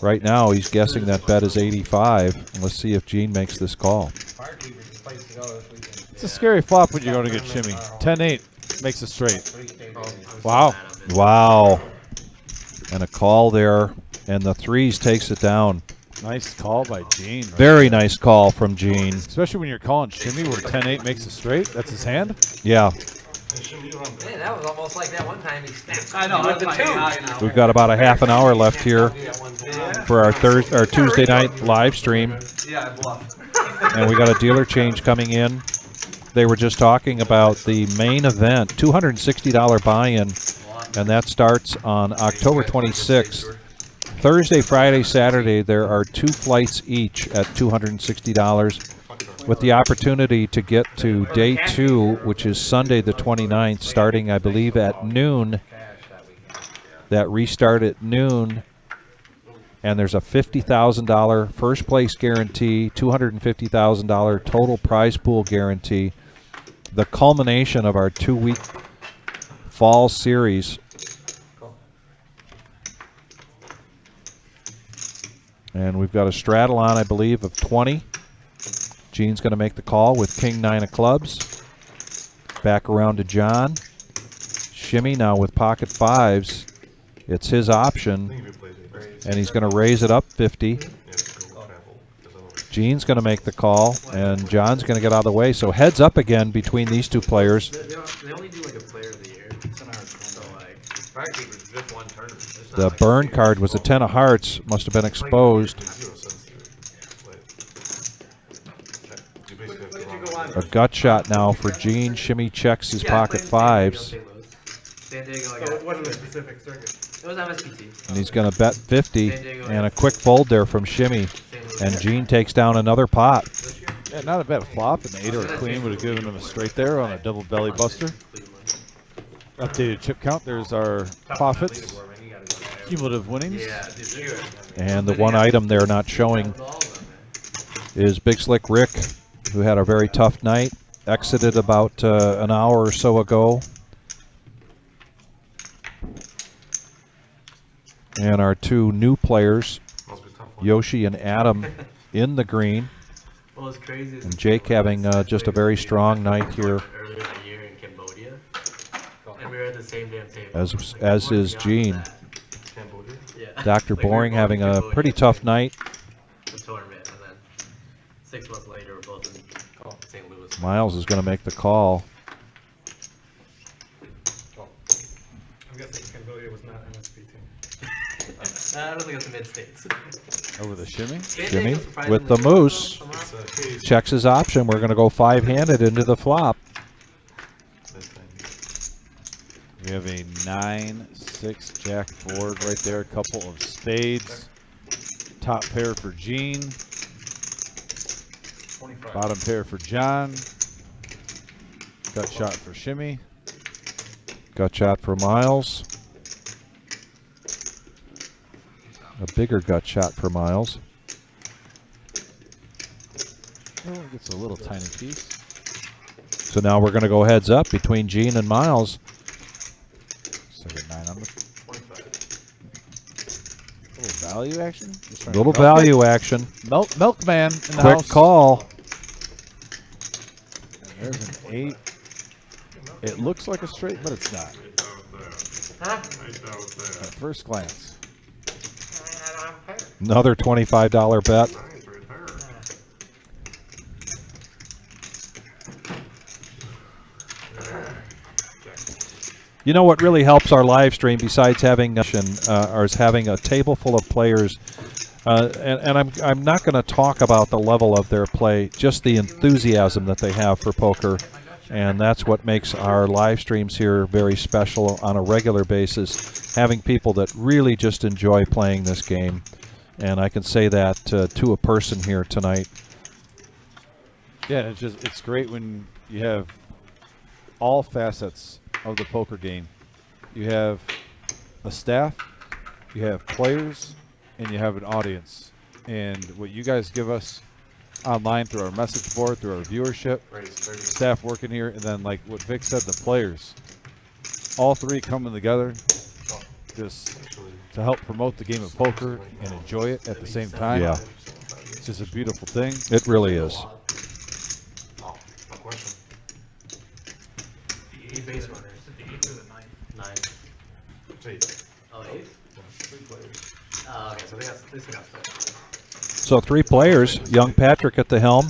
Right now, he's guessing that bet is 85. And let's see if Gene makes this call. Fire Keepers is place to go this weekend. It's a scary flop when you're going to get Shimmy. 10-8 makes it straight. 3 state Wow. Wow. And a call there, and the 3s takes it down. Nice call by Gene. Right Very nice call from Gene. Especially when you're calling Shimmy where 10-8 makes it straight. That's his hand. Yeah. Man, that was almost like that one time he snapped. I know, with that's the my 2. high now. We've got about a half an hour left here Yeah. for our Tuesday night live stream, Yeah, I bluffed. and we got a dealer change coming in. They were just talking about the main event, $260 buy-in, and that starts on October 26th Thursday, Friday, Saturday, there are 2 flights each at $260, with the opportunity to get to day 2, which is Sunday the 29th, starting, I believe, at noon. That restart at noon. And there's a $50,000 first place guarantee, $250,000 total prize pool guarantee. The culmination of our 2-week fall series. And we've got a straddle on, I believe, of 20. Gene's going to make the call with king 9 of clubs. Back around to John. Shimmy now with pocket 5s. It's his option, and he's going to raise it up 50. Gene's going to make the call, and John's going to get out of the way. So heads up again between these 2 players. They only do like a player of the year. So like, Practically was just one tournament. It's not The like burn card was a 10 of hearts. Must have been exposed. A gut shot now for Gene. Shimmy checks his pocket 5s. San Diego, So it wasn't a specific circuit. it was MSPT. And he's going to bet 50. And a quick fold there from Shimmy. And Gene takes down another pot. Yeah, not a bad flop. An 8 or a queen would have given him a straight there on a double belly buster. Updated chip count. There's our profits. Cumulative winnings. And the one item they're not showing is Big Slick Rick, who had a very tough night. Exited about an hour or so ago. And our 2 new players, Yoshi and Adam, in the green. What was crazy is And Jake having just a very strong night here, earlier that year in Cambodia, and we were at the same damn table. as is Gene. Yeah. Dr. Like, we were Boring both having in a Cambodia pretty for, tough like, night. the tournament, and then 6 months later, we're both in St. Louis. Miles is going to make the call. I'm guessing Cambodia was not MSPT. I don't think it's the mid-states. Over the shimmy. Shimmy with the moose. Checks his option. We're going to go 5-handed into the flop. We have a 9-6 jack board right there. A couple of spades. Top pair for Gene. Bottom pair for John. Gut shot for Shimmy. Gut shot for Miles. A bigger gut shot for Miles. Oh, gets a little tiny piece. So now we're going to go heads up between Gene and Miles. So a 9 on the little value action. Just trying to Little milk value it. action. Milkman in the Quick house. call. And there's an 8. It looks like a straight, but it's not. At first glance. Another $25 bet. You know what really helps our live stream, besides having having a table full of players, and I'm not going to talk about the level of their play, just the enthusiasm that they have for poker, and that's what makes our live streams here very special on a regular basis. Having people that really just enjoy playing this game, and I can say that to a person here tonight. Yeah, it's great when you have all facets of the poker game. You have a staff, you have players, and you have an audience. And what you guys give us online through our message board, through our viewership, staff working here, and then like what Vic said, the players. All 3 coming together just to help promote the game of poker and enjoy it at the same time. Yeah. It's just a beautiful thing. It really is. The 8 base runners, the 8th or the 9th? 9. Oh, 8? 3 players. Oh, okay, so they got stuff. So 3 players, young Patrick at the helm.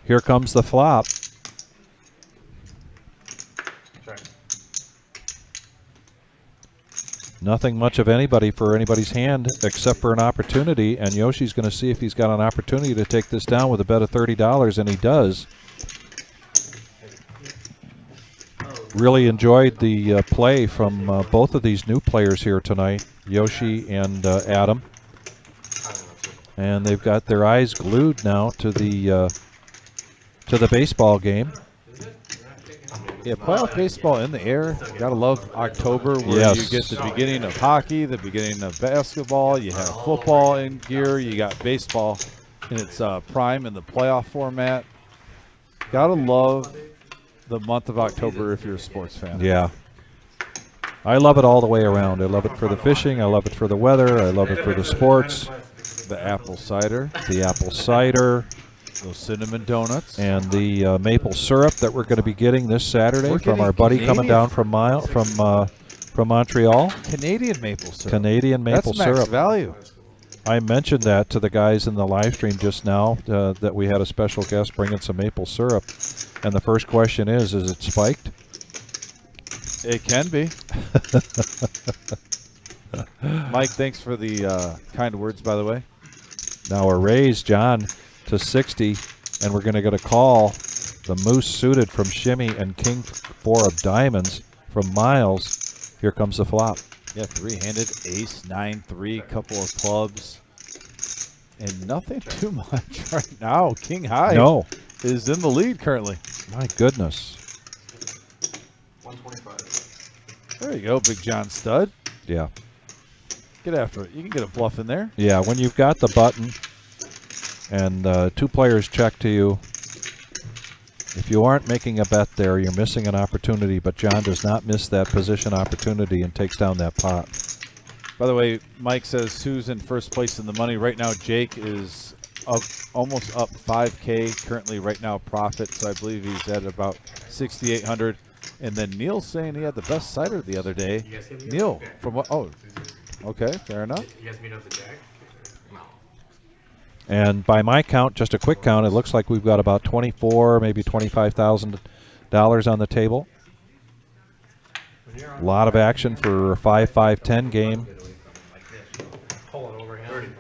Here comes the flop. Nothing much of anybody for anybody's hand except for an opportunity, and Yoshi's going to see if he's got an opportunity to take this down with a bet of $30, and he does. Oh, Really enjoyed the play from both of these new players here tonight, Yoshi and Adam. And they've got their eyes glued now to the baseball game. Yeah, playoff baseball in the air. Gotta love October, where you get the beginning of hockey, the beginning of basketball. You have football in gear. You got baseball in its prime in the playoff format. Gotta love the month of October if you're a sports fan. Yeah. I love it all the way around. I love it for the fishing. I love it for the weather. I love it for the sports. The apple cider. The apple cider. Those cinnamon donuts. And the maple syrup that we're going to be getting this Saturday from our buddy coming down from Montreal. Canadian maple syrup. Canadian maple syrup. That's max value. I mentioned that to the guys in the live stream just now, that we had a special guest bringing some maple syrup. And the first question is it spiked? It can be. Mike, thanks for the kind words, by the way. Now a raise, John, to 60, and we're going to get a call. The Moose suited from Shimmy and King 4 of diamonds from Miles. Here comes the flop. Yeah, three-handed, ace, 9-3, couple of clubs. And nothing too much right now. King high is in the lead currently. My goodness. 125. There you go, Big John Stud. Yeah. Get after it. You can get a bluff in there. Yeah, when you've got the button and two players check to you, if you aren't making a bet there, you're missing an opportunity, but John does not miss that position opportunity and takes down that pot. By the way, Mike says who's in first place in the money. Right now, Jake is up, almost up 5K. Currently, right now, profit. So I believe he's at about 6,800. And then Neil's saying he had the best cider the other day. Neil, from what? Oh, okay, fair enough. You guys meet up with Jack? No. And by my count, just a quick count, it looks like we've got about $24,000, maybe $25,000 on the table. A lot of action for a 5-5-10 game.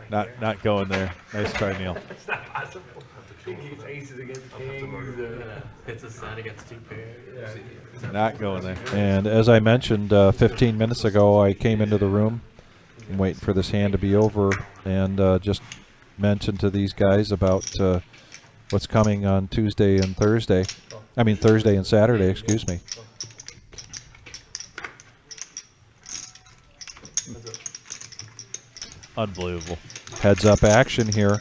Not going there. Nice try, Neil. It's not possible. He's aces against kings. It's a set against two pairs. Not going there. And as I mentioned 15 minutes ago, I came into the room. I'm waiting for this hand to be over and just mentioned to these guys about what's coming on Tuesday and Thursday. I mean Thursday and Saturday, excuse me. Unbelievable. Heads up action here.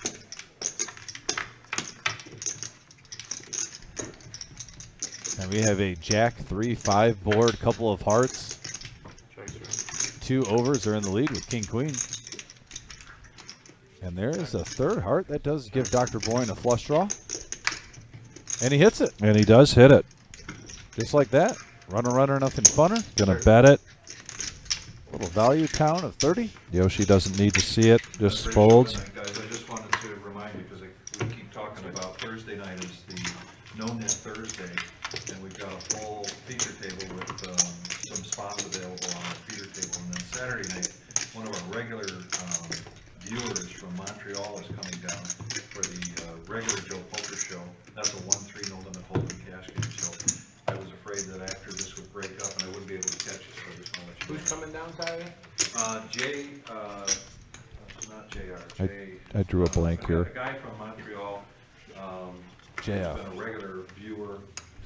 And we have a Jack 3-5 board, couple of hearts. Two overs are in the lead with King Queen. And there is a third heart. That does give Dr. Boyne a flush draw. And he hits it. And he does hit it. Just like that. Runner, nothing funner. Gonna bet it. Little value town of 30. Yoshi doesn't need to see it, just folds. Guys, I just wanted to remind you, because we keep talking about Thursday night is the No Net Thursday, and we've got a full feature table with some spots available on the feeder table. And then Saturday night, one of our regular viewers from Montreal is coming down for the regular Joe Poker Show. That's a 1-3 no limit hold'em cash game. So I was afraid that after this would break up and I wouldn't be able to catch it, so I just want to let you know. Who's coming down, Tyler? Not JR. I drew a blank here. A guy from Montreal. JF. He's been a regular viewer.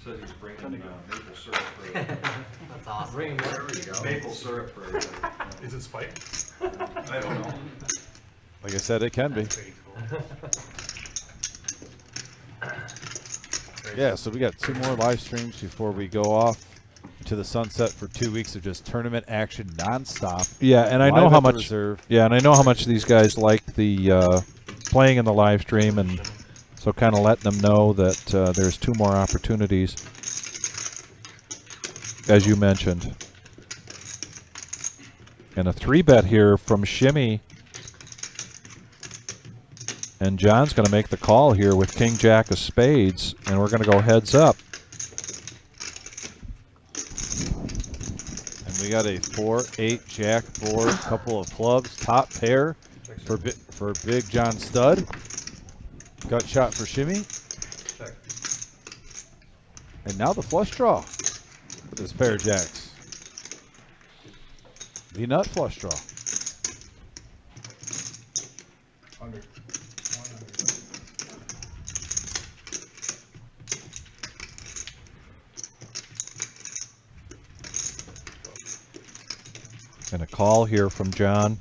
Says he's bringing maple syrup for That's awesome. Bring wherever you go. maple syrup for everybody. Is it spiked? I don't know. Like I said, it can be. Pretty cool. Yeah, so we got two more live streams before we go off to the sunset for 2 weeks of just tournament action nonstop. Yeah, and I know Live how at the much. reserve. Yeah, and I know how much these guys like the playing in the live stream, and so kind of letting them know that there's two more opportunities, as you mentioned. And a 3-bet here from Shimmy. And John's going to make the call here with King Jack of Spades, and we're going to go heads up. And we got a 4-8 Jack board, couple of clubs, top pair for Big John Stud. Gut shot for Shimmy. And now the flush draw. with his pair of jacks. The nut flush draw. Under. And a call here from John.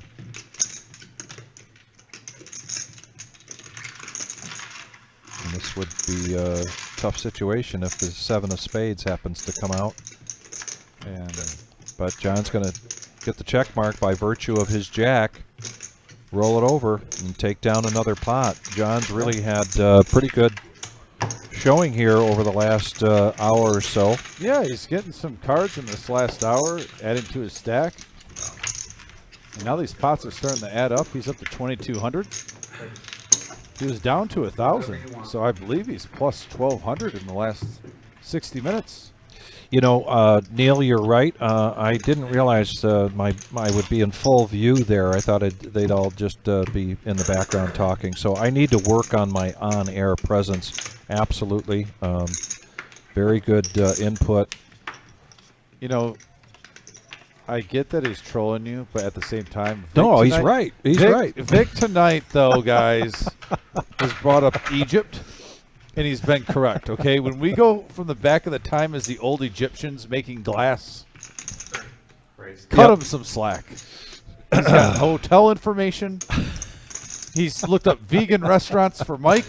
And this would be a tough situation if the 7 of spades happens to come out. But John's going to get the check mark by virtue of his jack, roll it over, and take down another pot. John's really had pretty good showing here over the last hour or so. Yeah, he's getting some cards in this last hour, adding to his stack. And now these pots are starting to add up. He's up to 2,200. He was down to 1,000, so I believe he's plus 1,200 in the last 60 minutes. You know, Neil, you're right. I didn't realize I would be in full view there. I thought they'd all just be in the background talking. So I need to work on my on-air presence. Absolutely. Very good input. You know, I get that he's trolling you, but at the same time, No, he's right. He's right. Vic tonight, though, guys, has brought up Egypt, and he's been correct. Okay, when we go from the back of the time as the old Egyptians making glass, cut him some slack. He's got hotel information. He's looked up vegan restaurants for Mike.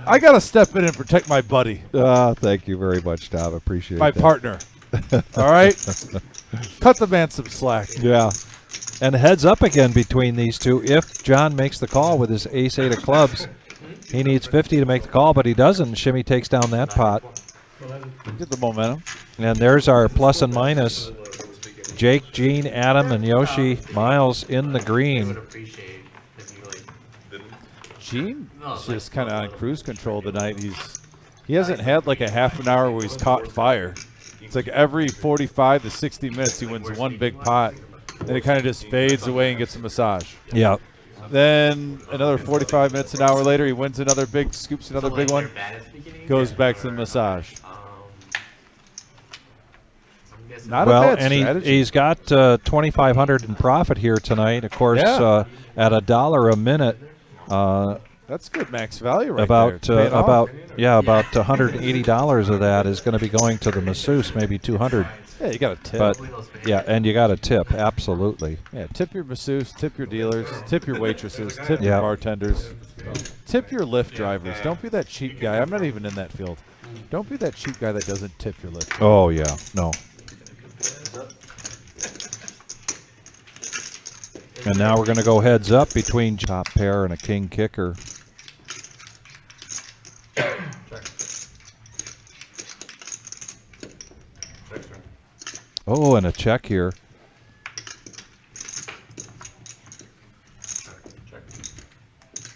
I gotta step in and protect my buddy, Thank you very much, Tom. Appreciate my that. partner. All right, cut the man some slack. Yeah. And heads up again between these two. If John makes the call with his ace-8 of clubs, he needs 50 to make the call, but he doesn't. Shimmy takes down that pot. Get the momentum. And there's our plus and minus. Jake, Gene, Adam, and Yoshi, Miles in the I would green. appreciate if you like. Gene is just kind of on cruise control tonight. He hasn't had like a half an hour where he's caught fire. It's like every 45 to 60 minutes he wins one big pot, then it kind of just fades away and gets a massage. Yeah. Then another 45 minutes, an hour later, he wins another big, scoops another big one, goes back to the massage. Not a Well, bad and strategy. he's got 2,500 in profit here tonight. Of course, Yeah. at $1 a minute, That's good max value right about there. It's paying off. about $180 of that is going to be going to the masseuse, maybe 200. Yeah, you got a tip. But yeah, and you got a tip, absolutely. Yeah, tip your masseuse, tip your dealers, tip your waitresses, tip your Yeah. bartenders, tip your Lyft drivers. Don't be that cheap guy. I'm not even in that field. Don't be that cheap guy that doesn't tip your Lyft. Oh yeah, no. And now we're going to go heads up between top pair and a king kicker. Oh, and a check here.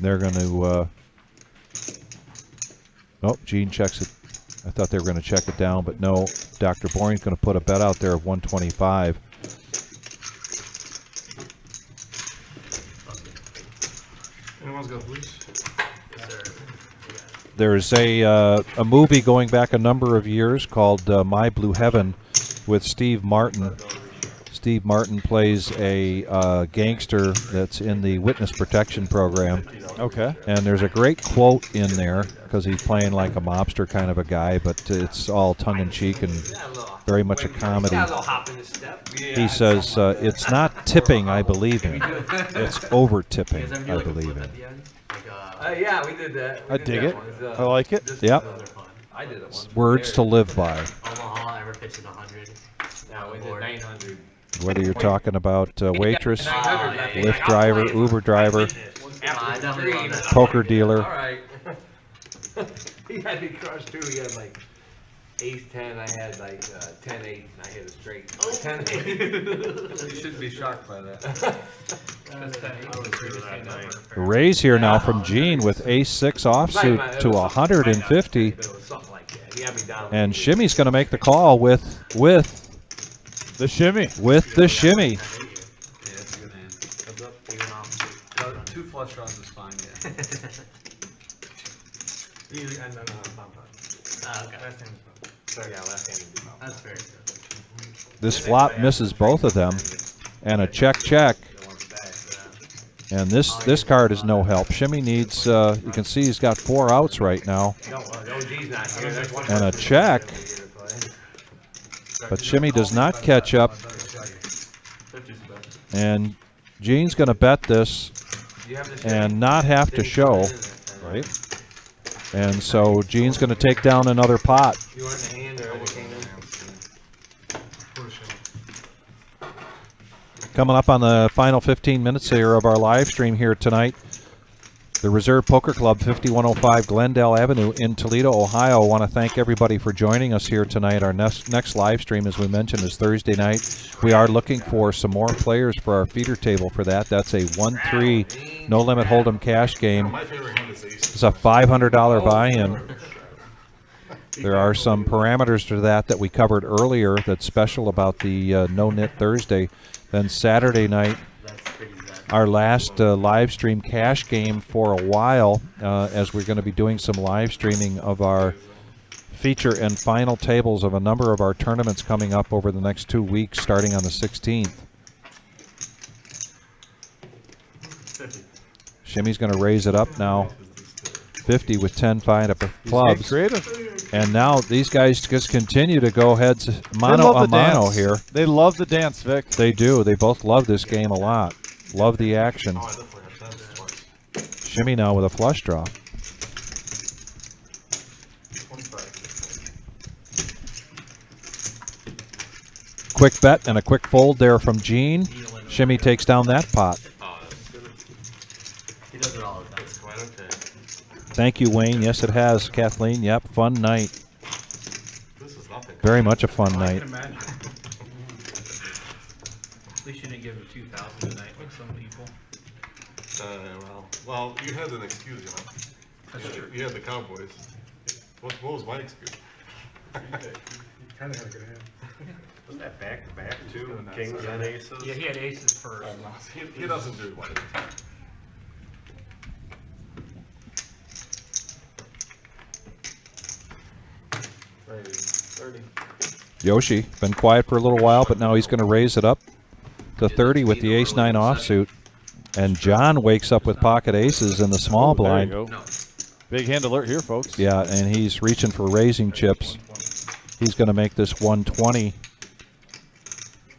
They're going to. Oh, Gene checks it. I thought they were going to check it down, but no. Dr. Boring's going to put a bet out there of 125. Anyone's got blues? There's a movie going back a number of years called My Blue Heaven with Steve Martin. Steve Martin plays a gangster that's in the witness protection program. Okay. And there's a great quote in there because he's playing like a mobster kind of a guy, but it's all tongue-in-cheek and very much a comedy. He says, it's not tipping I believe in. It's over-tipping I believe in. Yeah, we did that. I dig it. I like it. Yep. I did it once. Words to live by. Omaha ever pitched 100. No, we did 900. Whether you're talking about waitress, yeah. Lyft driver, Uber driver, I definitely love that. poker dealer. All right. He had me crushed too. He had like ace 10. I had like 10 8, and I hit a straight. 10 8. You shouldn't be shocked by that. A raise here now from Gene with ace 6 offsuit to 150. It was something like that. He had me down. And Shimmy's going to make the call with The shimmy. the shimmy. Yeah, it's a good hand. Heads up, even off. 2 flush draws is fine, yeah. Easy, and then Okay. that's him. Yeah, left-handed do well. That's very good. This flop misses both of them, and a check. Don't want to back. And this card is no help. Shimmy needs. You can see he's got 4 outs right now, No, OG's not here. That's one and a person check. here to play. But Shimmy does not catch up, 50's the best. and Gene's going to bet this You have this and not have to show. Right? And so Gene's going to take down another pot. You want the hand or the king? Coming up on the final 15 minutes here of our live stream here tonight, the Reserve Poker Club, 5105 Glendale Avenue in Toledo, Ohio. I want to thank everybody for joining us here tonight. Our next live stream, as we mentioned, is Thursday night. We are looking for some more players for our feeder table for that. That's a 1-3 no-limit hold'em cash game. My favorite hand is ace. It's a $500 buy-in. There are some parameters to that we covered earlier that's special about the No-Knit Thursday. Then Saturday night, That's pretty sad. our last live stream cash game for a while, as we're going to be doing some live streaming of our feature and final tables of a number of our tournaments coming up over the next 2 weeks, starting on the 16th. Shimmy's going to raise it up now, 50 with 10-5 up of He's clubs. getting creative. And now these guys just continue to go heads They mano love a the mano dance. here. They love the dance, Vic. They do. They both love this game a lot. Love the action. Oh, I definitely have tens twice. Shimmy now with a flush draw. 25. Quick bet and a quick fold there from Gene. Shimmy takes down that pot. Oh, that's good. He does it all the time. That's quite okay. Thank you, Wayne. Yes, it has. Kathleen, yep, fun night. This is nothing. Very much a fun I night. can imagine. At least you didn't give him 2,000 tonight like some people. Well, you had an excuse, you know. That's true. You had the Cowboys. What was my excuse? You kind of had a good hand. Wasn't that back-to-back, too? Kings and aces? Yeah, he had aces first. He doesn't do well. Maybe 30. Yoshi, been quiet for a little while, but now he's going to raise it up to 30 with the ace-9 offsuit. And John wakes up with pocket aces in the small There you blind. go. Big hand alert here, folks. Yeah, and he's reaching for raising chips. He's going to make this 120.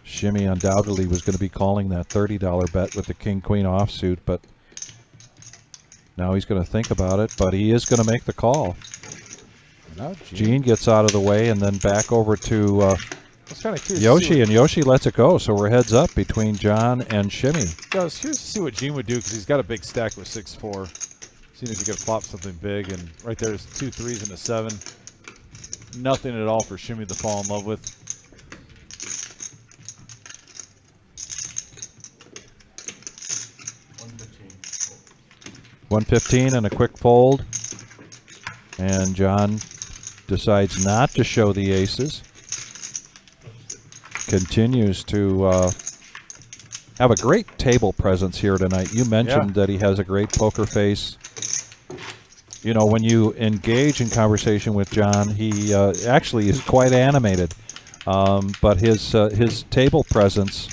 Shimmy undoubtedly was going to be calling that $30 bet with the king-queen offsuit, but now he's going to think about it, but he is going to make the call. Now Gene gets out of the way and then back over to I was kind of curious. Yoshi, and Yoshi lets it go, so we're heads up between John and Shimmy. I was curious to see what Gene would do because he's got a big stack with 6-4. Seeing if he could flop something big, and right there's 2 3s and a 7. Nothing at all for Shimmy to fall in love with. $115 and a quick fold. And John decides not to show the aces. Continues to have a great table presence here tonight. You mentioned that he has a great poker face. You know, when you engage in conversation with John, he actually is quite animated. But his table presence,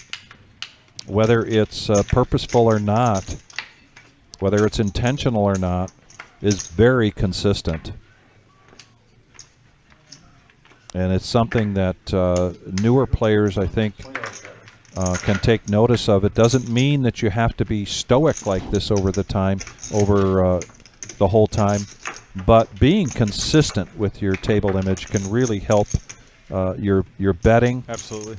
whether it's purposeful or not, whether it's intentional or not, is very consistent. And it's something that newer players, I think, can take notice of. It doesn't mean that you have to be stoic like this over the whole time, but being consistent with your table image can really help your betting. Absolutely.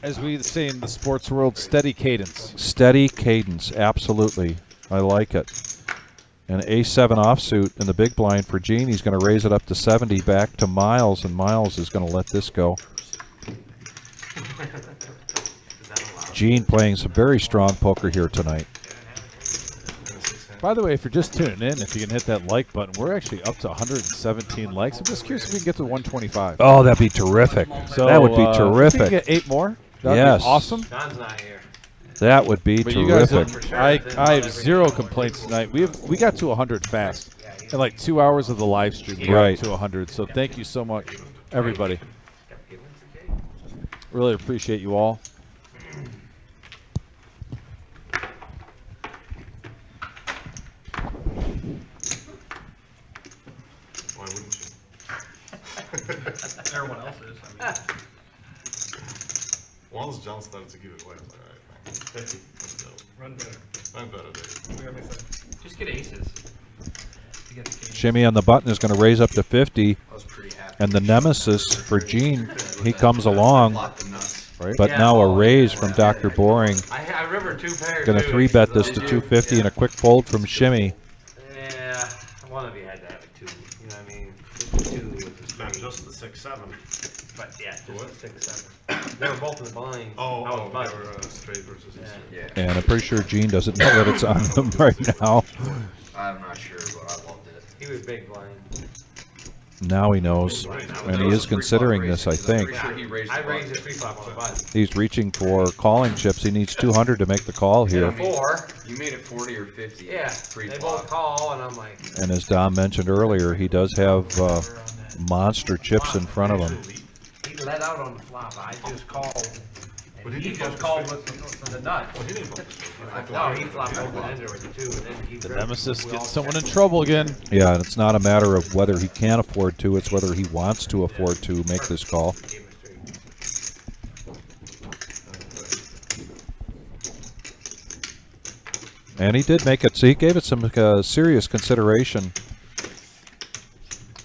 As we say in the sports world, steady cadence. Steady cadence, absolutely. I like it. An ace-7 offsuit in the big blind for Gene. He's going to raise it up to 70 back to Miles, and Miles is going to let this go. Gene playing some very strong poker here tonight. By the way, if you're just tuning in, if you can hit that like button, we're actually up to 117 likes. I'm just curious if we can get to 125. Oh, that'd be terrific. So, that would be if we terrific. can get 8 more, that'd Yes. be awesome. John's not here. That would be But you guys terrific. have, I have 0 complaints tonight. We got to 100 fast. Yeah, he in like 2 hours of the live stream. We got Right. to 100. So thank you so much, everybody. Really appreciate you all. Why wouldn't you? Everyone else is, I mean. Once John started to give it away, I was like, alright, fine. 50. Let's go. Run better. I'm better, Dave. We got me set. Just get aces. To get the king. Shimmy on the button is going to raise up to 50. I was pretty happy. And the nemesis for Gene, he comes along. Blocked the nuts. Right. But now a raise from Dr. Boring. I remember 2 pairs. Going to too. 3-bet this to 250 and a quick fold from Shimmy. Yeah, one of you had to have a 2. You know what I mean? Just 2 with the Not straight. just the 6-7. But yeah, just What? the 6-7. They were both in the blind. Oh, I was they button. were straight versus Yeah. easy. Yeah. And I'm pretty sure Gene doesn't know that it's on him right now. I'm not sure, but I loved it. He was big blind. Now he knows. And he is considering this, I think. Pretty sure he raised I the raised button. the 3-flop on the button. He's reaching for calling chips. He needs 200 to make the call Hit here. a 4. You made it 40 or 50. Yeah, Free they flop. both call, and I'm like, And as Dom mentioned earlier, he does have monster chips in front of him. he let out on the flop. I just called. But And he he didn't just flop called the with the nut. Well, he didn't flip the straight. No, he flopped open ender with the 2, and then he The ripped. nemesis We gets all someone in checked. trouble again. Yeah, and it's not a matter of whether he can afford to, it's whether he wants to afford to make this call. Gave him a straight. And he did make it, so he gave it some serious consideration.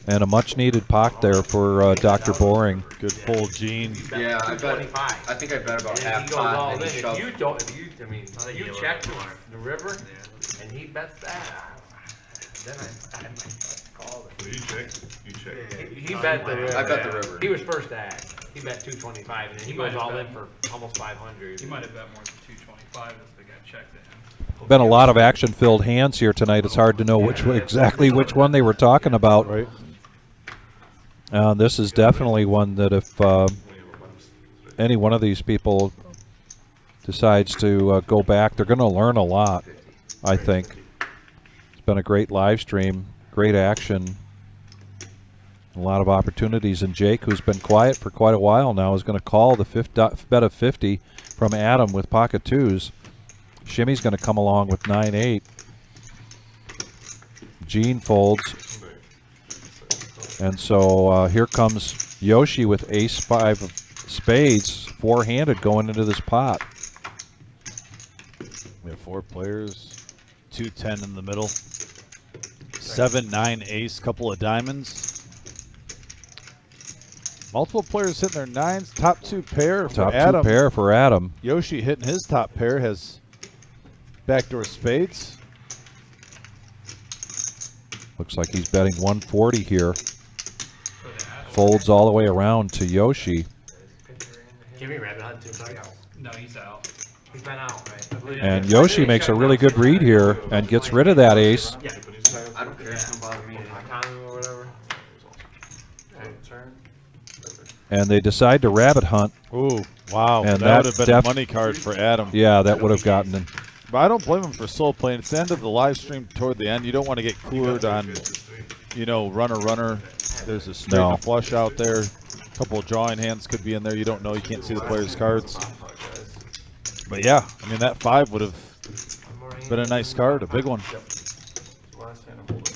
And a much needed pot there for Dr. Boring. Good fold, Gene. Bet Yeah, I bet. 225. I think I bet about And half he goes all pot, in. and he If shoved. you don't, if you, I mean, think you you check were the river, and he bets that, then I might call it. So you checked. You checked. He bet the river. I bet the river. He was first to act. He bet 225, and then he He might goes have all in bet. for almost 500. He might have bet more than 225 if the guy checked to him. Been a lot of action-filled hands here tonight. It's hard to know exactly which one they were talking about. Right. This is definitely one that if any one of these people decides to go back, they're going to learn a lot, I think. It's been a great live stream, great action, a lot of opportunities. And Jake, who's been quiet for quite a while now, is going to call the bet of 50 from Adam with pocket 2s. Shimmy's going to come along with 9-8. Gene folds. And so here comes Yoshi with ace-5 of spades, four-handed going into this pot. We have 4 players, 2-10 in the middle, 7-9 ace, couple of diamonds. Multiple players hitting their 9s, top 2 pair for Top Adam. 2 pair for Adam. Yoshi hitting his top pair, has backdoor spades. Looks like he's betting 140 here. Folds all the way around to Yoshi. Give me rabbit hunt too, sorry. No, he's out. He's been out, right? And Yoshi makes a really good read here and gets rid of that ace. Yeah. I don't care. It's don't bother me. Economy or whatever. Turn. And they decide to rabbit hunt. Ooh, wow. And that would that have been a money card for Adam. Yeah, that would have gotten him. But I don't blame him for soul playing. It's the end of the live stream toward the end. You don't want to get coolered on, you know, runner. There's a straight and a flush out there. A couple of drawing hands could be in there. You don't know. You can't see the player's cards. But yeah, I mean, that 5 would have been a nice card, a big one. Last hand I'm holding.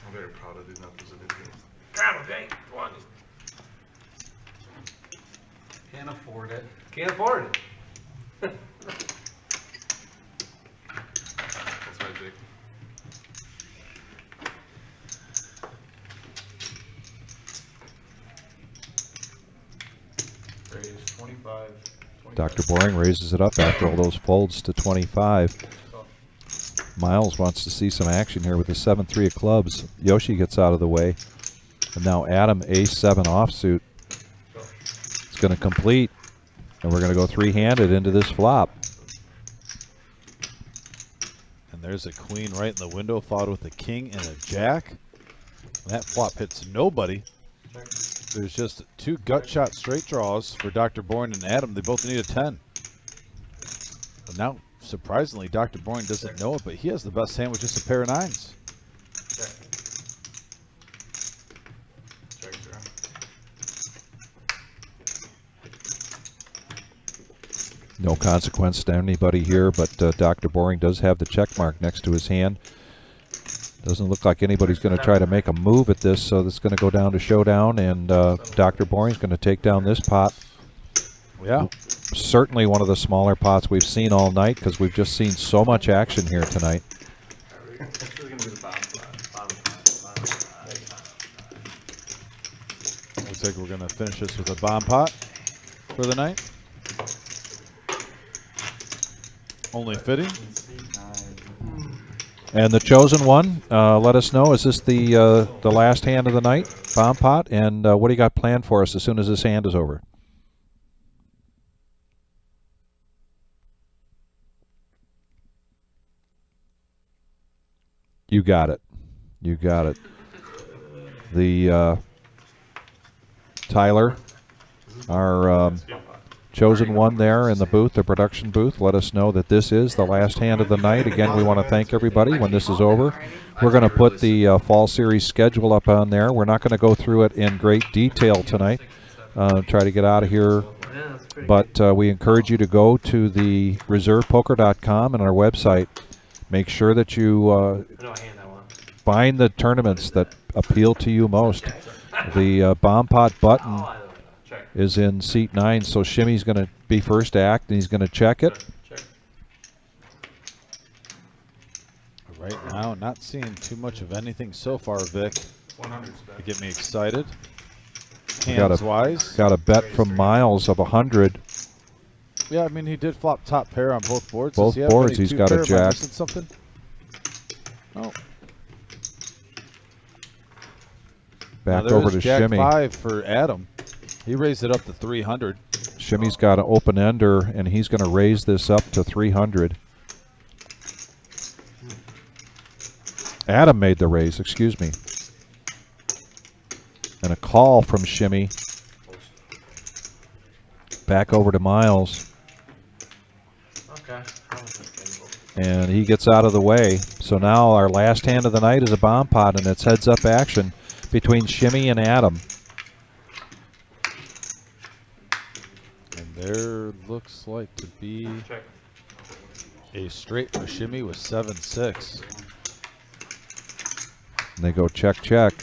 I'm very proud I did not lose a video. Grab him, Jake. One. Can't afford it. Can't afford it. That's right, Jake. Raise 25. Dr. Boring raises it up after all those folds to 25. Miles wants to see some action here with the 7-3 of clubs. Yoshi gets out of the way. And now Adam, ace-7 offsuit. It's going to complete. And we're going to go 3-handed into this flop. And there's a queen right in the window, followed with a king and a jack. And that flop hits nobody. There's just 2 gut shot straight draws for Dr. Bourne and Adam. They both need a 10. But now surprisingly, Dr. Boring doesn't know it, but he has the best hand with just a pair of 9s. Check. Check, sir. No consequence to anybody here, but Dr. Boring does have the check mark next to his hand. Doesn't look like anybody's going to try to make a move at this, so this is going to go down to showdown, and Dr. Boring's going to take down this pot. Yeah. Certainly one of the smaller pots we've seen all night, because we've just seen so much action here tonight. This is gonna be the bottom spot. Looks like we're going to finish this with a bomb pot for the night. Only fitting. And the chosen one, let us know, is this the last hand of the night, bomb pot? And what do you got planned for us as soon as this hand is over? You got it. You got it. The Tyler, our chosen one there in the booth, the production booth, let us know that this is the last hand of the night. Again, we want to thank everybody. When this is over, we're going to put the fall series schedule up on there. We're not going to go through it in great detail tonight. Try to get out of here. But we encourage you to go to the reservepoker.com and our website. Make sure that you find the tournaments that appeal to you most. The bomb pot button is in seat 9, so Shimmy's going to be first to act, and he's going to check it. Right now, not seeing too much of anything so far, Vic. 100's To get me excited. Got Hands-wise. a bet from Miles of 100. Yeah, I mean, he did flop top pair on both boards. Both Does he have boards, any he's two got a pair? Am I jack. missing something? Oh. Back Now there over is to Jack Shimmy. 5 for Adam. He raised it up to 300. Shimmy's got an open ender, and he's going to raise this up to 300. Adam made the raise, excuse me. And a call from Shimmy. Back over to Miles. Okay. And he gets out of the way. So now our last hand of the night is a bomb pot, and it's heads-up action between Shimmy and Adam. And there looks like to be a straight for Shimmy with 7-6. And they go check, check.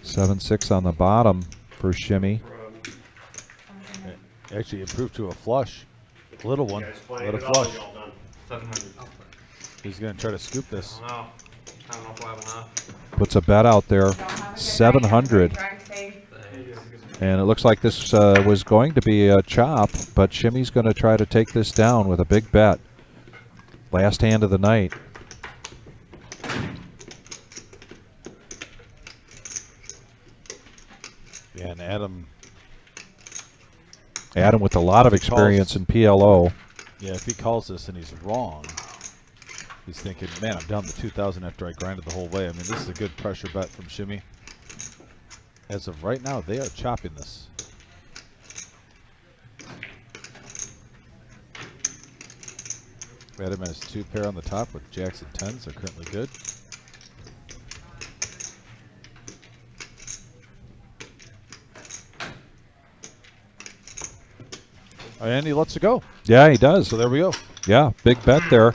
7-6 on the bottom for Shimmy. Actually improved to a flush. Little one, but a flush. 700. He's going to try to scoop this. I don't know if we'll have enough. Puts a bet out there, 700. And it looks like this was going to be a chop, but Shimmy's going to try to take this down with a big bet. Last hand of the night. Yeah, and Adam with a lot of experience in PLO. Yeah, if he calls this and he's wrong, he's thinking, man, I'm down to 2,000 after I grinded the whole way. I mean, this is a good pressure bet from Shimmy. As of right now, they are chopping this. Adam has 2 pair on the top with jacks and 10s. They're currently good. And he lets it go. Yeah, he does. So there we go. Yeah, big bet there.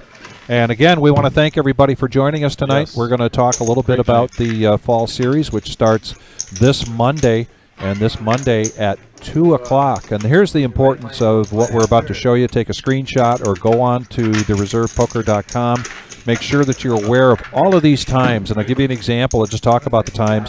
And again, we want to thank everybody for joining us tonight. Yes. We're going to talk a little bit about the fall series, which starts this Monday, and this Monday at 2 o'clock. And here's the importance of what we're about to show you. Take a screenshot or go on to thereservepoker.com. Make sure that you're aware of all of these times. And I'll give you an example. I'll just talk about the times.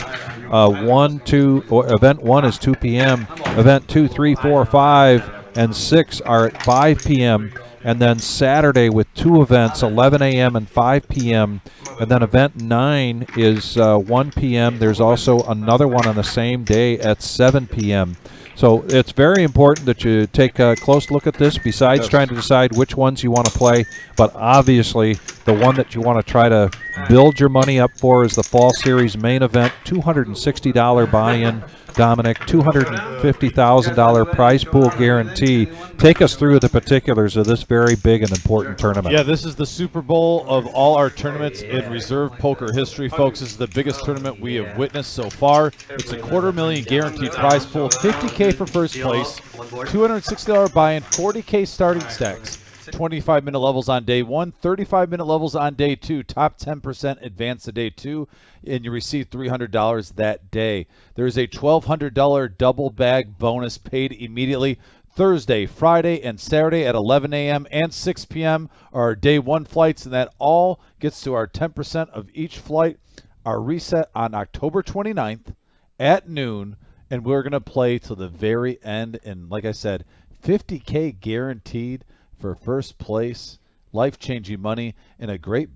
Event 1 is 2 p.m. Event 2, 3, 4, 5, and 6 are at 5 p.m. And then Saturday with 2 events, 11 a.m. and 5 p.m. And then event 9 is 1 p.m. There's also another one on the same day at 7 p.m. So it's very important that you take a close look at this, besides trying to decide which ones you want to play. But obviously, the one that you want to try to build your money up for is the Fall Series main event, $260 buy-in, Dominic, $250,000 prize pool guarantee. Take us through the particulars of this very big and important tournament. Yeah, this is the Super Bowl of all our tournaments in reserve poker history, folks. This is the biggest tournament we have witnessed so far. It's a $250,000 guaranteed prize pool, $50K for first place, $260 buy-in, $40K starting stacks. 25-minute levels on day 1, 35-minute levels on day 2. Top 10% advance to day 2, and you receive $300 that day. There is a $1,200 double bag bonus paid immediately. Thursday, Friday, and Saturday at 11 a.m. and 6 p.m. are our day 1 flights, and that all gets to our 10% of each flight. Our reset on October 29th at noon, and we're going to play till the very end. And like I said, $50K guaranteed for first place, life-changing money, and a great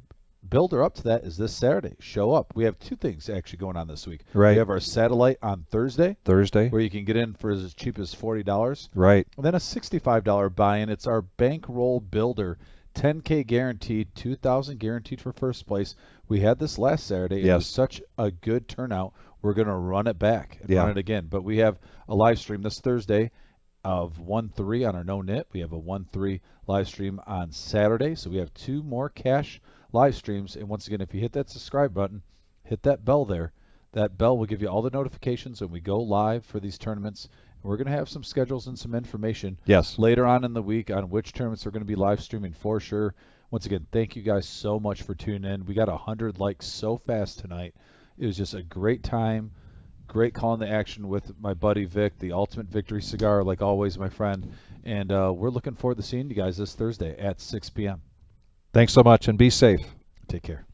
builder up to that is this Saturday. Show up. We have 2 things actually going on this week. Right. We have our satellite on Thursday, Thursday. where you can get in for as cheap as $40. Right. And then a $65 buy-in. It's our bankroll builder, $10K guaranteed, $2,000 guaranteed for first place. We had this last Saturday. It was such a good turnout. We're going to run it back and run it again. But we have a live stream this Thursday of 1-3 on our no knit. We have a 1-3 live stream on Saturday. So we have 2 more cash live streams. And once again, if you hit that subscribe button, hit that bell there. That bell will give you all the notifications when we go live for these tournaments. We're going to have some schedules and some information later on in the week on which tournaments we're going to be live streaming for sure. Once again, thank you guys so much for tuning in. We got 100 likes so fast tonight. It was just a great time. Great calling the action with my buddy Vic, the Ultimate Victory Cigar, like always, my friend. And we're looking forward to seeing you guys this Thursday at 6 p.m. Thanks so much, and be safe. Take care.